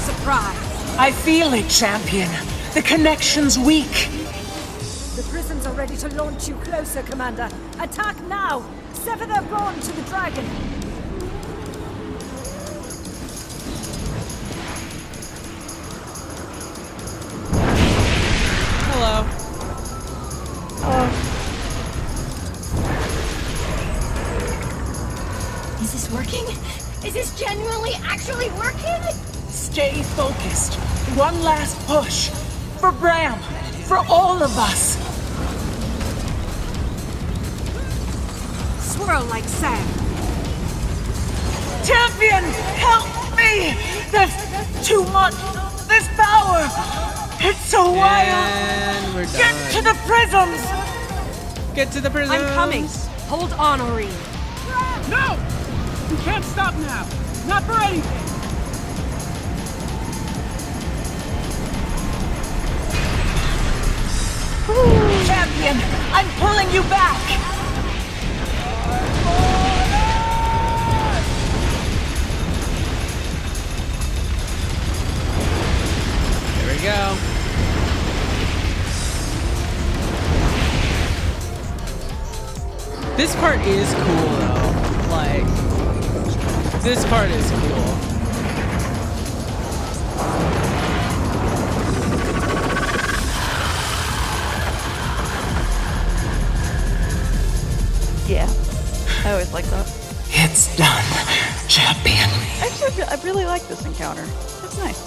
Surprise! I feel it, champion. The connection's weak. The prisms are ready to launch you closer, Commander. Attack now! Sever their bond to the dragon! Hello. Is this working? Is this genuinely actually working? Stay focused. One last push. For Bram. For all of us. Swirl like sand. Champion, help me! There's too much. There's power. It's so wild. And we're done. Get to the prisms. Get to the prisms. I'm coming. Hold on, Ori. No! You can't stop now! Not for anything! Champion, I'm pulling you back. There we go. This part is cool though. Like, this part is cool. Yeah. I always like that. It's done, champion. Actually, I really like this encounter. It's nice.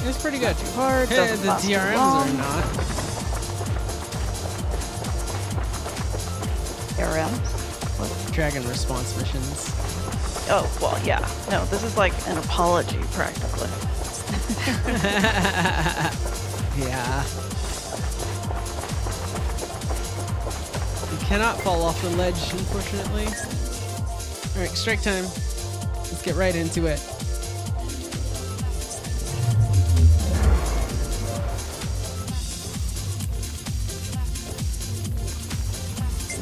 It's pretty good. Too hard, Hey, doesn't the last too TRMs long. are not. TRMs? Dragon response missions. Oh, well, yeah. No, this is like an apology, practically. Yeah. You cannot fall off the ledge, unfortunately. Alright, strike time. Let's get right into it.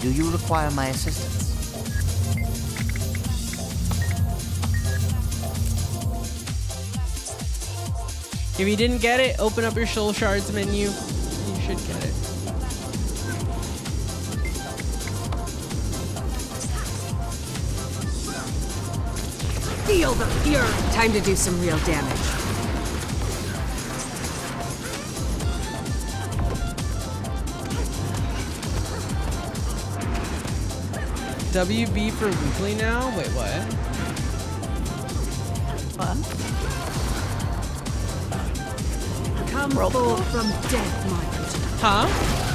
Do you require my assistance? If you didn't get it, open up your soul shards menu. You should get it. Feel the fury. Time to do some real damage. WB for weekly now? Wait, what? What? Come forth from death, mind. Huh?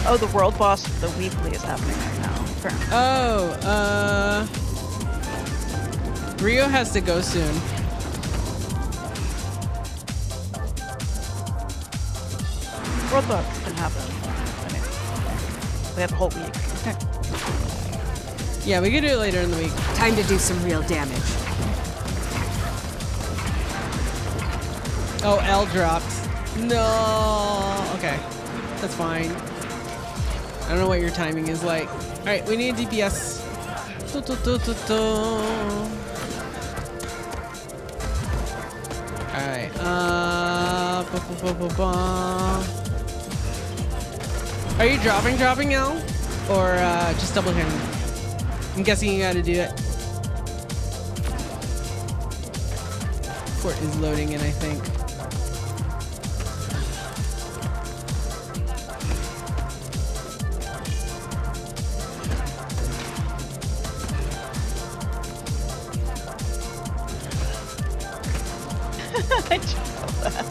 Oh, the world boss, the weekly is happening right now. Apparently. Oh, Rio has to go soon. World boss can happen. I mean, we have a whole week. Yeah, we could do it later in the week. Time to do some real damage. Oh, L dropped. No. Okay, that's fine. I don't know what your timing is like. All right, we need a DPS. All right. Are you dropping L, or just double hitting? I'm guessing you got to do it. Fort is loading in, I think. I just know that.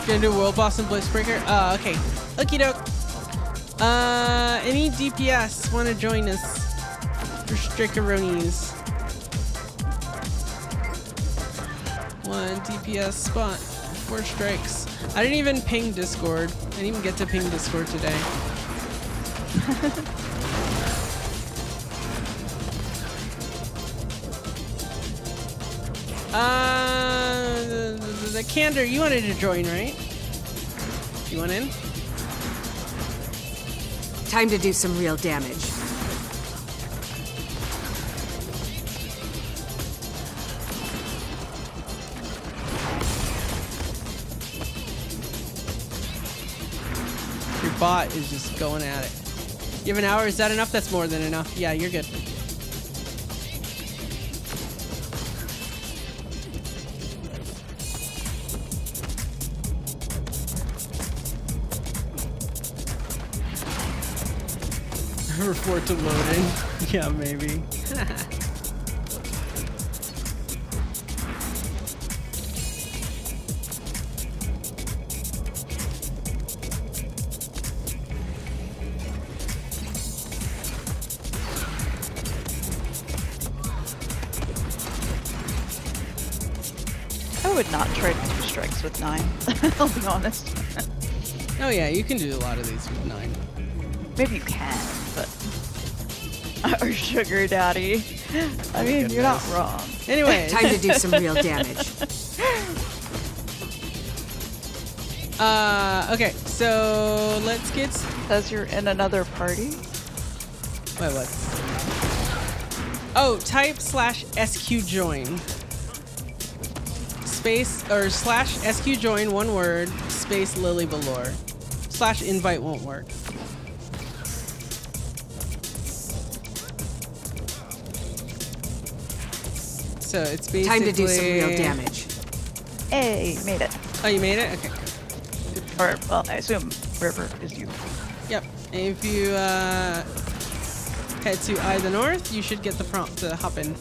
Gonna do World Boss and Blitzbreaker? Okay. Okie doke. Any DPS want to join us for Strikeronis? One DPS spot, 4 strikes. I didn't even ping Discord. I didn't even get to ping Discord today. The Candor, you wanted to join, right? You want in? Time to do some real damage. Your bot is just going at it. You have an hour? Is that enough? That's more than enough. Yeah, you're good. Report to loading. Yeah, maybe. I would not trade 2 strikes with 9. I'll be honest. Oh yeah, you can do a lot of these with 9. Maybe you can, but our sugar daddy. I mean, you're not wrong. Anyway, time to do some real damage. Okay, so let's get. Says you're in another party. Wait, what? Oh, type /sqjoin. Space or /sqjoin, one word, space lilyvelour. /invite won't work. So it's basically time to do some real damage. Hey, made it. Oh, you made it? Okay. Or, well, I assume River is you. Yep. And if you head to the north, you should get the prompt to hop in.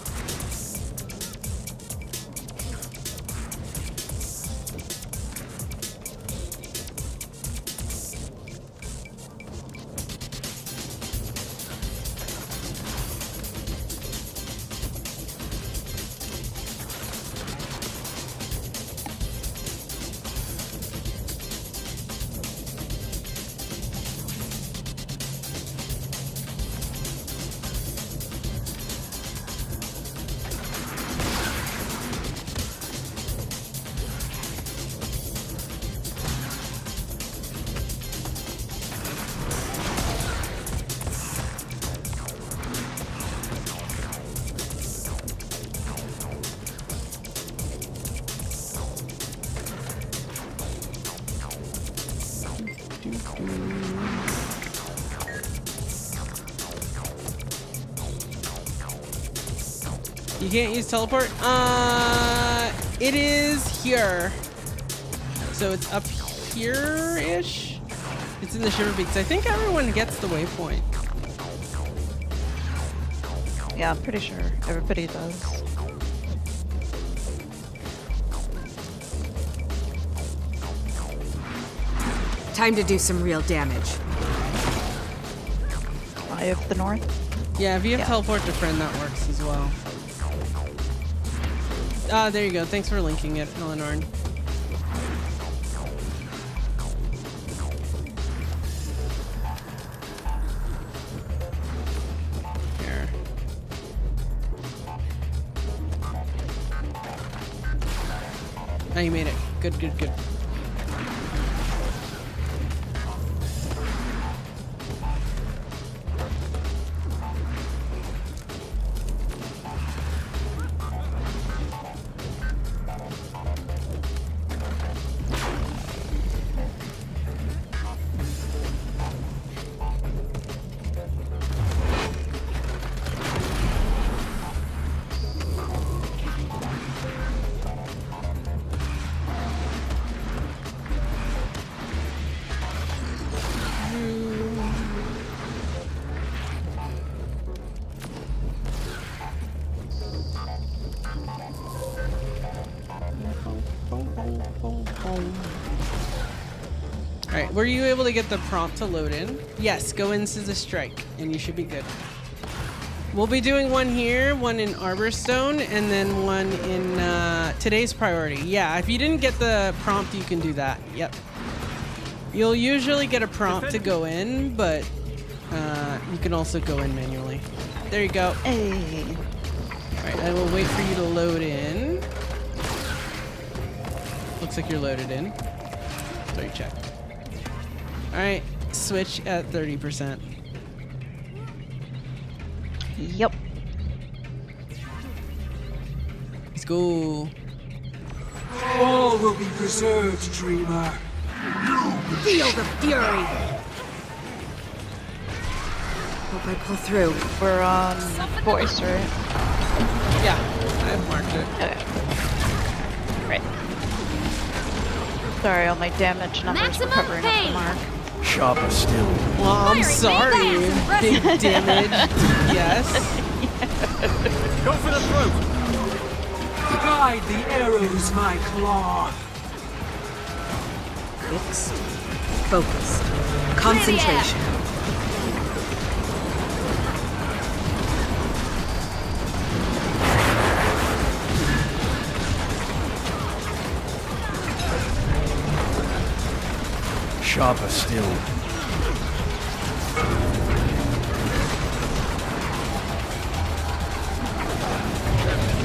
You can't use teleport? It is here. So it's up here-ish? It's in the Shiver Peaks. I think everyone gets the waypoint. Yeah, I'm pretty sure everybody does. Time to do some real damage. Eye of the North? Yeah, if you have teleport to friend, that works as well. There you go. Thanks for linking it, Eleanor. Here. Oh, you made it. Good, good, good. Alright, were you able to get the prompt to load in? Yes, go into the strike, and you should be good. We'll be doing one here, one in Arborstone, and then one in today's priority. Yeah, if you didn't get the prompt, you can do that. Yep. You'll usually get a prompt to go in, but you can also go in manually. There you go. Hey. Alright, I will wait for you to load in. Looks like you're loaded in. So you check. Alright, switch at 30%. Yep. Let's go. All will be preserved, dreamer. Feel the fury! Hope I pull through. We're on voice, right? Yeah, I've marked it. Okay. Right. Sorry, all my damage numbers were covering up the mark. Sharper still. Well, I'm sorry. Big damage. Yes. Go for the throat! Guide the arrows, my claw. Fixed. Focused. Concentration. Sharper still.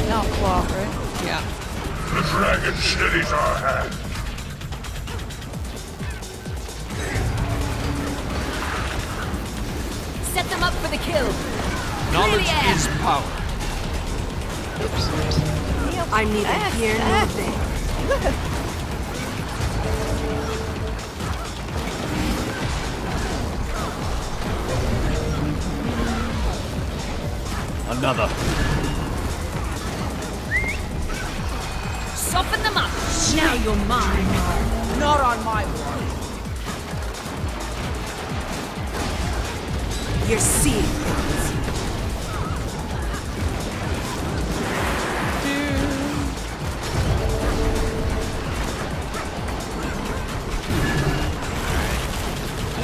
Now claw, right? Yeah. The dragon steadies our hand. Set them up for the kill. Knowledge is power. Oops. I'm neither here nor there. Another. Soften them up. Now you're mine. Not on my watch. You're seeing things.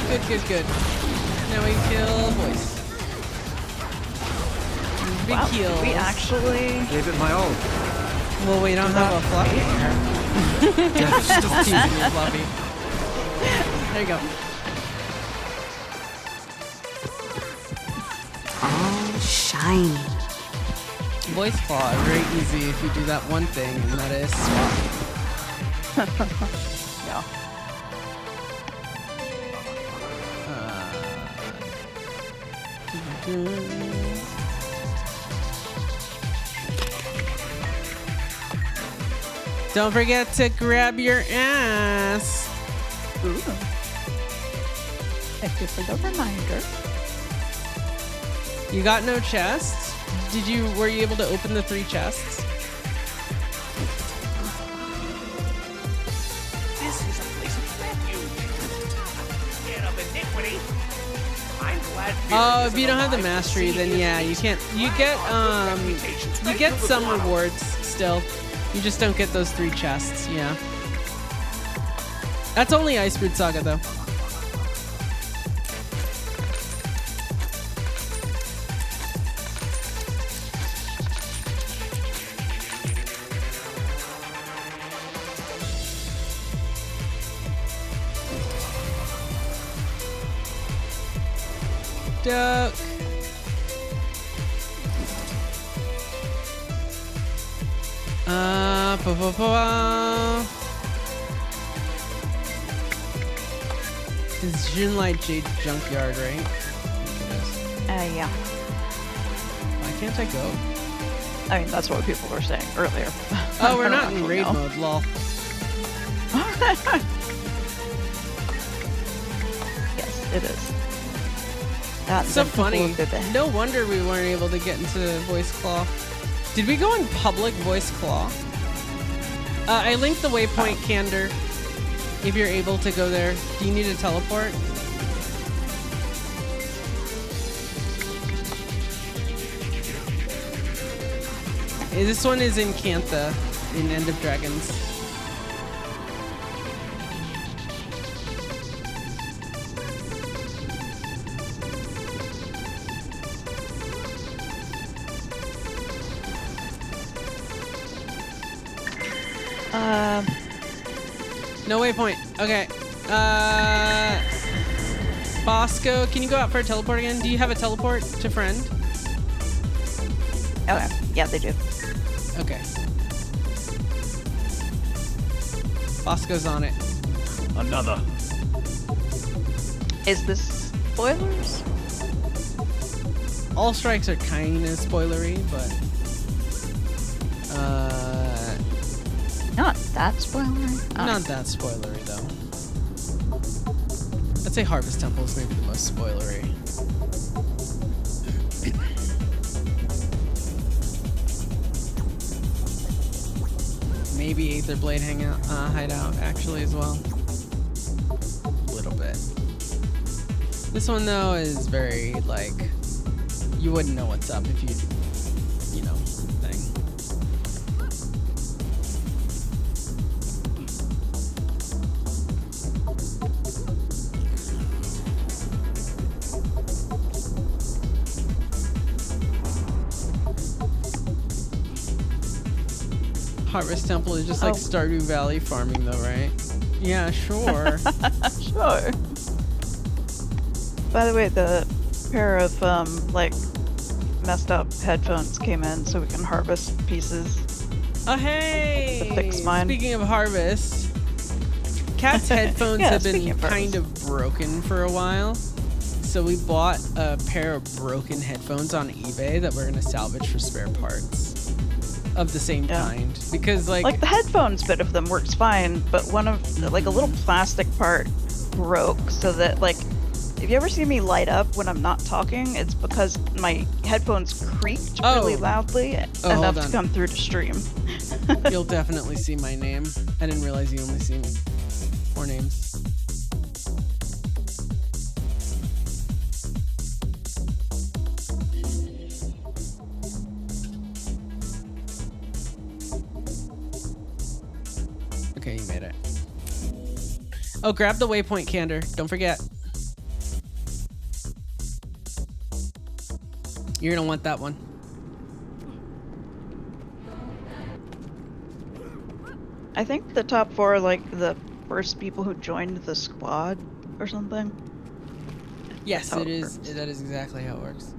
Good, good, good. Now we kill voice. Big heals. We actually Gave it my all. Well, we don't have a fluffy here. Just teasing you, fluffy. There you go. All shiny. Voice claw, very easy if you do that one thing, and that is swap. yeah. Don't forget to grab your ass. Ooh. Thank you for the reminder. You got no chest? Were you able to open the 3 chests? This is a place of refuge. Get of iniquity. I'm glad. Oh, if you don't have the mastery, then yeah, you can't. You get some rewards still. You just don't get those 3 chests. Yeah. That's only Icebrood Saga though. Duck. It's Junlight Jade Junkyard, right? Yeah. Why can't I go? I mean, that's what people were saying earlier. Oh, we're not in raid mode, lol. Yes, it is. That's so funny. No wonder we weren't able to get into Voice Claw. Did we go in public Voice Claw? I linked the waypoint, Candor. If you're able to go there. Do you need a teleport? This one is in Cantha, in End of Dragons. No waypoint. Okay. Bosco, can you go out for a teleport again? Do you have a teleport to friend? Okay. Yeah, they do. Okay. Bosco's on it. Another. Is this spoilers? All strikes are kind of spoilery, but not that spoilery. Not that spoilery though. I'd say Harvest Temple is maybe the most spoilery. Maybe Aetherblade hideout actually as well. A little bit. This one though is very like you wouldn't know what's up if you know thing. Harvest Temple is just like Stardew Valley farming though, right? Yeah, sure. Sure. By the way, the pair of like messed up headphones came in so we can harvest pieces. Oh hey! To fix mine. Speaking of harvest, Cat's headphones have been kind of broken for a while. So we bought a pair of broken headphones on eBay that we're gonna salvage for spare parts. Of the same kind, because like the headphones bit of them works fine, but one of like a little plastic part broke, so that like if you ever see me light up when I'm not talking, it's because my headphones creaked really loudly enough to come through to stream. You'll definitely see my name. I didn't realize you only see 4 names. Okay, you made it. Oh, grab the waypoint, Candor. Don't forget. You're gonna want that one. I think the top 4 are like the first people who joined the squad or something. Yes, it is. That is exactly how it works.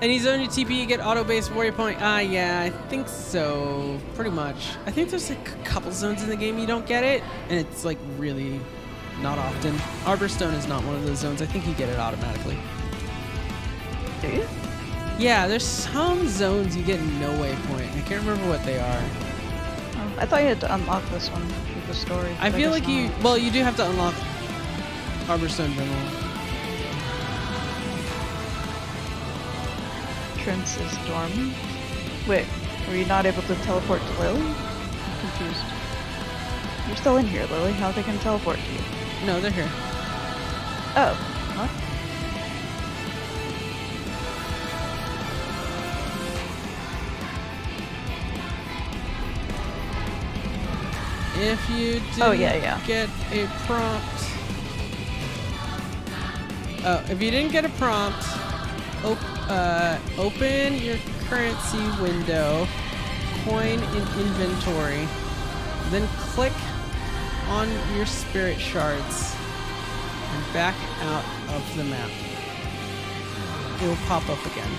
Any zone you TP, you get auto-based warrior point. Yeah, I think so. Pretty much. I think there's like a couple zones in the game you don't get it, and it's like really not often. Arborstone is not one of those zones. I think you get it automatically. Do you? Yeah, there's some zones you get no waypoint. I can't remember what they are. I thought you had to unlock this one. of the story. I feel like you... Well, you do have to unlock Arborstone Journal. Prince's dorm. Wait, were you not able to teleport to Lily? I'm confused. You're still in here, Lily. How they can teleport to you? No, they're here. Oh. What? If you didn't get a prompt... Oh, if you didn't get a prompt, open your currency window, coin in inventory, then click on your spirit shards and back out of the map. It will pop up again.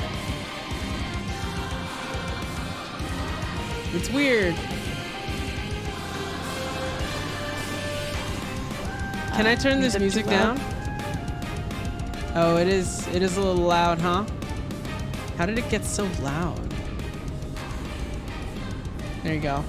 It's weird. Can I turn this music down? Oh, it is a little loud, huh? How did it get so loud? There you go.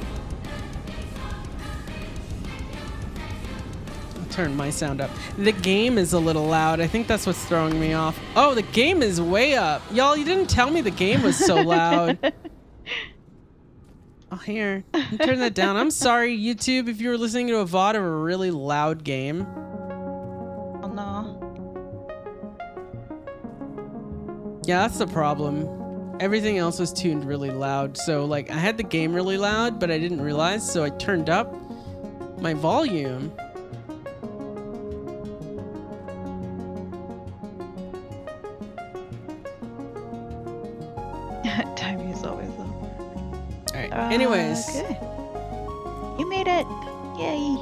I'll turn my sound up. The game is a little loud. I think that's what's throwing me off. Oh, the game is way up. Y'all, you didn't tell me the game was so loud. Oh, here. Turn that down. I'm sorry, YouTube, if you were listening to a VOD of a really loud game. Oh, no. Yeah, that's the problem. Everything else was tuned really loud. So, like, I had the game really loud, but I didn't realize, so I turned up my volume. Timing is always low. Alright, anyways. Okay. You made it! Yay!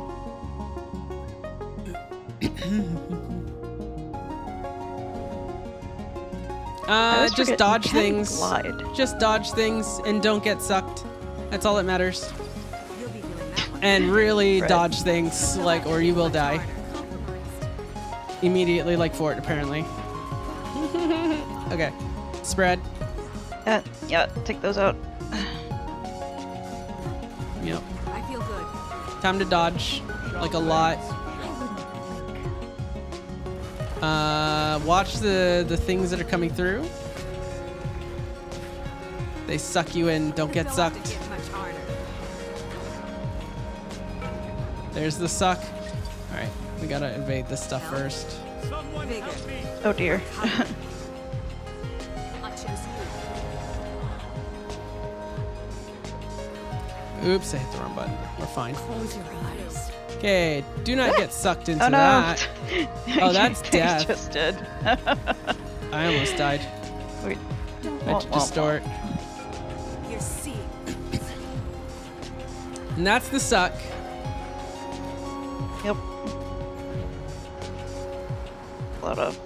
Just dodge things. Just dodge things and don't get sucked. That's all that matters. And really dodge things, like, or you will die. Immediately, like Fort, apparently. Okay. Spread. Yeah, take those out. Yep. I feel good. Time to dodge, like a lot. Watch the things that are coming through. They suck you in. Don't get sucked. There's the suck. All right, we gotta invade this stuff first. Oh dear. Oops, I hit the wrong button. We're fine. Close your eyes. Okay, do not get sucked into Oh, no. that. Oh, that's You death. just did. I almost died. Wait. Distort. You're seeing. And that's the suck. Yep. A lot of,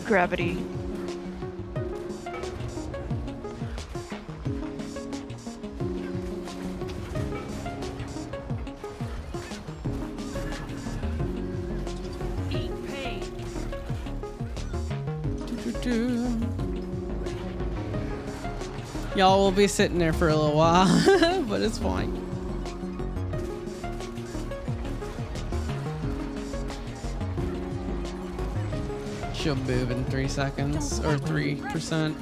gravity. Y'all will be sitting there for a little while, but it's fine. She'll move in 3 seconds, or 3%.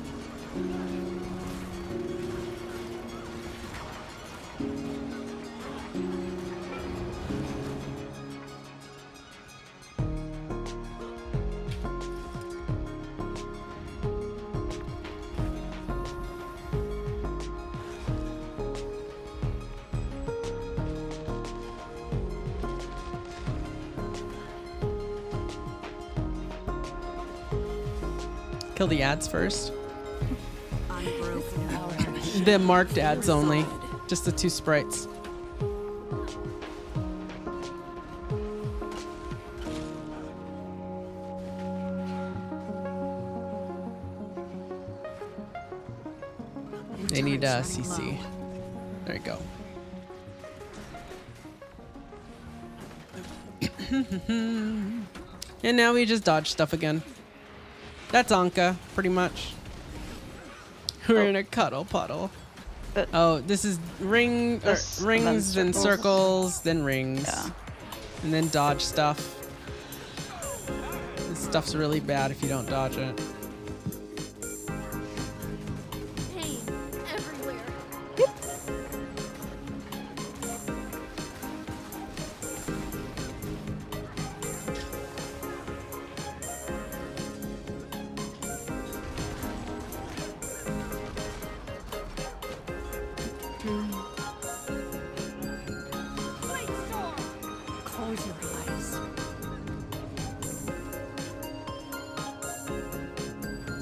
Kill the ads first. The marked ads only. Just the 2 sprites. They need CC. There you go. And now we just dodge stuff again. That's Anka, pretty much. We're in a cuddle puddle. Oh, this is rings, then circles, then rings. Yeah. And then dodge stuff. This stuff's really bad if you don't dodge it. Pain everywhere. Close your eyes.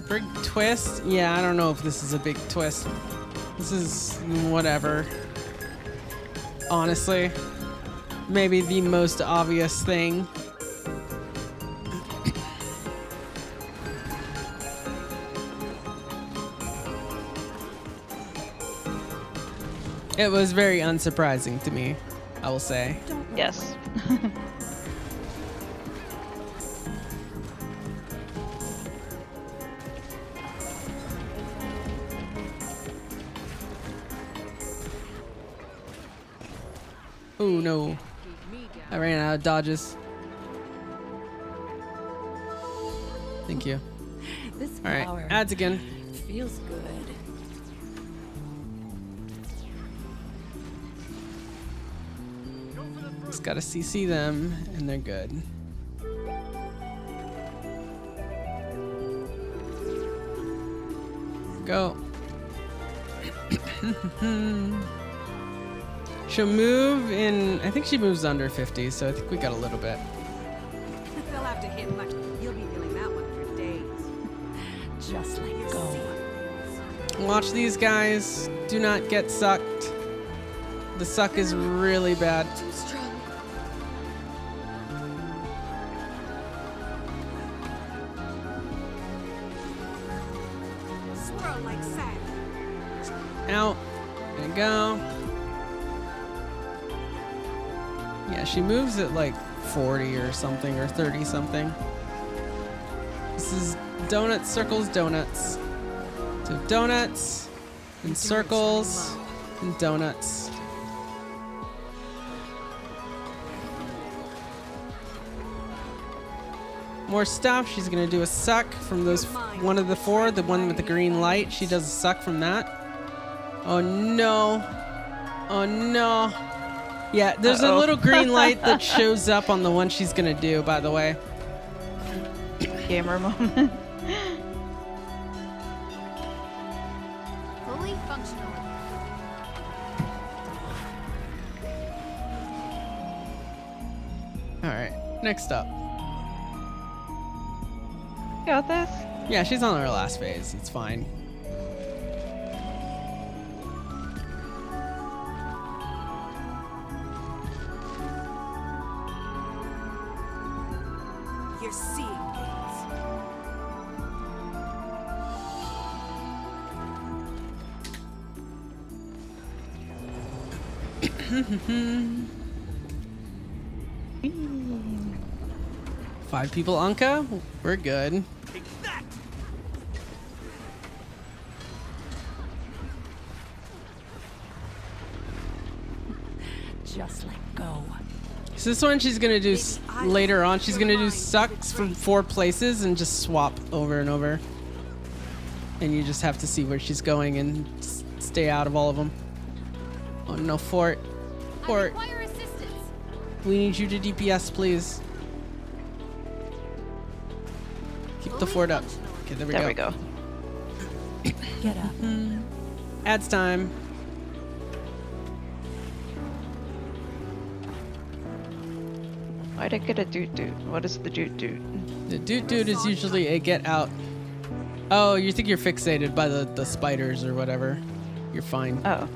Big twist? Yeah, I don't know if this is a big twist. This is whatever. Honestly. Maybe the most obvious thing. It was very unsurprising to me, I will say. Yes. Oh no. I ran out of dodges. Thank you. This Alright, flower ads again. feels good. Just gotta CC them, and they're good. Go. She'll move in, I think she moves under 50, so I think we got a little bit. They'll have to hit much. You'll be feeling that one for days. Just let go. Watch these guys. Do not get sucked. The suck is really bad. Too strong. Swirl like sand. Out. There you go. Yeah, she moves at like 40 or something, or 30 something. This is donuts, circles, donuts. So donuts, and circles, and donuts. More stuff. She's gonna do a suck from those one of the four, the one with the green light. She does a suck from that. Oh no. Oh no. Yeah, there's a little green light that shows up on the one she's gonna do, by the way. Gamer moment. Fully functional. Alright, next up. Got this? Yeah, she's on her last phase. It's fine. You're seeing things. Five people, Anka. We're good. Just let go. So this one she's gonna do later on. She's gonna do sucks from 4 places and just swap over and over. And you just have to see where she's going and stay out of all of them. Oh no, Fort. Fort. I require assistance. We need you to DPS, please. Keep the fort up. Okay, there we There we go. Get up. Ads time. Why'd I get a doot doot? What is the doot doot? The doot doot is usually a get out. Oh, you think you're fixated by the spiders or whatever. You're fine. Oh.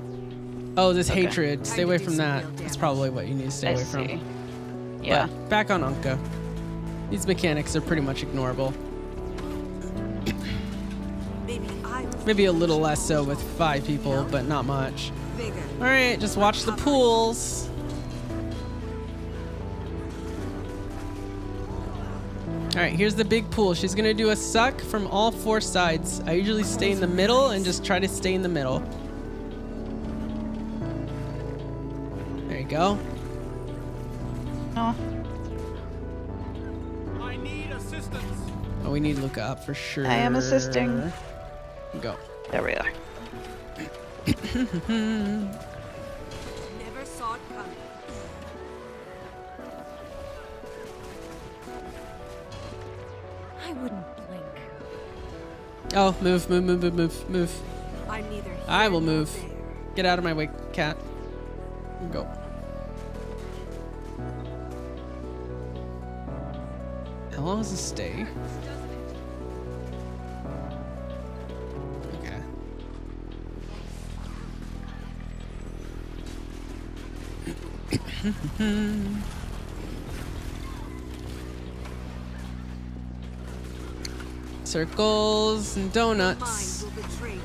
Oh, this Okay. hatred. Stay away from that. That's probably what you need to stay away from. Yeah. But back on Anka. These mechanics are pretty much ignorable. Maybe a little less so with 5 people, but not much. Alright, just watch the pools. Alright, here's the big pool. She's gonna do a suck from all 4 sides. I usually stay in the middle and just try to stay in the middle. go. Oh. I need assistance. Oh, we need Luca up for sure. I am assisting. Go. There we are. Never saw it coming. I wouldn't blink. Oh, move. I'm neither here I will nor move. there. Get out of my way, cat. Go. How long does this stay? Okay. Circles and donuts. Mind will betray.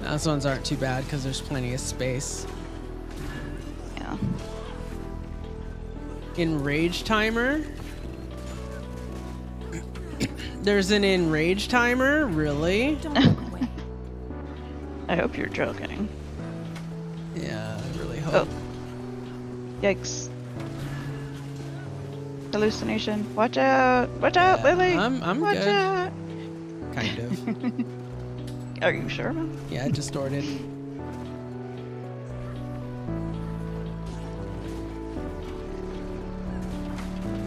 Those ones aren't too bad because there's plenty of space. Yeah. Enrage timer? There's an enrage timer? Really? I hope you're joking. Yeah, I really hope. Oh. Yikes. Hallucination. Watch out! Watch out, Yeah, Lily! I'm Watch good. out! Kind of. Are you sure? Yeah, distorted.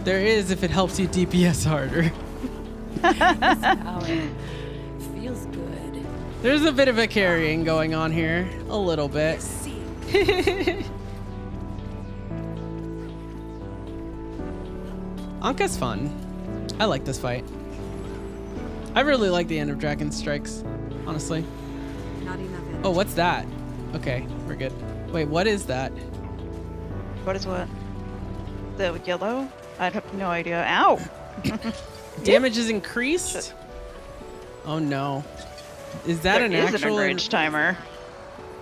There is if it helps you DPS harder. Feels good. There's a bit of a carrying going on here. A little bit. Anka's fun. I like this fight. I really like the end of Dragon Strikes, honestly. Not enough energy. Oh, what's that? Okay, we're good. Wait, what is that? What is what? The yellow? I have no idea. Ow! Damage is increased? Oh no. Is that There an is actual enrage timer?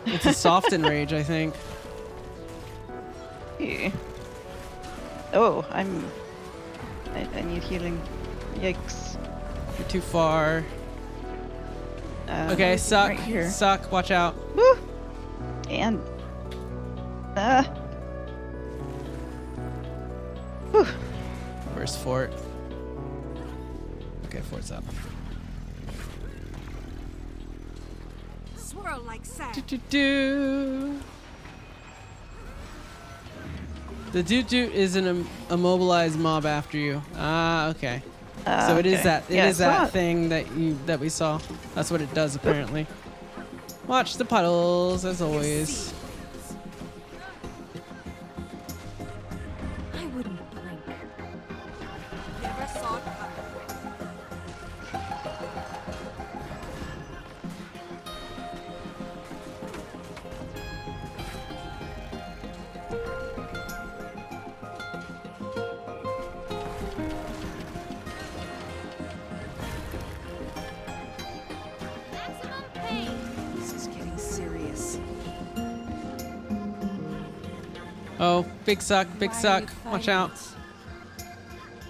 It's a soft enrage, I think. Yeah. Oh, I need healing. Yikes. You're too far. Okay, Right suck. here. Suck, watch out. Woo! And Whew. Where's Fort? Okay, Fort's up. Swirl like sand. Do. The doot is an immobilized mob after you. Ah, okay. So it is okay. that. It Yeah, is I saw that it. thing that we saw. That's what it does apparently. Watch the puddles as always. I wouldn't blink. Never saw it coming. This is getting serious. Oh, big suck, big suck. Watch out.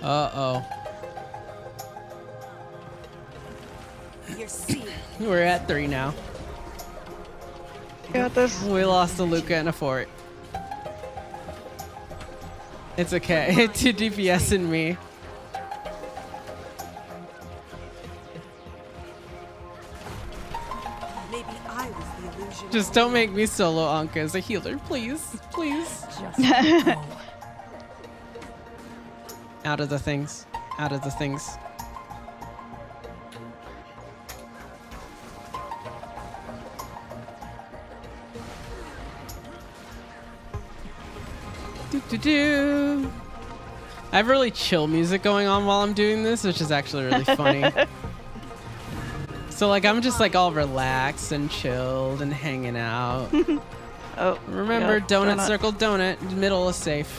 Uh-oh. You're seeing. We're at 3 now. Got this. We lost a Luca and a Fort. It's okay. 2 DPS and me. Maybe I was the illusion. Just don't make me solo Anka as a healer, please. Please. Out of the things. Out of the things. Do. I have really chill music going on while I'm doing this, which is actually really funny. So like I'm just like all relaxed and chilled and hanging out. Oh, Remember, yeah, donut circle donut. Middle is safe.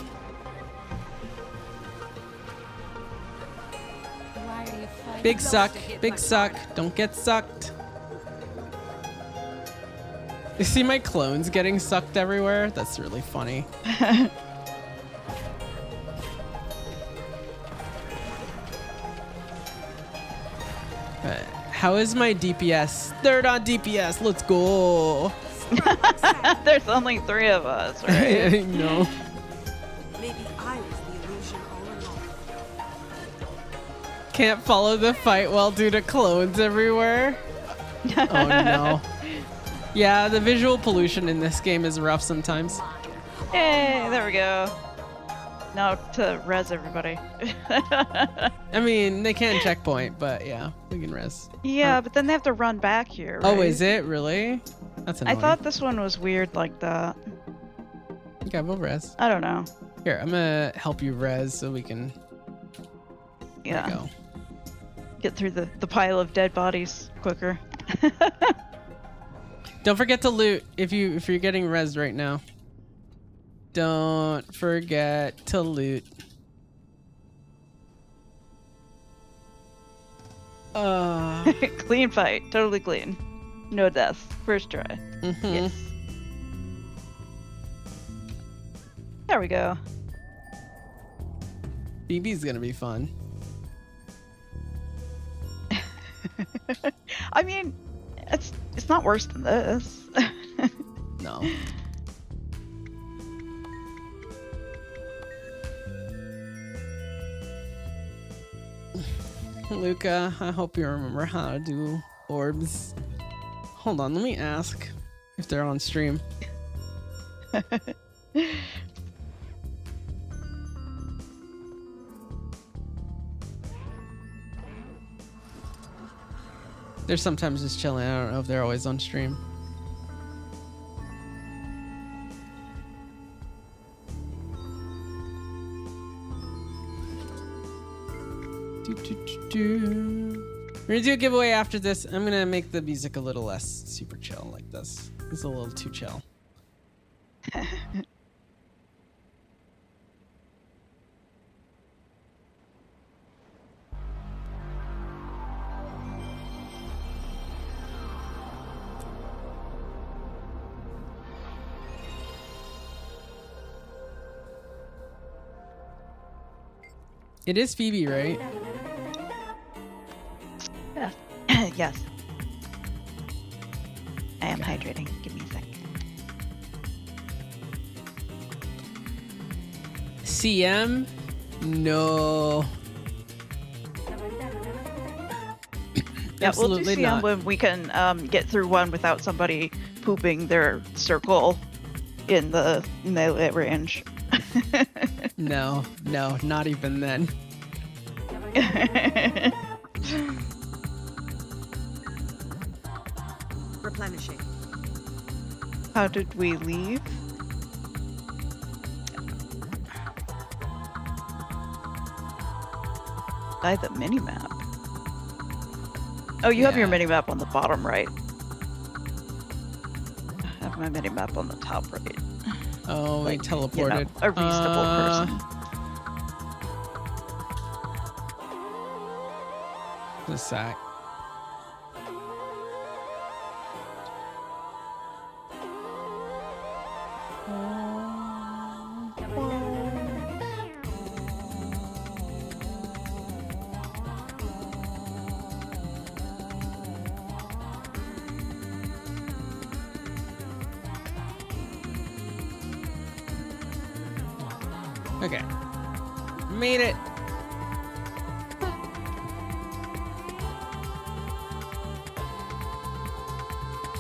Why are you fighting? Big suck. Big suck. Don't get sucked. You see my clones getting sucked everywhere? That's really funny. How is my DPS? 3rd on DPS. Let's go. There's only 3 of us, right? No. Maybe I was the illusion all along. Can't follow the fight well due to clones everywhere. Oh no. Yeah, the visual pollution in this game is rough sometimes. Hey, there we go. Now to res everybody. I mean, they can checkpoint, but yeah, we can res. Yeah, but then they have to run back here, right? Oh, is it really? That's annoying. I thought this one was weird like that. Okay, we'll res. I don't know. Here, I'm gonna help you res so we can. Yeah. Go. Get through the pile of dead bodies quicker. Don't forget to loot if you're getting res right now. Don't forget to loot. Clean fight, totally clean. No death, first try. Mm-hmm. Yes. There we go. BB's gonna be fun. I mean, it's not worse than this. No. Luca, I hope you remember how to do orbs. Hold on, let me ask if they're on stream. They're sometimes just chilling. I don't know if they're always on stream. We're gonna do a giveaway after this. I'm gonna make the music a little less super chill like this. It's a little too chill. It is Phoebe, right? Yeah. Yes. I am hydrating. Give me a sec. CM? No. Yeah, we'll do Absolutely CM not. when we can get through one without somebody pooping their circle in the melee range. No, not even then. Replenishing. How did we leave? By the minimap. Oh, you have your minimap on the bottom right. I have my minimap on the top right. Oh, Like, we teleported. you know, a reasonable person. The sack. Okay. Made it.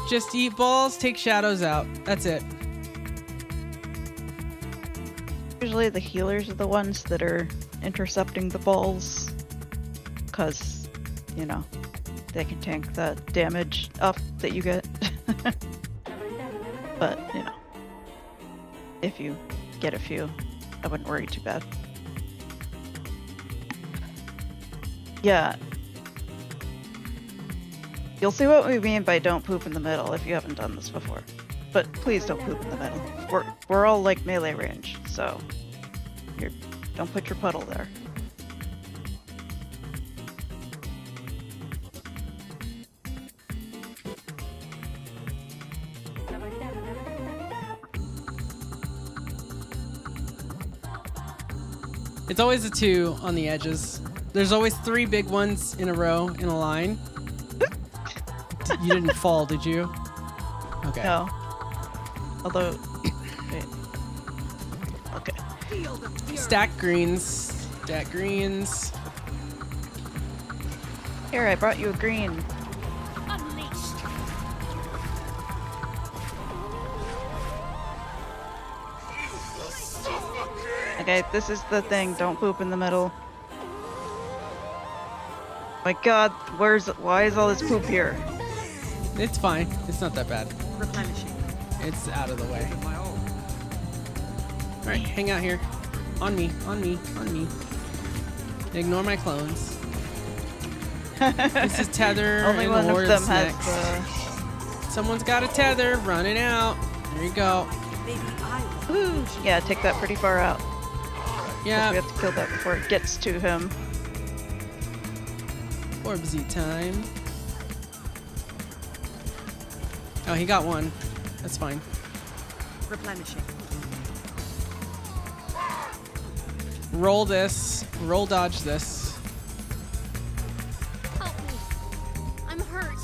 Just eat balls, take shadows out. That's it. Usually the healers are the ones that are intercepting the balls. Because, you know, they can tank the damage up that you get. But, you know, if you get a few, I wouldn't worry too bad. Yeah. You'll see what we mean by don't poop in the middle if you haven't done this before. But please don't poop in the middle. We're all like melee range, so don't put your puddle there. It's always a 2 on the edges. There's always 3 big ones in a row in a line. You didn't fall, did you? Okay. No. Although, wait. Okay. Stack greens. Stack greens. Here, I brought you a green. Okay, this is the thing. Don't poop in the middle. My God, why is all this poop here? It's fine. It's not that bad. Replenishing. It's out of the way. Alright, hang out here. On me, on me, on me. Ignore my clones. This is tether. Only and one of Hordes them next. has Someone's got a tether. Run it out. There you go. Woo! Yeah, take that pretty far out. Yeah. We have to kill that before it gets to him. Orbsy time. Oh, he got one. That's fine. Replenishing. Roll this. Roll dodge this. Help me. I'm hurt.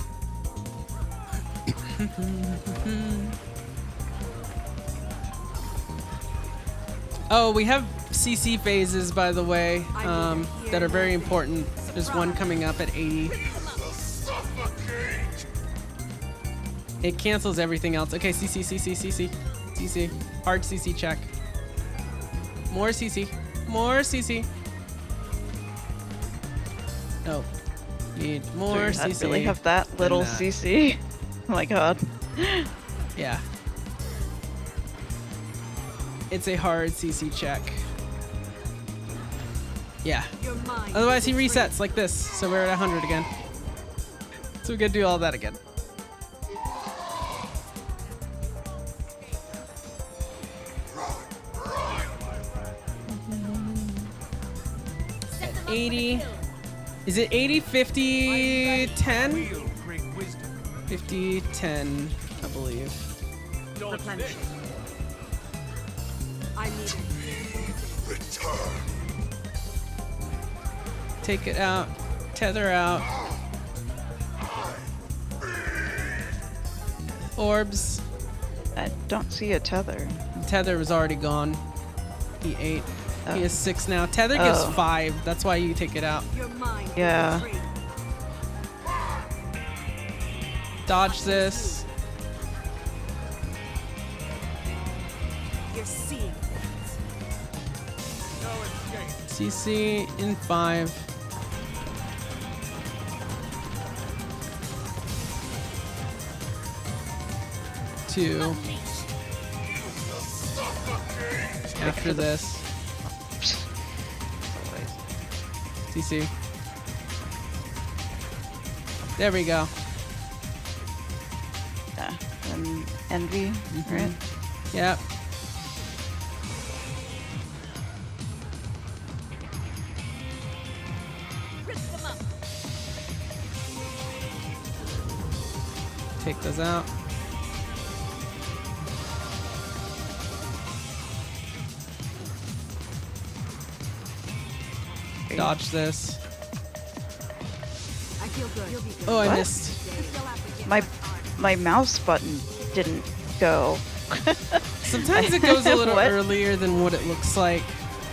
Oh, we have CC phases, by the way, that are very important. There's one coming up at 80. It cancels everything else. Okay, CC, CC, CC, CC. Hard CC check. More CC. More CC. No. Need more Do CC. not really have that little CC. Oh my God. Yeah. It's a hard CC check. Yeah. Otherwise he resets like this, so we're at 100 again. So we gotta do all that again. At 80. Is it 80, 50, 10? 50, 10, I believe. Replenishing. I need it. Take it out. Tether out. Orbs. I don't see a tether. Tether was already gone. He ate. Oh. He has 6 now. Tether gives 5. That's why you take it out. Yeah. Dodge this. You're seeing CC in 5. Two. After this. CC. There we go. Yeah. And envy, right? Yep. Take those out. Dodge this. I feel good. You'll be good. Oh, I What? missed. My mouse button didn't go. Sometimes it goes a little What? earlier than what it looks like.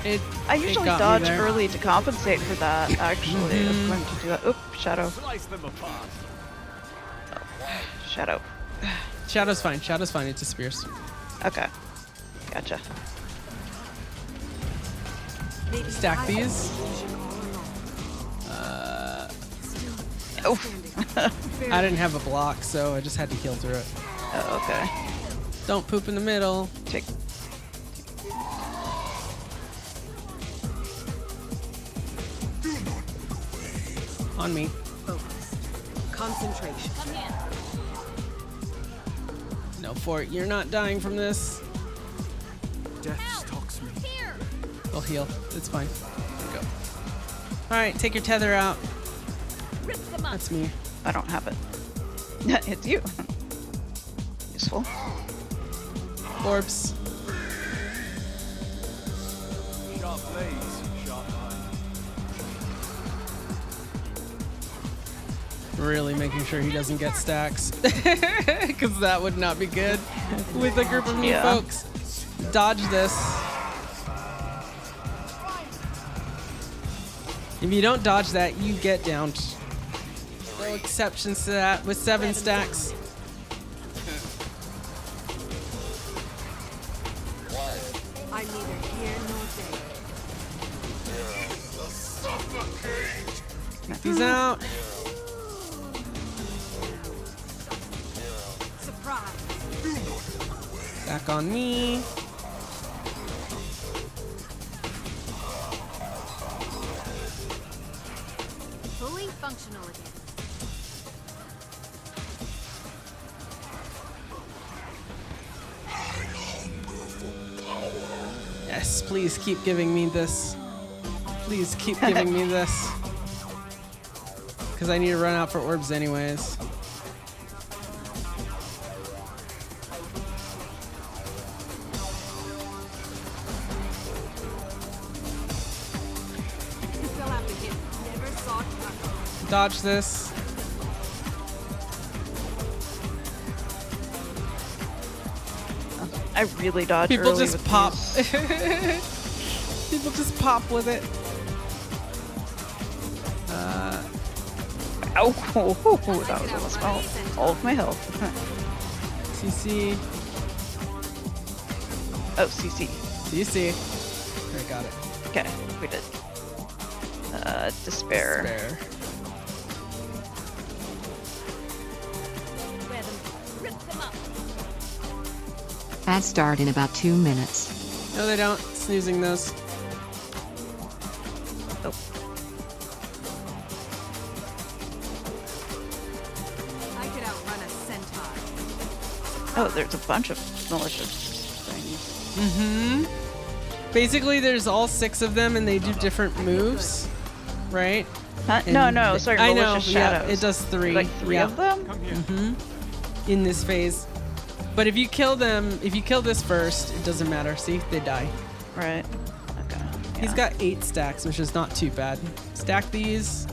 I it usually got me dodge there. early to compensate for that, actually. I'm going to do that. Oop, shadow. Slice them apart. Shadow. Shadow's fine. Shadow's fine. It disappears. Okay. Gotcha. Stack these. Oh. I didn't have a block, so I just had to heal through it. Oh, okay. Don't poop in the middle. Take. On me. Focus. Concentration. No, Fort, you're not dying from this. Death stalks me. I'll heal. It's fine. Go. Alright, take your tether out. That's me. I don't have it. It's you. Useful. Orbs. Sharp blades, sharp eye. Really making sure he doesn't get stacks. Because that would not be good with a group of new folks. Dodge this. If you don't dodge that, you get downed. No exceptions to that with 7 stacks. I'm neither here nor there. He's out. Surprise. Back on me. Fully functional again. Yes, please keep giving me this. Please keep giving me this. Because I need to run out for orbs anyways. Dodge this. I really dodge People early just with pop. these. People just pop with it. Oh, that was almost all of my health. CC. Oh, CC. CC. Okay, got it. Okay, we did. Despair. Ads start in about 2 minutes. No, they don't. Snoozing those. Oh. I could outrun a centaur. Oh, there's a bunch of malicious things. Mm-hmm. Basically, there's all 6 of them, and they do different moves, right? Huh? No, sorry, I know. malicious Yeah, shadows. it does 3. Like 3 of them? Mm-hmm. In this phase. But if you kill them, if you kill this first, it doesn't matter. See, they die. Right. Okay. He's got 8 stacks, which is not too bad. Stack these.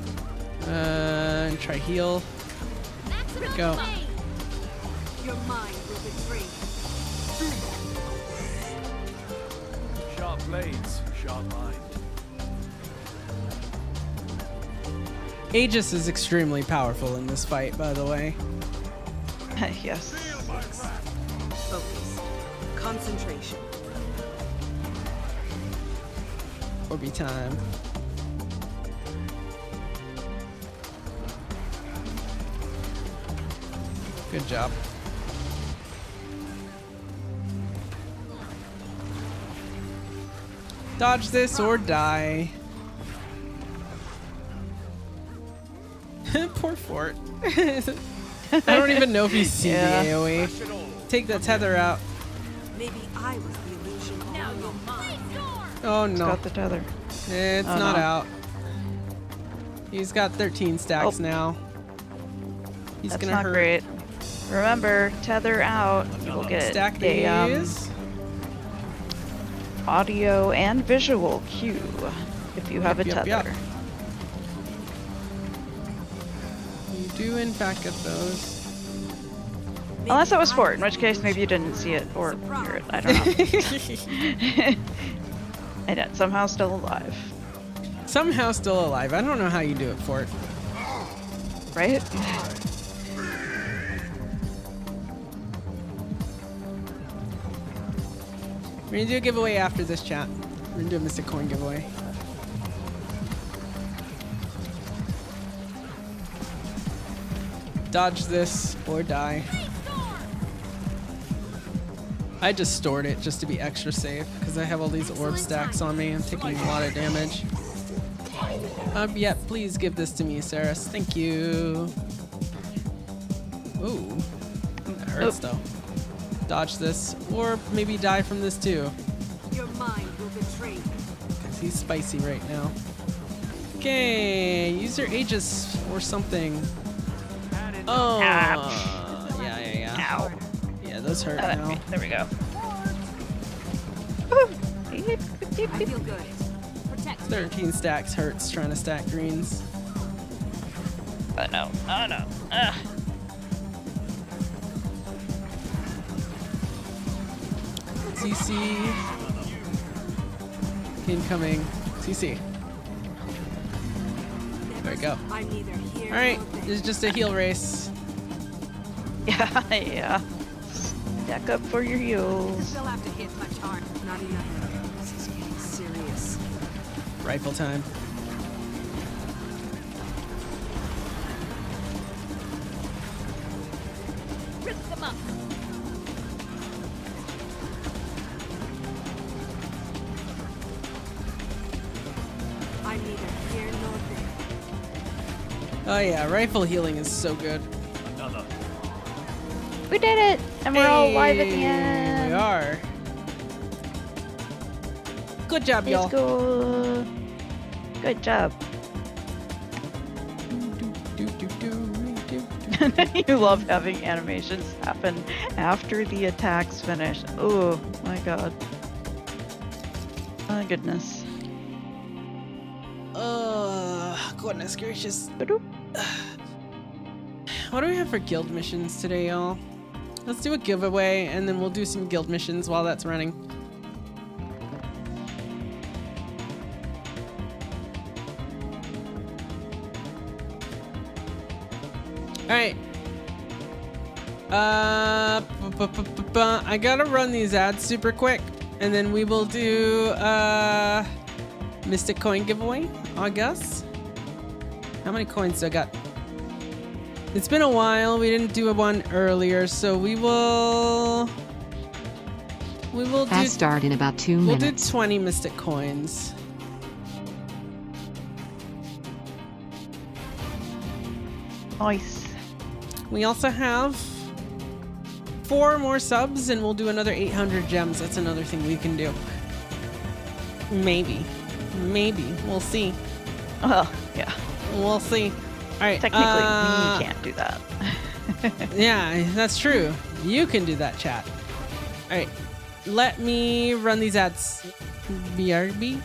And try heal. Go. Your mind will betray you. Sharp blades, sharp mind. Aegis is extremely powerful in this fight, by the way. Yes. Focus. Concentration. Orby time. Good job. Dodge this or die. Poor Fort. I don't even know if he's seen the AoE. Take the tether out. Maybe I was the illusion all along. Oh He's no. got the tether. It's Oh, not no. out. He's got 13 stacks now. He's That's gonna not hurt. great. Remember, tether out. You'll get Stack a these. audio and visual cue if you have a tether. Yep. You do in fact get those. Unless it was Fort, in which case maybe you didn't see it or hear it. I don't know. And it's somehow still alive. Somehow still alive. I don't know how you do it, Fort. Right? We're gonna do a giveaway after this chat. We're gonna do a Mystic Coin giveaway. Dodge this or die. I just stored it just to be extra safe because I have all these orb stacks on me. I'm taking a lot of damage. Yeah, please give this to me, Saris. Thank you. Ooh, that hurts though. Dodge this, or maybe die from this too. Your mind will betray you. Cause he's spicy right now. Okay, use your Aegis or something. Oh, Ouch. yeah. Ow. Yeah, those hurt now. There we go. I feel good. Protect. 13 stacks hurts trying to stack greens. Oh no. Oh no. CC. Incoming. CC. There we go. Alright, this is just a heal race. Yeah, yeah. Stack up for your heals. They'll have to hit much harder. Not enough. This is getting serious. Rifle time. Rip them up. I'm neither here nor there. Oh yeah, rifle healing is so good. Another. We did it! And we're all alive at the Hey, end. We are. Good job, y'all. Let's go. Good job. You love having animations happen after the attacks finish. Oh my god. My goodness. Goodness gracious. What do we have for guild missions today, y'all? Let's do a giveaway and then we'll do some guild missions while that's running. Alright. I gotta run these ads super quick and then we will do Mystic Coin giveaway, I guess. How many coins do I got? It's been a while. We didn't do one earlier, so we will Fast start in about 2 We'll minutes. do 20 Mystic Coins. Nice. We also have 4 more subs and we'll do another 800 gems. That's another thing we can do. Maybe. We'll see. Well, yeah. We'll see. All right. Technically, we can't do that. Yeah, that's true. You can do that, chat. All right. Let me run these ads. BRB.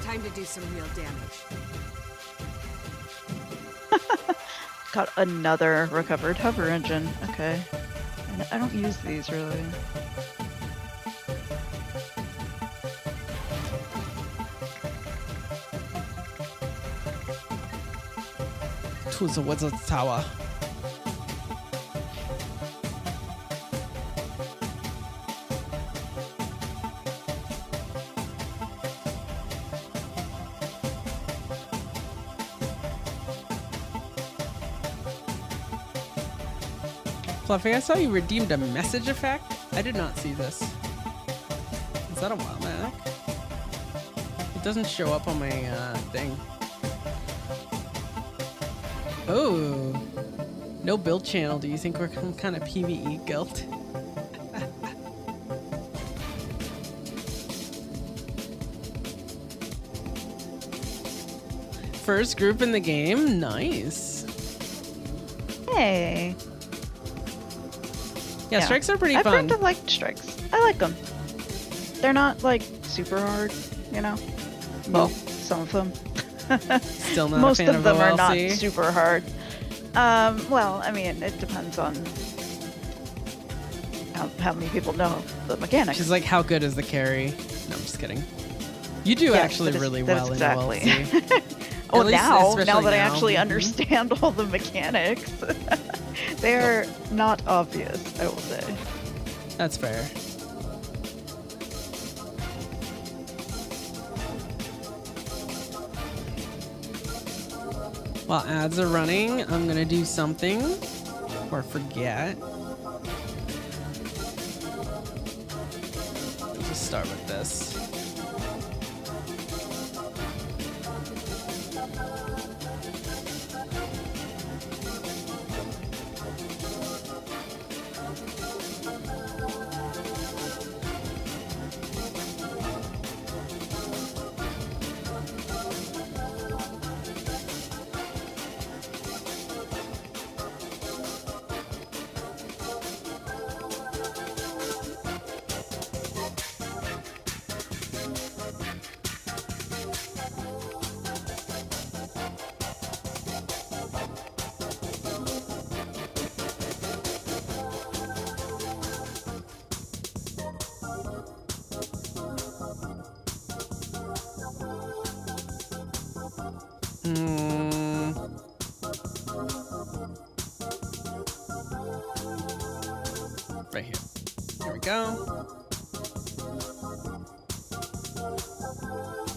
Time to do some real damage. Got another recovered hover engine. Okay. I don't use these really. To the Wizard Tower. Fluffy, I saw you redeemed a message effect. I did not see this. Is that a while back? It doesn't show up on my thing. Oh, no build channel. Do you think we're some kind of PvE guild? First group in the game. Nice. Hey. Yeah, strikes are pretty I've fun. learned to like strikes. I like them. They're not like super hard, you know? Well, some of them. Still not Most a fan of them are not OLC. super hard. Well, I mean, it depends on how many people know the mechanics. She's like, how good is the carry? No, I'm just kidding. You do Yes, actually that is- really that is well exactly. in OLC. Oh, At least- now especially that I now. actually Mhm. understand all the mechanics, they're not obvious, I will say. That's fair. While ads are running, I'm gonna do something or forget. Let's just start with this. Right here. There we go.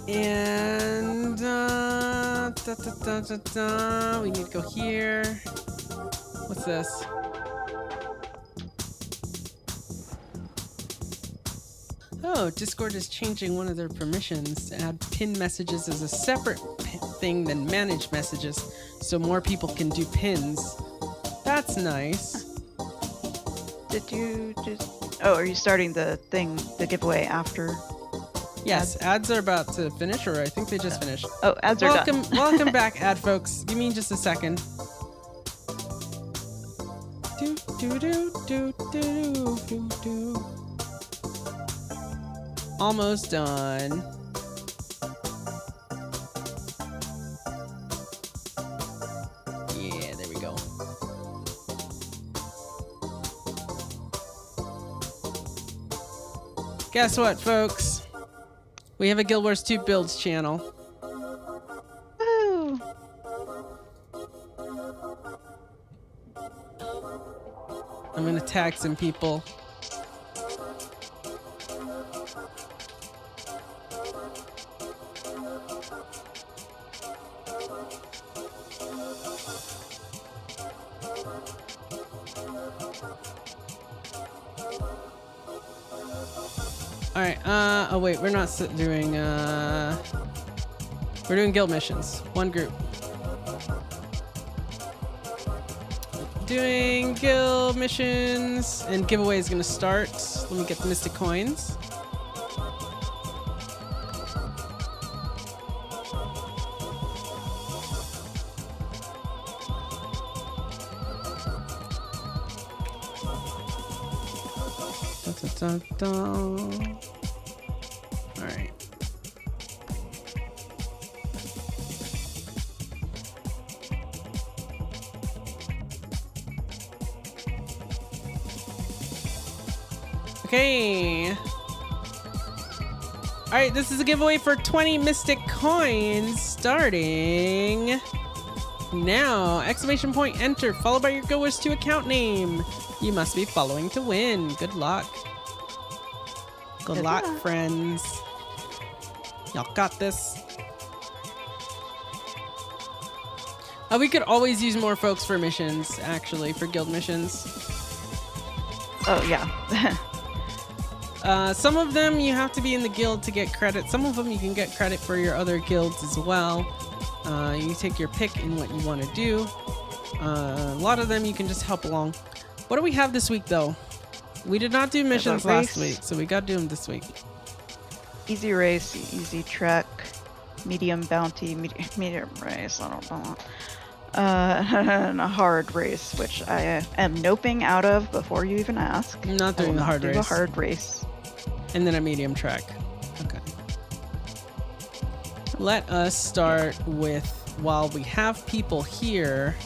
And we need to go here. What's this? Oh, Discord is changing one of their permissions to add pin messages as a separate thing than managed messages, so more people can do pins. That's nice. Did you just... Oh, are you starting the thing, the giveaway after? Yes, ads are about to finish, or I think they just finished. Oh, ads are done. Welcome back, ad folks. Give me just a second. Do, do, do, do, do, do, do. Almost done. Yeah, there we go. Guess what, folks? We have a Guild Wars 2 builds channel. Woo! I'm gonna tag some people. Alright, oh wait, we're not doing, we're doing guild missions. One group. Doing guild missions, and giveaway is gonna start. Let me get the Mystic Coins. Dun, dun, dun. All right. Okay. All right, this is a giveaway for 20 Mystic Coins starting now. Exclamation point enter followed by your Guild Wars 2 account name. You must be following to win. Good luck. Good luck, friends. Y'all got this. We could always use more folks for missions, actually, for guild missions. Oh, yeah. Some of them you have to be in the guild to get credit. Some of them you can get credit for your other guilds as well. You take your pick in what you want to do. A lot of them you can just help along. What do we have this week, though? We did not do missions last week, so we got to do them this week. Easy race, easy trek, medium bounty, medium race, I don't know. And a hard race, which I am noping out of before you even ask. I'm not doing the hard race. A hard race. And then a medium track. Okay. Let us start with, while we have people here,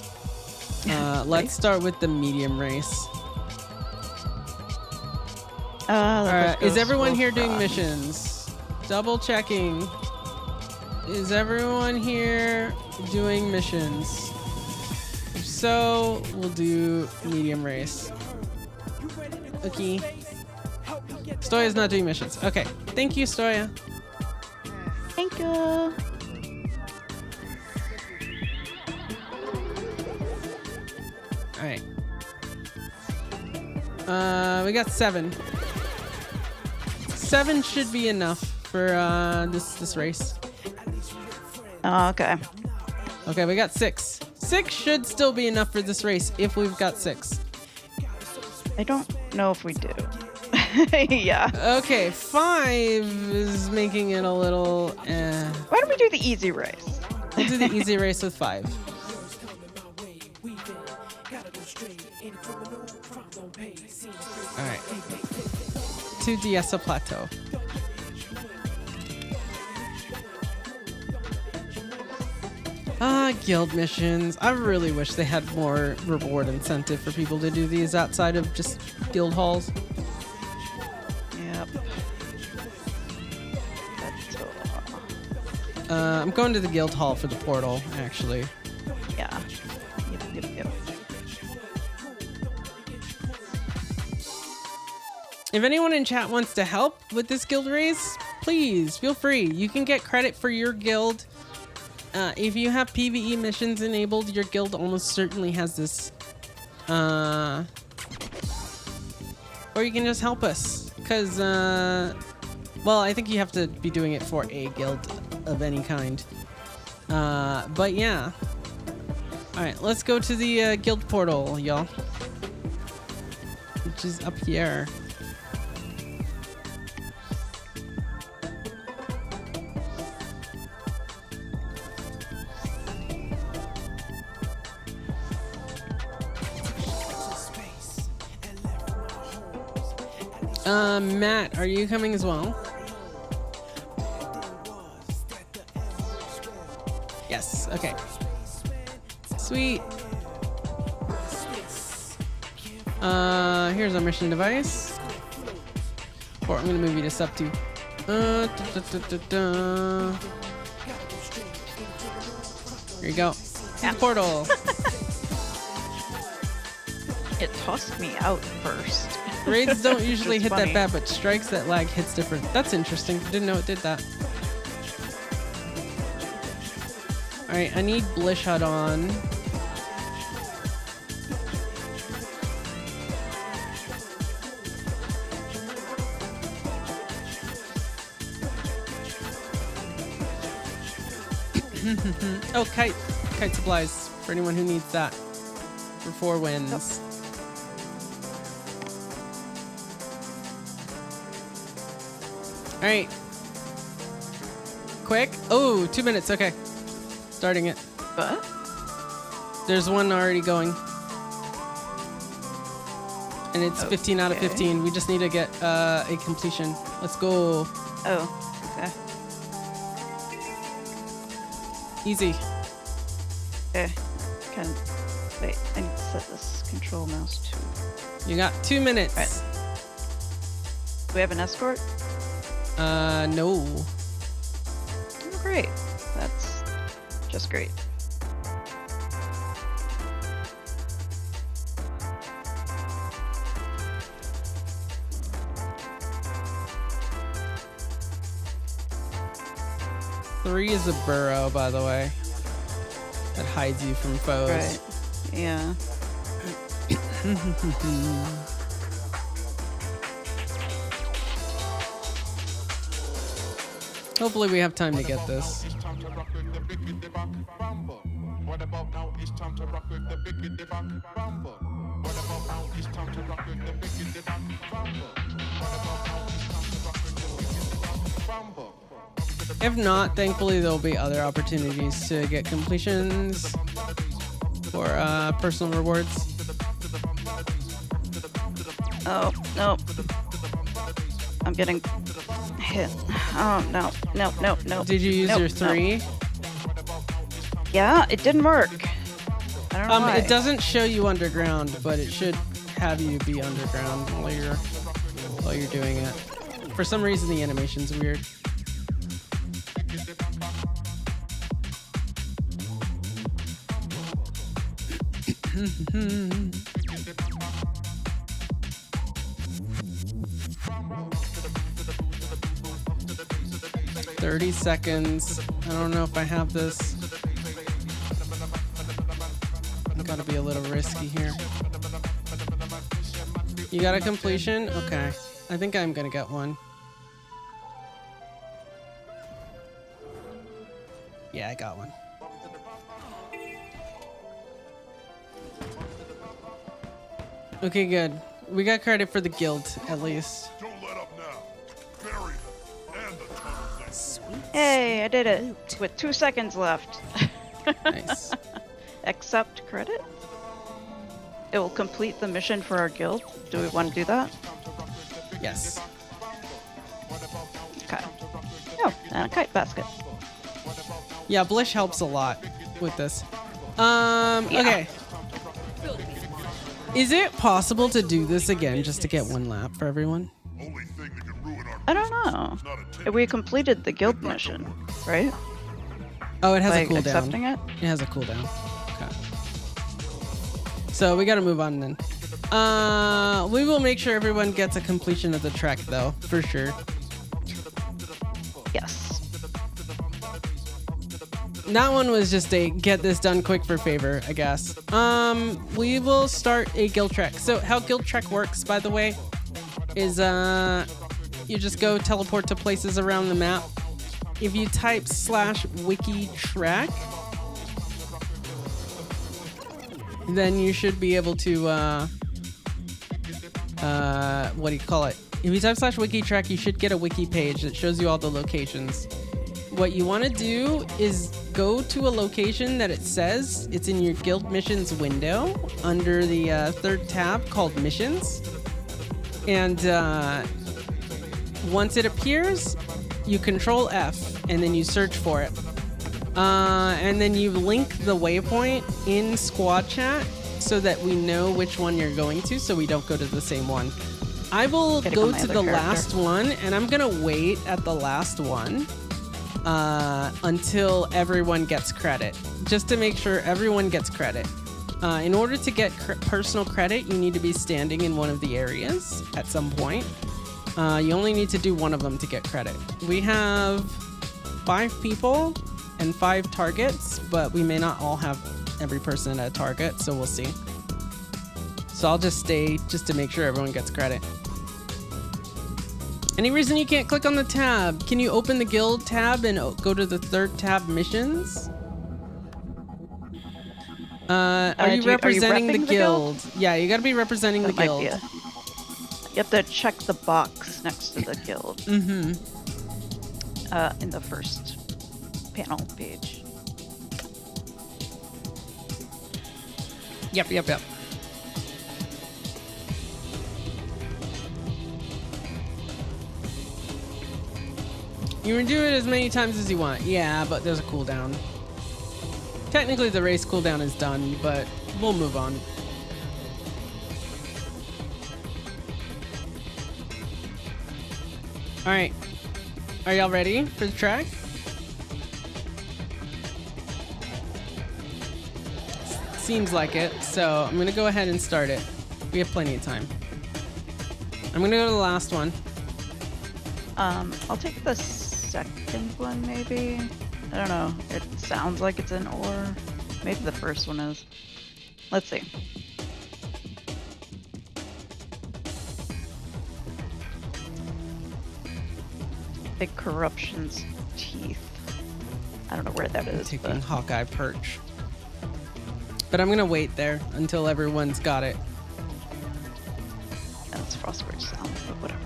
let's start with the medium race. Is everyone here doing missions? Double checking. Is everyone here doing missions? If so, we'll do medium race. Okay. Stoya's not doing missions. Okay. Thank you, Stoya. Thank you. Alright. We got 7. 7 should be enough for this race. Okay. Okay, we got 6. 6 should still be enough for this race if we've got 6. I don't know if we do. Yeah. Okay, 5 is making it a little. Why don't we do the easy race? We'll do the easy race with 5. All right. To Diesa Plateau. Guild missions. I really wish they had more reward incentive for people to do these outside of just guild halls. Yep. I'm going to the guild hall for the portal, actually. Yeah. Yep. If anyone in chat wants to help with this guild raise, please feel free. You can get credit for your guild. If you have PvE missions enabled, your guild almost certainly has this. Or you can just help us. Because, well, I think you have to be doing it for a guild of any kind. But yeah. Alright, let's go to the guild portal, y'all. Which is up here. Matt, are you coming as well? Yes, okay. Sweet. Here's our mission device. Or I'm gonna move you to sub 2. Here you go. Yeah. Portal. It tossed me out first. Raids don't usually hit funny. that bad, but strikes that lag hits different. That's interesting. Didn't know it did that. Alright, I need Blish HUD on. Oh, kite supplies for anyone who needs that for 4 wins. Yep. All right, quick. Oh, 2 minutes. Okay, starting it. What? There's one already going, and it's 15 out of 15. We just need to get a completion. Let's go. Oh, okay. Easy. Okay. Wait, I need to set this control mouse to. You got 2 minutes. Right. Do we have an escort? No. Oh, great. That's just great. Three is a burrow, by the way. That hides you from foes. Right. Yeah. Hopefully we have time to get this. If not, thankfully there'll be other opportunities to get completions for personal rewards. Oh, no. I'm getting hit. Oh, no. No. Did you use your 3? No. Yeah, it didn't work. I don't know why. It doesn't show you underground, but it should have you be underground while you're doing it. For some reason, the animation's weird. Hmm. 30 seconds. I don't know if I have this. I gotta be a little risky here. You got a completion? Okay. I think I'm gonna get one. Yeah, I got one. Okay, good. We got credit for the guild, at least. Hey, I did it with 2 seconds left. Nice. Accept credit? It will complete the mission for our guild. Do we want to do that? Yes. Okay. Oh, and a kite basket. Yeah, Blish helps a lot with this. Okay. Is it possible to do this again just to get 1 lap for everyone? I don't know. We completed the guild mission, right? Oh, it has by a cooldown. accepting it? It has a cooldown. Okay. So we gotta move on then. We will make sure everyone gets a completion of the trek though, for sure. Yes. That one was just a get this done quick for favor, I guess. We will start a guild trek. So how guild trek works, by the way, is you just go teleport to places around the map. If you type /wiki-trek, then you should be able to what do you call it? If you type /wiki-trek, you should get a wiki page that shows you all the locations. What you want to do is go to a location that it says it's in your guild missions window under the third tab called missions. And once it appears, you control F and then you search for it. And then you link the waypoint in squad chat so that we know which one you're going to, so we don't go to the same one. I will go to the last one, and I'm gonna wait at the last one until everyone gets credit, just to make sure everyone gets credit. In order to get personal credit, you need to be standing in one of the areas at some point. You only need to do one of them to get credit. We have 5 people and 5 targets, but we may not all have every person at a target, so we'll see. So I'll just stay just to make sure everyone gets credit. Any reason you can't click on the tab? Can you open the guild tab and go to the third tab missions? Are you representing the guild? Yeah, you gotta be representing the guild. You have to check the box next to the guild. Mm-hmm. In the first panel page. Yep. You can do it as many times as you want. Yeah, but there's a cooldown. Technically, the race cooldown is done, but we'll move on. All right. Are y'all ready for the track? Seems like it, so I'm gonna go ahead and start it. We have plenty of time. I'm gonna go to the last one. I'll take the second one, maybe. I don't know. It sounds like it's an ore. Maybe the first one is. Let's see. Big Corruption's Teeth. I don't know where that is. Taking but... Hawkeye Perch. But I'm gonna wait there until everyone's got it. That's Frostbridge sound, but whatever.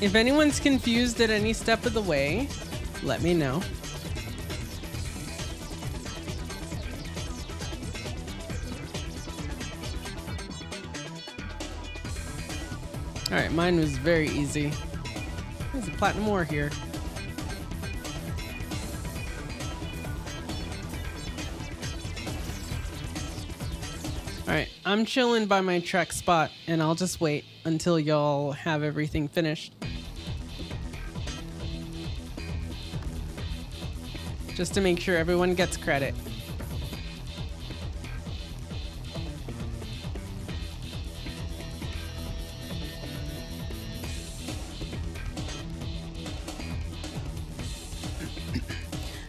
If anyone's confused at any step of the way, let me know. Alright, mine was very easy. There's a platinum ore here. Alright, I'm chilling by my trek spot, and I'll just wait until y'all have everything finished. Just to make sure everyone gets credit.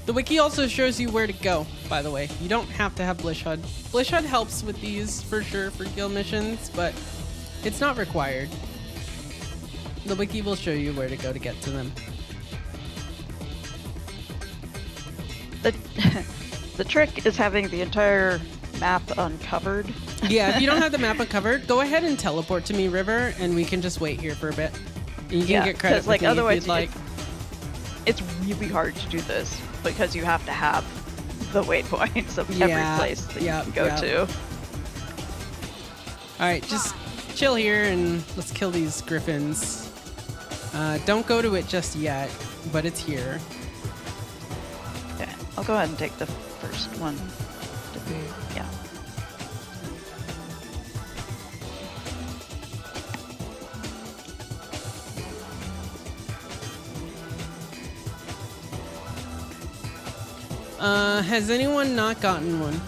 The wiki also shows you where to go, by the way. You don't have to have Blish HUD. Blish HUD helps with these for sure for guild missions, but it's not required. The wiki will show you where to go to get to them. The trick is having the entire map uncovered. Yeah, if you don't have the map uncovered, go ahead and teleport to me, River, and we can just wait here for a bit. You can get credit with me otherwise if you'd like. It's really hard to do this because you have to have the waypoints of every place that you can go to. Alright, just chill here and let's kill these griffins. Don't go to it just yet, but it's here. Okay, I'll go ahead and take the first one. Yeah. Has anyone not gotten one?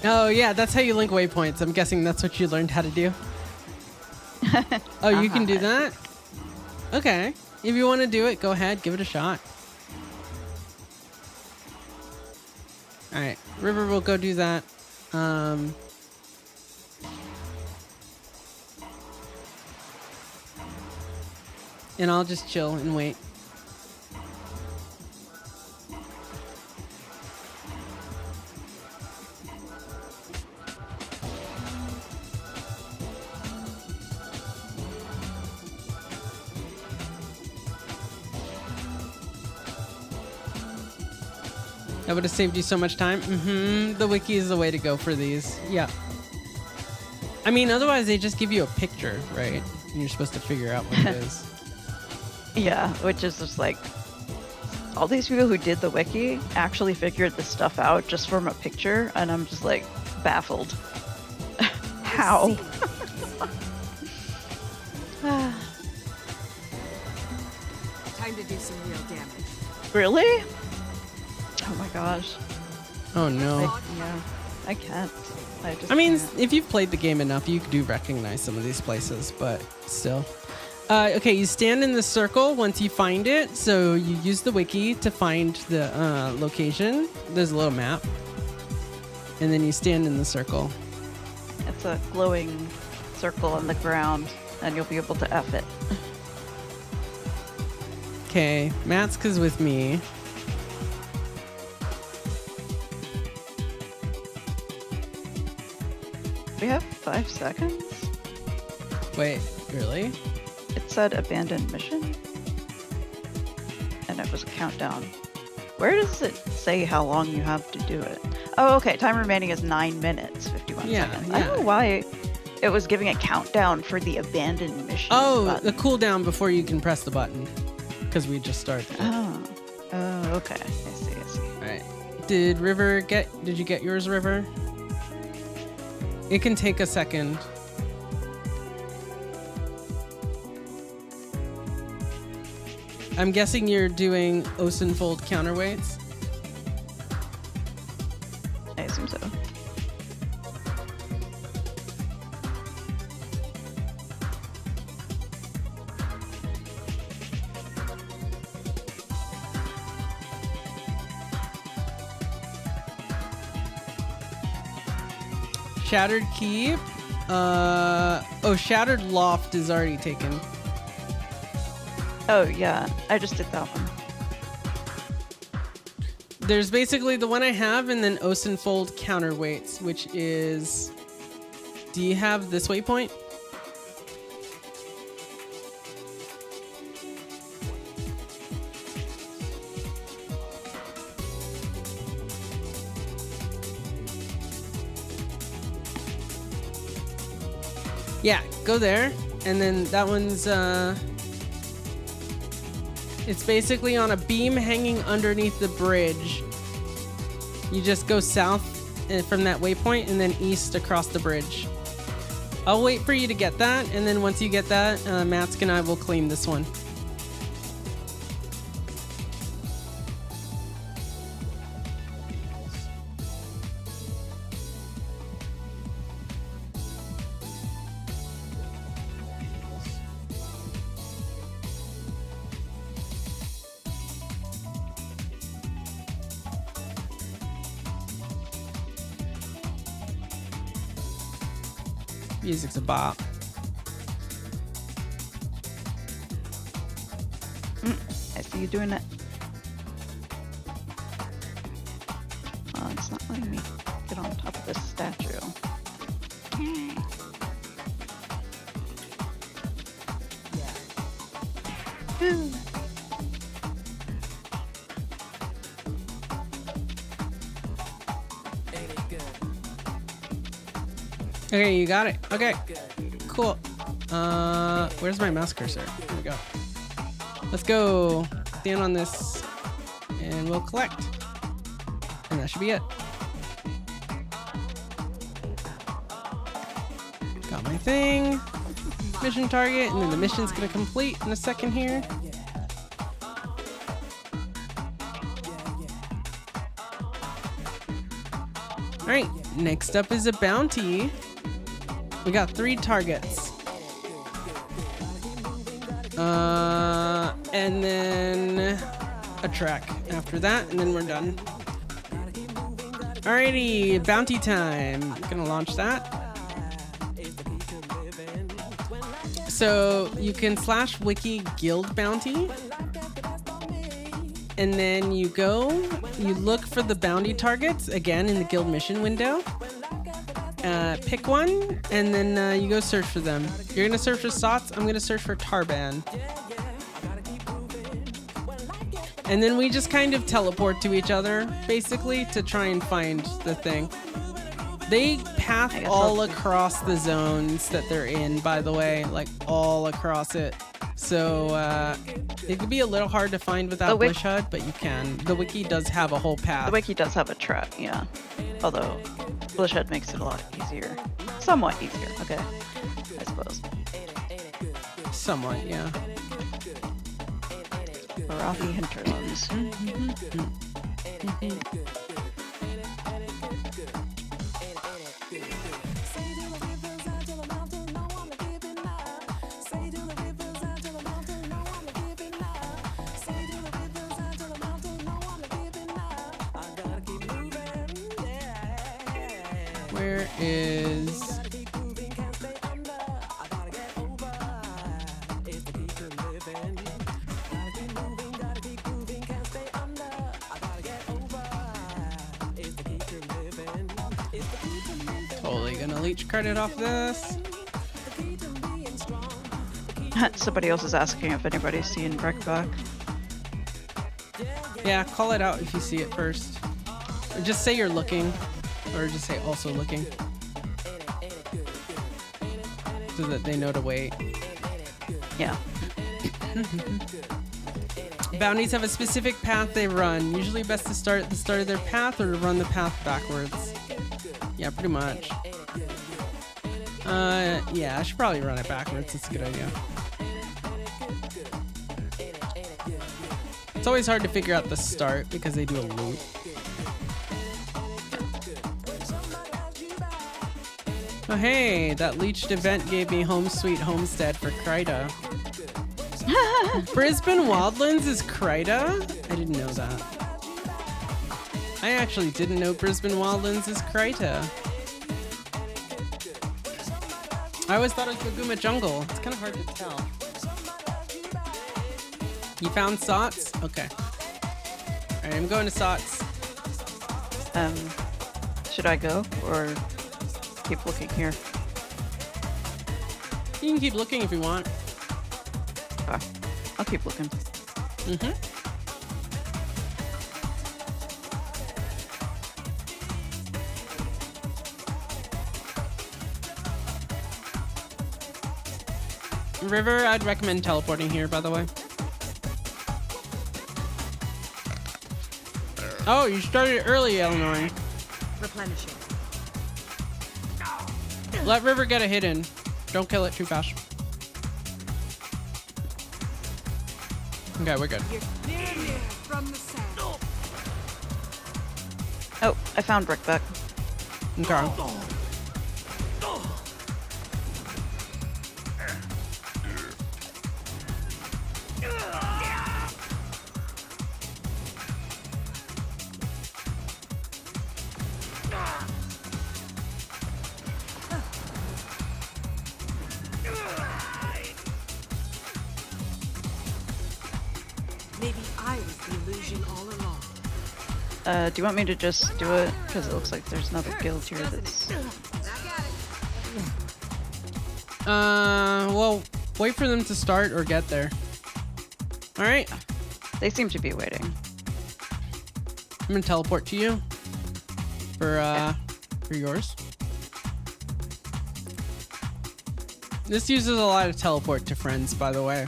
Oh yeah, that's how you link waypoints. I'm guessing that's what you learned how to do. Oh, you can do that? Okay. If you want to do it, go ahead, give it a shot. Alright, River will go do that. And I'll just chill and wait. That would have saved you so much time. The wiki is the way to go for these. Yeah. I mean, otherwise they just give you a picture, right? And you're supposed to figure out what it is. Yeah, which is just like, all these people who did the wiki actually figured this stuff out just from a picture, and I'm just like baffled. How? Time to do some real damage. Really? Oh my gosh. Oh no. Yeah, I can't. I mean, if you've played the game enough, you do recognize some of these places, but still. Okay, you stand in the circle once you find it. So you use the wiki to find the location. There's a little map. And then you stand in the circle. It's a glowing circle on the ground, and you'll be able to F it. Okay, Matsuka's with me. We have 5 seconds? Wait, really? It said abandoned mission? And it was a countdown. Where does it say how long you have to do it? Oh, okay. Time remaining is 9 minutes, 51 seconds. I don't know why it was giving a countdown for the abandoned mission. Oh, the cooldown before you can press the button. Because we just started it. Oh, okay. I see. Alright. Did you get yours, River? It can take a second. I'm guessing you're doing Osenfold counterweights. I assume so. Shattered Keep. Shattered Loft is already taken. Oh, yeah. I just did that one. There's basically the one I have and then Osenfold counterweights, which is... Do you have this waypoint? Yeah, go there. And then that one's, it's basically on a beam hanging underneath the bridge. You just go south from that waypoint and then east across the bridge. I'll wait for you to get that. And then once you get that, Matsk and I will claim this one. Music's a bop. I see you doing it. it's not letting me get on top of this statue. Okay, you got it. Okay, cool. Where's my mouse cursor? Here we go. Let's go. Stand on this, and we'll collect. And that should be it. Got my thing. Mission target, and then the mission's gonna complete in a second here. All right, next up is a bounty. We got 3 targets. And then a track after that, and then we're done. Alrighty, bounty time. Gonna launch that. So you can / wiki guild bounty. And then you look for the bounty targets again in the guild mission window. Pick one, and then you go search for them. You're gonna search for Sots. I'm gonna search for Tarban. And then we just kind of teleport to each other, basically, to try and find the thing. They path all across the zones that they're in, by the way, like all across it. So it could be a little hard to find without Bush HUD, but you can. The wiki does have a whole path. The wiki does have a track, yeah. Although Bush HUD makes it a lot easier. Somewhat easier, okay. I suppose. Somewhat, yeah. Rocky hinterlands. Where is... Totally gonna leech credit off this. Somebody else is asking if anybody's seen Breckback. Yeah, call it out if you see it first. Or just say you're looking. Or just say also looking. So that they know to wait. Yeah. Bounties have a specific path they run. Usually best to start at the start of their path or to run the path backwards. Yeah, pretty much. Yeah, I should probably run it backwards. That's a good idea. It's always hard to figure out the start because they do a loop. Oh hey, that leached event gave me Home Sweet Homestead for Kryta. Brisbane Wildlands is Kryta? I didn't know that. I actually didn't know Brisbane Wildlands is Kryta. I always thought it was Laguma Jungle. It's kind of hard to tell. You found Sots? Okay. Alright, I'm going to Sots. Should I go or keep looking here? You can keep looking if you want. I'll keep looking. River, I'd recommend teleporting here, by the way. Oh, you started early, Eleanor. Replenishing. Let River get a hit in. Don't kill it too fast. Okay, we're good. Oh, I found Brickback. Okay. Maybe I was the illusion all along. Do you want me to just do it? Because it looks like there's another guild here that's... Well, wait for them to start or get there. Alright. They seem to be waiting. I'm gonna teleport to you. For yours. This uses a lot of teleport to friends, by the way.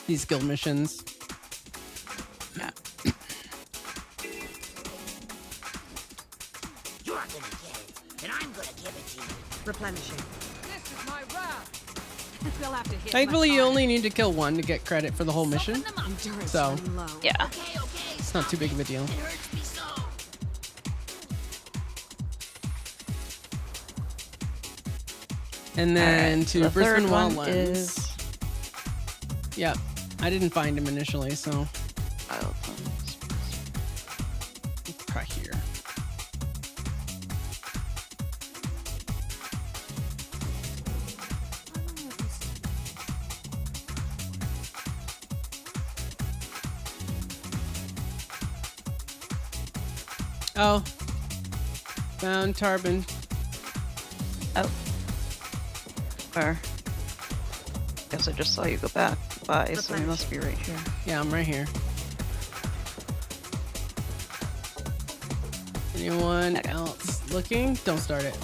These guild missions. Yeah. You're gonna get it, and I'm gonna give it to you. Replenishing. This is my wrath. They'll have to hit Thankfully, much you harder. only need to kill one to get credit for the whole mission. Endurance So, running low. Yeah. it's not too big of a deal. And then so to the third Brisbane one Wildlands. is... Yep. I didn't find him initially, so try here. Oh. Found Tarbin. Oh. Or... Guess I just saw you go back by, so you must be right here. Yeah, I'm right here. Anyone else looking? Don't start it.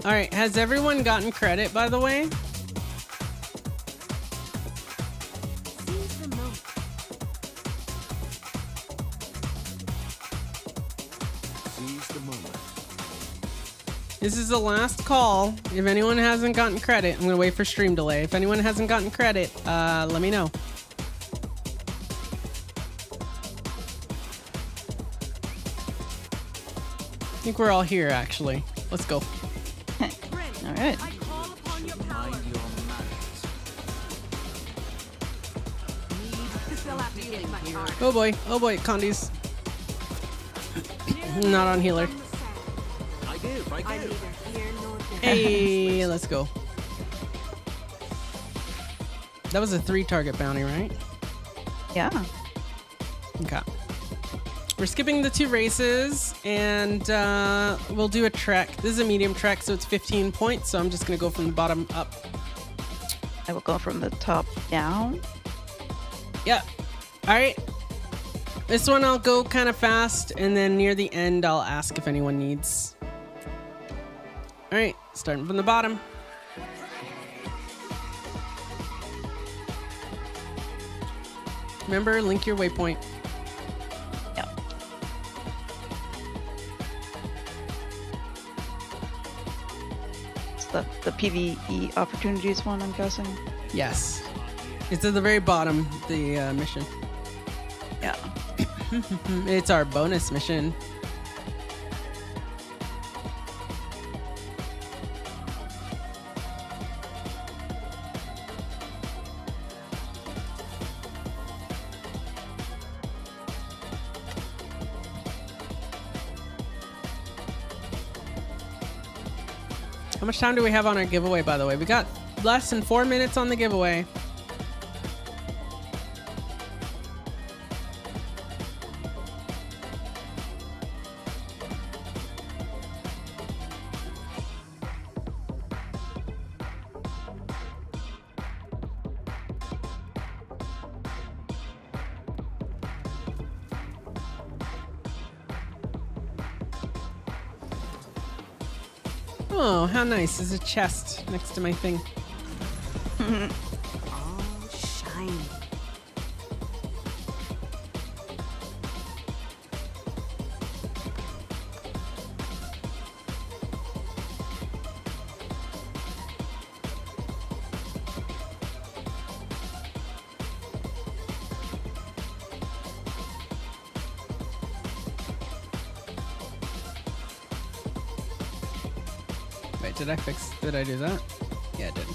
Alright, has everyone gotten credit, by the way? Seize the moment. This is the last call. If anyone hasn't gotten credit, I'm gonna wait for stream delay. If anyone hasn't gotten credit, let me know. I think we're all here, actually. Let's go. All right. Oh boy, Condies. Not on healer. I do. Hey, let's go. That was a 3-target bounty, right? Yeah. Okay. We're skipping the 2 races, and we'll do a trek. This is a medium trek, so it's 15 points, so I'm just going to go from the bottom up. I will go from the top down. Yeah. All right. This one I'll go kind of fast, and then near the end I'll ask if anyone needs. All right, starting from the bottom. Remember, link your waypoint. Yep. It's the PvE opportunities one, I'm guessing. Yes. It's at the very bottom, the mission. Yeah. It's our bonus mission. How much time do we have on our giveaway, by the way? We got less than 4 minutes on the giveaway. Oh, how nice. There's a chest next to my thing. All shiny. Wait, did I do that? Yeah, I did.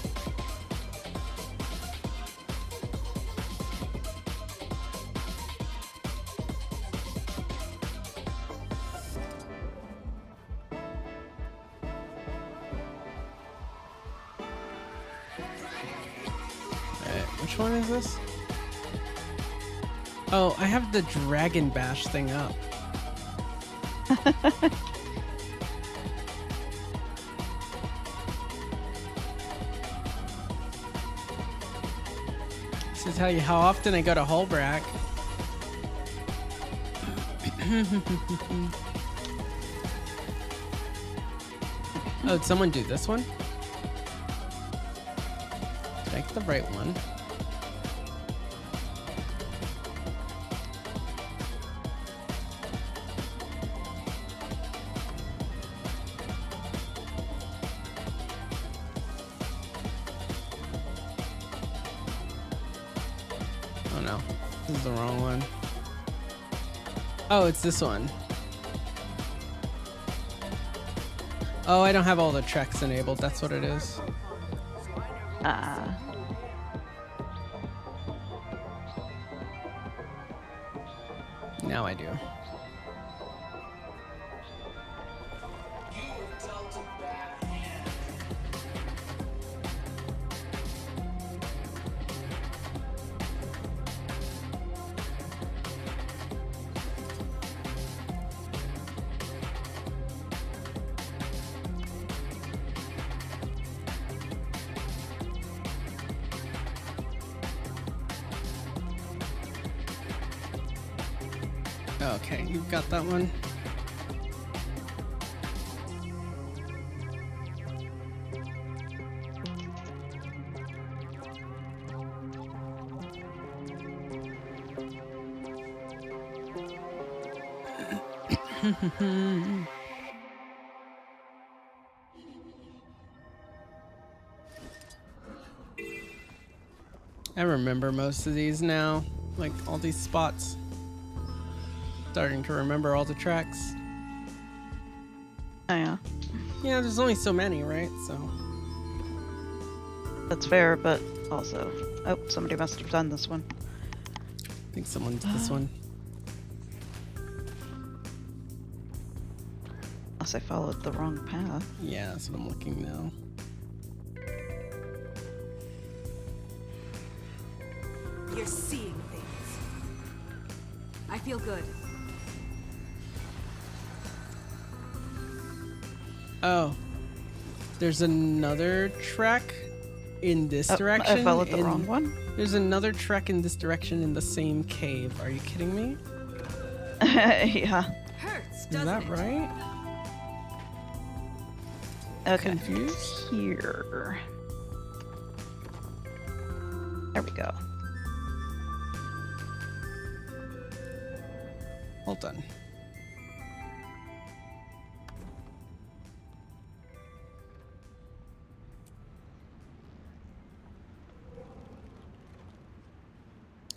Alright, which one is this? Oh, I have the Dragon Bash thing up. To tell you how often I go to Holbrack. Oh, did someone do this one? Take the right one. Oh no, this is the wrong one. Oh, it's this one. Oh, I don't have all the treks enabled. That's what it is. Now I do. Okay, you've got that one. I remember most of these now, like all these spots. Starting to remember all the tracks. Oh yeah. Yeah, there's only so many, right? So that's fair, but also, oh, somebody must have done this one. I think someone did this one. Unless I followed the wrong path. Yeah, that's what I'm looking now. You're seeing things. I feel good. Oh, there's another track in this direction. I followed the wrong one? There's another track in this direction in the same cave. Are you kidding me? Yeah. Hurts, Is that right? Okay. Confused? Here. There we go. Well done.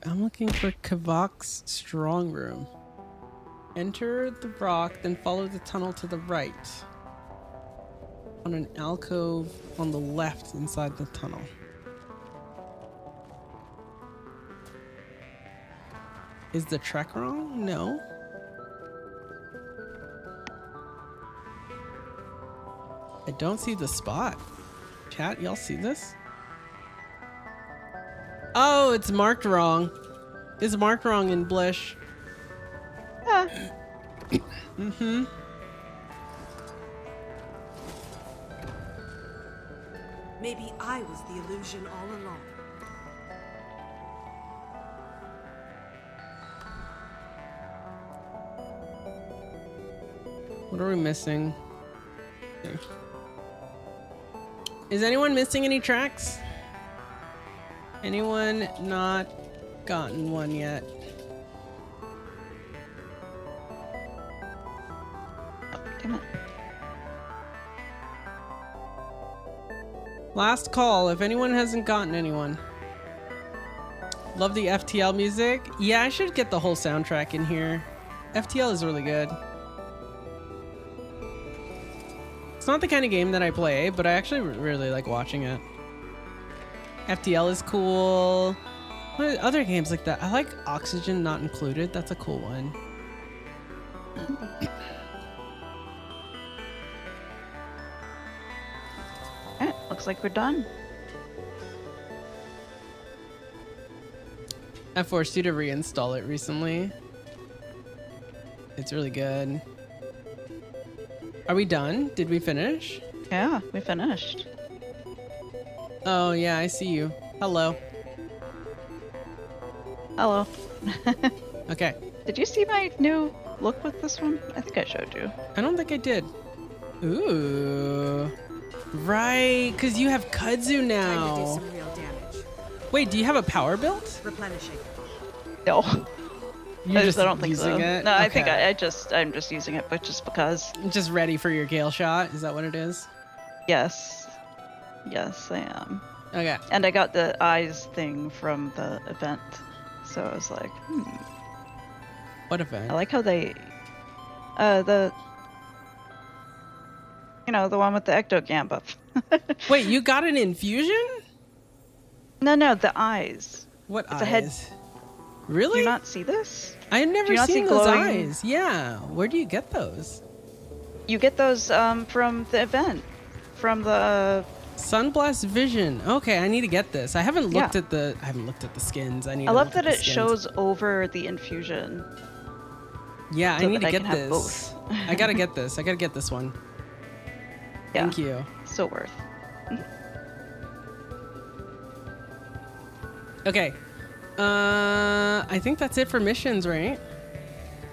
I'm looking for Kavak's strong room. Enter the rock, then follow the tunnel to the right. On an alcove on the left inside the tunnel. Is the trek wrong? No. I don't see the spot. Chat, y'all see this? Oh, it's marked wrong. It's marked wrong in Blish. Mm-hmm. Maybe I was the illusion all along. What are we missing? Okay. Is anyone missing any tracks? Anyone not gotten one yet? Damn it. Last call, if anyone hasn't gotten anyone. Love the FTL music. Yeah, I should get the whole soundtrack in here. FTL is really good. It's not the kind of game that I play, but I actually really like watching it. FTL is cool. What are other games like that? I like Oxygen Not Included. That's a cool one. Looks like we're done. I forced you to reinstall it recently. It's really good. Are we done? Did we finish? Yeah, we finished. Oh yeah, I see you. Hello. Hello. Okay. Did you see my new look with this one? I think I showed you. I don't think I did. Ooh. Right, because you have kudzu now. Time to do some real damage. Wait, do you have a power build? Replenishing. No. You're just I don't think using so. it? No, I think Okay. I'm just using it, but just because. Just ready for your Gale shot? Is that what it is? Yes. Yes, I am. Okay. And I got the eyes thing from the event. So I was like, What event? I like how they, the one with the ectogam buff. Wait, you got an infusion? No, the eyes. What it's eyes? A head. Really? Do you not see this? I have never Do you not seen see those glowing- eyes. Yeah. Where do you get those? You get those from the event, from the Sunblast Vision. Okay, I need to get this. I haven't looked at the skins. I need I to love look at that the it skins. shows over the infusion. Yeah, I so need that to I get can have this. both. I gotta get this. I gotta get this one. Yeah. Thank you. So worth. Okay. I think that's it for missions, right?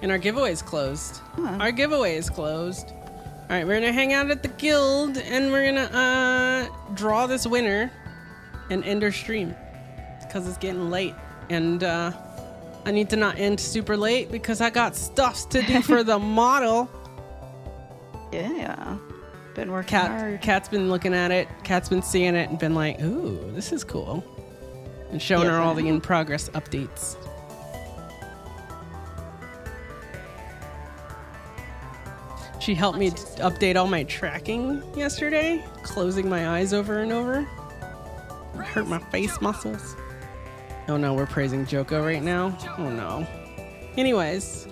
And our giveaway is closed. Our giveaway is closed. All right, we're gonna hang out at the guild and we're gonna draw this winner and end our stream because it's getting late and I need to not end super late because I got stuffs to do for the model. Yeah, been working hard. Kat's been looking at it. Kat's been seeing it and been like, "Ooh, this is cool," and showing her all the in progress updates. She helped me update all my tracking yesterday, closing my eyes over and over. It hurt my face muscles. Oh no, we're praising Joko right now. Oh no. Anyways.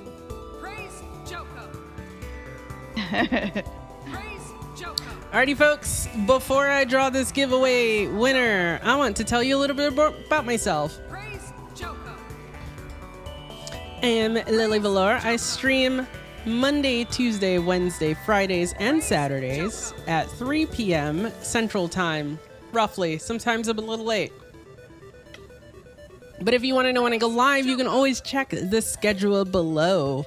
Alrighty folks, before I draw this giveaway winner, I want to tell you a little bit about myself. I am lilyvelour. I stream Monday, Tuesday, Wednesday, Fridays, and Saturdays at 3 p.m. Central Time, roughly. Sometimes I'm a little late. But if you want to know when I go live, you can always check the schedule below.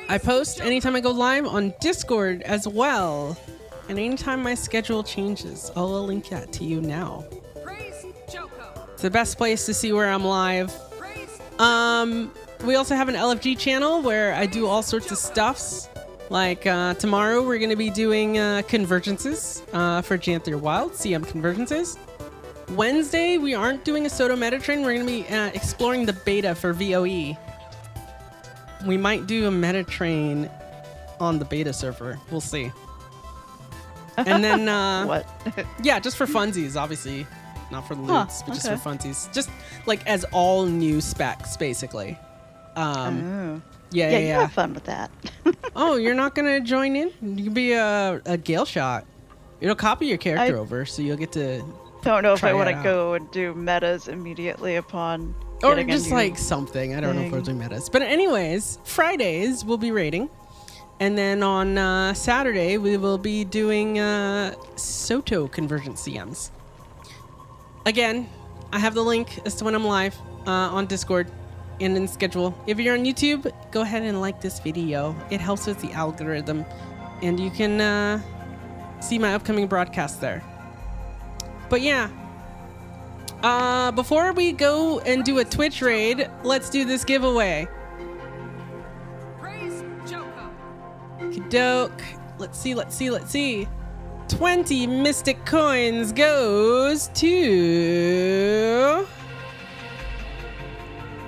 I post anytime I go live on Discord as well. And anytime my schedule changes, I'll link that to you now. It's the best place to see where I'm live. We also have an LFG channel where I do all sorts of stuffs. Like tomorrow, we're going to be doing convergences for Janther Wild, CM convergences. Wednesday, we aren't doing a Soto Metatrain. We're going to be exploring the beta for VoE. We might do a Metatrain on the beta server. We'll see. And then... what? Yeah, just for funsies, obviously. Not for loots, but just for funsies. Just like as all new specs, basically. Yeah. You have fun with that. Oh, you're not going to join in? You can be a Gale shot. It'll copy your character over, so you'll get to... Don't know if I want it to out. go and do metas immediately upon Or getting a just new like something. I don't know if we're thing. doing metas. But anyways, Fridays we'll be raiding. And then on Saturday we will be doing Soto convergent CMs. Again, I have the link as to when I'm live on Discord and in schedule. If you're on YouTube, go ahead and like this video. It helps with the algorithm. And you can see my upcoming broadcast there. But yeah, before we go and do a Twitch raid, let's do this giveaway. Doke. Let's see. 20 mystic coins goes to...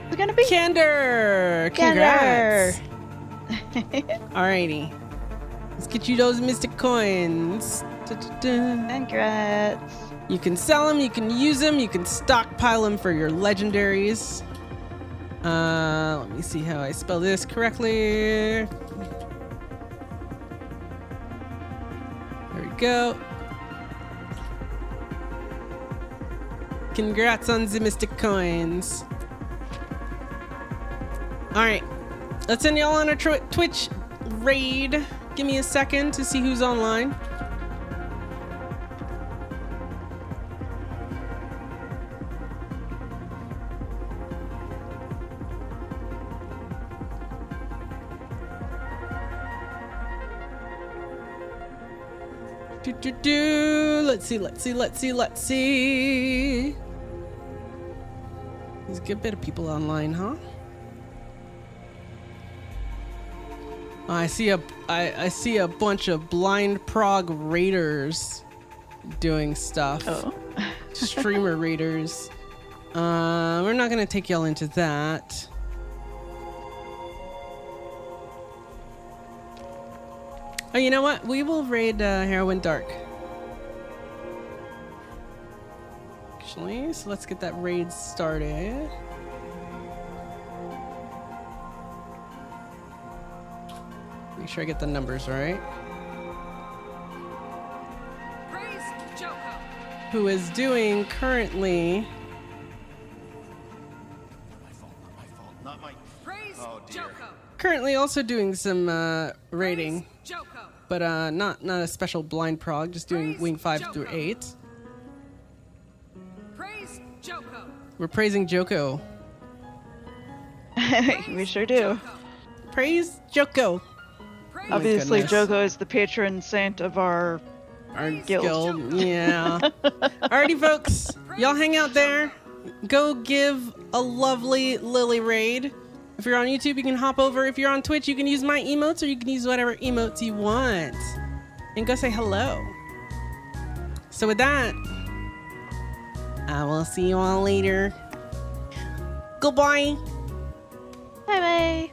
It's gonna be Kander. Congrats. Alrighty. Let's get you those mystic coins. Congrats. You can sell them, you can use them, you can stockpile them for your legendaries. Let me see how I spell this correctly. There we go. Congrats on the mystic coins. Alright. Let's send y'all on a Twitch raid. Give me a second to see who's online. Let's see. There's a good bit of people online, huh? I see a bunch of blind prog raiders doing stuff. Oh. Streamer raiders. We're not gonna take y'all into that. Oh, you know what? We will raid Heroin Dark. Actually, so let's get that raid started. Make sure I get the numbers right. Who is doing currently? Currently also doing some raiding, but not a special blind prog. Just doing wing 5 through 8. We're praising Joko. We sure do. Praise Joko. Obviously, Joko is the patron saint of our guild. Yeah. Alrighty, folks. Y'all hang out there. Go give a lovely Lily raid. If you're on YouTube, you can hop over. If you're on Twitch, you can use my emotes, or you can use whatever emotes you want. And go say hello. So with that, I will see you all later. Goodbye. Bye-bye.